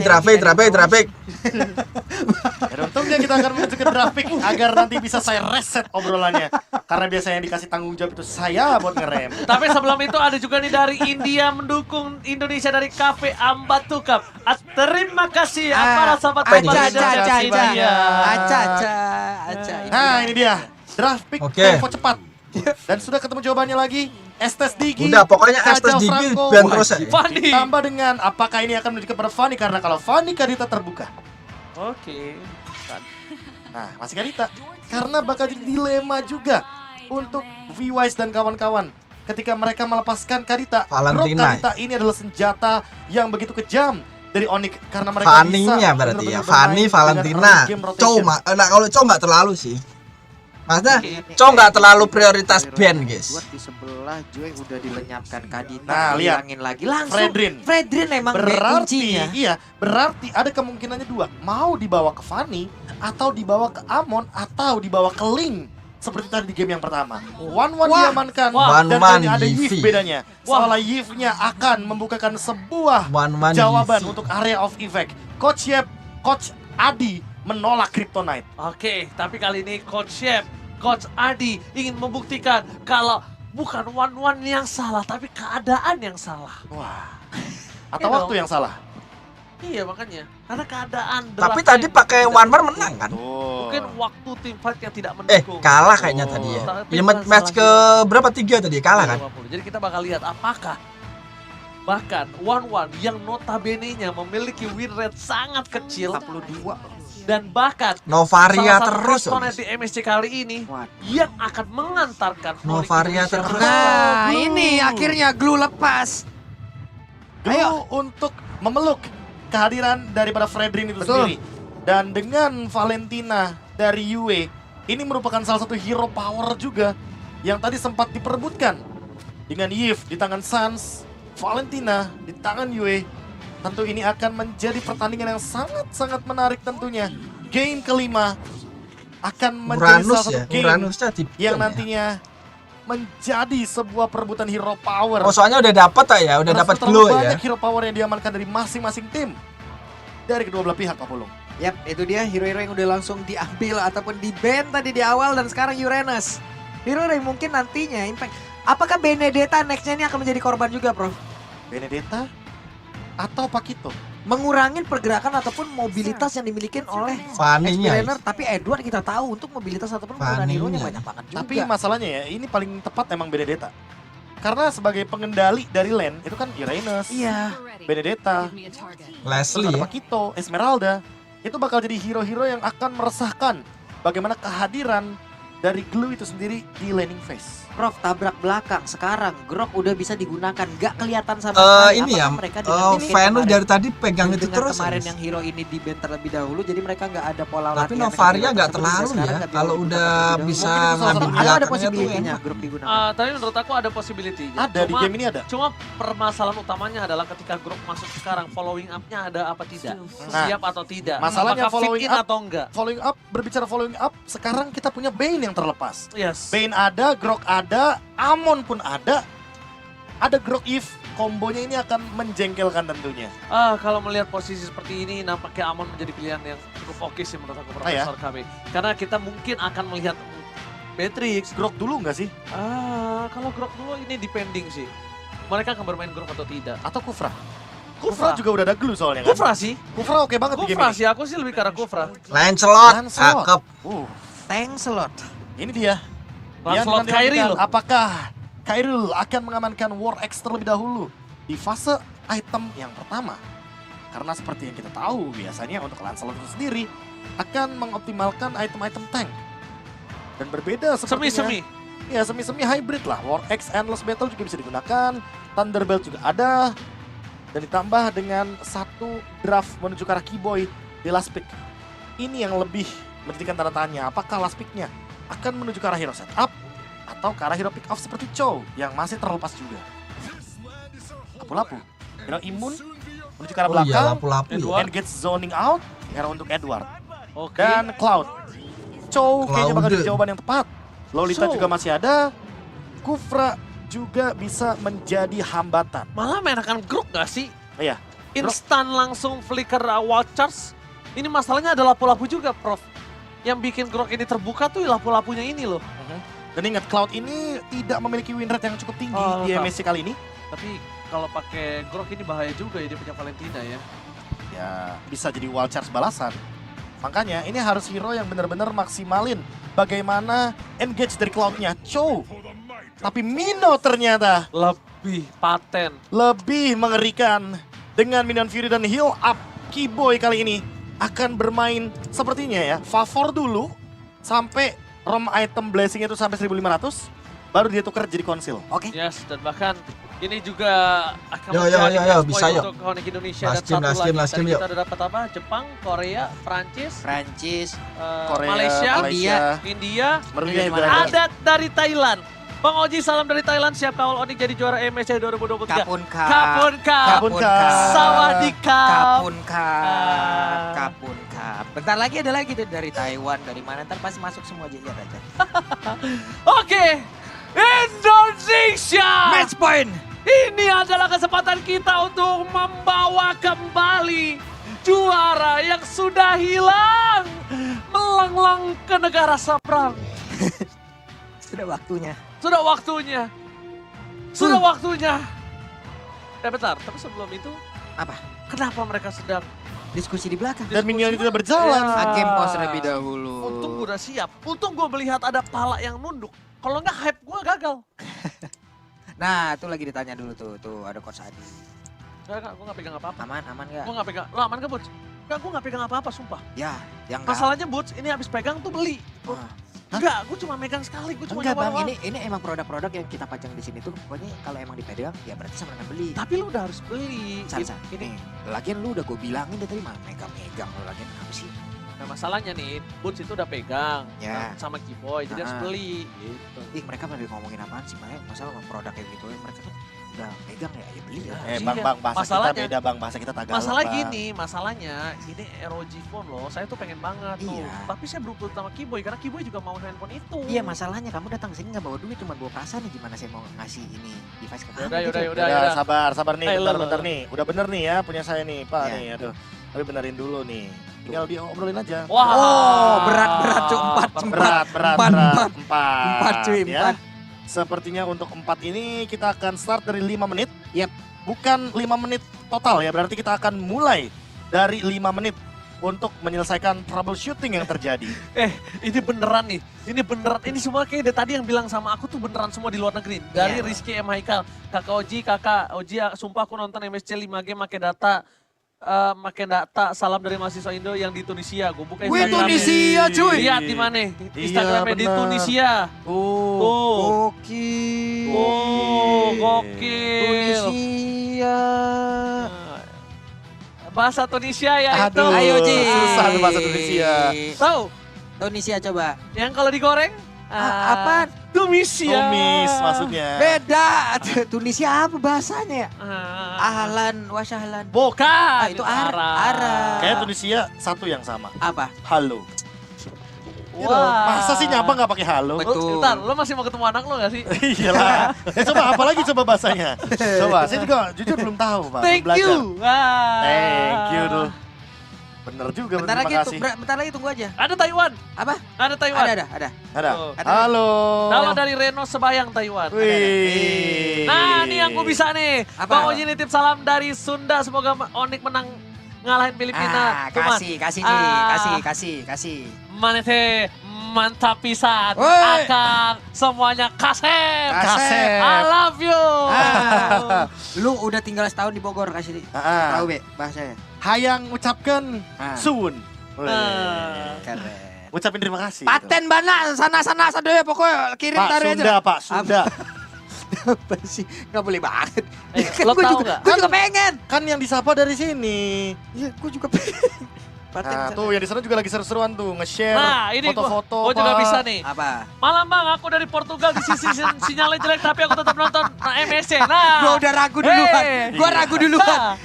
Untungnya kita akan menuju ke trafik agar nanti bisa saya reset obrolannya. Karena biasanya yang dikasih tanggung jawab itu saya buat ngerem. Tapi sebelum itu ada juga nih dari India mendukung Indonesia dari Cafe Ambatu Cup. Terima kasih para sahabat Nah, ini dia. Draft pick tempo cepat. Dan sudah ketemu jawabannya lagi. Estes Digi. Udah, pokoknya Estes Digi biar terus ya. Ditambah dengan apakah ini akan menuju kepada Fanny, karena kalau Fanny Kadita terbuka. Oke. Nah, masih Kadita. Karena bakal jadi dilema juga untuk V-Wise dan kawan-kawan. Ketika mereka melepaskan Kadita. Valentina. Kadita ini adalah senjata yang begitu kejam dari Onyx. Karena mereka Fanny-nya berarti ya. Fanny, Valentina. Cuma, kalau Cow nggak terlalu sih. Maksudnya, Cow nggak terlalu prioritas band, guys. Di sebelah Joy udah dilenyapkan Kadita. Nah, lihat lagi langsung. Fredrin emang berarti, kuncinya. iya, berarti ada kemungkinannya dua. Mau dibawa ke Fanny, atau dibawa ke Amon, atau dibawa ke Link. Seperti tadi di game yang pertama. One diamankan, dan ini ada Yif bedanya. Soalnya Yif-nya akan membukakan sebuah jawaban untuk area of effect. Coach Yep, Coach Adi menolak Kryptonite. Oke, tapi kali ini Coach Adi ingin membuktikan kalau bukan one yang salah, tapi keadaan yang salah. Wah. Atau waktu yang salah. Iya makanya, karena keadaan. Tapi tadi pakai one menang kan? Mungkin waktu tim fight yang tidak mendukung. Kalah kayaknya tadi ya. Ya match ke berapa 3 tadi kalah kan? Jadi kita bakal lihat apakah bahkan one yang notabene-nya memiliki win rate sangat kecil 42 dan bahkan Novaria terus di MSC kali ini yang akan mengantarkan Novaria terus. Nah, ini akhirnya glue lepas. Ayo untuk memeluk kehadiran daripada Fredrin itu sendiri. Dan dengan Valentina dari UE, ini merupakan salah satu hero power juga yang tadi sempat diperebutkan. Dengan Yif di tangan Sans, Valentina di tangan UE. Tentu ini akan menjadi pertandingan yang sangat-sangat menarik tentunya. Game kelima akan menjadi salah satu game yang nantinya menjadi sebuah perebutan hero power. Oh, soalnya udah dapat ya, udah dapat glow ya. Banyak hero power yang diamankan dari masing-masing tim. Dari kedua belah pihak, Pak Pulung. Yap, itu dia hero-hero yang udah langsung diambil ataupun di-ban tadi di awal dan sekarang Uranus. Hero yang mungkin nantinya impact. Apakah Benedetta next-nya ini akan menjadi korban juga, Prof? Benedetta atau Pakito? Mengurangin pergerakan ataupun mobilitas yang dimiliki oleh Fanny-nya. Tapi Edward kita tahu untuk mobilitas ataupun penggunaan hero-nya banyak banget juga. Tapi masalahnya ya, ini paling tepat emang Benedetta. Karena sebagai pengendali dari lane, itu kan Uranus, Benedetta, Leslie, Pakito, Esmeralda. Itu bakal jadi hero-hero yang akan meresahkan bagaimana kehadiran dari Glue itu sendiri di laning phase. Prof, tabrak belakang sekarang Grok udah bisa digunakan, gak kelihatan sama sekali. Ini ya, Venu dari tadi pegang itu terus. Kemarin yang hero ini di ban terlebih dahulu, jadi mereka nggak ada pola tapi latihan. Tapi Novaria nggak terlalu ya, kalau udah bisa ngambil ada possibility-nya Grok digunakan. Tapi menurut aku ada possibility. Ada, di game ini ada. Cuma permasalahan utamanya adalah ketika Grok masuk sekarang, following up-nya ada apa tidak? Siap atau tidak? Masalahnya following up atau enggak? Following up, berbicara following up, sekarang kita punya Bane yang terlepas. Yes. Bane ada, Grok ada, Amon pun ada Grok If, kombonya ini akan menjengkelkan tentunya. Kalau melihat posisi seperti ini, nampaknya Amon menjadi pilihan yang cukup oke sih menurut aku, Profesor KB. Karena kita mungkin akan melihat Matrix. Grok dulu nggak sih? Kalau Grok dulu ini depending sih. Mereka akan bermain Grok atau tidak. Atau Kufra. Kufra juga udah ada glue soalnya kan? Kufra sih. Kufra oke banget di game ini. Kufra sih, aku sih lebih ke arah Kufra. Lancelot, cakep. Lancelot. Ini dia. Lancelot Kairil. Apakah Kairil akan mengamankan War X terlebih dahulu di fase item yang pertama? Karena seperti yang kita tahu, biasanya untuk Lancelot itu sendiri akan mengoptimalkan item-item tank. Dan berbeda sepertinya. Ya, semi-semi hybrid lah. War X Endless Battle juga bisa digunakan. Thunderbolt juga ada. Dan ditambah dengan satu draft menuju ke arah Keyboy di last pick. Ini yang lebih menjadikan tanda tanya. Apakah last picknya akan menuju ke arah hero setup atau ke arah hero pick off seperti Chow yang masih terlepas juga. Lapu-lapu. Hero imun menuju ke arah belakang. Iya, lapu-lapu ya. Engage zoning out. Hero untuk Edward. Oke. Dan Cloud. Chow kayaknya bakal jadi jawaban yang tepat. Lolita juga masih ada. Kufra juga bisa menjadi hambatan. Malah menakan Grok gak sih? Iya. Instan langsung flicker wild charge. Ini masalahnya ada lapu-lapu juga, Prof. Yang bikin Grok ini terbuka tuh lapu-lapunya ini loh. Dan ingat, Cloud ini tidak memiliki win rate yang cukup tinggi di MSC kali ini. Tapi kalau pakai Grok ini bahaya juga ya, dia punya Valentina ya. Ya, bisa jadi wild charge balasan. Makanya ini harus hero yang benar-benar maksimalin bagaimana engage dari Cloud-nya. Chow. Tapi Mino ternyata lebih paten. Lebih mengerikan. Dengan Minion Fury dan heal up, Keyboy kali ini akan bermain sepertinya ya. Favor dulu sampai ROM item blessing itu sampai 1500. Baru dia tuker jadi konsil. Oke. Yes, dan bahkan ini juga akan Yo, bisa untuk Onyx Indonesia. Dan satu lagi, kita udah dapat apa? Jepang, Korea, Prancis, Korea, Malaysia, India, ada dari Thailand. Bang Oji, salam dari Thailand. Siap kawal Onyx jadi juara MSC 2023. Kapun Sawadikap. Kapun kap. Bentar lagi ada lagi tuh dari Taiwan, dari mana, ntar pasti masuk semua aja, lihat aja. Oke, Indonesia. Match point. Ini adalah kesempatan kita untuk membawa kembali juara yang sudah hilang melanglang ke negara seberang. Sudah waktunya. Sudah waktunya. Sudah waktunya. Bentar, tapi sebelum itu apa? Kenapa mereka sedang diskusi di belakang? Dan minion itu udah berjalan. Game pause terlebih dahulu. Untung gue udah siap. Untung gue melihat ada pala yang nunduk. Kalau nggak hype gue gagal. Nah, itu lagi ditanya dulu tuh ada Coach Adi. Enggak, gue nggak pegang apa-apa. Aman nggak? Gue nggak pegang. Lo aman nggak, Boots? Enggak, gue nggak pegang apa-apa, sumpah. Ya, yang masalahnya Boots, ini habis pegang tuh beli. Enggak, gue cuma megang sekali, gue cuma enggak bang, nyoba. ini emang produk-produk yang kita pajang di sini tuh pokoknya kalau emang dipegang ya berarti sama dengan beli. Tapi lu udah harus beli. Ini lagian lu udah gue bilangin dari tadi mah megang lu lagian apa sih? Nah masalahnya nih, Boots itu udah pegang sama Keyboy, jadi harus beli. Gitu. Ih mereka pada ngomongin apaan sih, masalah produk kayak gitu mereka kan udah pegang ya beli ya. Bang, bahasa kita beda bang, bahasa kita Tagalog. Masalah gini, masalahnya ini ROG phone loh, saya tuh pengen banget tuh. Tapi saya berusaha sama Keyboy karena Keyboy juga mau handphone itu. Iya masalahnya kamu datang ke sini nggak bawa duit, cuma bawa perasaan nih gimana saya mau ngasih ini device ke kamu. Udah. Sabar nih, bentar nih. Udah bener nih ya punya saya nih, Pak nih. Aduh, tapi benerin dulu nih. Tinggal diobrolin aja. Wow. Oh, berat cuy, 4 cuy, 4. Sepertinya untuk 4 ini kita akan start dari 5 menit. Yep. Bukan 5 menit total ya, berarti kita akan mulai dari 5 menit untuk menyelesaikan troubleshooting yang terjadi. Ini beneran nih. Ini beneran. Ini semua kayak tadi yang bilang sama aku tuh beneran semua di luar negeri. Dari Rizky M. Haikal, Kakak Oji, sumpah aku nonton MSC 5G make data. Salam dari mahasiswa Indo yang di Tunisia. Gue buka Instagram. Tunisia cuy. Lihat di mana? Instagramnya di Tunisia. Tuh. Gokil. Tunisia. Bahasa Tunisia ya itu. Ayo Ji. Susah tuh bahasa Tunisia. Tahu? Tunisia coba. Yang kalau digoreng? Apa? Tunisia. Tumis maksudnya. Beda. Tunisia apa bahasanya ya? Ahlan, wasahlan. Bukan. Itu Arab. Kayak Tunisia satu yang sama. Apa? Halo. Wah. Masa sih nyapa nggak pakai halo? Betul. Bentar, lo masih mau ketemu anak lo nggak sih? Iyalah. Coba apalagi coba bahasanya. Coba, saya juga jujur belum tahu Pak. Thank you. Thank you tuh. Bener juga, terima kasih. Bentar lagi tunggu aja. Ada Taiwan. Apa? Ada Taiwan. Ada. Oh. Halo. Halo dari Reno Sebayang Taiwan. Wih. Nah, ini yang gue bisa nih. Apa? Bang Oji nitip salam dari Sunda. Semoga Onyx menang ngalahin Filipina. Kasih. Mana teh mantap pisan. Akang semuanya kasep. I love you. Lu udah tinggal setahun di Bogor, kasih tahu be bahasanya. hayang ucapkan sun. Keren. Ucapin terima kasih. Paten bana sana sadoya pokoknya kirim Pak, taruh Sunda, aja. Pak, Sunda. Apa sih? Nggak boleh banget. Lo tahu nggak? Gue juga pengen. Kan yang disapa dari sini. Iya, gue juga pengen. Nah, tuh yang di sana juga lagi seru-seruan tuh nge-share Nah, ini foto-foto. gue juga bisa nih. Apa? Malam bang, aku dari Portugal di sisi sinyalnya jelek tapi aku tetap nonton MSC. Nah, Gue udah ragu duluan. Gue ragu duluan.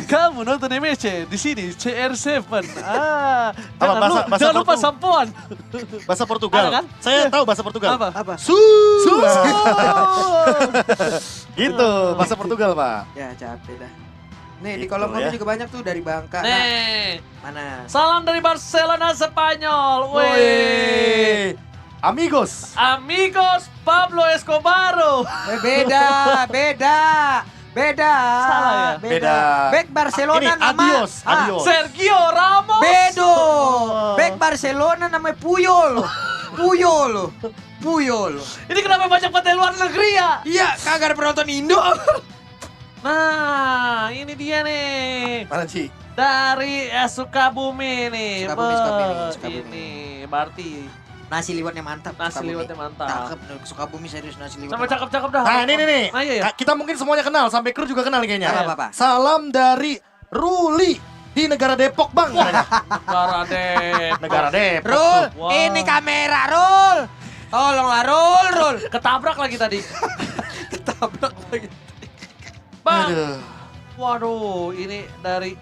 Kamu nonton MSC di sini CR7. Bahasa Jangan lupa sampoan. Bahasa Portugal. Ada kan? Saya tahu bahasa Portugal. Apa? Gitu, bahasa Portugal, Pak. Ya capek dah. Nih di Gitu kolom komen ya. juga banyak tuh dari Bangka. Nih. Mana? Salam dari Barcelona Spanyol. Woi. Amigos Pablo Escobaro. Beda. Salah ya? Beda. Back Barcelona Ini nama adios. Sergio Ramos. Bedo. Back Barcelona namanya Puyol. Ini kenapa banyak pantai luar negeri ya? Iya, kagak ada penonton Indo. Nah, ini dia nih. Mana sih? Dari Sukabumi nih. Sukabumi. Ini berarti Nasi liwetnya mantap. nasi liwetnya mantap. Cakep, Sukabumi serius nasi liwet. Sama cakep-cakep dah. Nah, ini nih. Nah, iya, iya. Kita mungkin semuanya kenal, sampai kru juga kenal nih kayaknya. Apa? Salam dari Ruli di negara Depok, Bang. Negara Depok. Negara Depok. Rul, tuh. ini kamera Rul. Tolonglah Rul. Ketabrak lagi tadi. Bang. Aduh. Waduh, ini dari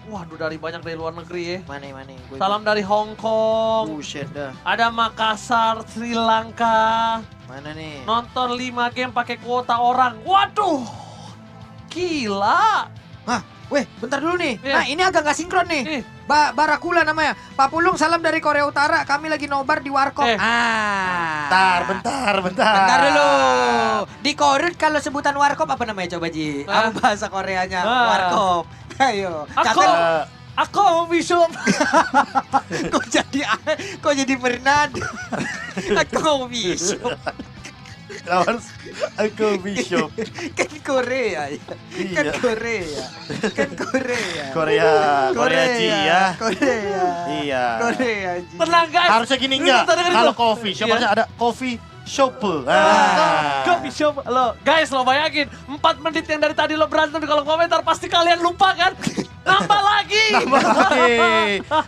banyak dari luar negeri ya. Mana? Salam dari Hong Kong. Buset dah. Ada Makassar, Sri Lanka. Mana nih? Nonton 5 game pakai kuota orang. Waduh. Gila. Hah, weh, bentar dulu nih. Iya. Nah, ini agak nggak sinkron nih. Barakula namanya. Pak Pulung, salam dari Korea Utara. Kami lagi nobar di Warkop. Bentar. Bentar dulu. Di Korut kalau sebutan Warkop apa namanya coba Ji? Apa bahasa Koreanya Warkop? Ayo. Aku Bishop. Kok jadi Bernard? Aku Bishop. Lawan Uncle Bishop. Kan Korea ya. Kan Korea. Korea Ji ya. Korea. Iya. Korea Ji. Tenang guys. Harusnya gini enggak? Kalau coffee shop harusnya ada coffee shop. Coffee shop. Guys, lo bayangin 4 menit yang dari tadi lo berantem di kolom komentar pasti kalian lupa kan? Nambah lagi.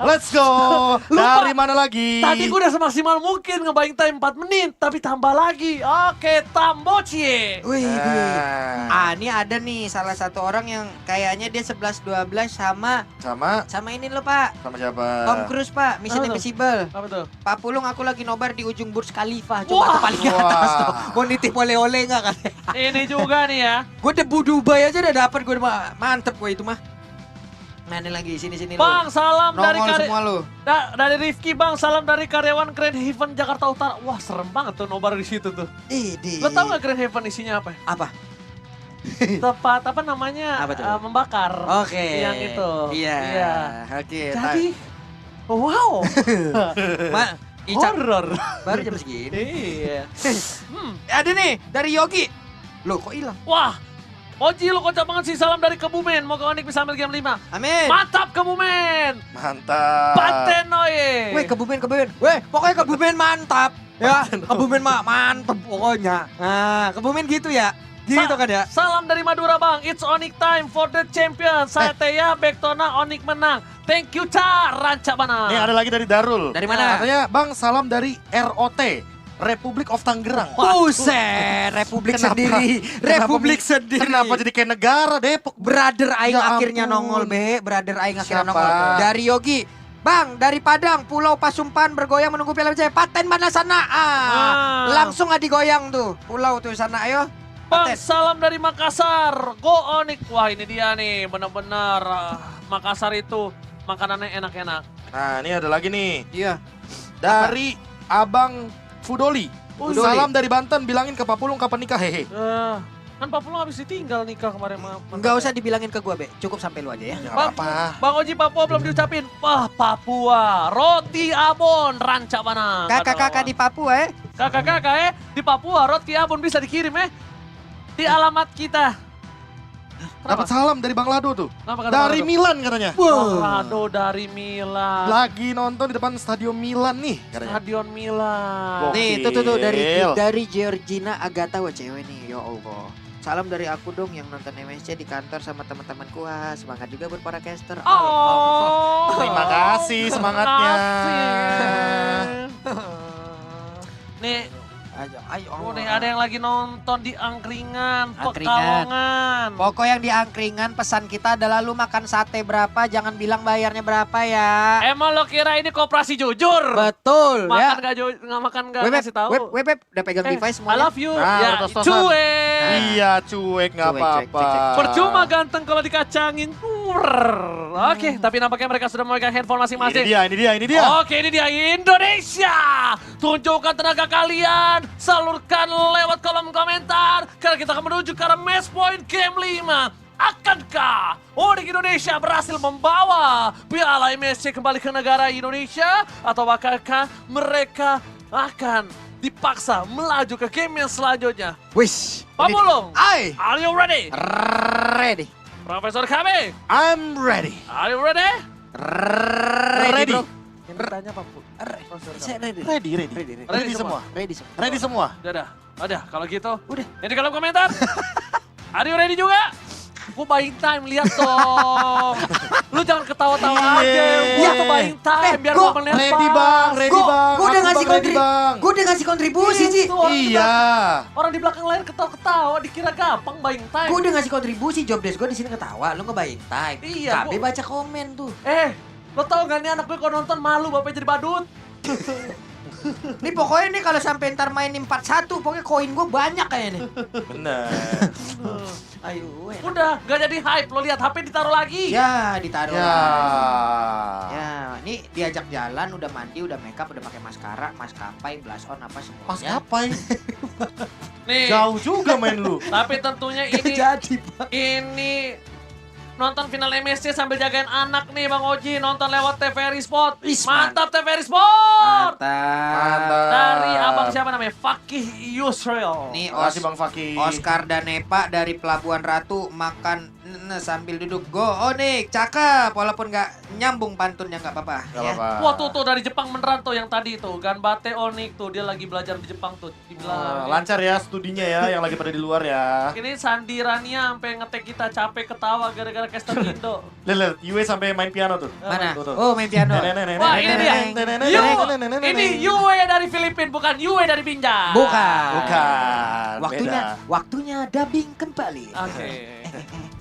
Let's go. Dari mana lagi? Tadi gue udah semaksimal mungkin ngebayang time 4 menit, tapi tambah lagi. Oke, Tambocie. Wih. Ini ada nih salah satu orang yang kayaknya dia 11-12 sama ini loh Pak. Sama siapa? Tom Cruise Pak, Mission Impossible. Apa tuh? Pak Pulung, aku lagi nobar di ujung Burj Khalifa. Coba tuh paling atas tuh. Mau nitip oleh-oleh nggak kan? Ini juga nih ya. Gue debu Dubai aja udah dapet gue mantep gue itu mah. Nah ini lagi sini Bang, salam dari semua lu. Dari Rifki Bang, salam dari karyawan Grand Haven Jakarta Utara. Wah, serem banget tuh nobar di situ tuh. Lo tau gak Grand Haven isinya apa? Apa? Tempat apa namanya? Membakar. Oke. Yang itu. Iya. Oke. Jadi, wow. Horror. Baru jam segini. Iya. Ada nih dari Yogi. Loh kok hilang? Wah. Oji lo kocak banget sih, salam dari Kebumen. Moga Onik bisa ambil game 5. Amin. Mantap Kebumen. Mantap. Paten oye. Weh Kebumen. Weh pokoknya Kebumen mantap. Ya Kebumen mantap pokoknya. Nah Kebumen gitu ya. Gitu kan ya. Salam dari Madura Bang. It's Onik time for the champion. Saya Teya, Bektona, Onik menang. Thank you Car, Rancak mana? Nih ada lagi dari Darul. Dari mana? Katanya Bang salam dari ROT. Republik of Tangerang. Buset, Republik sendiri. Republik sendiri. Kenapa jadi kayak negara Depok? Brother Aing Ya akhirnya ampun. nongol, Brother Aing akhirnya Siapa? nongol. Dari Yogi. Bang, dari Padang, Pulau Pasumpan bergoyang menunggu Piala Jaya. Paten mana sana? Langsung nggak digoyang tuh. Pulau tuh sana, ayo. Bang, salam dari Makassar. Go Onik. Wah ini dia nih, benar-benar Makassar itu makanannya enak-enak. Nah ini ada lagi nih. Iya. Dari Abang Fudoli. Fudoli. Salam dari Banten, bilangin ke Pak Pulung kapan nikah, hehe. Kan Pak Pulung habis ditinggal nikah kemarin. Nggak usah dibilangin ke gua, Be. Cukup sampai lu aja ya. Bang Oji Papua belum diucapin. Wah Papua, roti abon, Rancak mana? Kakak-kakak di Papua Kakak-kakak di Papua, roti abon bisa dikirim di alamat kita. Dapat salam dari Bang Lado tuh. Kenapa kata Dari Bang Lado? Milan katanya. Bang Lado dari Milan. Lagi nonton di depan Stadion Milan nih katanya. Stadion Milan. Nih, tuh dari Georgina Agatha, wah cewek nih. Ya Allah. Salam dari aku dong yang nonton MSC di kantor sama teman-temanku. Wah, semangat juga buat para caster. Terima kasih semangatnya. Nih, ayo. nih ada yang lagi nonton di Angkringan, Pekalongan. Pokok yang di Angkringan pesan kita adalah lu makan sate berapa, jangan bilang bayarnya berapa ya. Emang lo kira ini koperasi jujur? Betul Makan ya. nggak kasih tahu. Web, udah pegang device I semuanya. love you. Nah, Ya, tos-tosan. cuek. Iya cuek nggak apa-apa. Percuma ganteng kalau dikacangin. Oke, tapi nampaknya mereka sudah memegang handphone masing-masing. Ini dia. Oke, ini dia Indonesia. Tunjukkan tenaga kalian. Salurkan lewat kolom komentar. Karena kita akan menuju ke arah match point game 5. Akankah Onyx Indonesia berhasil membawa piala MSC kembali ke negara Indonesia? Atau akankah mereka akan dipaksa melaju ke game yang selanjutnya? Wish. Pak Mulung, Are you ready? Ready. Profesor KB, I'm ready. are you ready? Ready. Yang bertanya Pak Ready semua. Ready semua. Udah, kalau gitu. Udah. Yang di kolom komentar. Are you ready juga? Gue buying time, lihat dong. Lu jangan ketawa-tawa aja. Gue tuh buying time biar gue menelpon. Ready bang. Gue udah ngasih kontribusi sih. Iya. Orang di belakang layar ketawa-ketawa, dikira gampang buying time. Gue udah ngasih kontribusi, job desk gue di sini ketawa, lu ngebayin time. Iya, KB baca komen tuh. Lo tau gak nih anak gue kalau nonton malu bapaknya jadi badut. Nih pokoknya nih kalau sampai ntar main 4-1, pokoknya koin gue banyak kayaknya nih. Bener. Ayo, udah gak jadi hype, lo lihat HP ditaruh lagi. Ya, ditaruh Ya. lagi. Ya, ini diajak jalan, udah mandi, udah makeup, udah pakai maskara, maskapai, blush on apa semuanya. Maskapai. Nih. Jauh juga main lu. Tapi tentunya ini nonton final MSC sambil jagain anak nih Bang Oji, nonton lewat TVRI Sport. Mantap TVRI Sport. Mantap. Dari abang siapa namanya? Fakih Yusril. Nih Makasih Bang Fakih. Oscar dan Nepa dari Pelabuhan Ratu makan sambil duduk. Go Onyx, cakep. Walaupun nggak nyambung pantunnya nggak apa-apa. Ya. Wah tuh dari Jepang beneran tuh yang tadi tuh. Ganbate Onyx tuh, dia lagi belajar di Jepang tuh. Dibilang. Lancar ya studinya ya yang lagi pada di luar ya. Ini Sandi Rania sampai ngetek kita capek ketawa gara-gara caster Indo. Lihat, Yue sampai main piano tuh. Mana? Tuh. Oh, main piano. Wah ini dia. Ini Yue dari Filipina, bukan Yue dari Binjai. Bukan. Waktunya dubbing kembali. Oke.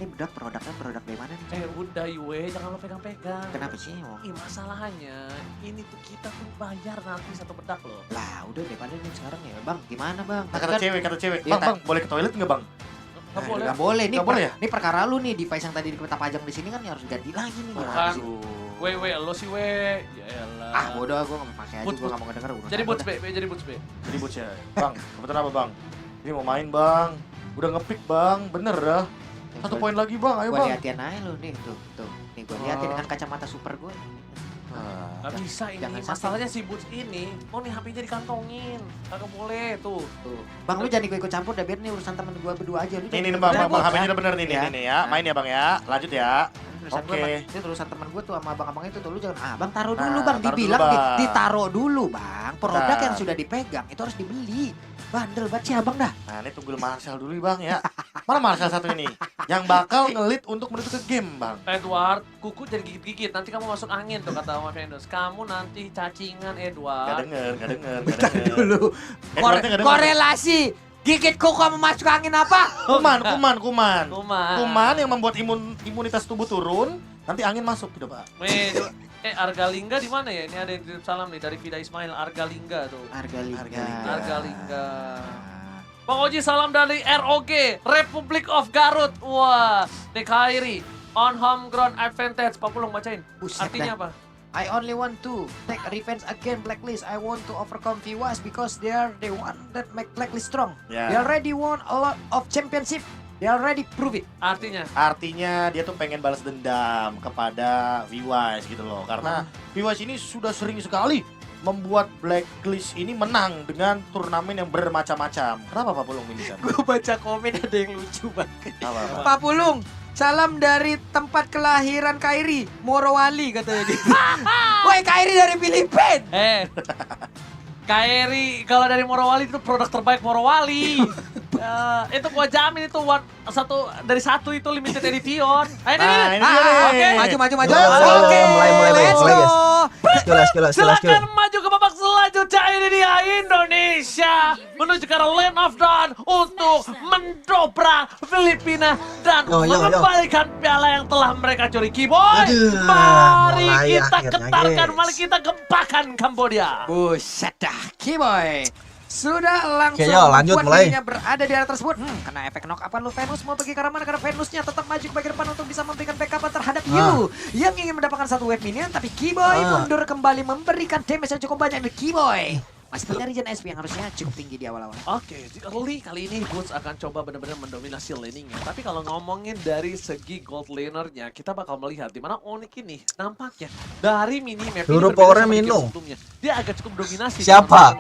Ini produknya produk dari mana nih? Udah Yue, jangan lo pegang-pegang. Kenapa sih? Masalahnya ini tuh kita tuh bayar nanti satu bedak loh. Lah udah daripada nih sekarang ya Bang, gimana Bang? Kata cewek. Ya, Bang, boleh ke toilet nggak Bang? Nggak boleh. Nggak boleh ya? Ini perkara lu nih, device yang tadi kita pajang di sini kan harus ganti lagi nih. Bukan. Lo sih we. Ya elah. Ah bodoh, gue nggak mau pakai aja, gue nggak mau ngedenger. Jadi boots be, jadi boots be. Jadi boots ya. Bang, kebetulan apa Bang? Ini mau main Bang. Udah ngepick Bang, bener dah. 1 poin lagi Bang, ayo Bang. Gue liatin aja lu nih, tuh. Nih gue liatin dengan kacamata super gue. Gak bisa ini, masalahnya si Boots ini, nih HP-nya dikantongin, kagak boleh tuh. Bang lu jangan ikut campur dah, biar nih urusan temen gue berdua aja. Nih Bang, HP-nya udah bener nih ya, main ya Bang ya, lanjut ya. Oke. Itu urusan temen gue tuh sama abang-abang itu tuh, lu jangan, Bang taruh dulu Bang, dibilang ditaruh dulu Bang. Produk yang sudah dipegang, itu harus dibeli. Bandel banget sih abang dah. Nah ini tunggu Marcel dulu Bang ya. Mana Marcel satu ini? Yang bakal ngelit untuk menuju ke game Bang. Edward, kuku jadi gigit-gigit, nanti kamu masuk angin tuh kata Oma Fendus. Kamu nanti cacingan Edward. Gak denger. Bentar dulu. Korelasi. Gigit kuku sama masuk angin apa? Kuman yang membuat imunitas tubuh turun, nanti angin masuk gitu Pak. Argalingga di mana ya? Ini ada yang titip salam nih dari Vida Ismail, Argalingga tuh. Argalingga. Bang Oji salam dari ROG, Republic of Garut. Wah, Nick Hairi, on home ground advantage. Pak Pulung bacain. Artinya apa? I only want to take revenge again Blacklist. I want to overcome Viwas because they are the one that make Blacklist strong. Yeah. They already won a lot of championship. They already prove it. Artinya dia tuh pengen balas dendam kepada Viwas gitu loh. Karena Viwas ini sudah sering sekali membuat Blacklist ini menang dengan turnamen yang bermacam-macam. Kenapa Pak Pulung ini? Gue baca komen ada yang lucu banget. Apa? Pak Pulung, salam dari tempat kelahiran Kairi, Morowali katanya gitu. Woi, Kairi dari Filipina. Kairi kalau dari Morowali itu produk terbaik Morowali. Itu gua jamin itu satu itu limited edition. Oke. Maju. Oke, mulai guys. Silakan maju ke babak selanjutnya. Ini dia Indonesia menuju ke Land of Dawn untuk mendobrak Filipina dan mengembalikan piala yang telah mereka curi. Kiboy, mari kita getarkan, mari kita gempakan Kambodia. Buset dah, Kiboy. Sudah langsung lanjut mulai. dirinya berada di area tersebut. Kena efek knock up lu Venus mau pergi ke arah mana? Karena Venusnya tetap maju ke bagian depan untuk bisa memberikan backup terhadap Yu yang ingin mendapatkan satu wave minion, tapi Kiboy mundur kembali memberikan damage yang cukup banyak dari Kiboy. Masih punya regen SP yang harusnya cukup tinggi di awal-awal. Oke, di early kali ini Boots akan coba benar-benar mendominasi laningnya. Tapi kalau ngomongin dari segi gold lanernya, kita bakal melihat di mana Onyx ini nampaknya dari minimap ini Hero powernya Mino. Dia agak cukup dominasi. Siapa?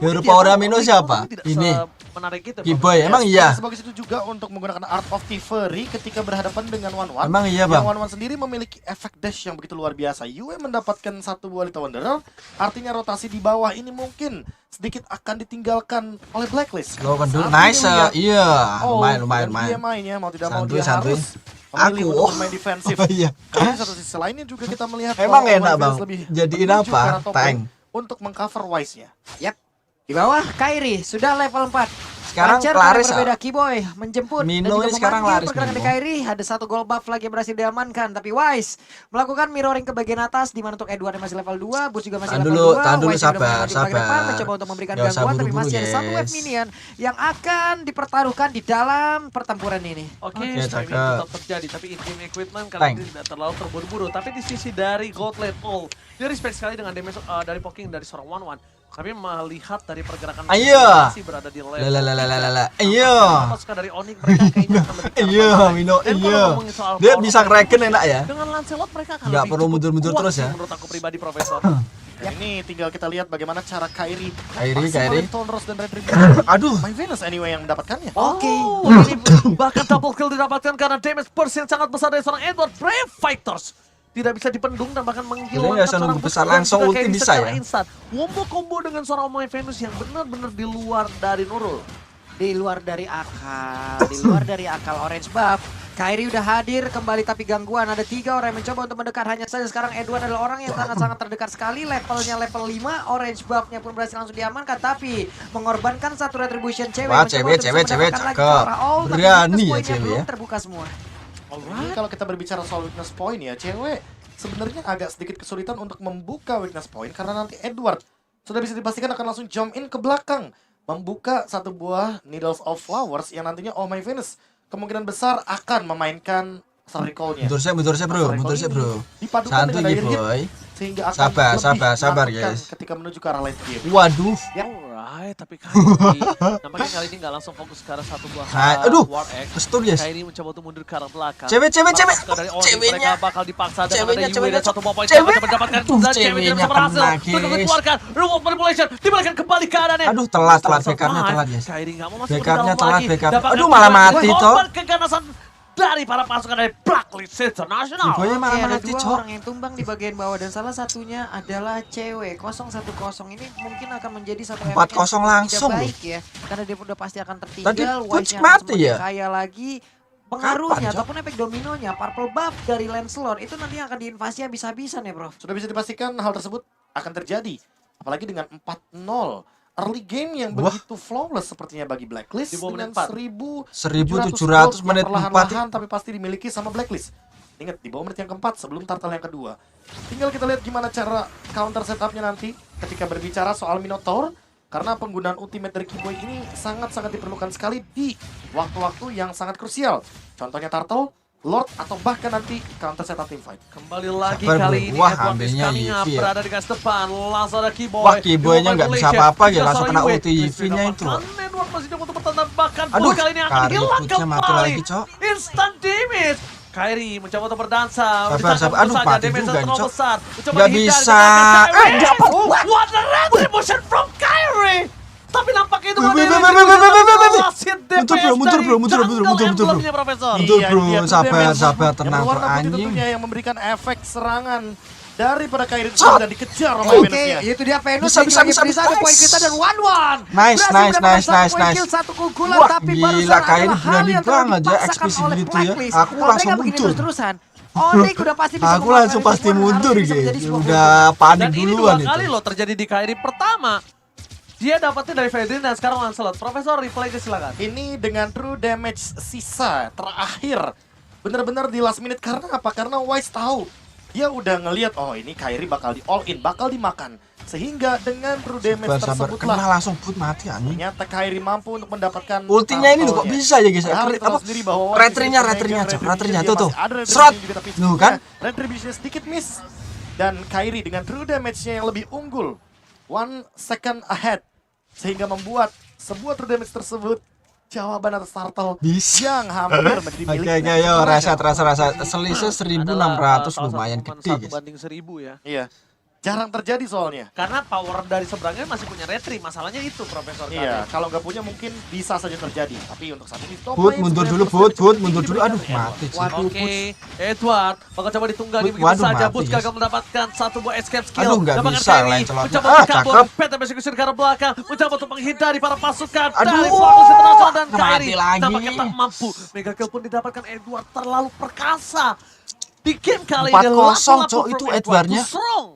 Hero powernya Mino siapa? Ini. Menarik gitu. Kiboy, emang iya. Sebagai itu juga untuk menggunakan Art of Thievery ketika berhadapan dengan One-One. Emang iya, Bang. Yang One-One sendiri memiliki efek dash yang begitu luar biasa. Yue mendapatkan satu buah Little Wanderer, artinya rotasi di bawah ini mungkin sedikit akan ditinggalkan oleh Blacklist. Nice, iya. Lumayan. Dia mainnya mau tidak mau dia Santuy. harus memilih untuk main defensif. Iya. Tapi satu sisi lainnya juga kita melihat emang bahwa enak, Bang. lebih Jadiin menuju ke apa? arah top lane Tank. untuk mengcover Wise-nya. Yap. Di bawah Kairi sudah level 4. Sekarang Laris berbeda Kiboy menjemput Mino ini sekarang Laris. Pergerakan di Kairi ada satu gold buff lagi yang berhasil diamankan, tapi Wise melakukan mirroring ke bagian atas di mana untuk Edward masih level 2, Boots juga masih level 2. Tahan dulu, Wise sabar. mencoba untuk memberikan gangguan, tapi masih ada satu wave minion yang akan dipertaruhkan di dalam pertempuran ini. Oke, streaming tetap terjadi, tapi in-game equipment karena tidak terlalu terburu-buru. Tapi di sisi dari gold lane dia respect sekali dengan damage dari poking dari seorang One-One. Tapi melihat dari pergerakan masih berada di level. Dari Onyx mereka kayaknya akan lebih iya, Mino, iya. Dia bisa ngereken enak ya. Dengan Lancelot mereka akan nggak perlu mundur-mundur terus ya. Menurut aku pribadi, Profesor. Ini tinggal kita lihat bagaimana cara Kairi. Tonros dan Red Ribbon. Aduh. My Venus anyway yang mendapatkannya. Oke. Bahkan double kill didapatkan karena damage burst yang sangat besar dari seorang Edward. Brave Fighters tidak bisa dipendung dan bahkan menghilangkan seorang besar langsung ulti bisa ya. Combo dengan seorang My Venus yang benar-benar di luar dari Nurul. Di luar dari akal orange buff. Kairi udah hadir kembali tapi gangguan. Ada 3 orang yang mencoba untuk mendekat. Hanya saja sekarang Edward adalah orang yang sangat-sangat terdekat sekali. Levelnya level 5. Orange buffnya pun berhasil langsung diamankan. Tapi mengorbankan satu retribution cewek. Wah, cewek cakep. Berani ya cewek ya. Terbuka semua. Ini kalau kita berbicara soal weakness point ya, cewek sebenarnya agak sedikit kesulitan untuk membuka weakness point karena nanti Edward sudah bisa dipastikan akan langsung jump in ke belakang, membuka satu buah Needles of Flowers yang nantinya Oh My Venus kemungkinan besar akan memainkan recall-nya. Mundur saya bro. Dipadukan Santuy dengan Boy. Sehingga akan sabar guys. Ketika menuju ke arah late game. Waduh. Alright, tapi nampaknya kali ini nggak langsung fokus ke arah satu buah War X. Kestur guys. Kairi mencoba untuk mundur ke arah belakang. Cewek. Mereka bakal dipaksa dan ada Yue dan satu buah poin mendapatkan dan ceweknya bisa berhasil untuk dikeluarkan. Reward manipulation dibalikan kembali keadaannya. Aduh, telat backupnya telat guys. Kairi nggak mau masuk backupnya telat. Aduh, malah mati toh. Keganasan dari para pasukan dari Blacklist International. Ada 2 orang yang tumbang di bagian bawah dan salah satunya adalah cewek. 0-1-0 ini mungkin akan menjadi satu efek 4-0 langsung tidak baik ya. Karena dia udah pasti akan tertinggal. Tadi mati ya. Kaya lagi pengaruhnya ataupun efek dominonya purple buff dari Lancelot itu nanti akan diinvasi habis-habisan ya, Bro. Sudah bisa dipastikan hal tersebut akan terjadi. Apalagi dengan 4-0. Early game yang begitu flawless sepertinya bagi Blacklist dengan 1700 menit perlahan-lahan tapi pasti dimiliki sama Blacklist. Ingat di bawah menit yang keempat sebelum turtle yang kedua. Tinggal kita lihat gimana cara counter setupnya nanti ketika berbicara soal Minotaur. Karena penggunaan ultimate dari Kiboy ini sangat-sangat diperlukan sekali di waktu-waktu yang sangat krusial. Contohnya turtle, Lord atau bahkan nanti counter setup team fight. Kembali lagi kali ini Edward is coming up berada di garis depan. Langsung ada Kiboy. Wah, Kiboynya nggak bisa apa-apa ya, langsung kena ulti EV-nya itu. Edward masih coba untuk bertahan bahkan aduh, kali ini akan hilang kembali. mati lagi, Instant damage. Kairi mencoba untuk berdansa. Sabar. Aduh, mati juga, Cok. Nggak bisa. Dapat. What a retribution from Kairi. Tapi nampaknya itu mundur bro, sabar, tenang bro, anjing. Tentunya yang memberikan efek serangan daripada Kairi itu dan dikejar oleh Venusnya. Itu dia Venus bisa ada poin kita dan 1-1. Nice. Satu keunggulan tapi baru Gila, Kairi adalah hal berani yang telah banget ya dipaksakan ekspresi oleh gitu ya. Blacklist. Aku Kalau langsung mereka begini mundur. terus-terusan, Onik udah pasti bisa Aku langsung pasti mundur gitu. Udah panik Dan ini duluan 2 kali itu. loh terjadi di Kairi. Pertama, dia dapatnya dari Fedrin dan sekarang Lancelot. Profesor, replay silakan. Ini dengan true damage sisa terakhir. Bener-bener di last minute. Karena apa? Karena Wise tahu. Dia udah ngelihat, oh ini Kairi bakal di all in, bakal dimakan. Sehingga dengan true damage Sabar, tersebut kena langsung put mati anjing. ternyata Kairi mampu untuk mendapatkan Ultinya ini tuh kok bisa ya guys. Apa? Retrinya tuh. Serot. Nuh kan? Retribution sedikit miss. Dan Kairi dengan true damage-nya yang lebih unggul. 1 second ahead. Sehingga membuat sebuah true damage tersebut jawaban atas turtle yang hampir menjadi milik. Oke, ayo rasa selisih 1.600 lumayan gede guys. Banding 1.000 ya. Iya. Jarang terjadi soalnya. Karena power dari seberangnya masih punya retri. Masalahnya itu Profesor. Iya, kalau nggak punya mungkin bisa saja terjadi. Tapi untuk saat ini top Put lane mundur sebenarnya dulu. Aduh, mati sih. Oke, Edward bakal coba ditunggangi begitu Waduh, saja. mati, Boots guys. gagal mendapatkan satu buah escape skill. Aduh, nggak Dapatkan bisa, Kairi, Lancelot. mencoba Ah, untuk kabur. cakep. PT execution ke arah belakang. Mencoba untuk menghindari para pasukan Aduh, dari Flawless International dan mati Kairi. lagi. Tampaknya tak mampu. Mega kill pun didapatkan Edward terlalu perkasa. Di game kali ini 4-0, Cok, itu Edwardnya.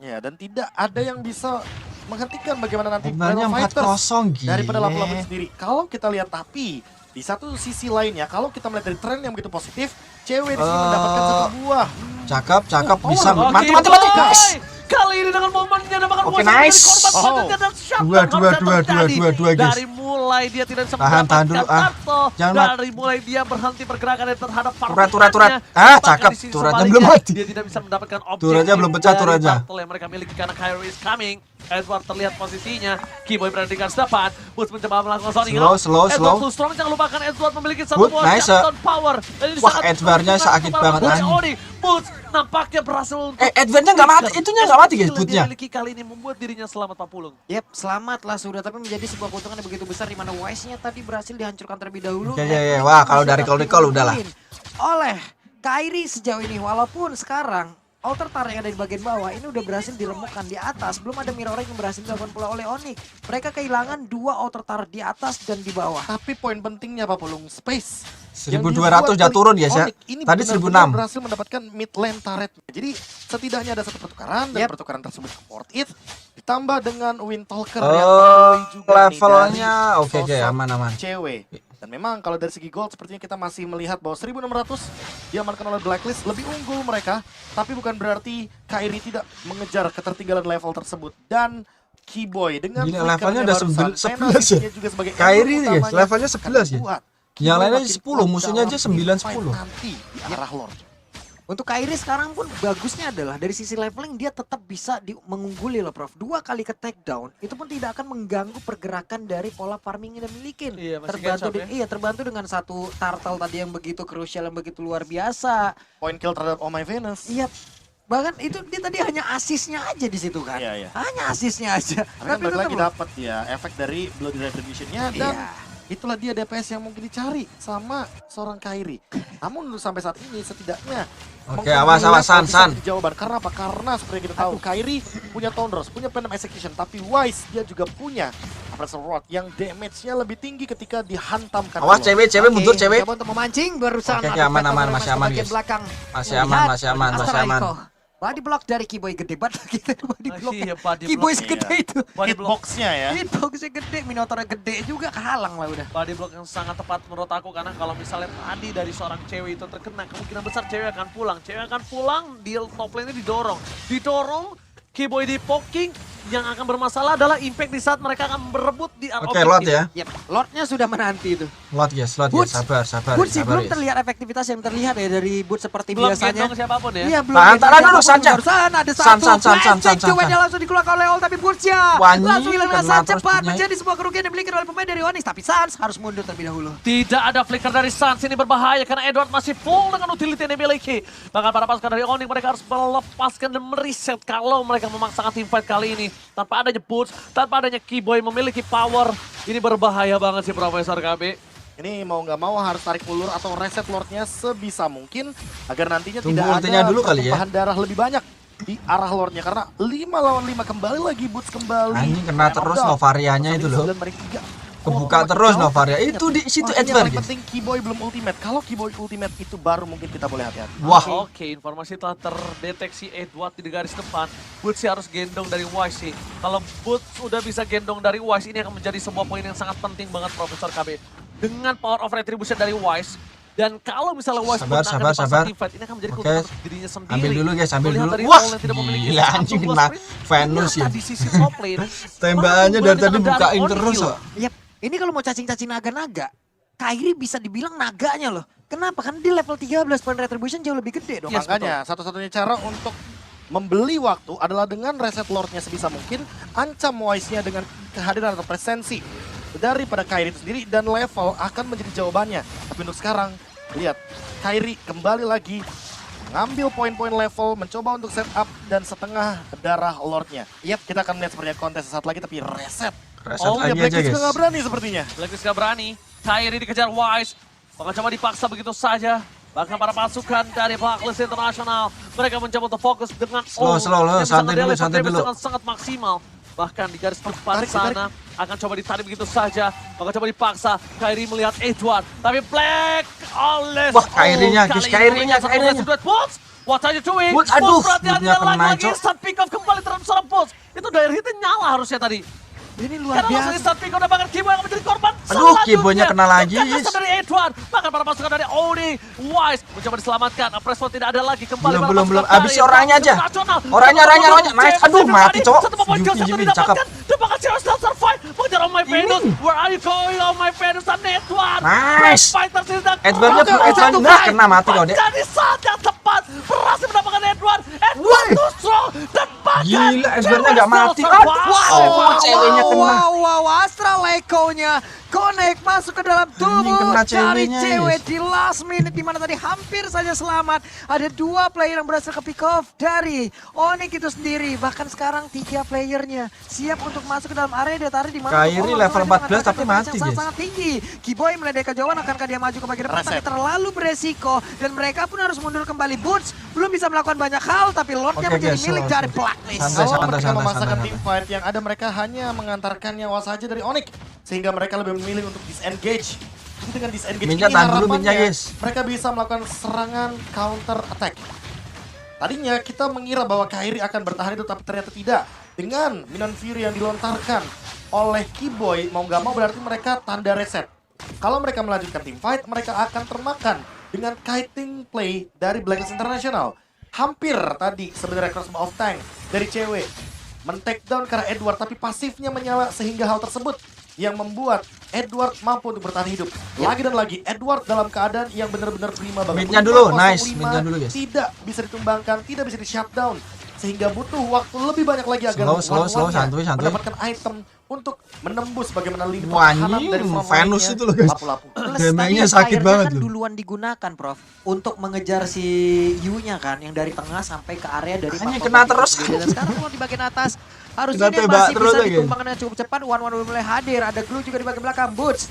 Ya, dan tidak ada yang bisa menghentikan bagaimana nanti Edwardnya Battle Fighters 4-0, gile. daripada lapu-lapu sendiri. Kalau kita lihat tapi di satu sisi lainnya, kalau kita melihat dari tren yang begitu positif, cewek di sini mendapatkan satu buah. Cakep, bisa. Oke, Mati, guys. Kali ini dengan momennya dapatkan Oke, puas nice. dari korban selanjutnya dan shutdown Dua, guys. Dari mulai dia tidak bisa Tahan mendapatkan dulu, turtle, jangan dari mulai dia berhenti pergerakan terhadap Turat. partai. Cakep. Turatnya belum mati. Dia tidak bisa mendapatkan objek. Turatnya belum pecah, turatnya. Turtle yang mereka miliki karena Kairi is coming. Edward terlihat posisinya. Keyboy berada di garis depan. Boots mencoba melakukan zoning. Slow. Edward full strong, jangan lupakan Edward memiliki satu Good, buah nice. shutdown power. Dan ini Wah, sangat Edwardnya sakit banget, anjing. Boots nampaknya berhasil untuk Edwardnya nggak mati, itunya nggak mati guys, bootnya. Dimiliki kali ini membuat dirinya selamat Pak Pulung. Yep, selamat lah sudah, tapi menjadi sebuah keuntungan yang begitu besar di mana Wise-nya tadi berhasil dihancurkan terlebih dahulu. Ya. Wah, kalau dari recall udahlah. Oleh Kairi sejauh ini, walaupun sekarang Alter Tar yang ada di bagian bawah ini udah berhasil diremukkan di atas. Belum ada mirroring yang berhasil dilakukan pula oleh Onyx. Mereka kehilangan 2 Alter Tar di atas dan di bawah. Tapi poin pentingnya Pak Pulung, space. 1.200 udah turun ya, Sya. Tadi 1.600. Berhasil mendapatkan mid lane turret. Jadi setidaknya ada satu pertukaran dan pertukaran tersebut worth it. Ditambah dengan Windtalker yang juga levelnya oke, aman. Cewek. Dan memang kalau dari segi gold sepertinya kita masih melihat bahwa 1.600 diamankan oleh Blacklist lebih unggul mereka. Tapi bukan berarti Kairi tidak mengejar ketertinggalan level tersebut. Dan Keyboy dengan levelnya udah 11 ya. Kairi guys, levelnya 11 ya. Yang lainnya 10, musuhnya aja 9-10. Nanti di arah Lord. Untuk Kairi sekarang pun bagusnya adalah dari sisi leveling dia tetap bisa mengungguli loh Prof. 2 kali ke takedown itu pun tidak akan mengganggu pergerakan dari pola farming yang dia miliki. Iya, terbantu dengan satu turtle tadi yang begitu krusial, yang begitu luar biasa. Point kill terhadap Oh My Venus. Iya. Bahkan itu dia tadi hanya asisnya aja di situ kan. Iya. Hanya asisnya aja. Tapi kan lagi dapat ya efek dari Bloody Retribution-nya dan itulah dia DPS yang mungkin dicari sama seorang Kairi. Namun untuk sampai saat ini setidaknya Oke, awas San. Jawaban karena apa? Karena seperti kita tahu Kairi punya Thunders, punya Venom Execution, tapi Wise dia juga punya Pressure Rod yang damage-nya lebih tinggi ketika dihantamkan. Awas cewek mundur cewek. Coba untuk memancing berusaha. Oke, aman, masih aman guys. Belakang. Masih aman. Body block dari Keyboy gede banget gitu. Body block. Iya, Keyboy segede itu. Hitbox-nya ya. Hitbox-nya gede, Minotaurnya gede juga kehalang lah udah. Body block yang sangat tepat menurut aku karena kalau misalnya tadi dari seorang cewek itu terkena, kemungkinan besar cewek akan pulang. Cewek akan pulang, di top lane-nya didorong. Keyboy di poking, yang akan bermasalah adalah impact di saat mereka akan berebut di area Oke, Lot ya. Yep, Lordnya sudah menanti itu. Lot guys, sabar. Boots sih sabar, belum terlihat efektivitas yang terlihat ya dari Boots seperti belum biasanya. gendong siapapun ya. Iya, belum. Tahan gendong dulu, siapapun. Sanca. Barusan ada satu. San. Cueknya langsung dikeluarkan oleh Ol, tapi Boots-nya Wanyi, langsung hilang dengan kena sangat terus cepat. punya. Menjadi sebuah kerugian yang dimiliki oleh pemain dari Onyx. Tapi Sans harus mundur terlebih dahulu. Tidak ada flicker dari Sans, ini berbahaya karena Edward masih full dengan utility yang dimiliki. Bahkan para pasukan dari Onyx mereka harus melepaskan dan mereset kalau mereka memaksakan teamfight kali ini. Tanpa adanya Boots, tanpa adanya Keyboy memiliki power. Ini berbahaya banget sih Profesor KB. Ini mau nggak mau harus tarik ulur atau reset Lordnya sebisa mungkin agar nantinya Tunggu tidak ultinya ada dulu kali ya. pertumpahan darah lebih banyak di arah Lordnya karena 5 lawan 5 kembali lagi Boots kembali. Anjing kena terus Novarianya itu loh. Kebuka terus Novaria. Itu di situ Yang Edward paling guys. penting Keyboy belum ultimate. Kalau Keyboy ultimate itu baru mungkin kita boleh hati-hati. Wah. Oke, informasi telah terdeteksi Edward di garis depan. Boots sih harus gendong dari Wise sih. Kalau Boots udah bisa gendong dari Wise, ini akan menjadi sebuah poin yang sangat penting banget Profesor KB. Dengan power of retribution dari Wise, dan kalau misalnya Wise Sabar. teamfight, ini akan menjadi Oke. keuntungan dirinya sendiri. Ambil dulu guys, ambil Melihat dulu. dari Wah, Paul yang tidak memiliki gila satu anjing buah kena sprint, Venus ya. ternyata di sisi top lane, Tembakannya dari tadi dengan bukain Dark terus Onion. kok. Yap, ini kalau mau cacing-cacing naga-naga, Kairi bisa dibilang naganya loh. Kenapa? Karena di level 13 point retribution jauh lebih gede dong. Yes, makanya satu-satunya cara untuk membeli waktu adalah dengan reset Lordnya sebisa mungkin, ancam Wise-nya dengan kehadiran atau presensi daripada Kairi itu sendiri, dan level akan menjadi jawabannya. Tapi untuk sekarang, lihat, Kairi kembali lagi ngambil poin-poin level, mencoba untuk setup dan setengah darah Lordnya. Yap, kita akan lihat sepertinya kontes sesaat lagi, tapi reset. Reset lagi aja guys. juga nggak berani sepertinya. Blacklist gak berani, Kairi dikejar Wise, bahkan coba dipaksa begitu saja. Bahkan para pasukan dari Blacklist International, mereka mencoba untuk fokus dengan Slow, yang bisa santai nge-deliver dulu. damage dengan sangat maksimal. Bahkan di garis depan sana, akan coba ditarik begitu saja. Bahkan coba dipaksa, Kairi melihat Edward. Tapi Black, Wah, Kairinya guys, Kairinya. What are you doing? Boots, aduh, berarti Bootsnya ada kena, lagi Cok. instant pick off kembali terhadap seorang Boots. Itu dire hitnya nyala harusnya tadi. Ini luar Karena langsung biasa. instant pick off dan bahkan Keyboy yang menjadi korban. Aduh, Keyboy-nya kena lagi, Kekerasan yes. dari Edward. Bahkan para pasukan dari Oni, Wise mencoba diselamatkan. Pressful tidak ada lagi kembali. para Belum. pasukan Abis dari orangnya aja. Nasional. Orangnya. Nice. Aduh, mati cowok. Satu poin kill satu Yuki, didapatkan. cakep. Dan bahkan Zero still survive. Mengejar Oh My Venus. Where are you going Oh My Venus dan Edward? Nice. Fighters ini sedang Edwardnya nah kena mati kau deh. jadi saat yang tepat berhasil mendapatkan Edward. Edward too strong dan bahkan Gila, Edwardnya nggak mati. Wow, ceweknya kena. Wow, Astra Leko-nya connect masuk ke dalam tubuh kena dari ceweknya, cewek yes. di last minute, dimana tadi hampir saja selamat. Ada 2 player yang berhasil ke pick off dari Onyx itu sendiri. Bahkan sekarang 3 playernya siap untuk masuk ke dalam area dataran di mana Kairi level 14 tapi mati, guys. sangat tinggi. Keyboy melihat kejauhan, akankah dia maju ke bagian depan, tapi terlalu beresiko dan mereka pun harus mundur kembali. Boots belum bisa melakukan banyak hal, tapi Lordnya Oke, menjadi guys, milik slow. dari Blacklist. Kalau mereka memaksakan team fight yang ada, mereka hanya mengantarkan nyawa saja dari Onyx, sehingga mereka lebih memilih untuk disengage. Jadi dengan disengage Minyak ini tahan dulu, harapannya minyak, guys. mereka bisa melakukan serangan counter attack. Tadinya kita mengira bahwa Kairi akan bertahan itu, tapi ternyata tidak. Dengan Minion Fury yang dilontarkan oleh Keyboy, mau nggak mau berarti mereka tanda reset. Kalau mereka melanjutkan team fight, mereka akan termakan dengan kiting play dari Blacklist International. Hampir tadi sebenarnya cross of tank dari cewek men-take down karena Edward, tapi pasifnya menyala sehingga hal tersebut yang membuat Edward mampu untuk bertahan hidup. Lagi dan lagi, Edward dalam keadaan yang benar-benar prima banget. Mid-nya dulu, 5-0-5 nice. Mid-nya dulu, guys. Tidak bisa ditumbangkan, tidak bisa di-shutdown. Sehingga butuh waktu lebih banyak lagi agar Slow, lawan-lawannya santuy. mendapatkan item untuk menembus bagaimana lini Wah, pertahanan dari anjing, front Venus line-nya. itu loh, guys. Lapu-lapu. Damage-nya Tadi sakit fire-nya banget kan loh. duluan digunakan, Prof, untuk mengejar si Yu-nya kan, yang dari tengah sampai ke area dari Hanya Pak kena Toto. terus. Dan sekarang kalau di bagian atas, harusnya Kena dia tembak masih terus bisa lagi. ditumbangkan dengan cukup cepat. One-one udah mulai hadir, ada glue juga di bagian belakang. Boots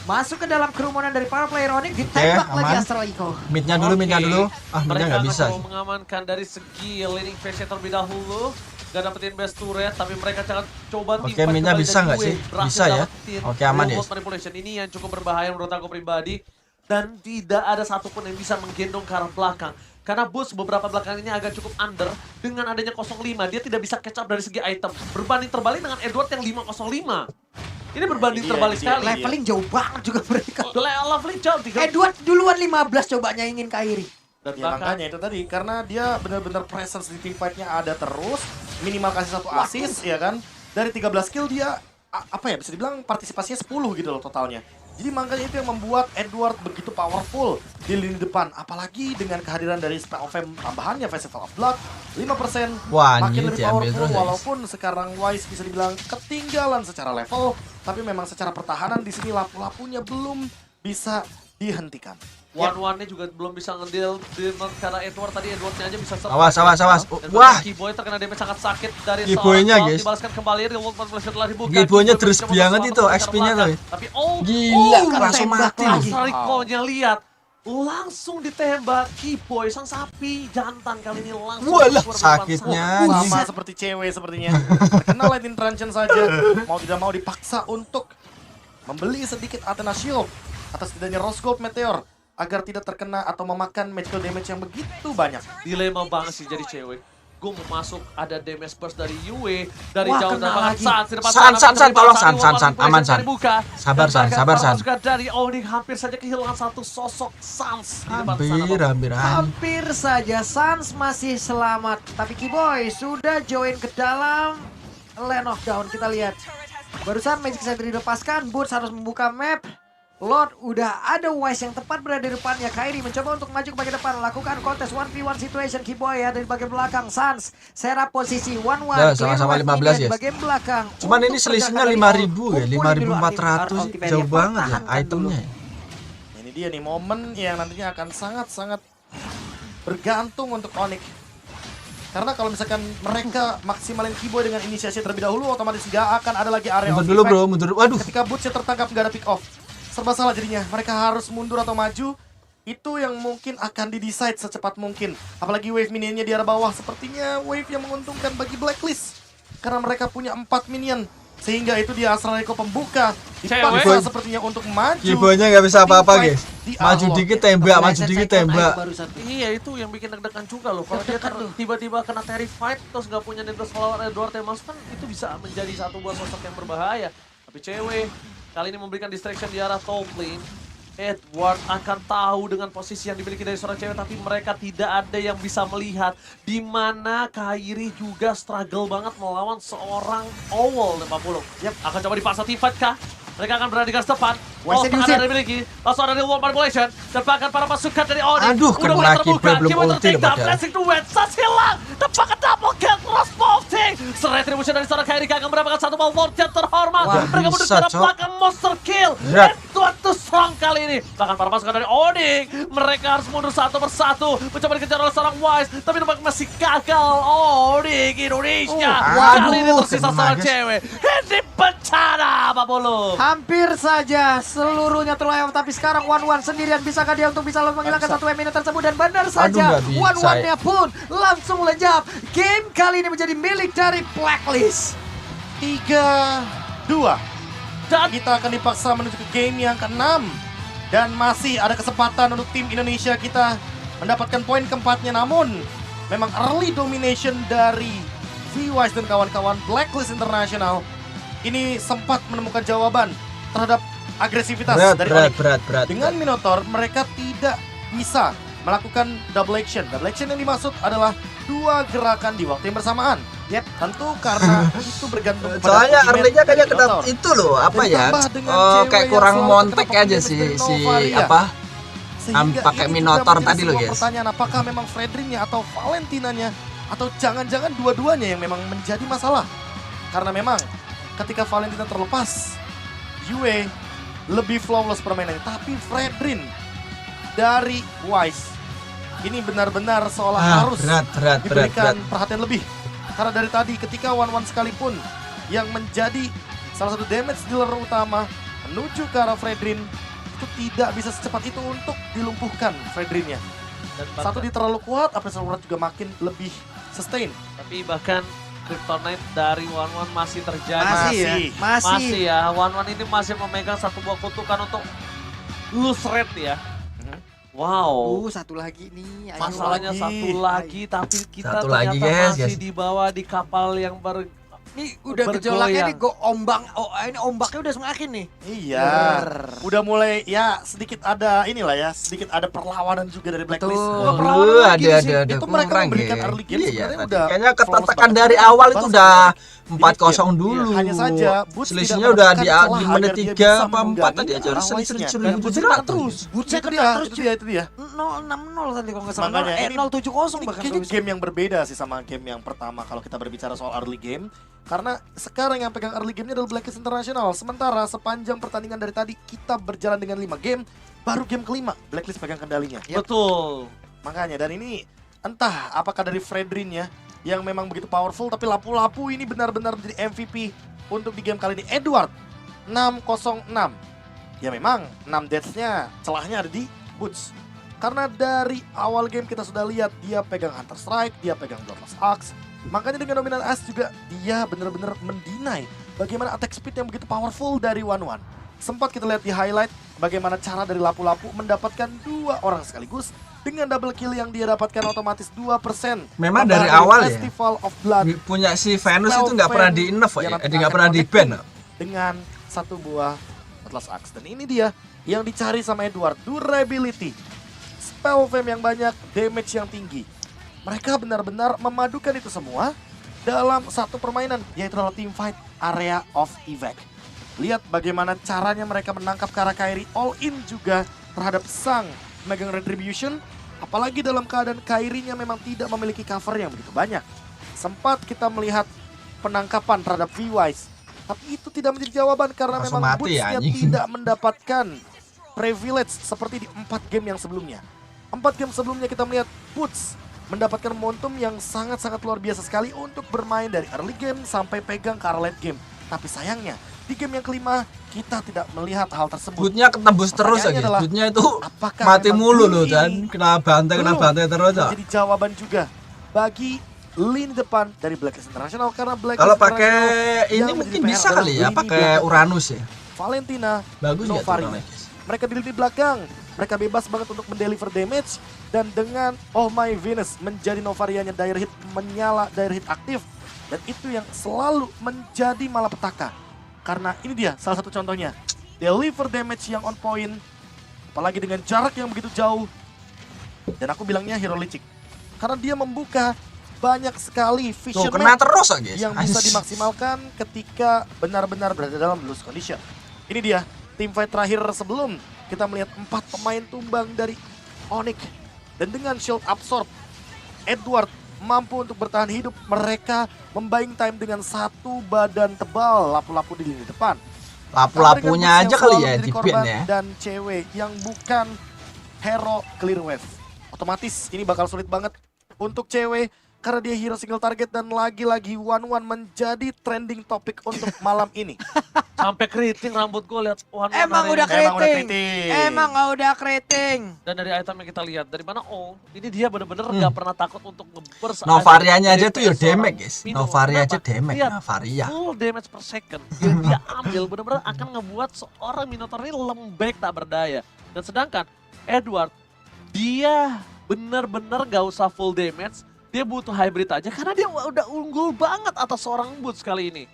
masuk ke dalam kerumunan dari para player Onyx, ditembak lagi aman. Astra Iko. Midnya dulu. Ah, midnya Mereka nggak akan bisa. coba mengamankan dari segi leading phase terlebih dahulu. Gak dapetin best turret, tapi mereka akan coba Oke, midnya bisa nggak sih? Bisa ya? Oke, aman ya. Manipulation ini yang cukup berbahaya menurut aku pribadi. Dan tidak ada satupun yang bisa menggendong ke arah belakang. Karena Boots beberapa belakang ini agak cukup under. Dengan adanya 05, dia tidak bisa catch up dari segi item. Berbanding terbalik dengan Edward yang 505. Ini berbanding terbalik sekali. Leveling jauh banget juga mereka. Leveling jauh. Edward duluan 15 coba nyaingin Kairi. Ya makanya itu tadi, karena dia benar-benar presence di team fight-nya ada terus, minimal kasih 1 assist ya kan. Dari 13 kill dia apa ya bisa dibilang partisipasinya 10 gitu loh totalnya. Jadi makanya itu yang membuat Edward begitu powerful di lini depan. Apalagi dengan kehadiran dari Spell of Fame tambahannya Festival of Blood 5%. Wah, makin lebih powerful terus, walaupun sekarang Wise bisa dibilang ketinggalan secara level. Tapi memang secara pertahanan di sini lapu-lapunya belum bisa dihentikan. One-one-nya juga belum bisa ngedeal karena Edwardnya aja bisa Awas. Wah. Keyboy terkena damage sangat sakit dari Keyboy-nya, guys. dibalaskan kembali Revolt telah dibuka. Keyboy-nya terus banget itu XP-nya tuh. Tapi gila langsung mati. Rico-nya lihat langsung ditembak Keyboy sang sapi jantan kali ini langsung. Walah sakitnya. Sama seperti cewek sepertinya. Terkena Lightning Truncheon saja. Mau tidak mau dipaksa untuk membeli sedikit Athena Shield atas tidaknya Rose Gold Meteor agar tidak terkena atau memakan magical damage yang begitu banyak. Dilema banget sih jadi cewek. Gue mau masuk ada damage burst dari Yue dari Wah, jauh kena banget. lagi. San, tolong San, aman San. Sabar San. Dari Onyx hampir saja kehilangan satu sosok Sans di depan sana. Hampir saja Sans masih selamat, tapi Keyboy sudah join ke dalam lane of down. Kita lihat. Barusan Magic Sentry dilepaskan, Boots harus membuka map. Lord udah ada Wise yang tepat berada di depannya. Kairi mencoba untuk maju ke bagian depan, lakukan kontes 1v1 situation. Keyboy ada di bagian belakang. Sans serap posisi 1-1. Sama-sama 15 di ya. bagian belakang. Cuman ini selisihnya 5.000 ya, 5.400 jauh banget ya itemnya. Ini dia nih momen yang nantinya akan sangat-sangat bergantung untuk Onyx. Karena kalau misalkan mereka maksimalin Keyboy dengan inisiasi terlebih dahulu, otomatis gak akan ada lagi area mundur dulu bro, mundur. Waduh. Ketika Bootsnya tertangkap gak ada pick off. Serba salah jadinya, mereka harus mundur atau maju. Itu yang mungkin akan di-decide secepat mungkin. Apalagi wave minionnya di arah bawah, sepertinya wave yang menguntungkan bagi Blacklist. Karena mereka punya 4 minion. Sehingga itu dia Astral Echo pembuka. Dipaksa sepertinya untuk maju. Keyboy-nya gak bisa apa-apa guys. Maju dikit tembak, Iya itu yang bikin deg-degan juga loh. Kalau dia kan tiba-tiba kena terrified terus gak punya Needless Flower Edward yang masuk kan itu bisa menjadi satu buah sosok yang berbahaya. Tapi cewek kali ini memberikan distraction di arah top lane. Edward akan tahu dengan posisi yang dimiliki dari seorang cewek, tapi mereka tidak ada yang bisa melihat di mana Kairi juga struggle banget melawan seorang Owl 50. Yap, akan coba dipaksa teamfight kah? Mereka akan berada di garis depan. Tengah ada dimiliki. Langsung ada di wall manipulation. Dan bahkan para pasukan dari Onyx. Aduh, kena Keyboy belum ulti loh padahal. Blessing to win. Sas hilang. Tepakan double kill. Cross bolting. Retribution dari seorang Kairi akan mendapatkan satu Malfort yang terhormat. Mereka mundur ke arah belakang monster kill. Edward to strong kali ini. Bahkan para pasukan dari Onyx. Mereka harus mundur satu persatu. Mencoba dikejar oleh seorang Wise. Tapi nampak masih gagal. Onyx Indonesia. Kali ini tersisa seorang cewek. Ini bencana Pak Bolo. Hampir saja seluruhnya terlewat, tapi sekarang 1-1 sendirian. Bisakah dia untuk bisa menghilangkan satu minute tersebut? Dan benar saja 1-1-nya pun langsung lejap. Game kali ini menjadi milik dari Blacklist. 3-2. Dan kita akan dipaksa menuju ke game yang ke-6. Dan masih ada kesempatan untuk tim Indonesia kita mendapatkan poin keempatnya. Namun memang early domination dari V-Wise dan kawan-kawan Blacklist International ini sempat menemukan jawaban terhadap agresivitas dari Onyx. Dengan Minotaur mereka tidak bisa melakukan double action. Double action yang dimaksud adalah 2 gerakan di waktu yang bersamaan. Yep, tentu karena itu bergantung pada soalnya early-nya kayaknya kena itu loh, apa ya? Kayak kurang montek aja si apa? Pakai Minotaur tadi loh guys. Pertanyaan apakah memang Fredrinnya atau Valentinanya atau jangan-jangan dua-duanya yang memang menjadi masalah? Karena memang ketika Valentina terlepas, Yue lebih flawless permainannya. Tapi Fredrin dari Wise ini benar-benar seolah harus diberikan perhatian lebih. Karena dari tadi ketika 1-1 sekalipun yang menjadi salah satu damage dealer utama menuju ke arah Fredrin, itu tidak bisa secepat itu untuk dilumpuhkan Fredrinnya. Satu dia terlalu kuat, apresiasi juga makin lebih sustain. Tapi bahkan Kryptonite dari 1-1 masih terjadi. Masih ya. 1-1 ini masih memegang satu buah kutukan untuk lose rate ya. Wow. Satu lagi nih. Masalahnya satu lagi, tapi kita satu ternyata lagi, guys, masih dibawa di kapal yang Ini udah gejolaknya nih, ini ombaknya udah semakin nih. Iya. Udah mulai ya sedikit ada inilah ya, sedikit ada perlawanan juga dari Blacklist. Ada itu mereka memberikan early game sebenarnya udah kayaknya ketetekan dari awal itu udah 4-0 dulu. Hanya saja selisihnya udah di menit 3 apa 4 tadi aja selisih terus. Bucek itu dia. 0-6-0 tadi kalau nggak salah. Makanya 0-7-0 bahkan. Kayaknya game yang berbeda sih sama game yang pertama kalau kita berbicara soal early game. Karena sekarang yang pegang early game-nya adalah Blacklist International. Sementara sepanjang pertandingan dari tadi kita berjalan dengan 5 game, baru game kelima Blacklist pegang kendalinya. Betul. Makanya dan ini entah apakah dari Fredrin ya yang memang begitu powerful, tapi lapu-lapu ini benar-benar menjadi MVP untuk di game kali ini. Edward 606. Ya memang 6 deaths-nya celahnya ada di Boots. Karena dari awal game kita sudah lihat dia pegang Hunter Strike, dia pegang Bloodless Axe. Makanya dengan dominan Ace juga dia benar-benar mendinai bagaimana attack speed yang begitu powerful dari One. Sempat kita lihat di highlight bagaimana cara dari lapu-lapu mendapatkan 2 orang sekaligus dengan double kill yang dia dapatkan otomatis 2%. Memang dari awal ya, Festival of Blood punya si Venus itu nggak pernah di-nerf ya, nggak pernah di-ban. Dengan 1 buah Atlas Axe. Dan ini dia yang dicari sama Edward, durability, spell fame yang banyak, damage yang tinggi. Mereka benar-benar memadukan itu semua dalam satu permainan, yaitu adalah team fight area of evac. Lihat bagaimana caranya mereka menangkap Kairi all in juga terhadap sang megang retribution. Apalagi dalam keadaan Kairinya memang tidak memiliki cover yang begitu banyak. Sempat kita melihat penangkapan terhadap V-Wise. Tapi itu tidak menjadi jawaban karena langsung memang mati, Boots-nya tidak mendapatkan privilege seperti di 4 game yang sebelumnya. 4 game sebelumnya kita melihat Boots mendapatkan momentum yang sangat-sangat luar biasa sekali untuk bermain dari early game sampai pegang ke arah late game. Tapi sayangnya, di game yang kelima kita tidak melihat hal tersebut. Bootnya ketembus terus aja. Bootnya itu mati mulu loh dan kena bantai terus. Jadi jawaban juga bagi lini depan dari Blacklist International karena Blacklist kalau pakai ini mungkin bisa kali ya, pakai Uranus ya. Valentina, bagus ya Novaria. Mereka di lini belakang, mereka bebas banget untuk mendeliver damage. Dan dengan Oh My Venus menjadi Novarianya dire hit menyala, dire hit aktif. Dan itu yang selalu menjadi malapetaka. Karena ini dia salah satu contohnya. Deliver damage yang on point. Apalagi dengan jarak yang begitu jauh. Dan aku bilangnya hero licik. Karena dia membuka banyak sekali vision terus, yang bisa dimaksimalkan ketika benar-benar berada dalam loose condition. Ini dia team fight terakhir sebelum kita melihat 4 pemain tumbang dari Onyx. Dan dengan shield absorb, Edward mampu untuk bertahan hidup. Mereka membuying time dengan 1 badan tebal lapu-lapu di lini depan. Lapu-lapunya aja kali ya di ban ya. Dan cewek yang bukan hero clear wave. Otomatis ini bakal sulit banget untuk cewek. Karena dia hero single target dan lagi-lagi One menjadi trending topik untuk malam ini. Sampai keriting rambut gue lihat One Emang udah keriting. Dan dari item yang kita lihat dari mana ini dia benar-benar nggak pernah takut untuk nge-burst. Novarianya aja tuh ya damage guys. Novaria aja damage. Novaria. Full damage per second. Yang dia ambil benar-benar akan ngebuat seorang Minotaur ini lembek tak berdaya. Dan sedangkan Edward dia benar-benar nggak usah full damage. Dia butuh hybrid aja karena dia udah unggul banget atas seorang Boots kali ini.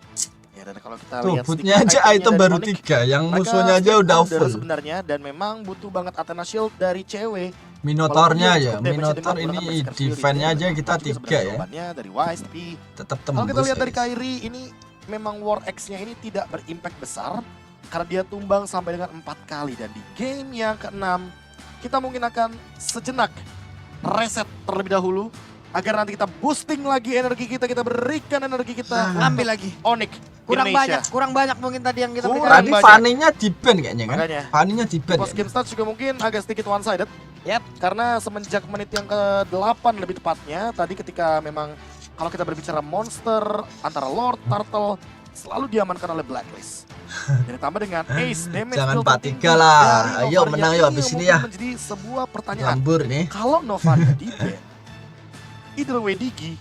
Ya dan kalau kita tuh, lihat Bootnya aja item baru 3, yang musuhnya aja udah full sebenarnya. Dan memang butuh banget Athena Shield dari cewek. Minotaurnya ya, Minotaur ini defense-nya aja kita 3 ya. Dari Wise tapi tetap tembus. Kalau kita lihat dari Kairi ini memang War X-nya ini tidak berimpact besar karena dia tumbang sampai dengan 4 kali. Dan di game yang ke-6 kita mungkin akan sejenak reset terlebih dahulu agar nanti kita boosting lagi energi kita berikan energi kita. Ambil lagi. Onyx kurang banyak mungkin tadi yang kita berikan. Tadi Fanny-nya di-ban kayaknya kan? Fanny-nya di-ban. Post game stats juga mungkin agak sedikit one-sided. Karena semenjak menit yang ke-8 lebih tepatnya, tadi ketika memang kalau kita berbicara monster antara Lord, Turtle, selalu diamankan oleh Blacklist. Dan ditambah dengan Ace, damage jangan 4-3 lah, ayo menang yuk abis ini ya. Menjadi sebuah pertanyaan, lambur nih. Kalau Novaria di-ban, either way Digi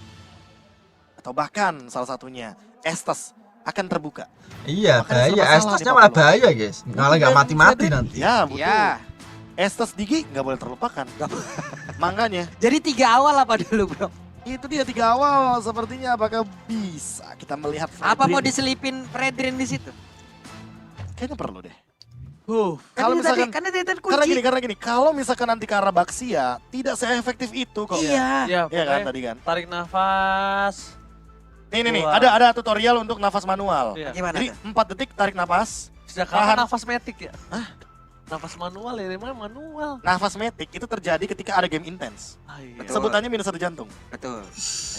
atau bahkan salah satunya Estes akan terbuka. Iya bahaya, Estesnya malah bahaya guys, malah nggak mati-mati nanti. Ya betul. Estes Digi nggak boleh terlupakan. Makanya. Jadi 3 awal apa dulu bro? Itu dia 3 awal sepertinya apakah bisa kita melihat Fredrin. Apa mau diselipin Fredrin di situ? Kayaknya perlu deh. Kalau misalkan karena kunci. Karena gini, kalau misalkan nanti ke arah Baxia tidak seefektif itu kok. Iya. Iya kan tadi kan. Tarik nafas. Nih, ada tutorial untuk nafas manual. Iya. Jadi 4 detik tarik nafas. Sejak kapan nafas metik ya? Nafas manual ya, memang manual. Nafas metik itu terjadi ketika ada game intens. Sebutannya minus 1 jantung. Betul.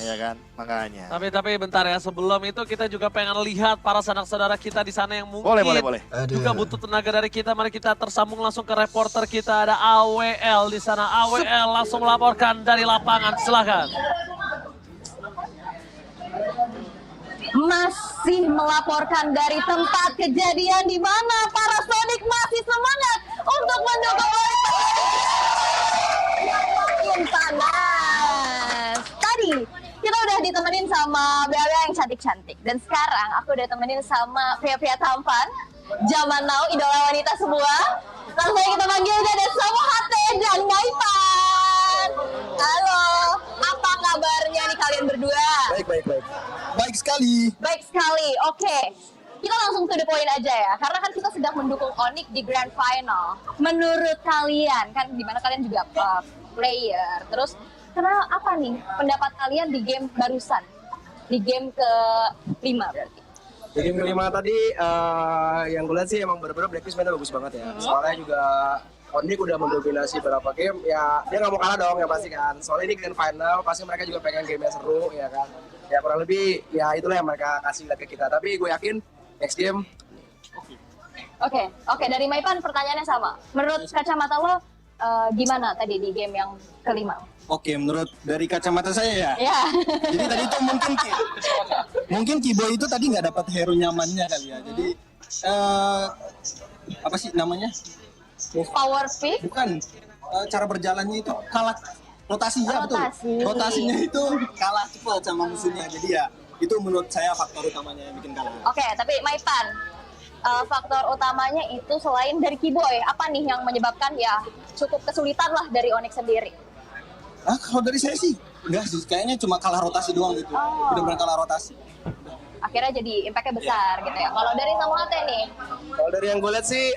Iya kan, makanya. Tapi bentar ya, sebelum itu kita juga pengen lihat para sanak saudara kita di sana yang mungkin boleh. juga butuh tenaga dari kita. Mari kita tersambung langsung ke reporter kita, ada AWL di sana. AWL langsung melaporkan dari lapangan, silakan. Masih melaporkan dari tempat kejadian di mana para Sonic masih semangat untuk mendukung yang makin panas. Tadi kita udah ditemenin sama bea-bea yang cantik-cantik dan sekarang aku udah temenin sama pria-pria tampan zaman now, idola wanita semua. Langsung aja kita panggil ada sama Hate dan Maipan. Halo, apa kabarnya nih kalian berdua? Baik. Baik sekali. Baik sekali, oke. Kita langsung to the point aja ya, karena kan kita sedang mendukung Onyx di Grand Final. Menurut kalian, kan dimana kalian juga player, terus kenapa apa nih pendapat kalian di game barusan? Di game ke-5 berarti? Di game kelima tadi, yang gue lihat sih emang bener-bener Blacklist mainnya bagus banget ya. Soalnya juga Onyx udah mendominasi beberapa game, ya dia nggak mau kalah dong ya pasti kan. Soalnya ini Grand Final, pasti mereka juga pengen game yang seru ya kan. Ya kurang lebih, ya itulah yang mereka kasih lihat ke kita. Tapi gue yakin next game. Oke, dari Maipan pertanyaannya sama. Menurut kacamata lo gimana tadi di game yang kelima? Oke, menurut dari kacamata saya ya. Ya. Jadi tadi itu mungkin Kibo itu tadi nggak dapat hero nyamannya kali ya. Jadi apa sih namanya? Power pick? Bukan. Cara berjalannya itu kalah rotasinya betul. Rotasinya itu kalah cepat sama musuhnya. Jadi ya itu menurut saya faktor utamanya yang bikin kalah. Oke, tapi Maipan, faktor utamanya itu selain dari Kiboy, apa nih yang menyebabkan ya cukup kesulitan lah dari Onyx sendiri? Kalau dari saya sih enggak sih, kayaknya cuma kalah rotasi doang gitu. Benar-benar kalah rotasi. Akhirnya jadi impact-nya besar gitu ya. Kalau dari Samuate nih? Kalau dari yang gue lihat sih,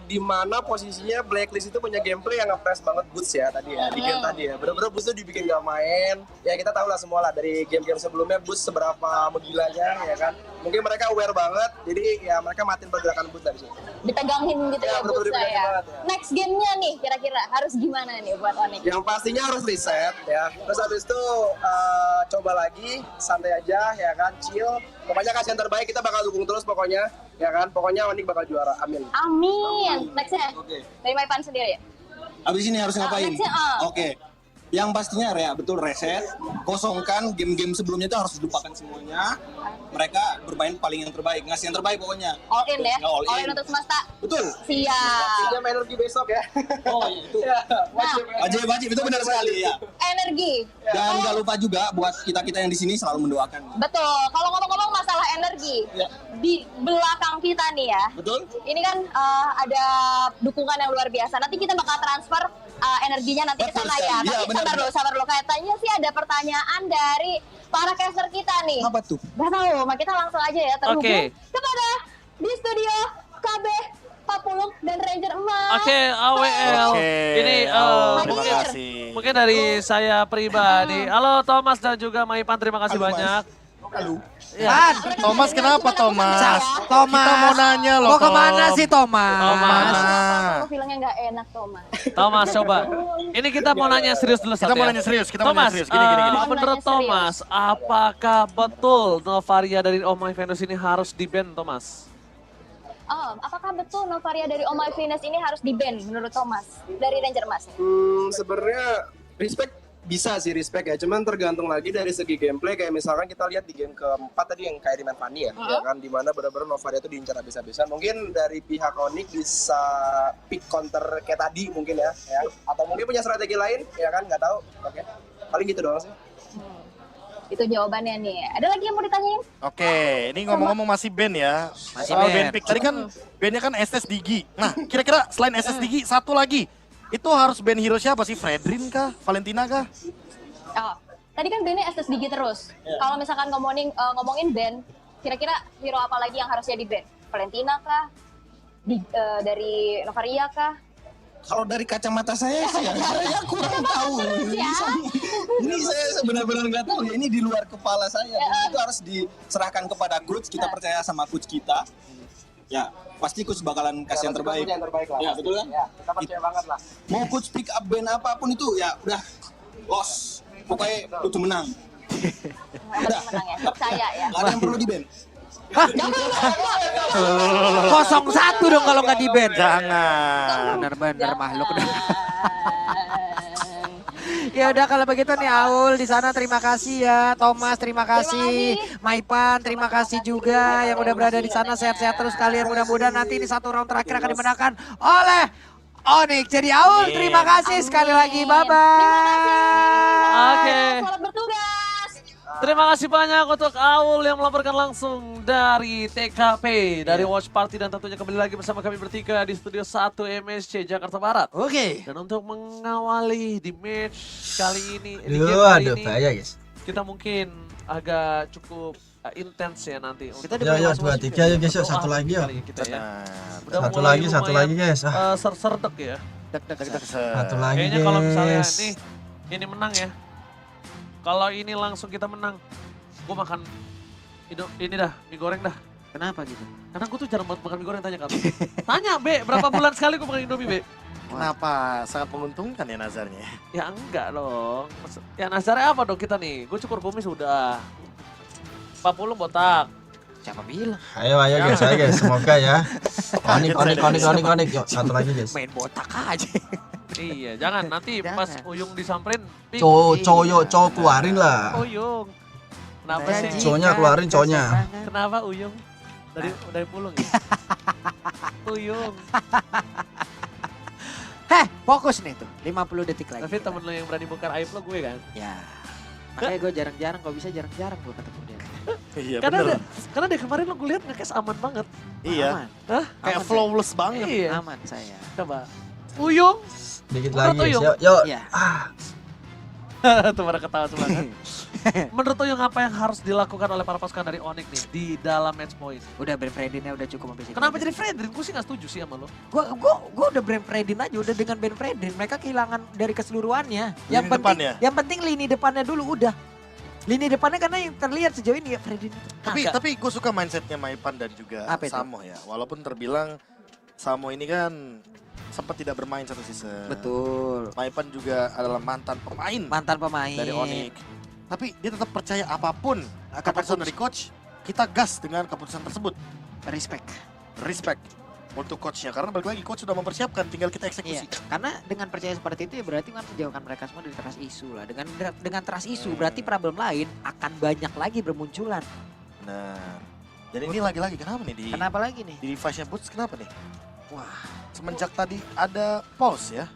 di mana posisinya Blacklist itu punya gameplay yang nge-press banget Boots ya tadi ya, di game tadi ya. Bener-bener Boots tuh dibikin gak main. Ya kita tahu lah semua lah dari game-game sebelumnya Boots seberapa menggilanya ya kan. Mungkin mereka aware banget, jadi ya mereka matiin pergerakan Boots dari situ. Dipegangin gitu ya Boots ya. Next game-nya nih kira-kira harus gimana nih buat Onyx? Yang pastinya harus reset ya. Terus habis itu coba lagi, santai aja ya kan, chill. Pokoknya kasih yang terbaik, kita bakal dukung terus pokoknya, ya kan? Pokoknya Onyx bakal juara, amin. Amin. Nextnya, dari Maipan sendiri ya? Abis ini harus ngapain? Oke. Yang pastinya betul reset, kosongkan game-game sebelumnya itu harus dilupakan semuanya. Mereka bermain paling yang terbaik, ngasih yang terbaik pokoknya. All in ya? All in untuk semesta? Betul. Siap. Jam energi besok ya. Oh iya itu. Wajib itu benar sekali ya. Energi. Dan nggak lupa juga buat kita-kita yang di sini selalu mendoakan. Betul. Kalau ngomong-ngomong masalah energi, di belakang kita nih ya. Betul. Ini kan ada dukungan yang luar biasa. Nanti kita bakal transfer energinya nanti ke sana ya. Tapi sabar dulu. Kayaknya sih ada pertanyaan dari para caster kita nih. Apa tuh? Gak tahu, kita langsung aja ya terhubung kepada di studio KB Papuluk dan Ranger Emas. Oke, AWL. Ini terima kasih. Mungkin dari saya pribadi. Halo Thomas dan juga Maipan, terima kasih banyak. Halo. Ya. Thomas kenapa Thomas? Kita mau nanya loh. Mau kemana sih Thomas? Aku feelingnya nggak enak Thomas. Thomas coba. Ini kita mau nanya serius dulu Kita mau nanya serius. Thomas, Gini. menurut Thomas, apakah betul Novaria dari Oh My Venus ini harus di-ban, Thomas? Apakah betul Novaria dari Oh My Venus ini harus di-ban menurut Thomas dari Ranger Emas? Sebenarnya bisa sih respect ya, cuman tergantung lagi dari segi gameplay. Kayak misalkan kita lihat di game keempat tadi yang kayak di Fanny ya, ya kan, dimana benar-benar Novaria itu diincar habis-habisan. Mungkin dari pihak Onyx bisa pick counter kayak tadi mungkin ya, atau mungkin punya strategi lain, ya kan, nggak tahu. Oke, paling gitu doang sih. Itu jawabannya nih. Ada lagi yang mau ditanyain? Oke, ini ngomong-ngomong masih band ya. Masih band pick. Tadi kan bandnya kan SS Digi. Nah, kira-kira selain SS Digi satu lagi. Itu harus band hero siapa sih? Fredrin kah? Valentina kah? Tadi kan bandnya SS Digi terus. Kalau misalkan ngomongin band, kira-kira hero apa lagi yang harusnya di band? Valentina kah? Dari Novaria kah? Kalau dari kacamata saya sih ya, saya kurang tahu. Ini saya benar-benar nggak tahu. Ini di luar kepala saya. Itu harus diserahkan kepada coach. Kita percaya sama coach kita. Ya, pasti coach bakalan kasih yang terbaik. lah. Ya, betul kan? Ya, kita percaya banget lah. Mau coach pick up band apapun itu, ya udah, los. Pokoknya itu menang. Udah. Menang ya, percaya ya. Nggak ada yang perlu di band. 0-1 dong kalau nggak di band. Jangan. Bener-bener makhluk. Ya udah kalau begitu nih Aul di sana terima kasih ya, Thomas terima kasih, Maipan terima kasih juga yang udah berada di sana, sehat-sehat terus kalian, mudah-mudahan nanti di satu round terakhir akan dimenangkan oleh Onyx. Jadi Aul terima kasih sekali lagi, bye bye. Oke. Selamat bertugas. Terima kasih banyak untuk Aul yang melaporkan langsung dari TKP, dari Watch Party, dan tentunya kembali lagi bersama kami bertiga di Studio 1 MSC Jakarta Barat. Oke. Dan untuk mengawali di match kali ini, Aduh, bahaya guys. kita mungkin agak cukup intens ya nanti. Yo, 2-3 ya guys, yuk, satu lagi yuk. Satu lagi guys. Serdek ya. Satu lagi Kayaknya kalau misalnya guys. nih, ini menang ya. Kalau ini langsung kita menang, gue makan ini dah, mie goreng dah. Kenapa gitu? Karena gue tuh jarang banget makan mie goreng, tanya kamu. Tanya Be, berapa bulan sekali gue makan Indomie Be? Kenapa? Sangat menguntungkan ya nazarnya. Ya enggak dong. Ya nazarnya apa dong kita nih? Gue cukur kumis udah. 40 botak. Siapa bilang? Ayo guys, semoga ya. Konik. Yuk, satu lagi guys. Main botak aja. Iya, jangan nanti pas Uyung disamperin. Cowok keluarin lah. Uyung. Kenapa sih? Cowoknya keluarin cowoknya. Kenapa Uyung? Dari pulung ya? Uyung. Fokus nih tuh, 50 detik lagi. Tapi temen lo yang berani bongkar aib lo gue kan? Ya. Makanya gue jarang-jarang, kalau bisa jarang-jarang gue ketemu dia. Iya karena dari kemarin lo gue liat nge-cast aman banget. Iya. Aman. Hah? Kayak flawless banget. Iya. Aman saya. Coba. Uyung. Dikit Menurut lagi guys, Uyung. yuk. Iya. Tuh pada ketawa semangat. Menurut Uyung apa yang harus dilakukan oleh para pasukan dari Onyx nih di dalam match point? Udah brand Fredinnya udah cukup sampai sini. Kenapa jadi Fredrin? Gue sih gak setuju sih sama lo. Gua udah brand Fredin aja, udah dengan brand Fredin. Mereka kehilangan dari keseluruhannya. Yang penting lini depannya dulu udah. Lini depannya karena yang terlihat sejauh ini ya Fredin itu. Tapi gue suka mindsetnya Maipan dan juga Samo ya. Walaupun terbilang Samo ini kan sempat tidak bermain satu season. Betul. Maipan juga adalah mantan pemain dari Onyx. Tapi dia tetap percaya apapun keputusan dari coach, kita gas dengan keputusan tersebut. Respect untuk coachnya, karena balik lagi coach sudah mempersiapkan, tinggal kita eksekusi. Iya, karena dengan percaya seperti itu ya berarti kan menjauhkan mereka semua dari trust issue lah. Dengan trust issue berarti problem lain akan banyak lagi bermunculan. Nah, dan ini lagi-lagi kenapa nih Kenapa lagi nih? Di device-nya Boots kenapa nih? Wah, semenjak tadi ada pause ya.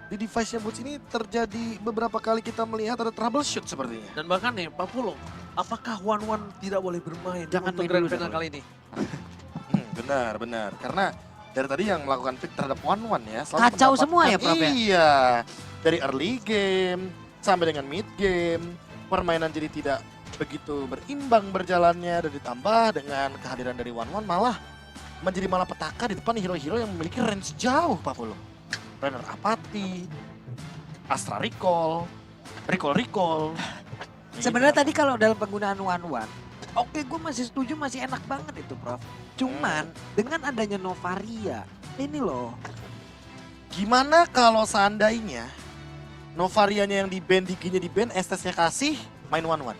Di device-nya Boots ini terjadi beberapa kali kita melihat ada troubleshoot sepertinya. Dan bahkan nih, Pak Pulung, apakah One tidak boleh bermain untuk grand final kali ini? Benar. Karena dari tadi yang melakukan pick terhadap One ya. Kacau semua ya, Prof ya? Iya. Dari early game sampai dengan mid game. Permainan jadi tidak begitu berimbang berjalannya. Dan ditambah dengan kehadiran dari One malah menjadi malapetaka di depan hero-hero yang memiliki range jauh, Pak Pulung. Runner Apati, Astra Recall. Sebenarnya tadi kalau dalam penggunaan One, oke gue masih setuju, masih enak banget itu Prof. Cuman dengan adanya Novaria, ini loh. Gimana kalau seandainya Novarianya yang di-ban, Diginya di-ban, Estes-nya kasih, main One?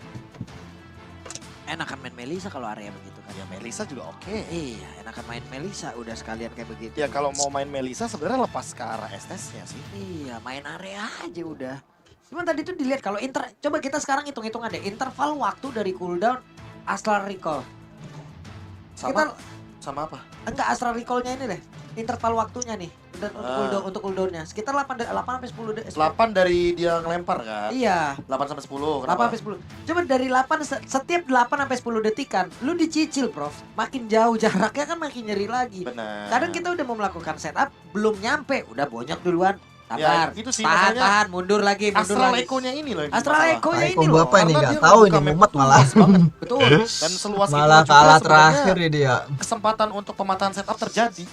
Enakan main Melissa kalau area begitu kan. Ya Melissa juga oke. Iya, enakan main Melissa udah sekalian kayak begitu. Ya kalau mau main Melissa sebenarnya lepas ke arah Estes-nya sih. Iya, main area aja udah. Cuman tadi tuh dilihat kalau coba kita sekarang hitung-hitungan deh interval waktu dari cooldown Astral Recall. Sama apa? Enggak, Astral Recall-nya ini deh. Interval waktunya nih untuk cooldown-nya sekitar 8 sampai 10 8 dari dia ngelempar kan? Iya. 8 sampai 10. Kenapa? 8 sampai 10. Coba dari 8 setiap 8 sampai 10 detikan lu dicicil, Prof. Makin jauh jaraknya kan makin nyeri lagi. Benar. Kadang kita udah mau melakukan setup belum nyampe, udah bonyok duluan. Sabar, itu sih tahan, masalahnya. tahan, mundur lagi. Astral Echo-nya ini loh. yang jadi Astral masalah. Echo-nya Eko ini loh. bapak ini Karena nggak dia tahu ini ngebuka map mumet malah. luas banget. Betul. Dan seluas Malah itu juga kalah sebenarnya terakhir ini dia. kesempatan untuk pematahan setup terjadi.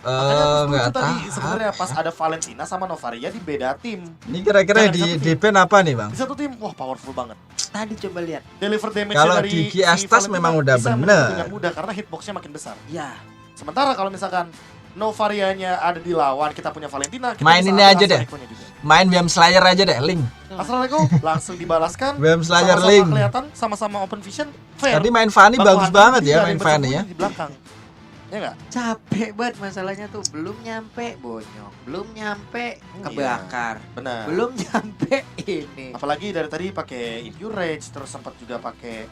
Makanya aku setuju Nggak tadi tahu. sebenarnya pas ada Valentina sama Novaria di beda tim. Ini kira-kira di pen apa nih bang? Di satu tim, wah powerful banget. Tadi coba lihat. Deliver damage Kalau dari di si Giastas Valentina memang udah bisa bener. dengan mudah karena hitboxnya makin besar. Ya. Sementara kalau misalkan Novarianya ada di lawan, kita punya Valentina, kita Main bisa ini ambil aja Astral deh. Echo-nya juga. Main Biam Slayer aja deh, Link. Astral Echo langsung dibalaskan. Biam Slayer sama-sama Link. kelihatan, sama-sama open vision, fair. Tadi main Fanny Baku bagus hantam banget tidak ya ada main yang Fanny ya. bersembunyi di belakang. Ya nggak? Capek banget masalahnya tuh, belum nyampe bonyok, belum nyampe kebakar, Benar. belum nyampe ini. Apalagi dari tadi pakai Impure Rage, terus sempat juga pakai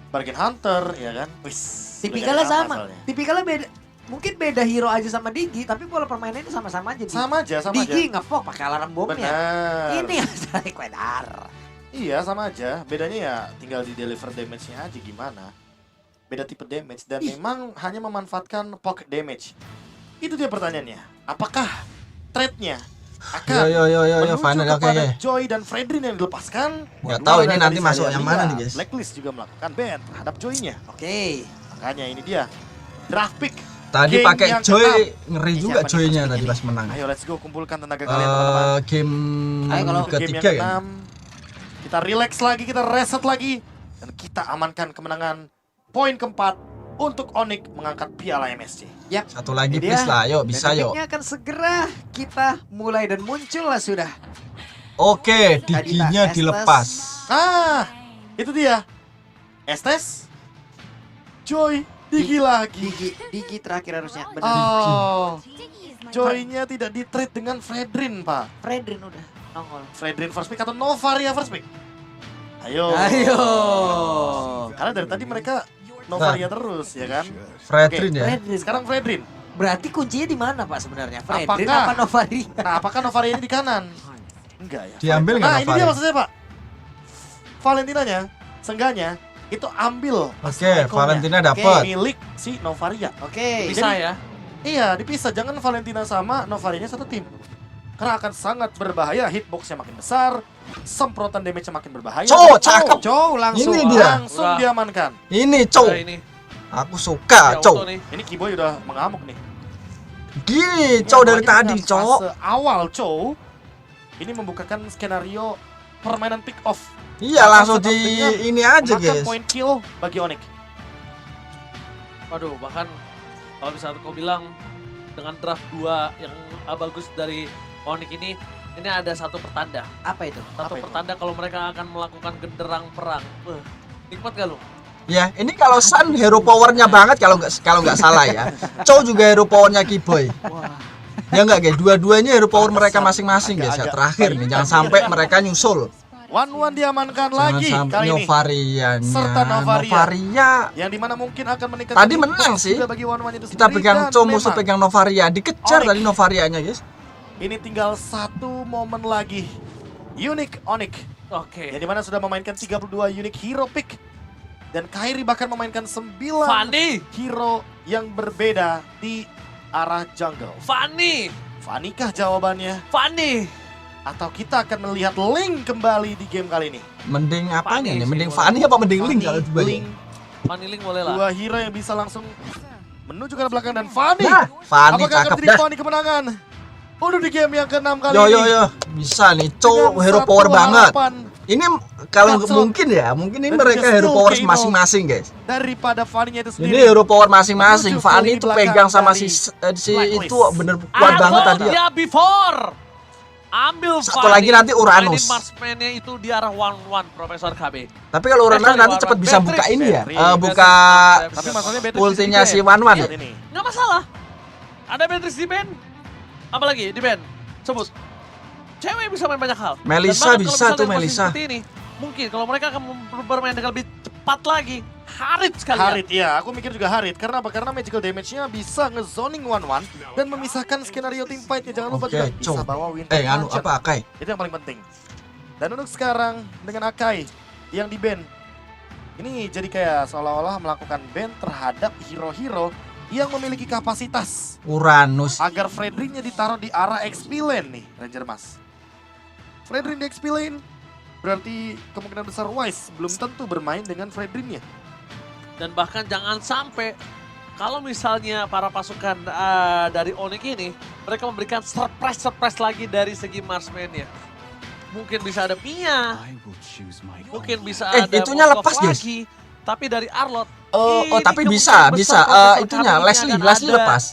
Bargain Hunter, ya kan? Wis. Tipikalnya sama, tipikalnya beda. Mungkin beda hero aja sama Digi, tapi pola permainannya sama-sama aja. Sama aja, sama Digi aja. ngepok pakai alarm bomnya. Benar. Ini Astral Equadar. Iya, sama aja. Bedanya ya tinggal di deliver damage-nya aja gimana. Beda tipe damage dan memang hanya memanfaatkan pocket damage. Itu dia pertanyaannya. Apakah trade-nya akan Yo, menuju final oke kepada ya. Joy dan Fredrin yang dilepaskan? Nggak tahu ini Dari nanti saya masuk yang mana lihat, nih, guys. Blacklist juga melakukan ban terhadap Joy-nya. Oke. Makanya ini dia. Draft pick. Tadi Game pakai yang Joy keenam. ngeri juga Siapa nih Joy-nya first tadi pick pas ini? menang. Ayo let's go kumpulkan tenaga kalian teman-teman. Game Ayo kalau game ketiga yang kan. keenam, kita relax lagi, kita reset lagi, dan kita amankan kemenangan poin keempat untuk Onyx mengangkat piala MSC. Ya. Satu lagi Ini please dia. lah, yuk bisa Dan yuk. topiknya akan segera kita mulai dan muncul lah sudah. Oke, Tadi Diginya tak dilepas. Ah, itu dia. Estes, Joy, Digi lagi. Digi terakhir harusnya. Benar. Oh, Joy-nya tidak di-trade dengan Fredrin, Pak. Fredrin udah nongol. Fredrin first pick atau Novaria first pick? Ayo. Ayo. Karena dari tadi mereka Novaria terus, ya kan? Fredrin Oke, ya. Sekarang Fredrin. Berarti kuncinya di mana Pak sebenarnya? Fredrin Apakah- apa Novaria? Nah, apakah Novaria ini di kanan? Enggak ya. Diambil nggak Nah, ini dia Novaria? maksudnya, Pak. Valentinanya, sengganya itu ambil. Oke, Valentina dapat. Milik si Novaria. Oke. Dipisah ya? Iya, dipisah. Jangan Valentina sama Novarianya satu tim. Karena akan sangat berbahaya, hitboxnya makin besar, semprotan damage-nya makin berbahaya. Cow, Dan cakep. Cow langsung, Ini dia. langsung diamankan. Ini Cow. Aku suka Cow. Ini Kiboy udah mengamuk nih. Gini Cow dari Apalagi tadi dengan Cow. fase awal Cow ini membukakan skenario permainan pick off. Iya, langsung Setup di dengan ini aja, memakan guys. poin kill bagi Onyx. Waduh, bahkan kalau misalnya kau bilang dengan draft 2 yang bagus dari Onyx ini ada satu pertanda. Apa itu? Satu pertanda kalau mereka akan melakukan genderang perang. Nikmat gak lu? Ya, ini kalau Sun hero powernya banget kalau nggak salah ya. Cow juga hero powernya Kiboy. Ya nggak guys, dua-duanya hero power mereka masing-masing guys ya. Terakhir nih, jangan sampai mereka nyusul. One diamankan Jangan lagi sampai kali ini. Novarianya. Serta Novaria. Novaria. Yang dimana mungkin akan meningkat. Tadi menang sih. Bagi One itu Kita sendiri, pegang dan Cow, musuh memang pegang Novaria. Dikejar Onyx. tadi Novarianya guys. Ini tinggal satu momen lagi. Unique Onyx. Oke. Yang dimana sudah memainkan 32 unique hero pick. Dan Kairi bahkan memainkan 9 Fanny. hero yang berbeda di arah jungle. Fanny. Fanny kah jawabannya? Fanny. Atau kita akan melihat Link kembali di game kali ini? Mending apanya Fanny nih? sih, Mending boleh. Fanny apa mending Link kalau dibanding? Link. Fanny Link boleh lah. Dua hero yang bisa langsung menuju ke belakang dan Fanny. Nah, Fanny Apakah akan cakep menjadi dah. Fanny kemenangan? Udah di game yang ke-6 kali Yo ini. yo yo, bisa nih. Cow Dengan hero satu power banget. harapan Ini kalau Cancel. mungkin ya, mungkin ini Dan mereka juga hero still power KO. masing-masing guys. daripada Fanny-nya itu sendiri. Ini hero power masing-masing. Menuju ke Fanny lini itu belakang pegang sama dari si Blacklist. itu bener kuat banget tadi ya. Dia before. Ambil Satu lagi nanti Uranus. Mainin marksman-nya itu di arah 1-1 Profesor KB. Tapi kalau Uranus nanti cepat bisa buka ini ya, buka Tapi masalahnya Beatrix ultinya di si ban. Wan ya. Nggak masalah. Ada Beatrix di band. Apalagi di band. Sebut. Cewek bisa main banyak hal. Melissa Dan bahkan bisa kalau tuh, misalnya Melissa. seperti ini, mungkin kalau mereka akan bermain dengan lebih cepat lagi, Harit sekali. Harit, iya. Aku mikir juga Harit. Karena apa? Karena magical damage-nya bisa ngezoning 1-1 dan memisahkan skenario team fight-nya. Jangan lupa Oke, juga bisa Cow. bawa win Anu conversion. apa Akai? Itu yang paling penting. Dan untuk sekarang dengan Akai yang di ban, ini jadi kayak seolah-olah melakukan ban terhadap hero-hero yang memiliki kapasitas Uranus. agar Fredrin-nya ditaruh di arah XP lane nih, Ranger Mas. Fredrin di XP lane, berarti kemungkinan besar Wise belum tentu bermain dengan Fredrin-nya. Dan bahkan jangan sampai kalau misalnya para pasukan dari Onyx ini, mereka memberikan surprise lagi dari segi marksman-nya. Mungkin bisa ada Mia, mungkin bisa ada itunya Moskov lepas, guys. lagi. Tapi dari Arlot, Oh, tapi kemungkinan bisa besar Profesor itunya Karim ini Leslie akan ada lepas.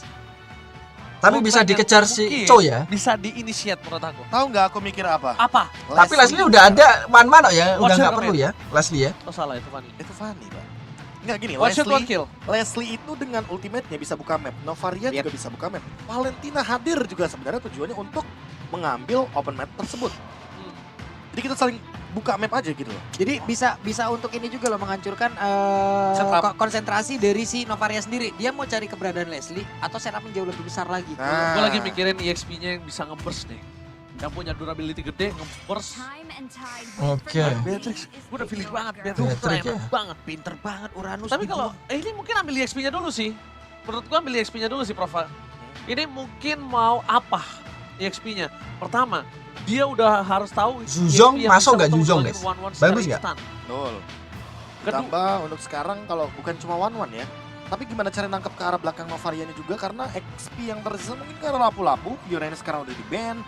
Tapi bisa movement dikejar yang si mungkin Cho ya. Bisa di-initiate menurut aku. Tahu nggak aku mikir apa? Apa? Tapi Leslie udah ada one-man ya, udah Watch nggak your perlu ya, Leslie ya. Oh salah, itu Fanny. Itu Fanny, Pak. Nggak gini, One shot, one kill. Leslie itu dengan ultimate-nya bisa buka map. Novaria juga bisa buka map. Valentina hadir juga sebenarnya tujuannya untuk mengambil open map tersebut. Jadi kita saling buka map aja gitu loh. Jadi bisa untuk ini juga loh menghancurkan Setup. konsentrasi dari si Novaria sendiri. Dia mau cari keberadaan Leslie atau setup yang jauh lebih besar lagi. Nah. Gue lagi mikirin EXP-nya yang bisa nge-burst nih. Yang punya durability gede, nge-burst. Oke. Beatrix, gue udah feeling banget. Beatrix Beatrix ya. banget. Pinter banget Uranus. Tapi kalau ini mungkin ambil EXP-nya dulu sih. Menurut gue ambil EXP-nya dulu sih, Prof. Ini mungkin mau apa EXP-nya? Pertama, dia udah harus tahu Zuzong EXP yang masuk bisa nggak untuk Zuzong, ngelakuin guys? one-one secara Bagus nggak? instan. Betul. Ditambah untuk sekarang kalau bukan cuma one-one ya. Tapi gimana cara nangkep ke arah belakang Novarianya juga karena XP yang tersisa mungkin karena lapu-lapu. Yurena sekarang udah di ban.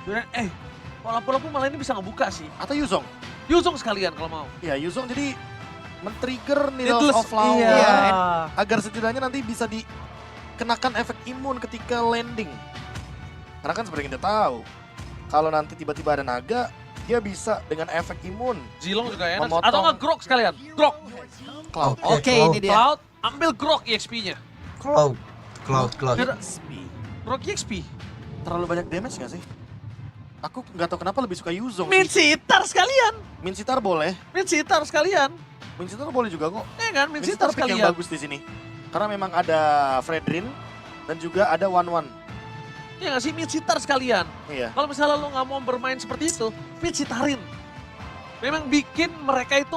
Kalau lapu-lapu malah ini bisa ngebuka sih. Atau Yuzong. Yuzong sekalian kalau mau. Ya Yuzong jadi men-trigger Needles Needles, of Flower. iya. Agar setidaknya nanti bisa dikenakan efek imun ketika landing. Karena kan seperti kita tahu, kalau nanti tiba-tiba ada naga, dia bisa dengan efek imun. Zilong juga enak. Memotong. Atau nggak Grok sekalian. Grok. Cloud. Oke, ini dia. Cloud, ambil Grok EXP-nya. Cloud. Grok EXP. Terlalu banyak damage nggak sih? Aku nggak tahu kenapa lebih suka Yuzong. Min sitar sekalian. Min sitar boleh. Min sitar sekalian. Min sitar boleh juga kok. Iya kan, Min sitar pick yang sekalian. bagus di sini. Karena memang ada Fredrin dan juga ada One-One. Iya nggak sih, Min sitar sekalian. Iya. Kalau misalnya lo nggak mau bermain seperti itu, Min sitarin. Memang bikin mereka itu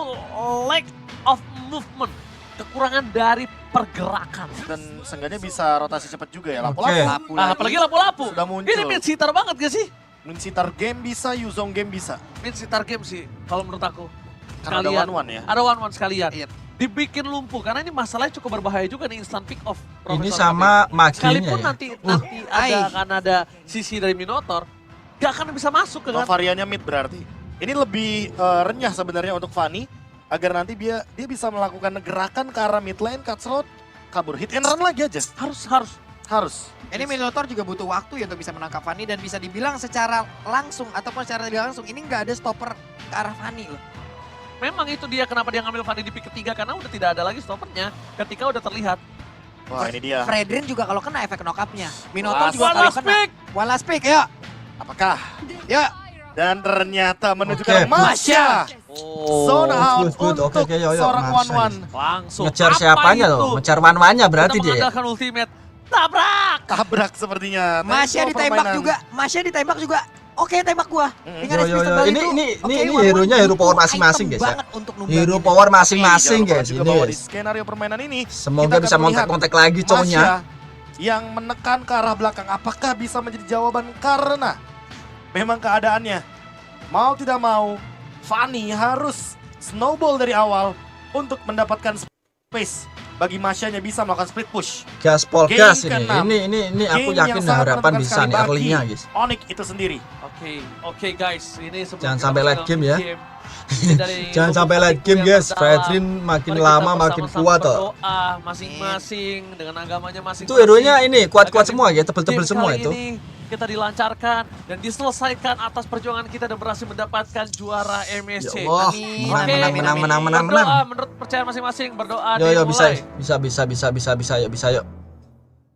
lack of movement. Kekurangan dari pergerakan. Dan seenggaknya bisa rotasi cepat juga ya. Lapu-lapu. Nah, apalagi lapu-lapu. Sudah muncul. Ini Min sitar banget gak sih? Min sitar game bisa, Yuzong game bisa. Min sitar game sih, kalau menurut aku. Karena ada one-one ya? Ada one-one sekalian. Dibikin lumpuh, karena ini masalahnya cukup berbahaya juga nih instant pick off. Ini sama maginya Sekalipun ya. nanti akan ada sisi dari Minotaur, gak akan bisa masuk ke kan? Variannya mid berarti. Ini lebih renyah sebenarnya untuk Fanny. Agar nanti dia bisa melakukan gerakan ke arah mid lane, cutthroat, kabur. Hit and run lagi aja. Harus. Ini Minotaur juga butuh waktu ya untuk bisa menangkap Fanny dan bisa dibilang secara langsung ataupun secara tidak langsung ini nggak ada stopper ke arah Fanny loh. Memang itu dia kenapa dia ngambil Fanny di pick ketiga karena udah tidak ada lagi stoppernya ketika udah terlihat. Wah ini dia. Fredrin juga kalau kena efek knock-up-nya. Minotaur One juga kalau last kena. pick. One last pick, yuk. Apakah? Yuk. Dan ternyata menuju Oke. ke Masya. Zone out Good. untuk Oke, yuk, seorang Masya. One-One. Langsung. Ngejar Apa siapanya itu? loh? Ngejar one-one-nya berarti Kita dia ya? mengandalkan ultimate. Tabrak. Tabrak sepertinya. Masya Tempo ditembak permainan. juga. Masya ditembak juga. Oke, tembak gua. Dengan Yo, yo, SP yo. tebal Ini itu. hero-nya hero power masing-masing guys ya. Hero power masing-masing Jangan lupa guys juga ini bahwa di guys. skenario permainan ini Semoga kita bisa akan melihat kontak-kontak lagi cowoknya. Masya yang menekan ke arah belakang. Apakah bisa menjadi jawaban karena memang keadaannya mau tidak mau Fanny harus snowball dari awal untuk mendapatkan space bagi Masyanya bisa melakukan split push. Gaspol Game gas ke-6. ini aku Game yakin yang sangat harapan menentukan bisa sekali nih bagi early-nya guys. Onyx itu sendiri. Oke guys, ini sebelum Jangan kita sampai masuk late ke game ya. dari Jangan sampai lubuk late hatiku game yang guys. terdalam. Fredrin makin Mari kita lama makin bersama-sama kuat tuh. berdoa masing-masing dengan agamanya masing-masing. Itu hero-nya ini kuat-kuat Agar semua ya, tebel-tebel game semua kali itu. ini kita dilancarkan dan diselesaikan atas perjuangan kita dan berhasil mendapatkan juara MSC. Ya Allah, Amin. menang, Oke. menang, menang, menang, Berdoa menang. menurut percayaan masing-masing, berdoa Yo bisa dimulai. bisa yuk.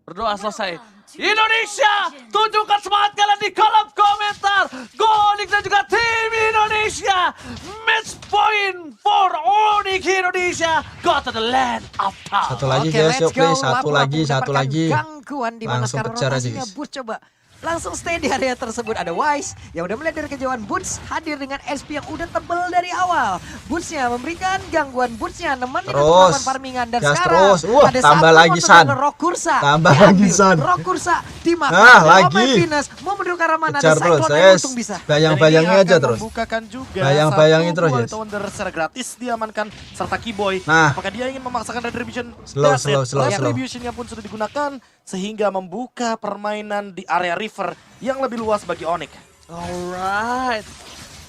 Berdoa selesai. Indonesia, tunjukkan semangat kalian di kolom komentar. Gonik dan juga tim Indonesia. Match point for Onyx Indonesia. Go to the land of power. Satu lagi Oke, guys, let's yuk go. please. Satu Lapu-lapu lagi. mendapatkan gangguan di mana Langsung sekarang kejar aja rotasinya guys. boost coba. langsung stay di area tersebut. Ada Wise yang udah melihat dari kejauhan. Boots hadir dengan SP yang udah tebel dari awal. Bootsnya memberikan gangguan. Bootsnya nemenin untuk melakukan farmingan. Dan sekarang ada tambah lagi San. Tambah lagi San. Rock Kursa dimakan. Lagi. Venus mau menuju ke arah mana? Kejar Ada terus, Cyclone yang untung bisa. Bayang-bayangin aja terus. Membukakan juga Bayang-bayangin terus, satu yes. Wonder secara gratis diamankan serta Keyboy. Nah. Apakah dia ingin memaksakan Retribution? Slow. Retributionnya pun sudah digunakan sehingga membuka permainan di area river yang lebih luas bagi Onyx. Alright,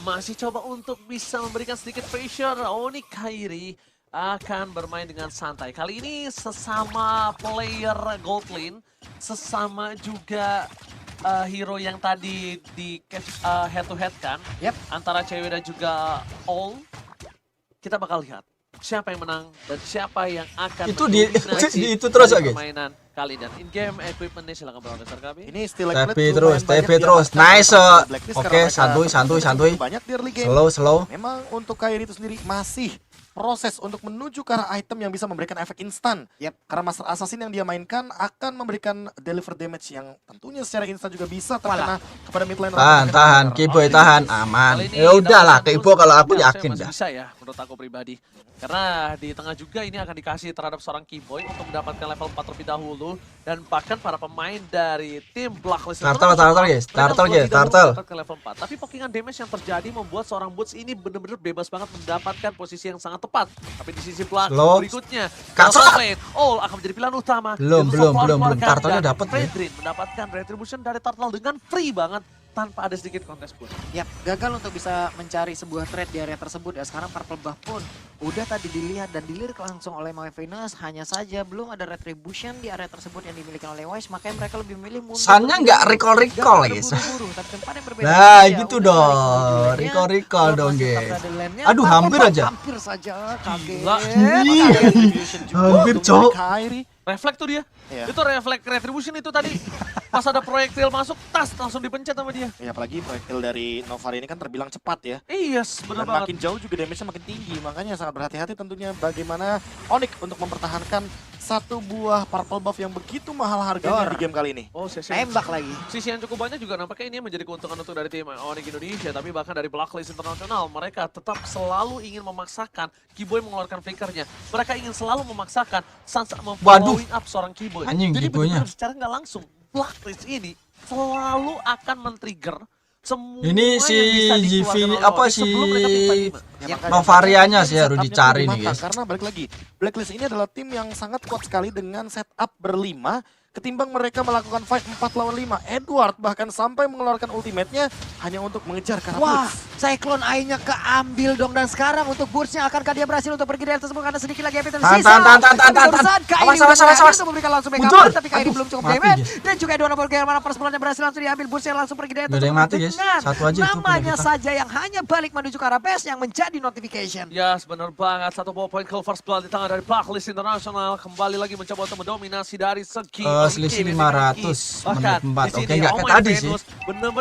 masih coba untuk bisa memberikan sedikit pressure. Onyx Kairi akan bermain dengan santai. Kali ini sesama player gold lane, sesama juga hero yang tadi di head to head kan, antara cewek dan juga all. Kita bakal lihat siapa yang menang dan siapa yang akan itu itu terus guys. Permainan kali dan in game equipmentnya silakan bawa besar kami. Ini still TP terus. Nice. Oke, santuy. Banyak di early game. Slow. Memang untuk Kairi itu sendiri masih proses untuk menuju ke arah item yang bisa memberikan efek instan. Karena Master Assassin yang dia mainkan akan memberikan deliver damage yang tentunya secara instan juga bisa terkena kepada mid laner. Tahan, Keyboy tahan, aman. Ya udahlah, Keyboy kalau aku yakin dah. Bisa ya menurut aku pribadi. Karena di tengah juga ini akan dikasih terhadap seorang Keyboy untuk mendapatkan level 4 terlebih dahulu. Dan bahkan para pemain dari tim Blacklist Turtle guys. Ke level 4. Tapi pokingan damage yang terjadi membuat seorang Boots ini benar-benar bebas banget mendapatkan posisi yang sangat tepat. Tapi di sisi belakang berikutnya, All akan menjadi pilihan utama. Belum. Turtle-nya dapat ya. Mendapatkan retribution dari Turtle dengan free banget. Tanpa ada sedikit kontes pun. Gagal untuk bisa mencari sebuah trade di area tersebut. Ya sekarang Purple Buff pun udah tadi dilihat dan dilirik langsung oleh Venus. Hanya saja belum ada retribution di area tersebut yang dimiliki oleh Wise. Makanya mereka lebih memilih mundur. Sannya nggak recall guys. Nah gitu dong. Recall dong guys. Aduh hampir aja. Hampir saja. Kaget. Hampir cok. Refleks tuh dia. Itu refleks retribution itu tadi. Pas ada proyektil masuk, tas langsung dipencet sama dia. Apalagi proyektil dari Nobar ini kan terbilang cepat ya. Iya, benar banget. Makin jauh juga damage-nya makin tinggi. Makanya sangat berhati-hati tentunya bagaimana Onyx untuk mempertahankan satu buah purple buff yang begitu mahal harganya di game kali ini. Tembak lagi. Sisi yang cukup banyak juga nampaknya ini menjadi keuntungan untuk dari tim Onyx Indonesia. Tapi bahkan dari Blacklist Internasional, mereka tetap selalu ingin memaksakan Keyboy mengeluarkan flickernya. Mereka ingin selalu memaksakan Sansa memfollowing up seorang Keyboy. Jadi benar-benar secara nggak langsung, Blacklist ini selalu akan men-trigger semua ini si GV apa si Novarianya sih harus dicari nih guys. Karena balik lagi, Blacklist ini adalah tim yang sangat kuat sekali dengan setup berlima. Ketimbang mereka melakukan fight 4 lawan 5. Edward bahkan sampai mengeluarkan ultimate-nya hanya untuk mengejar ke arah Boots. Cyclone Eye-nya keambil dong. Dan sekarang untuk Boots-nya akankah dia berhasil untuk pergi dari tersebut karena sedikit lagi epic tersisa. Kairi udah berhasil untuk memberikan langsung backup, tapi Kairi belum cukup damage. Dan juga Edward bagaimana persebelahnya berhasil langsung diambil. Boots-nya langsung pergi dari tersebut dengan namanya saja yang hanya balik menuju ke arah base yang menjadi notification. Yes, benar banget. Satu poin kill first blood di tangan dari Blacklist International. Kembali lagi mencoba untuk mendominasi dari segi selisih 500 menit 4. Oke, nggak kayak tadi sih.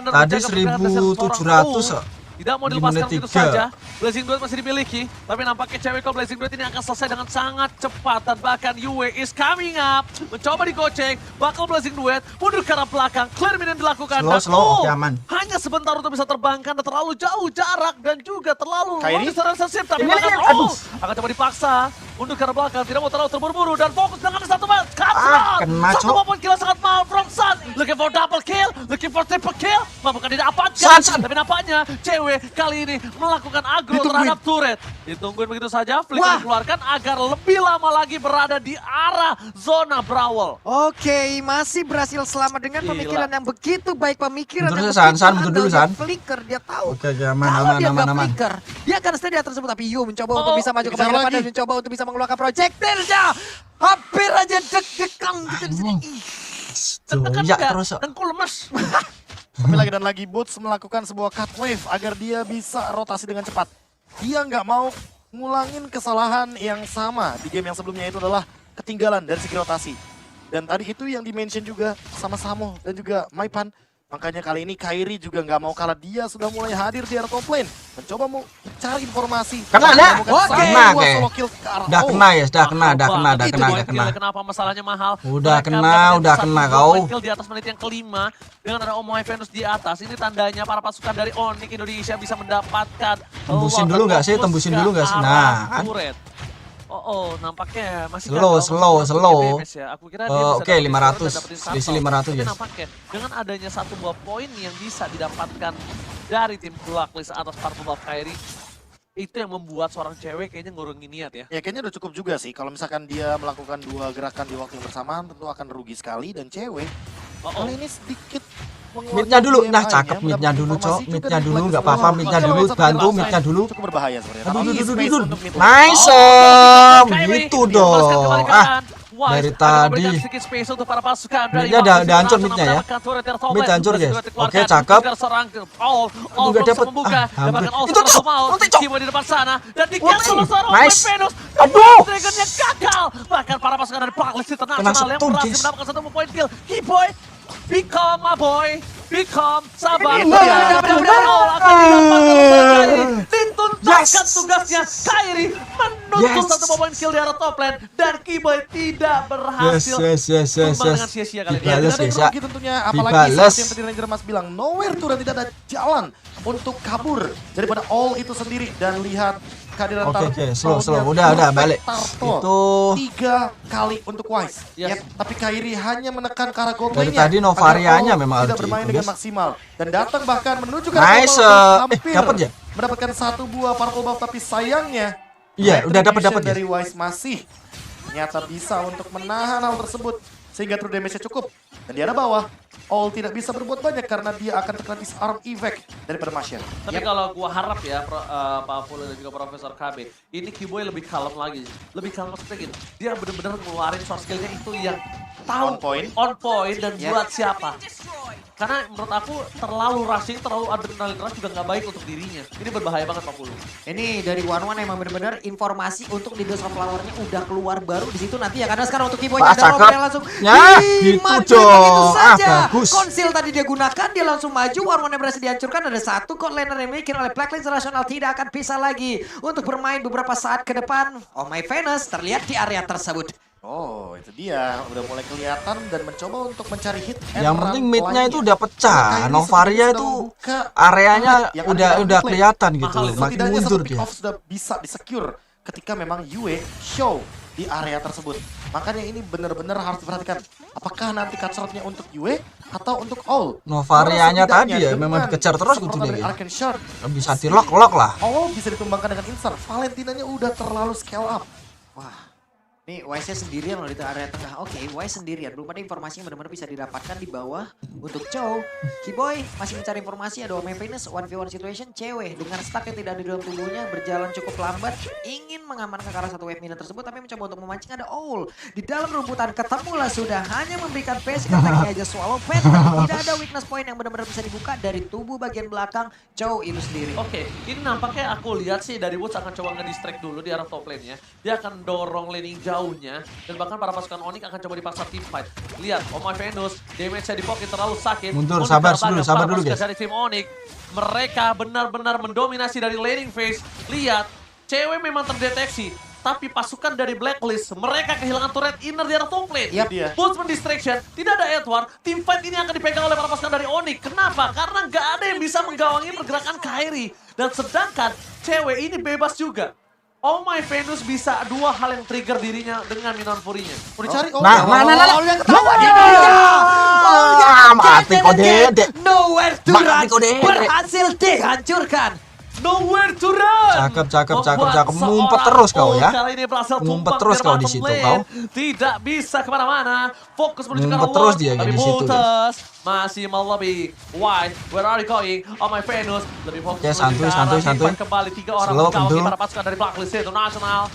Tadi 1700. Tidak mau dilepaskan begitu saja. Blazing Duet masih dimiliki. Tapi nampaknya cewek kok Blazing Duet ini akan selesai dengan sangat cepat. Dan bahkan Yue is coming up. Mencoba digocek. Bakal Blazing Duet. Mundur ke arah belakang. Clear minion dilakukan. Slow, aman. Hanya sebentar untuk bisa terbang. Karena terlalu jauh jarak. Dan juga terlalu sensitif. Tapi akan coba dipaksa. Mundur ke arah belakang. Tidak mau terlalu terburu-buru. Dan fokus dengan satu bat. Satu poin kill sangat mahal from Sun. Looking for double kill. Looking for triple kill. Bukan didapatkan. Tapi nampaknya cewek kali ini melakukan agro terhadap turret. Ditungguin begitu saja, flicker dikeluarkan agar lebih lama lagi berada di arah zona Brawl. Oke, masih berhasil selamat dengan pemikiran yang begitu baik. Pemikiran yang begitu flicker, dia tahu. Oke, kalau dia nggak flicker, dia akan stay di atas tersebut. Tapi Yu mencoba untuk bisa maju ke bagian depan dan mencoba untuk bisa mengeluarkan projectile-nya. Hampir aja deg-degan. Dengkul lemes. Tapi lagi dan lagi Boots melakukan sebuah cut wave agar dia bisa rotasi dengan cepat. Dia nggak mau ngulangin kesalahan yang sama di game yang sebelumnya, itu adalah ketinggalan dari segi rotasi. Dan tadi itu yang dimention juga sama Samo dan juga Maipan Makanya kali ini Kairi juga nggak mau kalah, dia sudah mulai hadir di area top lane, mencoba mau cari informasi. Kena dah. Oke. Kena kayak. Udah kena ya, udah kena. Kenapa masalahnya mahal? Udah Mereka kena mendapatkan satu kau. poin kill di atas menit yang kelima dengan ada Omoy Venus di atas. Ini tandanya para pasukan dari Onyx Indonesia bisa mendapatkan Tembusin dulu nggak sih? Tembusin dulu nggak sih? Nah, kan. Nampaknya masih Slow. ya. Aku kira dia bisa Oke, dapetin 500. dapetin satu. Selisih 500 Tapi ya. nampaknya dengan adanya satu buah poin yang bisa didapatkan dari tim Blacklist atas Purple Buff Kairi, itu yang membuat seorang cewek kayaknya ngurungin niat ya. Ya kayaknya udah cukup juga sih. Kalau misalkan dia melakukan 2 gerakan di waktu yang bersamaan tentu akan rugi sekali. Dan cewek kali ini sedikit Midnya dulu, nah cakep midnya dulu cok, midnya dulu nggak apa-apa, midnya dulu, bantu midnya dulu. Cukup berbahaya sebenarnya. Aduh, nice, gitu dong. Dari tadi. Midnya udah hancur midnya ya. Mid hancur guys. Oke cakep. Aduh nggak dapet. Hampir. Itu tuh, ulti cok. Nice. Aduh. Dragonnya gagal. Bahkan para pasukan dari Blacklist International yang berhasil mendapatkan 1 poin kill. Kiboy, become my boy. Become sabar. Dituntaskan tugasnya. Kairi menuntut 1 poin kill di arah top lane. Dan Kiboy tidak berhasil. Yes. Dengan sia-sia kali ini. Dibales guys ya. Tentunya apalagi seperti yang tadi Ranger Mas bilang, nowhere to run, tidak ada jalan untuk kabur daripada all itu sendiri. Dan lihat kehadiran Oke, slow. Udah balik. Itu 3 kali untuk Wise. Ya, tapi Kairi hanya menekan ke arah gold dari lane-nya. tadi Novarianya memang tidak harus bermain dengan maksimal dan datang bahkan menuju ke nice. hampir Dapat ya? mendapatkan 1 buah purple buff, tapi sayangnya iya udah dapat ya. dari Wise masih ternyata bisa untuk menahan hal tersebut sehingga true damage-nya cukup. Dan di arah bawah All tidak bisa berbuat banyak karena dia akan terkena disarm evac daripada Masya. Tapi kalau gua harap ya Pak Full dan juga Profesor KB, ini Kiboy lebih kalem lagi. Lebih kalem maksudnya gini, dia benar-benar ngeluarin source skill-nya itu yang tahu on point dan buat siapa. Karena menurut aku terlalu rushing, terlalu adrenalin rush juga nggak baik untuk dirinya. Ini berbahaya banget Pak Full. Ini dari One emang benar-benar informasi untuk di Dose of Flower-nya udah keluar baru di situ nanti ya, karena sekarang untuk Kiboy ada Robert yang langsung gitu dong. Bagus. Konsil tadi dia gunakan, dia langsung maju, One yang berhasil dihancurkan. Ada 1 code laner yang dimiliki oleh Blacklist International, tidak akan bisa lagi untuk bermain beberapa saat ke depan. Oh my Venus terlihat di area tersebut. Oh, itu dia. Udah mulai kelihatan dan mencoba untuk mencari hit. Yang penting midnya itu udah pecah. Novaria itu areanya udah kelihatan gitu. Makin mundur dia. Sudah bisa di-secure ketika memang Yue show di area tersebut. Makanya ini benar-benar harus diperhatikan. Apakah nanti cut shot-nya untuk Yue atau untuk All? Novarianya tadi ya memang dikejar terus gitu nih. Bisa di-lock lah. All bisa ditumbangkan dengan insert. Valentinanya udah terlalu scale up. Wah. Nih Wise-nya sendirian loh di area tengah. Oke, Wise sendirian. Belum ada informasi yang benar-benar bisa didapatkan di bawah untuk Chow. Kiboy masih mencari informasi. Ada Omega Venus 1v1 situation. Cewek dengan stack yang tidak ada di dalam tubuhnya berjalan cukup lambat. Ingin mengamankan ke arah 1 wave minion tersebut. Tapi mencoba untuk memancing. Ada Owl di dalam rumputan. Ketemulah sudah. Hanya memberikan basic attack-nya aja swallow pet. Tidak ada weakness point yang benar-benar bisa dibuka dari tubuh bagian belakang Chow itu sendiri. Oke, ini nampaknya aku lihat sih dari Woods akan coba nge-distract dulu di arah top lane-nya. Dia akan dorong laning jauhnya dan bahkan para pasukan Onyx akan coba dipaksa team fight. Lihat, Omai Venus damage-nya di pocket terlalu sakit. Mundur, sabar dulu guys. Dari tim Onyx, mereka benar-benar mendominasi dari laning phase. Lihat, cewek memang terdeteksi, tapi pasukan dari Blacklist mereka kehilangan turret inner di arah top lane. Boostman distraction, tidak ada Edward. Team fight ini akan dipegang oleh para pasukan dari Onyx. Kenapa? Karena nggak ada yang bisa menggawangi pergerakan Kairi. Dan sedangkan cewek ini bebas juga. Oh my Venus bisa 2 hal yang trigger dirinya dengan Minon Fury-nya. Udah cari yang ketahuan mati kok Dede. Nowhere to run berhasil dihancurkan. Nowhere to run. Cakep. Ngumpet terus kau ya. Kali ini berhasil ngumpet terus kau di situ kau. Tidak bisa kemana-mana. Fokus menuju ke arah terus dia di situ. Masih melobi. Why? Where are you going? Oh my Venus. Lebih fokus. Ya santuy. Kembali 3 orang menggawangi para pasukan dari Blacklist International.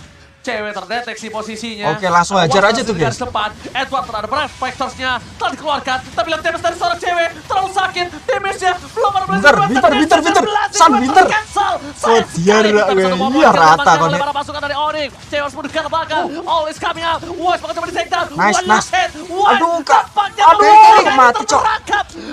Cewek terdeteksi posisinya. Oke, langsung hajar aja tuh, guys. Depan, Edward terhadap reflectorsnya telah dikeluarkan. Tapi lihat damage dari seorang cewek terlalu sakit. Damage-nya belum ada Binter. San Binter. Oh, dia iya rata kok nih. Para pasukan dari Onyx. Cewek harus mundurkan ke belakang. All is coming out. Wise bakal coba di take down. Nice. Aduh, Kak. Aduh, mati, Cok.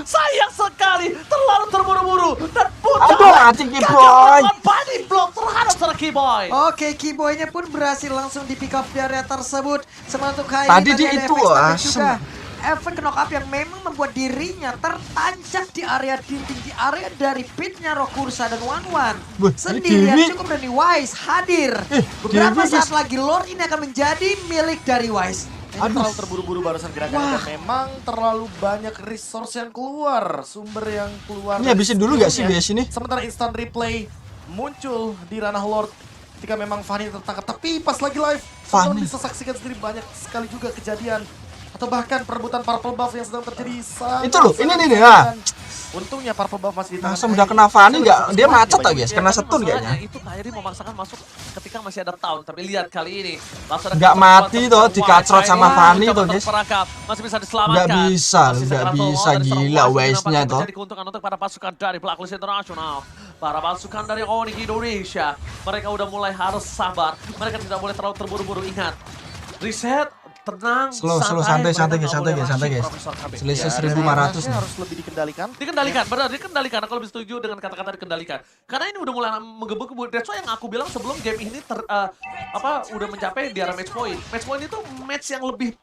Sayang sekali. Terlalu terburu-buru. Dan Aduh, mati Keyboy. Body block terhadap seorang Keyboy. Oke, Keyboy-nya pun berhasil langsung di pick off di area tersebut. Sementara untuk Hairi Tadi di ada itu, efek status asem. juga. Efek knock up yang memang membuat dirinya tertancap di area dinding, di area dari pitnya Rokursa dan Wanwan. Sendirian Dewi. cukup dari Wise hadir. Beberapa Dewi, saat guys. lagi lore ini akan menjadi milik dari Wise. Terlalu terburu-buru barusan gerakannya dan memang terlalu banyak resource yang keluar, sumber yang keluar. Ini habisin dulu nggak sih bias ini? Sementara instant replay muncul di ranah Lord ketika memang Fanny tertangkap. Tapi pas lagi live, Fanny bisa saksikan sendiri banyak sekali juga kejadian atau bahkan perebutan purple buff yang sedang terjadi. Itu loh, ini nih ya. Untungnya purple buff masih di tangan. Masa udah kena Fanny nggak? Dia macet tak guys? Kena setun kayaknya. Itu Kairi memaksakan masuk ketika masih ada tahun, tapi lihat kali ini Nggak mati toh, dikacrot sama Fanny toh guys. Masih bisa diselamatkan. Nggak bisa gila Wise-nya toh. Jadi keuntungan untuk para pasukan dari Blacklist International. Para pasukan dari Onyx Indonesia, mereka udah mulai harus sabar. Mereka tidak boleh terlalu terburu-buru. Ingat, reset, tenang, santai guys. Selisih 1.500 nih. Harus lebih dikendalikan. Dikendalikan. Aku lebih setuju dengan kata-kata dikendalikan. Karena ini udah mulai menggebu-gebu. That's why yang aku bilang sebelum game ini udah mencapai di area match point. Match point itu match yang lebih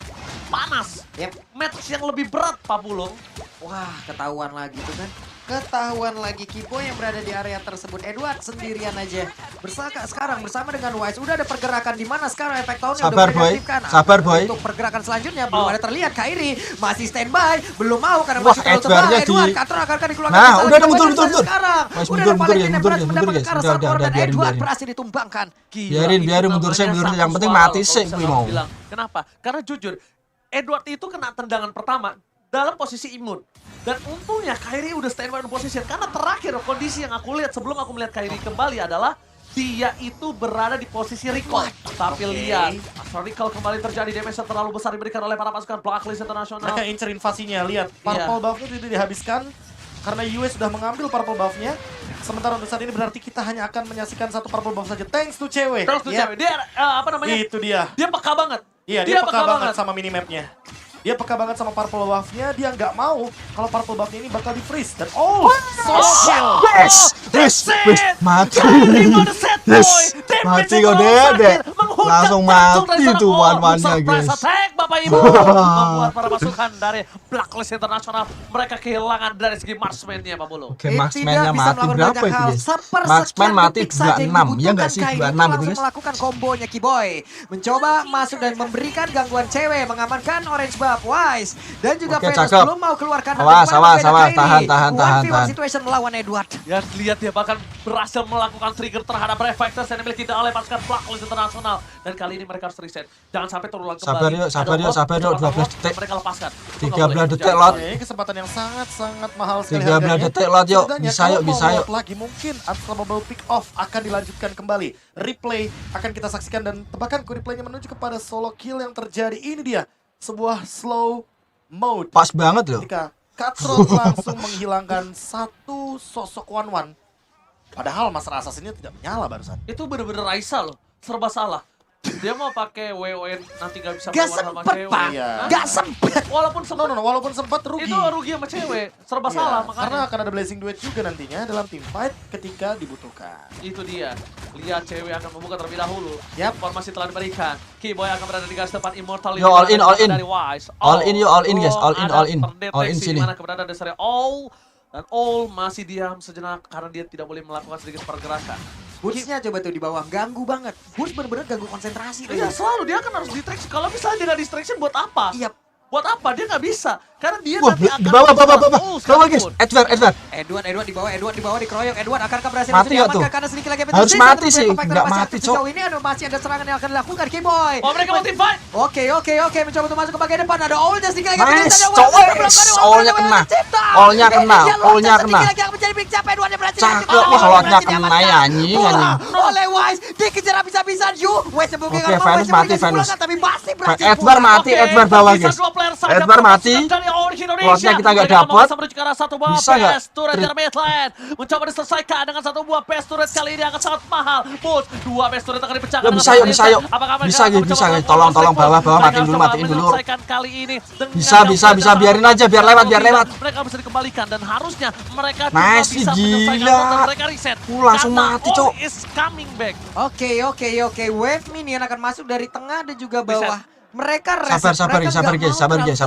panas. Match yang lebih berat, Pak Pulung. Wah, ketahuan lagi tuh kan. Ketahuan lagi Keyboy yang berada di area tersebut. Edward sendirian aja. Sekarang bersama dengan Wise. Udah ada pergerakan di mana sekarang efek tahunnya udah diaktifkan. Sabar boy. Untuk pergerakan selanjutnya belum ada terlihat. Kairi masih standby. Belum mau karena Wah, masih terlalu tebal. Edward Katron akan dikeluarkan. Nah, udah mundur. Sekarang. Udah Mundur guys. Udah Edward berhasil ditumbangkan. Biarin mundur saya. Yang penting mati sih gue mau. Kenapa? Karena jujur, Edward itu kena tendangan pertama dalam posisi imun. Dan untungnya Kairi udah standby on position. Karena terakhir kondisi yang aku lihat sebelum aku melihat Kairi kembali adalah dia itu berada di posisi recall. Tapi lihat, recall kembali terjadi. Damage terlalu besar diberikan oleh para pasukan Blacklist International. Mereka incer invasinya. Lihat, purple buff-nya tidak dihabiskan. Karena US sudah mengambil purple buff-nya. Sementara untuk saat ini berarti kita hanya akan menyaksikan satu purple buff saja. Thanks to cewek. Dia, apa namanya? Itu dia. Dia peka banget. Iya, dia peka banget sama minimapnya. Dia peka banget sama purple buff-nya, dia nggak mau kalau purple buff-nya ini bakal di-freeze. Dan social! Mati kok Dede. Langsung mati tuh one-one-nya guys. Bapak Ibu, membuat para pasukan dari Blacklist International mereka kehilangan dari segi marksman-nya, Pak Bulu. Oke, marksman-nya mati berapa itu guys? Marksman mati 26, ya nggak sih? 26 itu guys. Melakukan kombonya Keyboy. Mencoba masuk dan memberikan gangguan cewek, mengamankan orange buff Wise. Dan juga Venus belum mau keluarkan. Awas, tahan. Situation melawan Edward. Ya, lihat dia bahkan berhasil melakukan trigger terhadap reflectors yang dimiliki oleh pasukan Blacklist International. Dan kali ini mereka harus reset. Jangan sampai terulang kembali. Sabar yuk, 12 detik. Mereka lepaskan. 13 detik lot. Kesempatan yang sangat mahal sekali 13 detik lot yuk. Bisa yuk. Lagi mungkin unstoppable pick off akan dilanjutkan kembali. Replay akan kita saksikan dan tebakanku replaynya menuju kepada solo kill yang terjadi. Ini dia. Sebuah slow mode. Pas banget loh. Ketika Cutthroat langsung menghilangkan satu sosok one-one. Padahal Master Assassin-nya tidak menyala barusan. Itu bener-bener Raisa loh. Serba salah. Dia mau pakai WON nanti gak bisa Gak sama sempet cewek. Pak, gak sempet. Walaupun sempat, walaupun sempat rugi. Itu rugi sama cewek, serba salah makanya. Karena akan ada blessing duet juga nantinya dalam team fight ketika dibutuhkan. Itu dia, lihat cewek akan membuka terlebih dahulu. Yap. Informasi telah diberikan. Keyboy akan berada di garis depan Immortal. Yo, all in. Dari Wise. All in guys, all in sini. Dimana keberadaan dasarnya All. Dan All masih diam sejenak karena dia tidak boleh melakukan sedikit pergerakan. Boots-nya coba tuh di bawah, ganggu banget. Boots bener-bener ganggu konsentrasi. Iya, selalu dia kan harus distraction. Kalau misalnya dia nggak distraction buat apa? Iya. Buat apa? Dia nggak bisa. Karena dia Wah, nanti akan di bawah Ulus guys. sekalipun. Edward di bawah dikeroyok. Edward akankah berhasil Mati nggak tuh? karena sedikit lagi Harus mati sih. Nggak mati, Cok. Sejauh ini masih ada serangan yang akan dilakukan Keyboy. Oh, mereka multi fight. Oke, mencoba untuk masuk ke bagian depan. Ada All sedikit lagi. Nice, Cok. All-nya kena. All-nya kena. Cakep wah, lotnya kena ya anjing. Oleh Wise dikejar habis-habisan Wise Oke, Venus mati, Venus. tapi masih berhasil. Edward mati, Edward bawah guys. Edward mati. Lotnya kita nggak dapat. Bisa nggak? Mencoba diselesaikan dengan satu buah base turret kali ini akan sangat mahal. Push, dua base turret akan dipecahkan. Bisa yuk. Bisa guys. Tolong bawah matiin dulu. Bisa biarin aja biar lewat. Mereka bisa dikembalikan dan harusnya mereka nice, bisa gila. menyelesaikan mereka reset. Langsung mati, Cok. Is coming back. Oke. Wave minion akan masuk dari tengah dan juga bawah. Mereka sabar guys.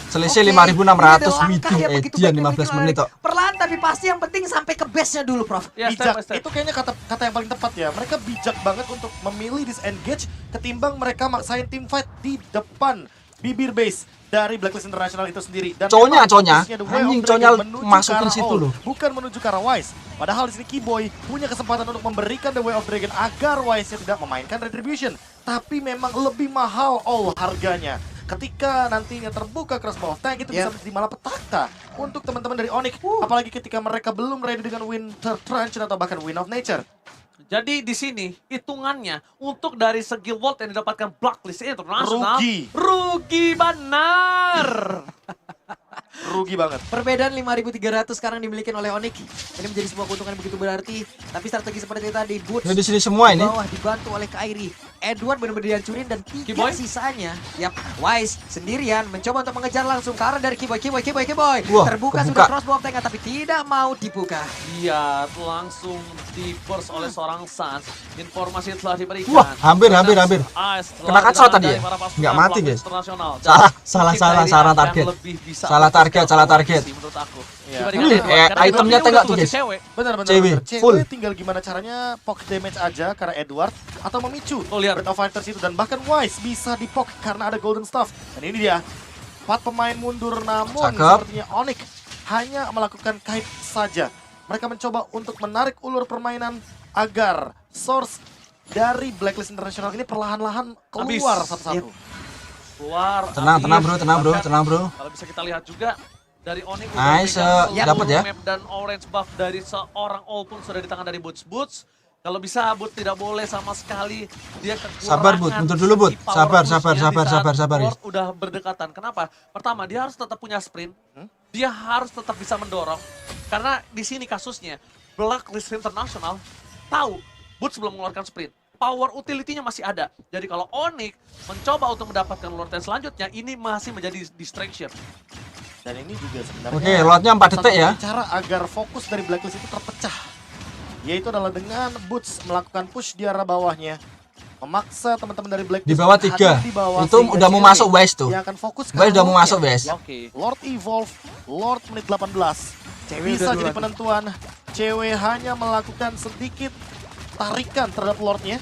Selisih 5.600 meeting Edian 15 menit kok. Perlahan tapi pasti yang penting sampai ke base-nya dulu, Prof. Ya, Bijak. Itu kayaknya kata yang paling tepat ya. Mereka bijak banget untuk memilih disengage ketimbang mereka maksain team fight di depan bibir base dari Blacklist International itu sendiri. Dan Cownya anjing cownya masukin situ loh. Bukan menuju ke arah Wise. Padahal di sini Keyboy punya kesempatan untuk memberikan The Way of Dragon agar Wise tidak memainkan Retribution. Tapi memang lebih mahal all harganya. Ketika nantinya terbuka crossbow tank itu bisa menjadi malapetaka untuk teman-teman dari Onyx. Apalagi ketika mereka belum ready dengan Winter Trench atau bahkan Wind of Nature. Jadi di sini hitungannya untuk dari segi volt yang didapatkan Blacklist International rugi benar. Rugi banget. Perbedaan 5.300 sekarang dimiliki oleh Onyx. Ini menjadi sebuah keuntungan yang begitu berarti. Tapi strategi seperti tadi, Boots di sini semua ini bawah dibantu oleh Kyrie. Edward benar-benar dihancurin dan 3 sisanya. Wise sendirian mencoba untuk mengejar langsung ke arah dari Keyboy. Wah, terbuka sudah crossbow tank tapi tidak mau dibuka. Iya, langsung di-burst oleh seorang Sans. Informasi telah diberikan. Wah, hampir. Kena kacau tadi ya? Nggak mati guys. Salah target. Menurut aku. Itemnya tengok tuh guys. Benar. Full. Tinggal gimana caranya poke damage aja karena Edward atau memicu lihat Breath of Fighters itu dan bahkan Wise bisa di-poke karena ada Golden Staff. Dan ini dia 4 pemain mundur namun sepertinya Onyx hanya melakukan kite saja. Mereka mencoba untuk menarik ulur permainan agar source dari Blacklist International ini perlahan-lahan keluar satu-satu. Tenang bro. Kalau bisa kita lihat juga dari Onyx nice, dapat ya. Map dan orange buff dari seorang All pun sudah di tangan dari Boots. Kalau bisa Boots tidak boleh sama sekali dia kekurangan. Sabar Boots, mundur dulu Boots. Sabar. Lord udah berdekatan. Kenapa? Pertama, dia harus tetap punya sprint. Dia harus tetap bisa mendorong. Karena di sini kasusnya Blacklist International tahu Boots belum mengeluarkan sprint. Power utility-nya masih ada. Jadi kalau Onyx mencoba untuk mendapatkan Lord yang selanjutnya, ini masih menjadi distraction. Dan ini juga sebenarnya oke, Lordnya 4 detik ya. Cara agar fokus dari Blacklist itu terpecah. Yaitu adalah dengan Boots melakukan push di arah bawahnya. Memaksa teman-teman dari Blacklist di bawah 3. Itu udah mau masuk West tuh. Yang akan fokus West udah mau masuk West. Lord Evolve, Lord menit 18. Bisa jadi penentuan. Cewek hanya melakukan sedikit tarikan terhadap Lordnya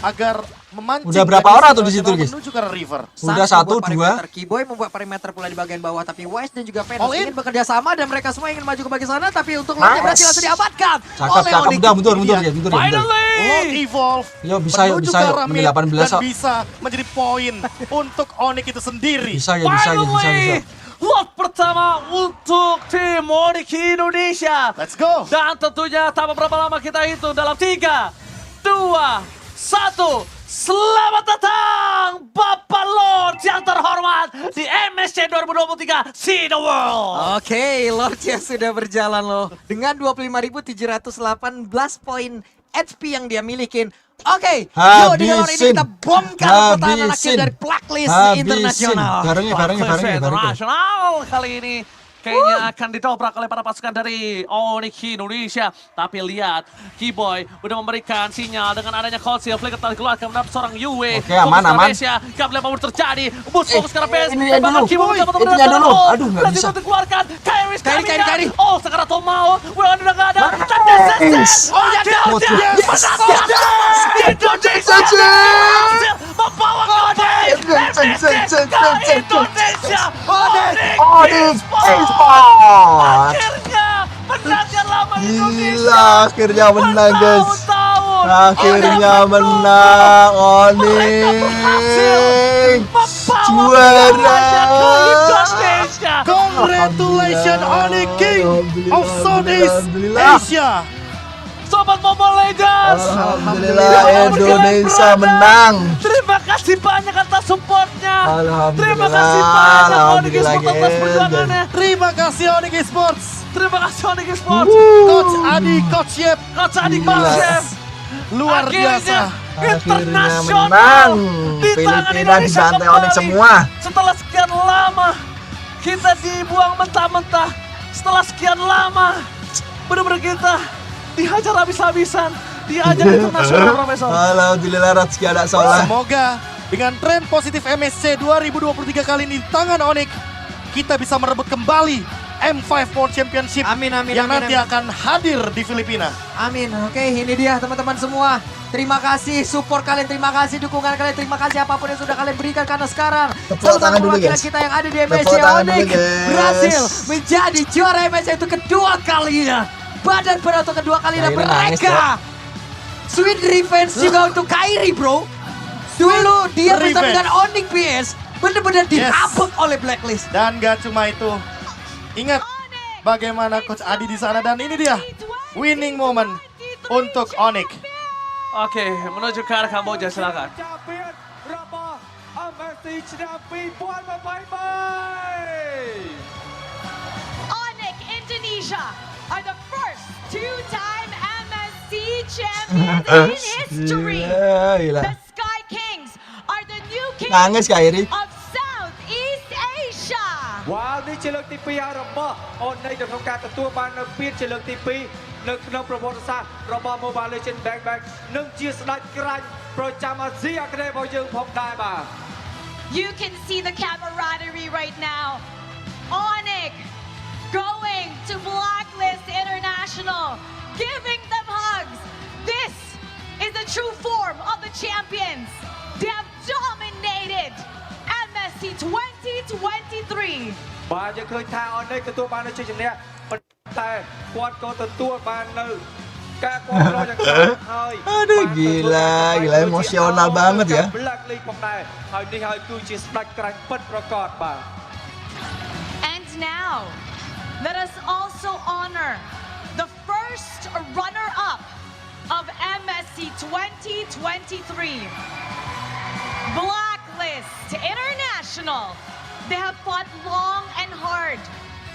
agar memancing. Udah berapa orang tuh di situ guys? Menuju ke river. Udah 1, 2. Keyboy membuat perimeter pula di bagian bawah, tapi Wise dan juga Venus ingin bekerja sama dan mereka semua ingin maju ke bagian sana, tapi untuk Lordnya berhasil langsung diamankan. Cakep, udah mundur ya. Lord Evolve. Yo bisa yuk, menit 18 dan bisa menjadi poin untuk Onyx itu sendiri. Bisa. Lot pertama untuk tim Onyx Indonesia. Let's go. Dan tentunya tak berapa lama kita hitung dalam 3, 2, 1. Selamat datang Bapak Lord yang terhormat di MSC 2023 See the World. Oke, Lordnya sudah berjalan loh dengan 25.718 poin HP yang dia milikin. Oke, yuk di luar ini kita bongkar pertahanan akhir dari Blacklist International. Barengnya. International kali ini kayaknya akan ditoprak oleh para pasukan dari Onyx Indonesia. Tapi lihat, Keyboy udah memberikan sinyal dengan adanya Conceal. Flicker telah dikeluarkan mendapat seorang Yue. Oke, aman. Gak boleh apa terjadi. Boost fokus ke base. Ini dulu. Aduh, gak bisa. Dikeluarkan. Kyrie. Oh, sekarang tuh mau. Udah gak ada. Oh ya, Indonesia membawa kode Indonesia. Onyx Onyx Esports. Akhirnya menang yang lama di Indonesia. Gila, akhirnya menang guys. Akhirnya menang Onyx. Juara. Congratulations Onyx King of Southeast Asia. Sobat Mobile Legends, Alhamdulillah Indonesia menang. Terima kasih banyak atas supportnya. Alhamdulillah. Terima kasih banyak Onyx Esports atas perjuangannya. Terima kasih Onyx Esports. Terima kasih Onyx Esports. Coach Adi, Coach Yep. Coach Adi, Coach Yep. Luar biasa. Internasional di tangan Filipina Indonesia dibantai Onyx kembali. semua. Setelah sekian lama kita dibuang mentah-mentah. Setelah sekian lama benar-benar kita dihajar habis-habisan di ajang internasional, Profesor. Alhamdulillah Ratski ada salah. Semoga dengan tren positif MSC 2023 kali ini di tangan Onyx, kita bisa merebut kembali M5 World Championship yang nanti akan hadir di Filipina. Amin. Oke, ini dia teman-teman semua. Terima kasih support kalian, terima kasih dukungan kalian, terima kasih apapun yang sudah kalian berikan karena sekarang salah satu perwakilan kita yang ada di MSC Onyx berhasil menjadi juara MSC itu kedua kalinya. Badan pada untuk kedua kalinya mereka. Sweet revenge juga untuk Kairi, bro. Dulu dia bersama dengan Onyx PS benar-benar dirabek oleh Blacklist. Dan gak cuma itu. Ingat bagaimana Coach Adi di sana dan ini dia winning moment untuk Onyx. Oke, menuju ke arah Kamboja, silakan. Onyx Indonesia are the first two-time MSC champions in history. The Sky Kings are the new kings Nangis Kairi. of Southeast Asia. វ៉ាវនេះជាលើកទី2ហើយរបស់អូននៃក្នុងការទទួលបាននៅពានជាលើកទី2នៅក្នុងប្រវត្តិសាស្ត្ររបស់ Mobile Legends Bang Bang និងជាស្ដេចក្រាញ់ប្រចាំអាស៊ីអាគ្នេយ៍របស់យើងផងដែរបាទ You can see the camaraderie right now. Onyx going to Blacklist International, giving them hugs. This is the true form of the champions. They have dominated MSC 2023. បាទយើងឃើញថាអូននេះទទួលបាននៅជ័យជំនះប៉ុន្តែគាត់ក៏ទទួលបាននៅការគ្រប់គ្រងយ៉ាងខ្លាំងហើយ Aduh gila emosional banget ya. Blacklist ផងដែរហើយនេះហើយគឺជាស្ដេចក្រាញ់ពិតប្រាកដបាទ And now, let us also honor the first runner-up of MSC 2023. Blacklist International. They have fought long and hard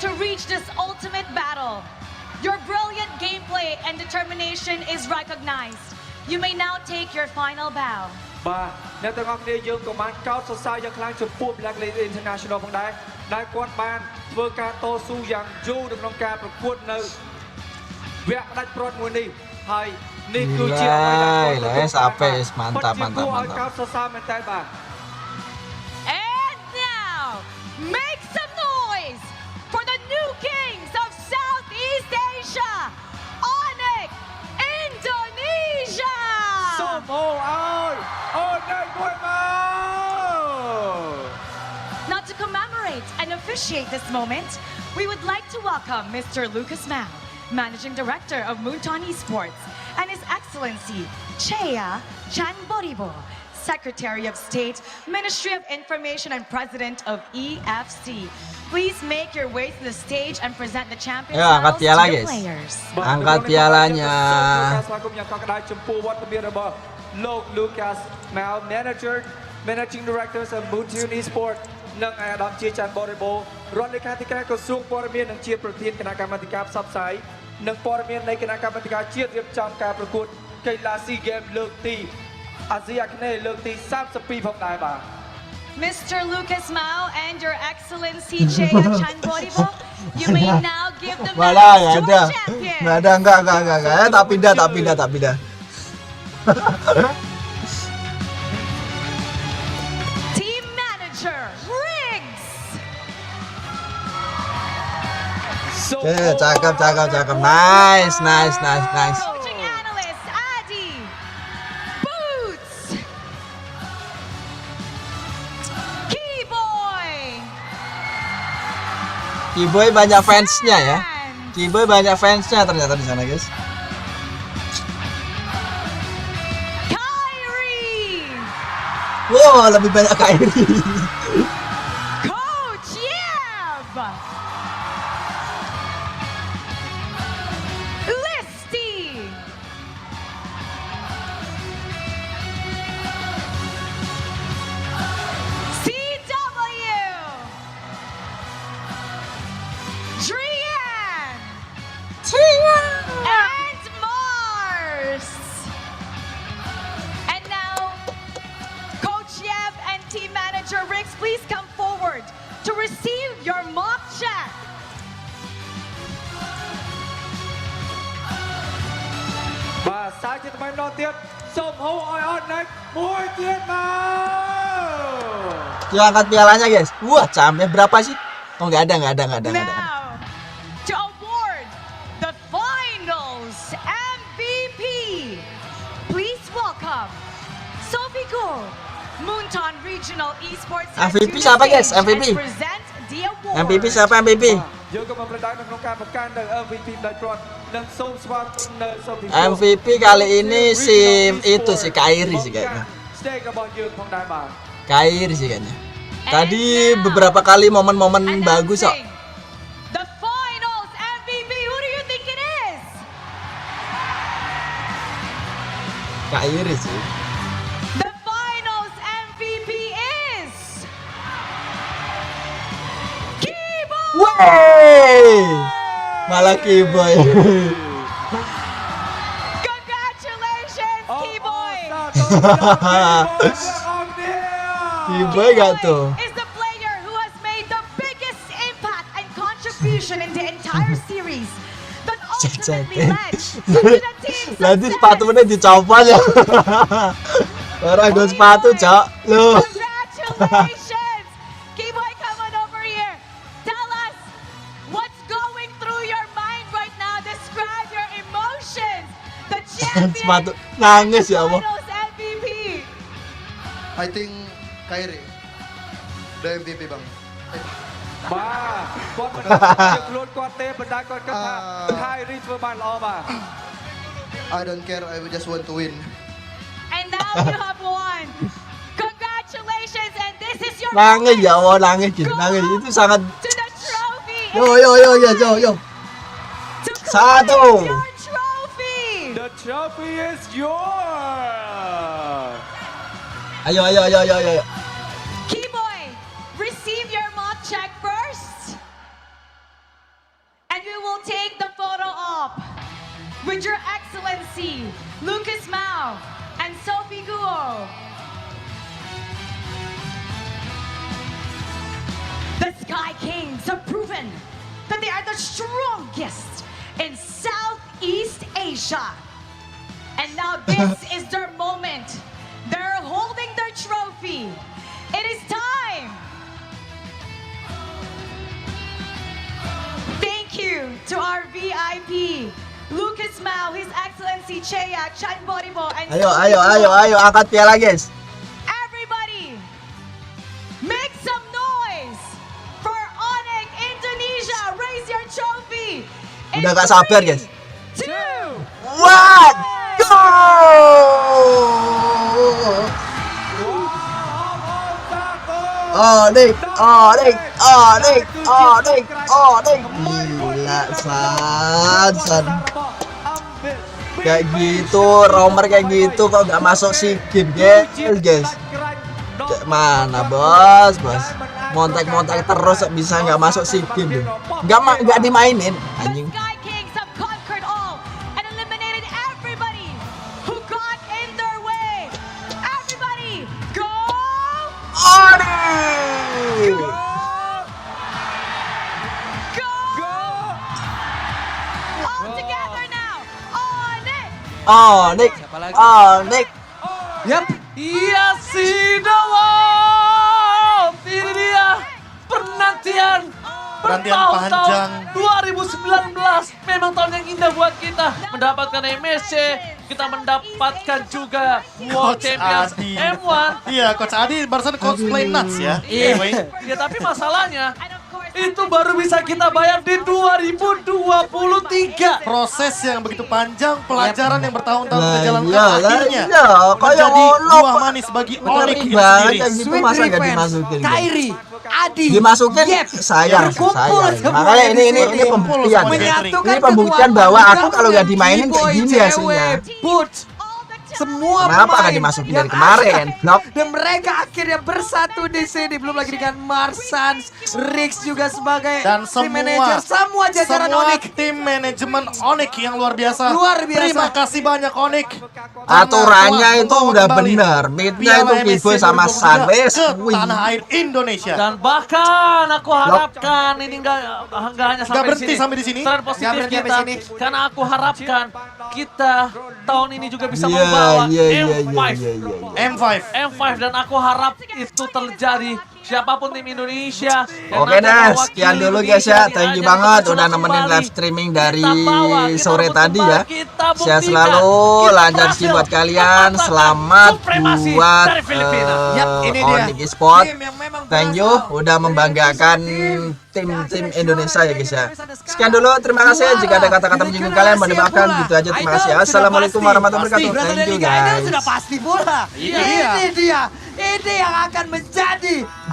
to reach this ultimate battle. Your brilliant gameplay and determination is recognized. You may now take your final bow. បាទអ្នកទាំងអស់គ្នាយើងក៏បានកោតសរសើរយ៉ាងខ្លាំងចំពោះ Blacklist International ផងដែរដែលគាត់បានធ្វើការតស៊ូយ៉ាងយូរនៅក្នុងការប្រកួតនៅវគ្គផ្ដាច់ព្រាត់មួយនេះហើយនេះគឺជាអ្វីដែលគាត់ mantap កោតសរសើរមែនតើបាទ And now, make some noise for the new kings of Southeast Asia, Onyx Indonesia. សូមអរអូននៅមួយមក Now to commemorate and officiate this moment, we would like to welcome Mr. Lucas Mao, Managing Director of Moonton Esports, and His Excellency Chea Chanboribo, Secretary of State, Ministry of Information and President of EFC. Please make your way to the stage and present the champions Ayo, angkat medals piala, to the guys. players. Angkat pialanya. ស្វាគមន៍យ៉ាងកក់ក្ដៅចំពោះវត្តមានរបស់លោក Lucas Mao, Managing Director of Moonton Esports និងអាដាមជាច័ន្ទបរិបូរណ៍រដ្ឋលេខាធិការក្រសួងព័ត៌មាននិងជាប្រធានគណៈកម្មាធិការផ្សព្វផ្សាយនិងព័ត៌មាននៃគណៈកម្មាធិការជាតិរៀបចំការប្រកួតកីឡាស៊ីហ្គេមលើកទីអាស៊ីអាគ្នេយ៍លើកទី32ផងដែរបាទ Mr. Lucas Mao and Your Excellency Chea Chanboribo, you may now give the Malah medals to ada. our champions. Nggak ada, enggak. Tak pindah. Team Manager Riggs. Cakep. Nice. Coaching analyst Adi. Boots. Keyboy. Kiboy banyak fansnya ya. Kiboy banyak fansnya ternyata di sana, guys. Wow, lebih banyak Kyrie. Coach Yeb. Listy. CW. Drian. And Mars. And now, Coach Yeb and team manager Riggs, please come forward to receive your mock check. Và sai trên tấm đầu tiên, sông hô oi on next, mũi tiên mau. Yuk angkat pialanya, guys. Wah, camnya berapa sih? Oh, nggak ada. Now, to award the finals MVP, please welcome Sophie Go, Moonton Regional Esports. MVP siapa, guys? MVP. Present the award. MVP siapa MVP? យើងក៏មកប្រដៅនៅក្នុងការប្រកាន់នៅ MVP ដោយគាត់នឹងសូមស្វាគមន៍នៅសូម MVP kali ini si itu si Kyrie sih kayaknya. Stake របស់យើងផងដែរបាទ Kyrie sih kayaknya. Tadi beberapa kali momen-momen bagus kok. The finals MVP, who do you think it is? Kyrie sih. The finals MVP is Wey, malah Kiboy. Congratulations, Keyboy. Kiboy gak tuh? Is the player who has made the biggest impact and contribution in the entire series. That ultimately led to the team Nanti sepatunya dicopot ya. Orang gue sepatu, Cok. Lu. Congratulations! Keyboy, come on over here. Tell us what's going through your mind right now. Describe your emotions. The champion Sepatu nangis ya Allah. finals MVP. I think Kyrie the MVP bang. បាទគាត់មិនដឹងជាខ្លួនគាត់ទេប៉ុន្តែគាត់គិតថា Kyrie ធ្វើបានល្អបាទ I don't care, I just want to win. And now you have won. Congratulations, and this is your Nangis ya Allah, nangis itu sangat. to the trophy. Yo. Satu. Your trophy. The trophy is yours. Ayo. Keyboy, receive your mock check first. And we will take the photo op with Your Excellency, Lucas Mao and Sophie Guo. The Sky Kings have proven that they are the strongest in Southeast Asia. And now this is their moment. They're holding their trophy. It is time. Thank you to our VIP, Lucas Mao, His Excellency Cheya Chanboribo, and Ayo, angkat piala, guys. everybody, make some noise for Onyx Indonesia. Raise your trophy. Udah gak sabar, guys. 2, 1, go! Onyx. Gila, San. Kayak gitu, Romer kayak gitu kok gak masuk SEA Games, guys. Kayak mana, bos? Montek terus bisa nggak masuk SEA Games. Nggak dimainin, anjing. Sky Kings have conquered all and eliminated everybody who got in their way. Everybody, go! Onyx! All together now. Onyx. Yap. Iya sih, Dawam. Ini dia penantian panjang 2019. Memang tahun yang indah buat kita. Mendapatkan MSC, kita mendapatkan juga World Coach Champions Adi. M1. Iya, Coach Adi barusan cosplay nuts ya. Iya. Anyway. Ya tapi masalahnya itu baru bisa kita bayar di 2023. Proses yang begitu panjang, pelajaran yang bertahun-tahun kita Lah, jalankan iya, lah, akhirnya iya, kayak menjadi ono, buah manis bagi Onyx itu banget sendiri. kayak gitu, masa nggak dimasukin? Kairi, Adi, Dimasukin Yep, sayang, berkumpul sayang. semua Makanya di ini sini. pembuktian. Menyatukan Ini pembuktian kekuatan bahwa aku gabungan kalau nggak dimainin kayak B-boy, gini cewek, hasilnya. Boots, semua Kenapa nggak pemain dimasukin yang dari kemarin? ada. Blok. Dan mereka akhirnya bersatu di sini. Belum lagi dengan Marsans, Rix juga sebagai Dan tim manajer, semua jajaran Onyx. tim manajemen Onyx yang luar biasa. Luar biasa. Terima kasih banyak Onyx. Aturannya itu udah bener. Midnya itu Vivo sama Sunway. ke tanah air Indonesia. Dan bahkan aku harapkan ini nggak hanya Nggak sampai berhenti sampai di sini. Tren Nggak positif berhenti kita, sampai sini. karena aku harapkan kita tahun ini juga bisa Iya, membawa iya, M5. M5. M5 dan aku harap itu terjadi. Siapapun tim Indonesia. yang Oke nanti deh, mewakili sekian dulu guys Indonesia ya. di Thank you ajang banget udah internasional nemenin kembali. live streaming dari Kita sore rebut tadi kembali, ya. kita Sehat buktikan, selalu, kita lancar berhasil sih buat kalian. mematahkan Selamat supremasi buat dari Filipina. Yap, ini dia. Onyx Esport. Tim yang memang Thank you udah membanggakan tim Indonesia ya guys ya. Sekian dulu, terima kasih. Jika ada kata-kata menyinggung kalian, mohon dimaafkan. Gitu aja, terima kasih. Assalamualikum warahmatullahi wabarakatuh. Berasal Thank dari you Liga Idol guys. sudah pasti pula. Iya. Ini dia. Ini yang akan menjadi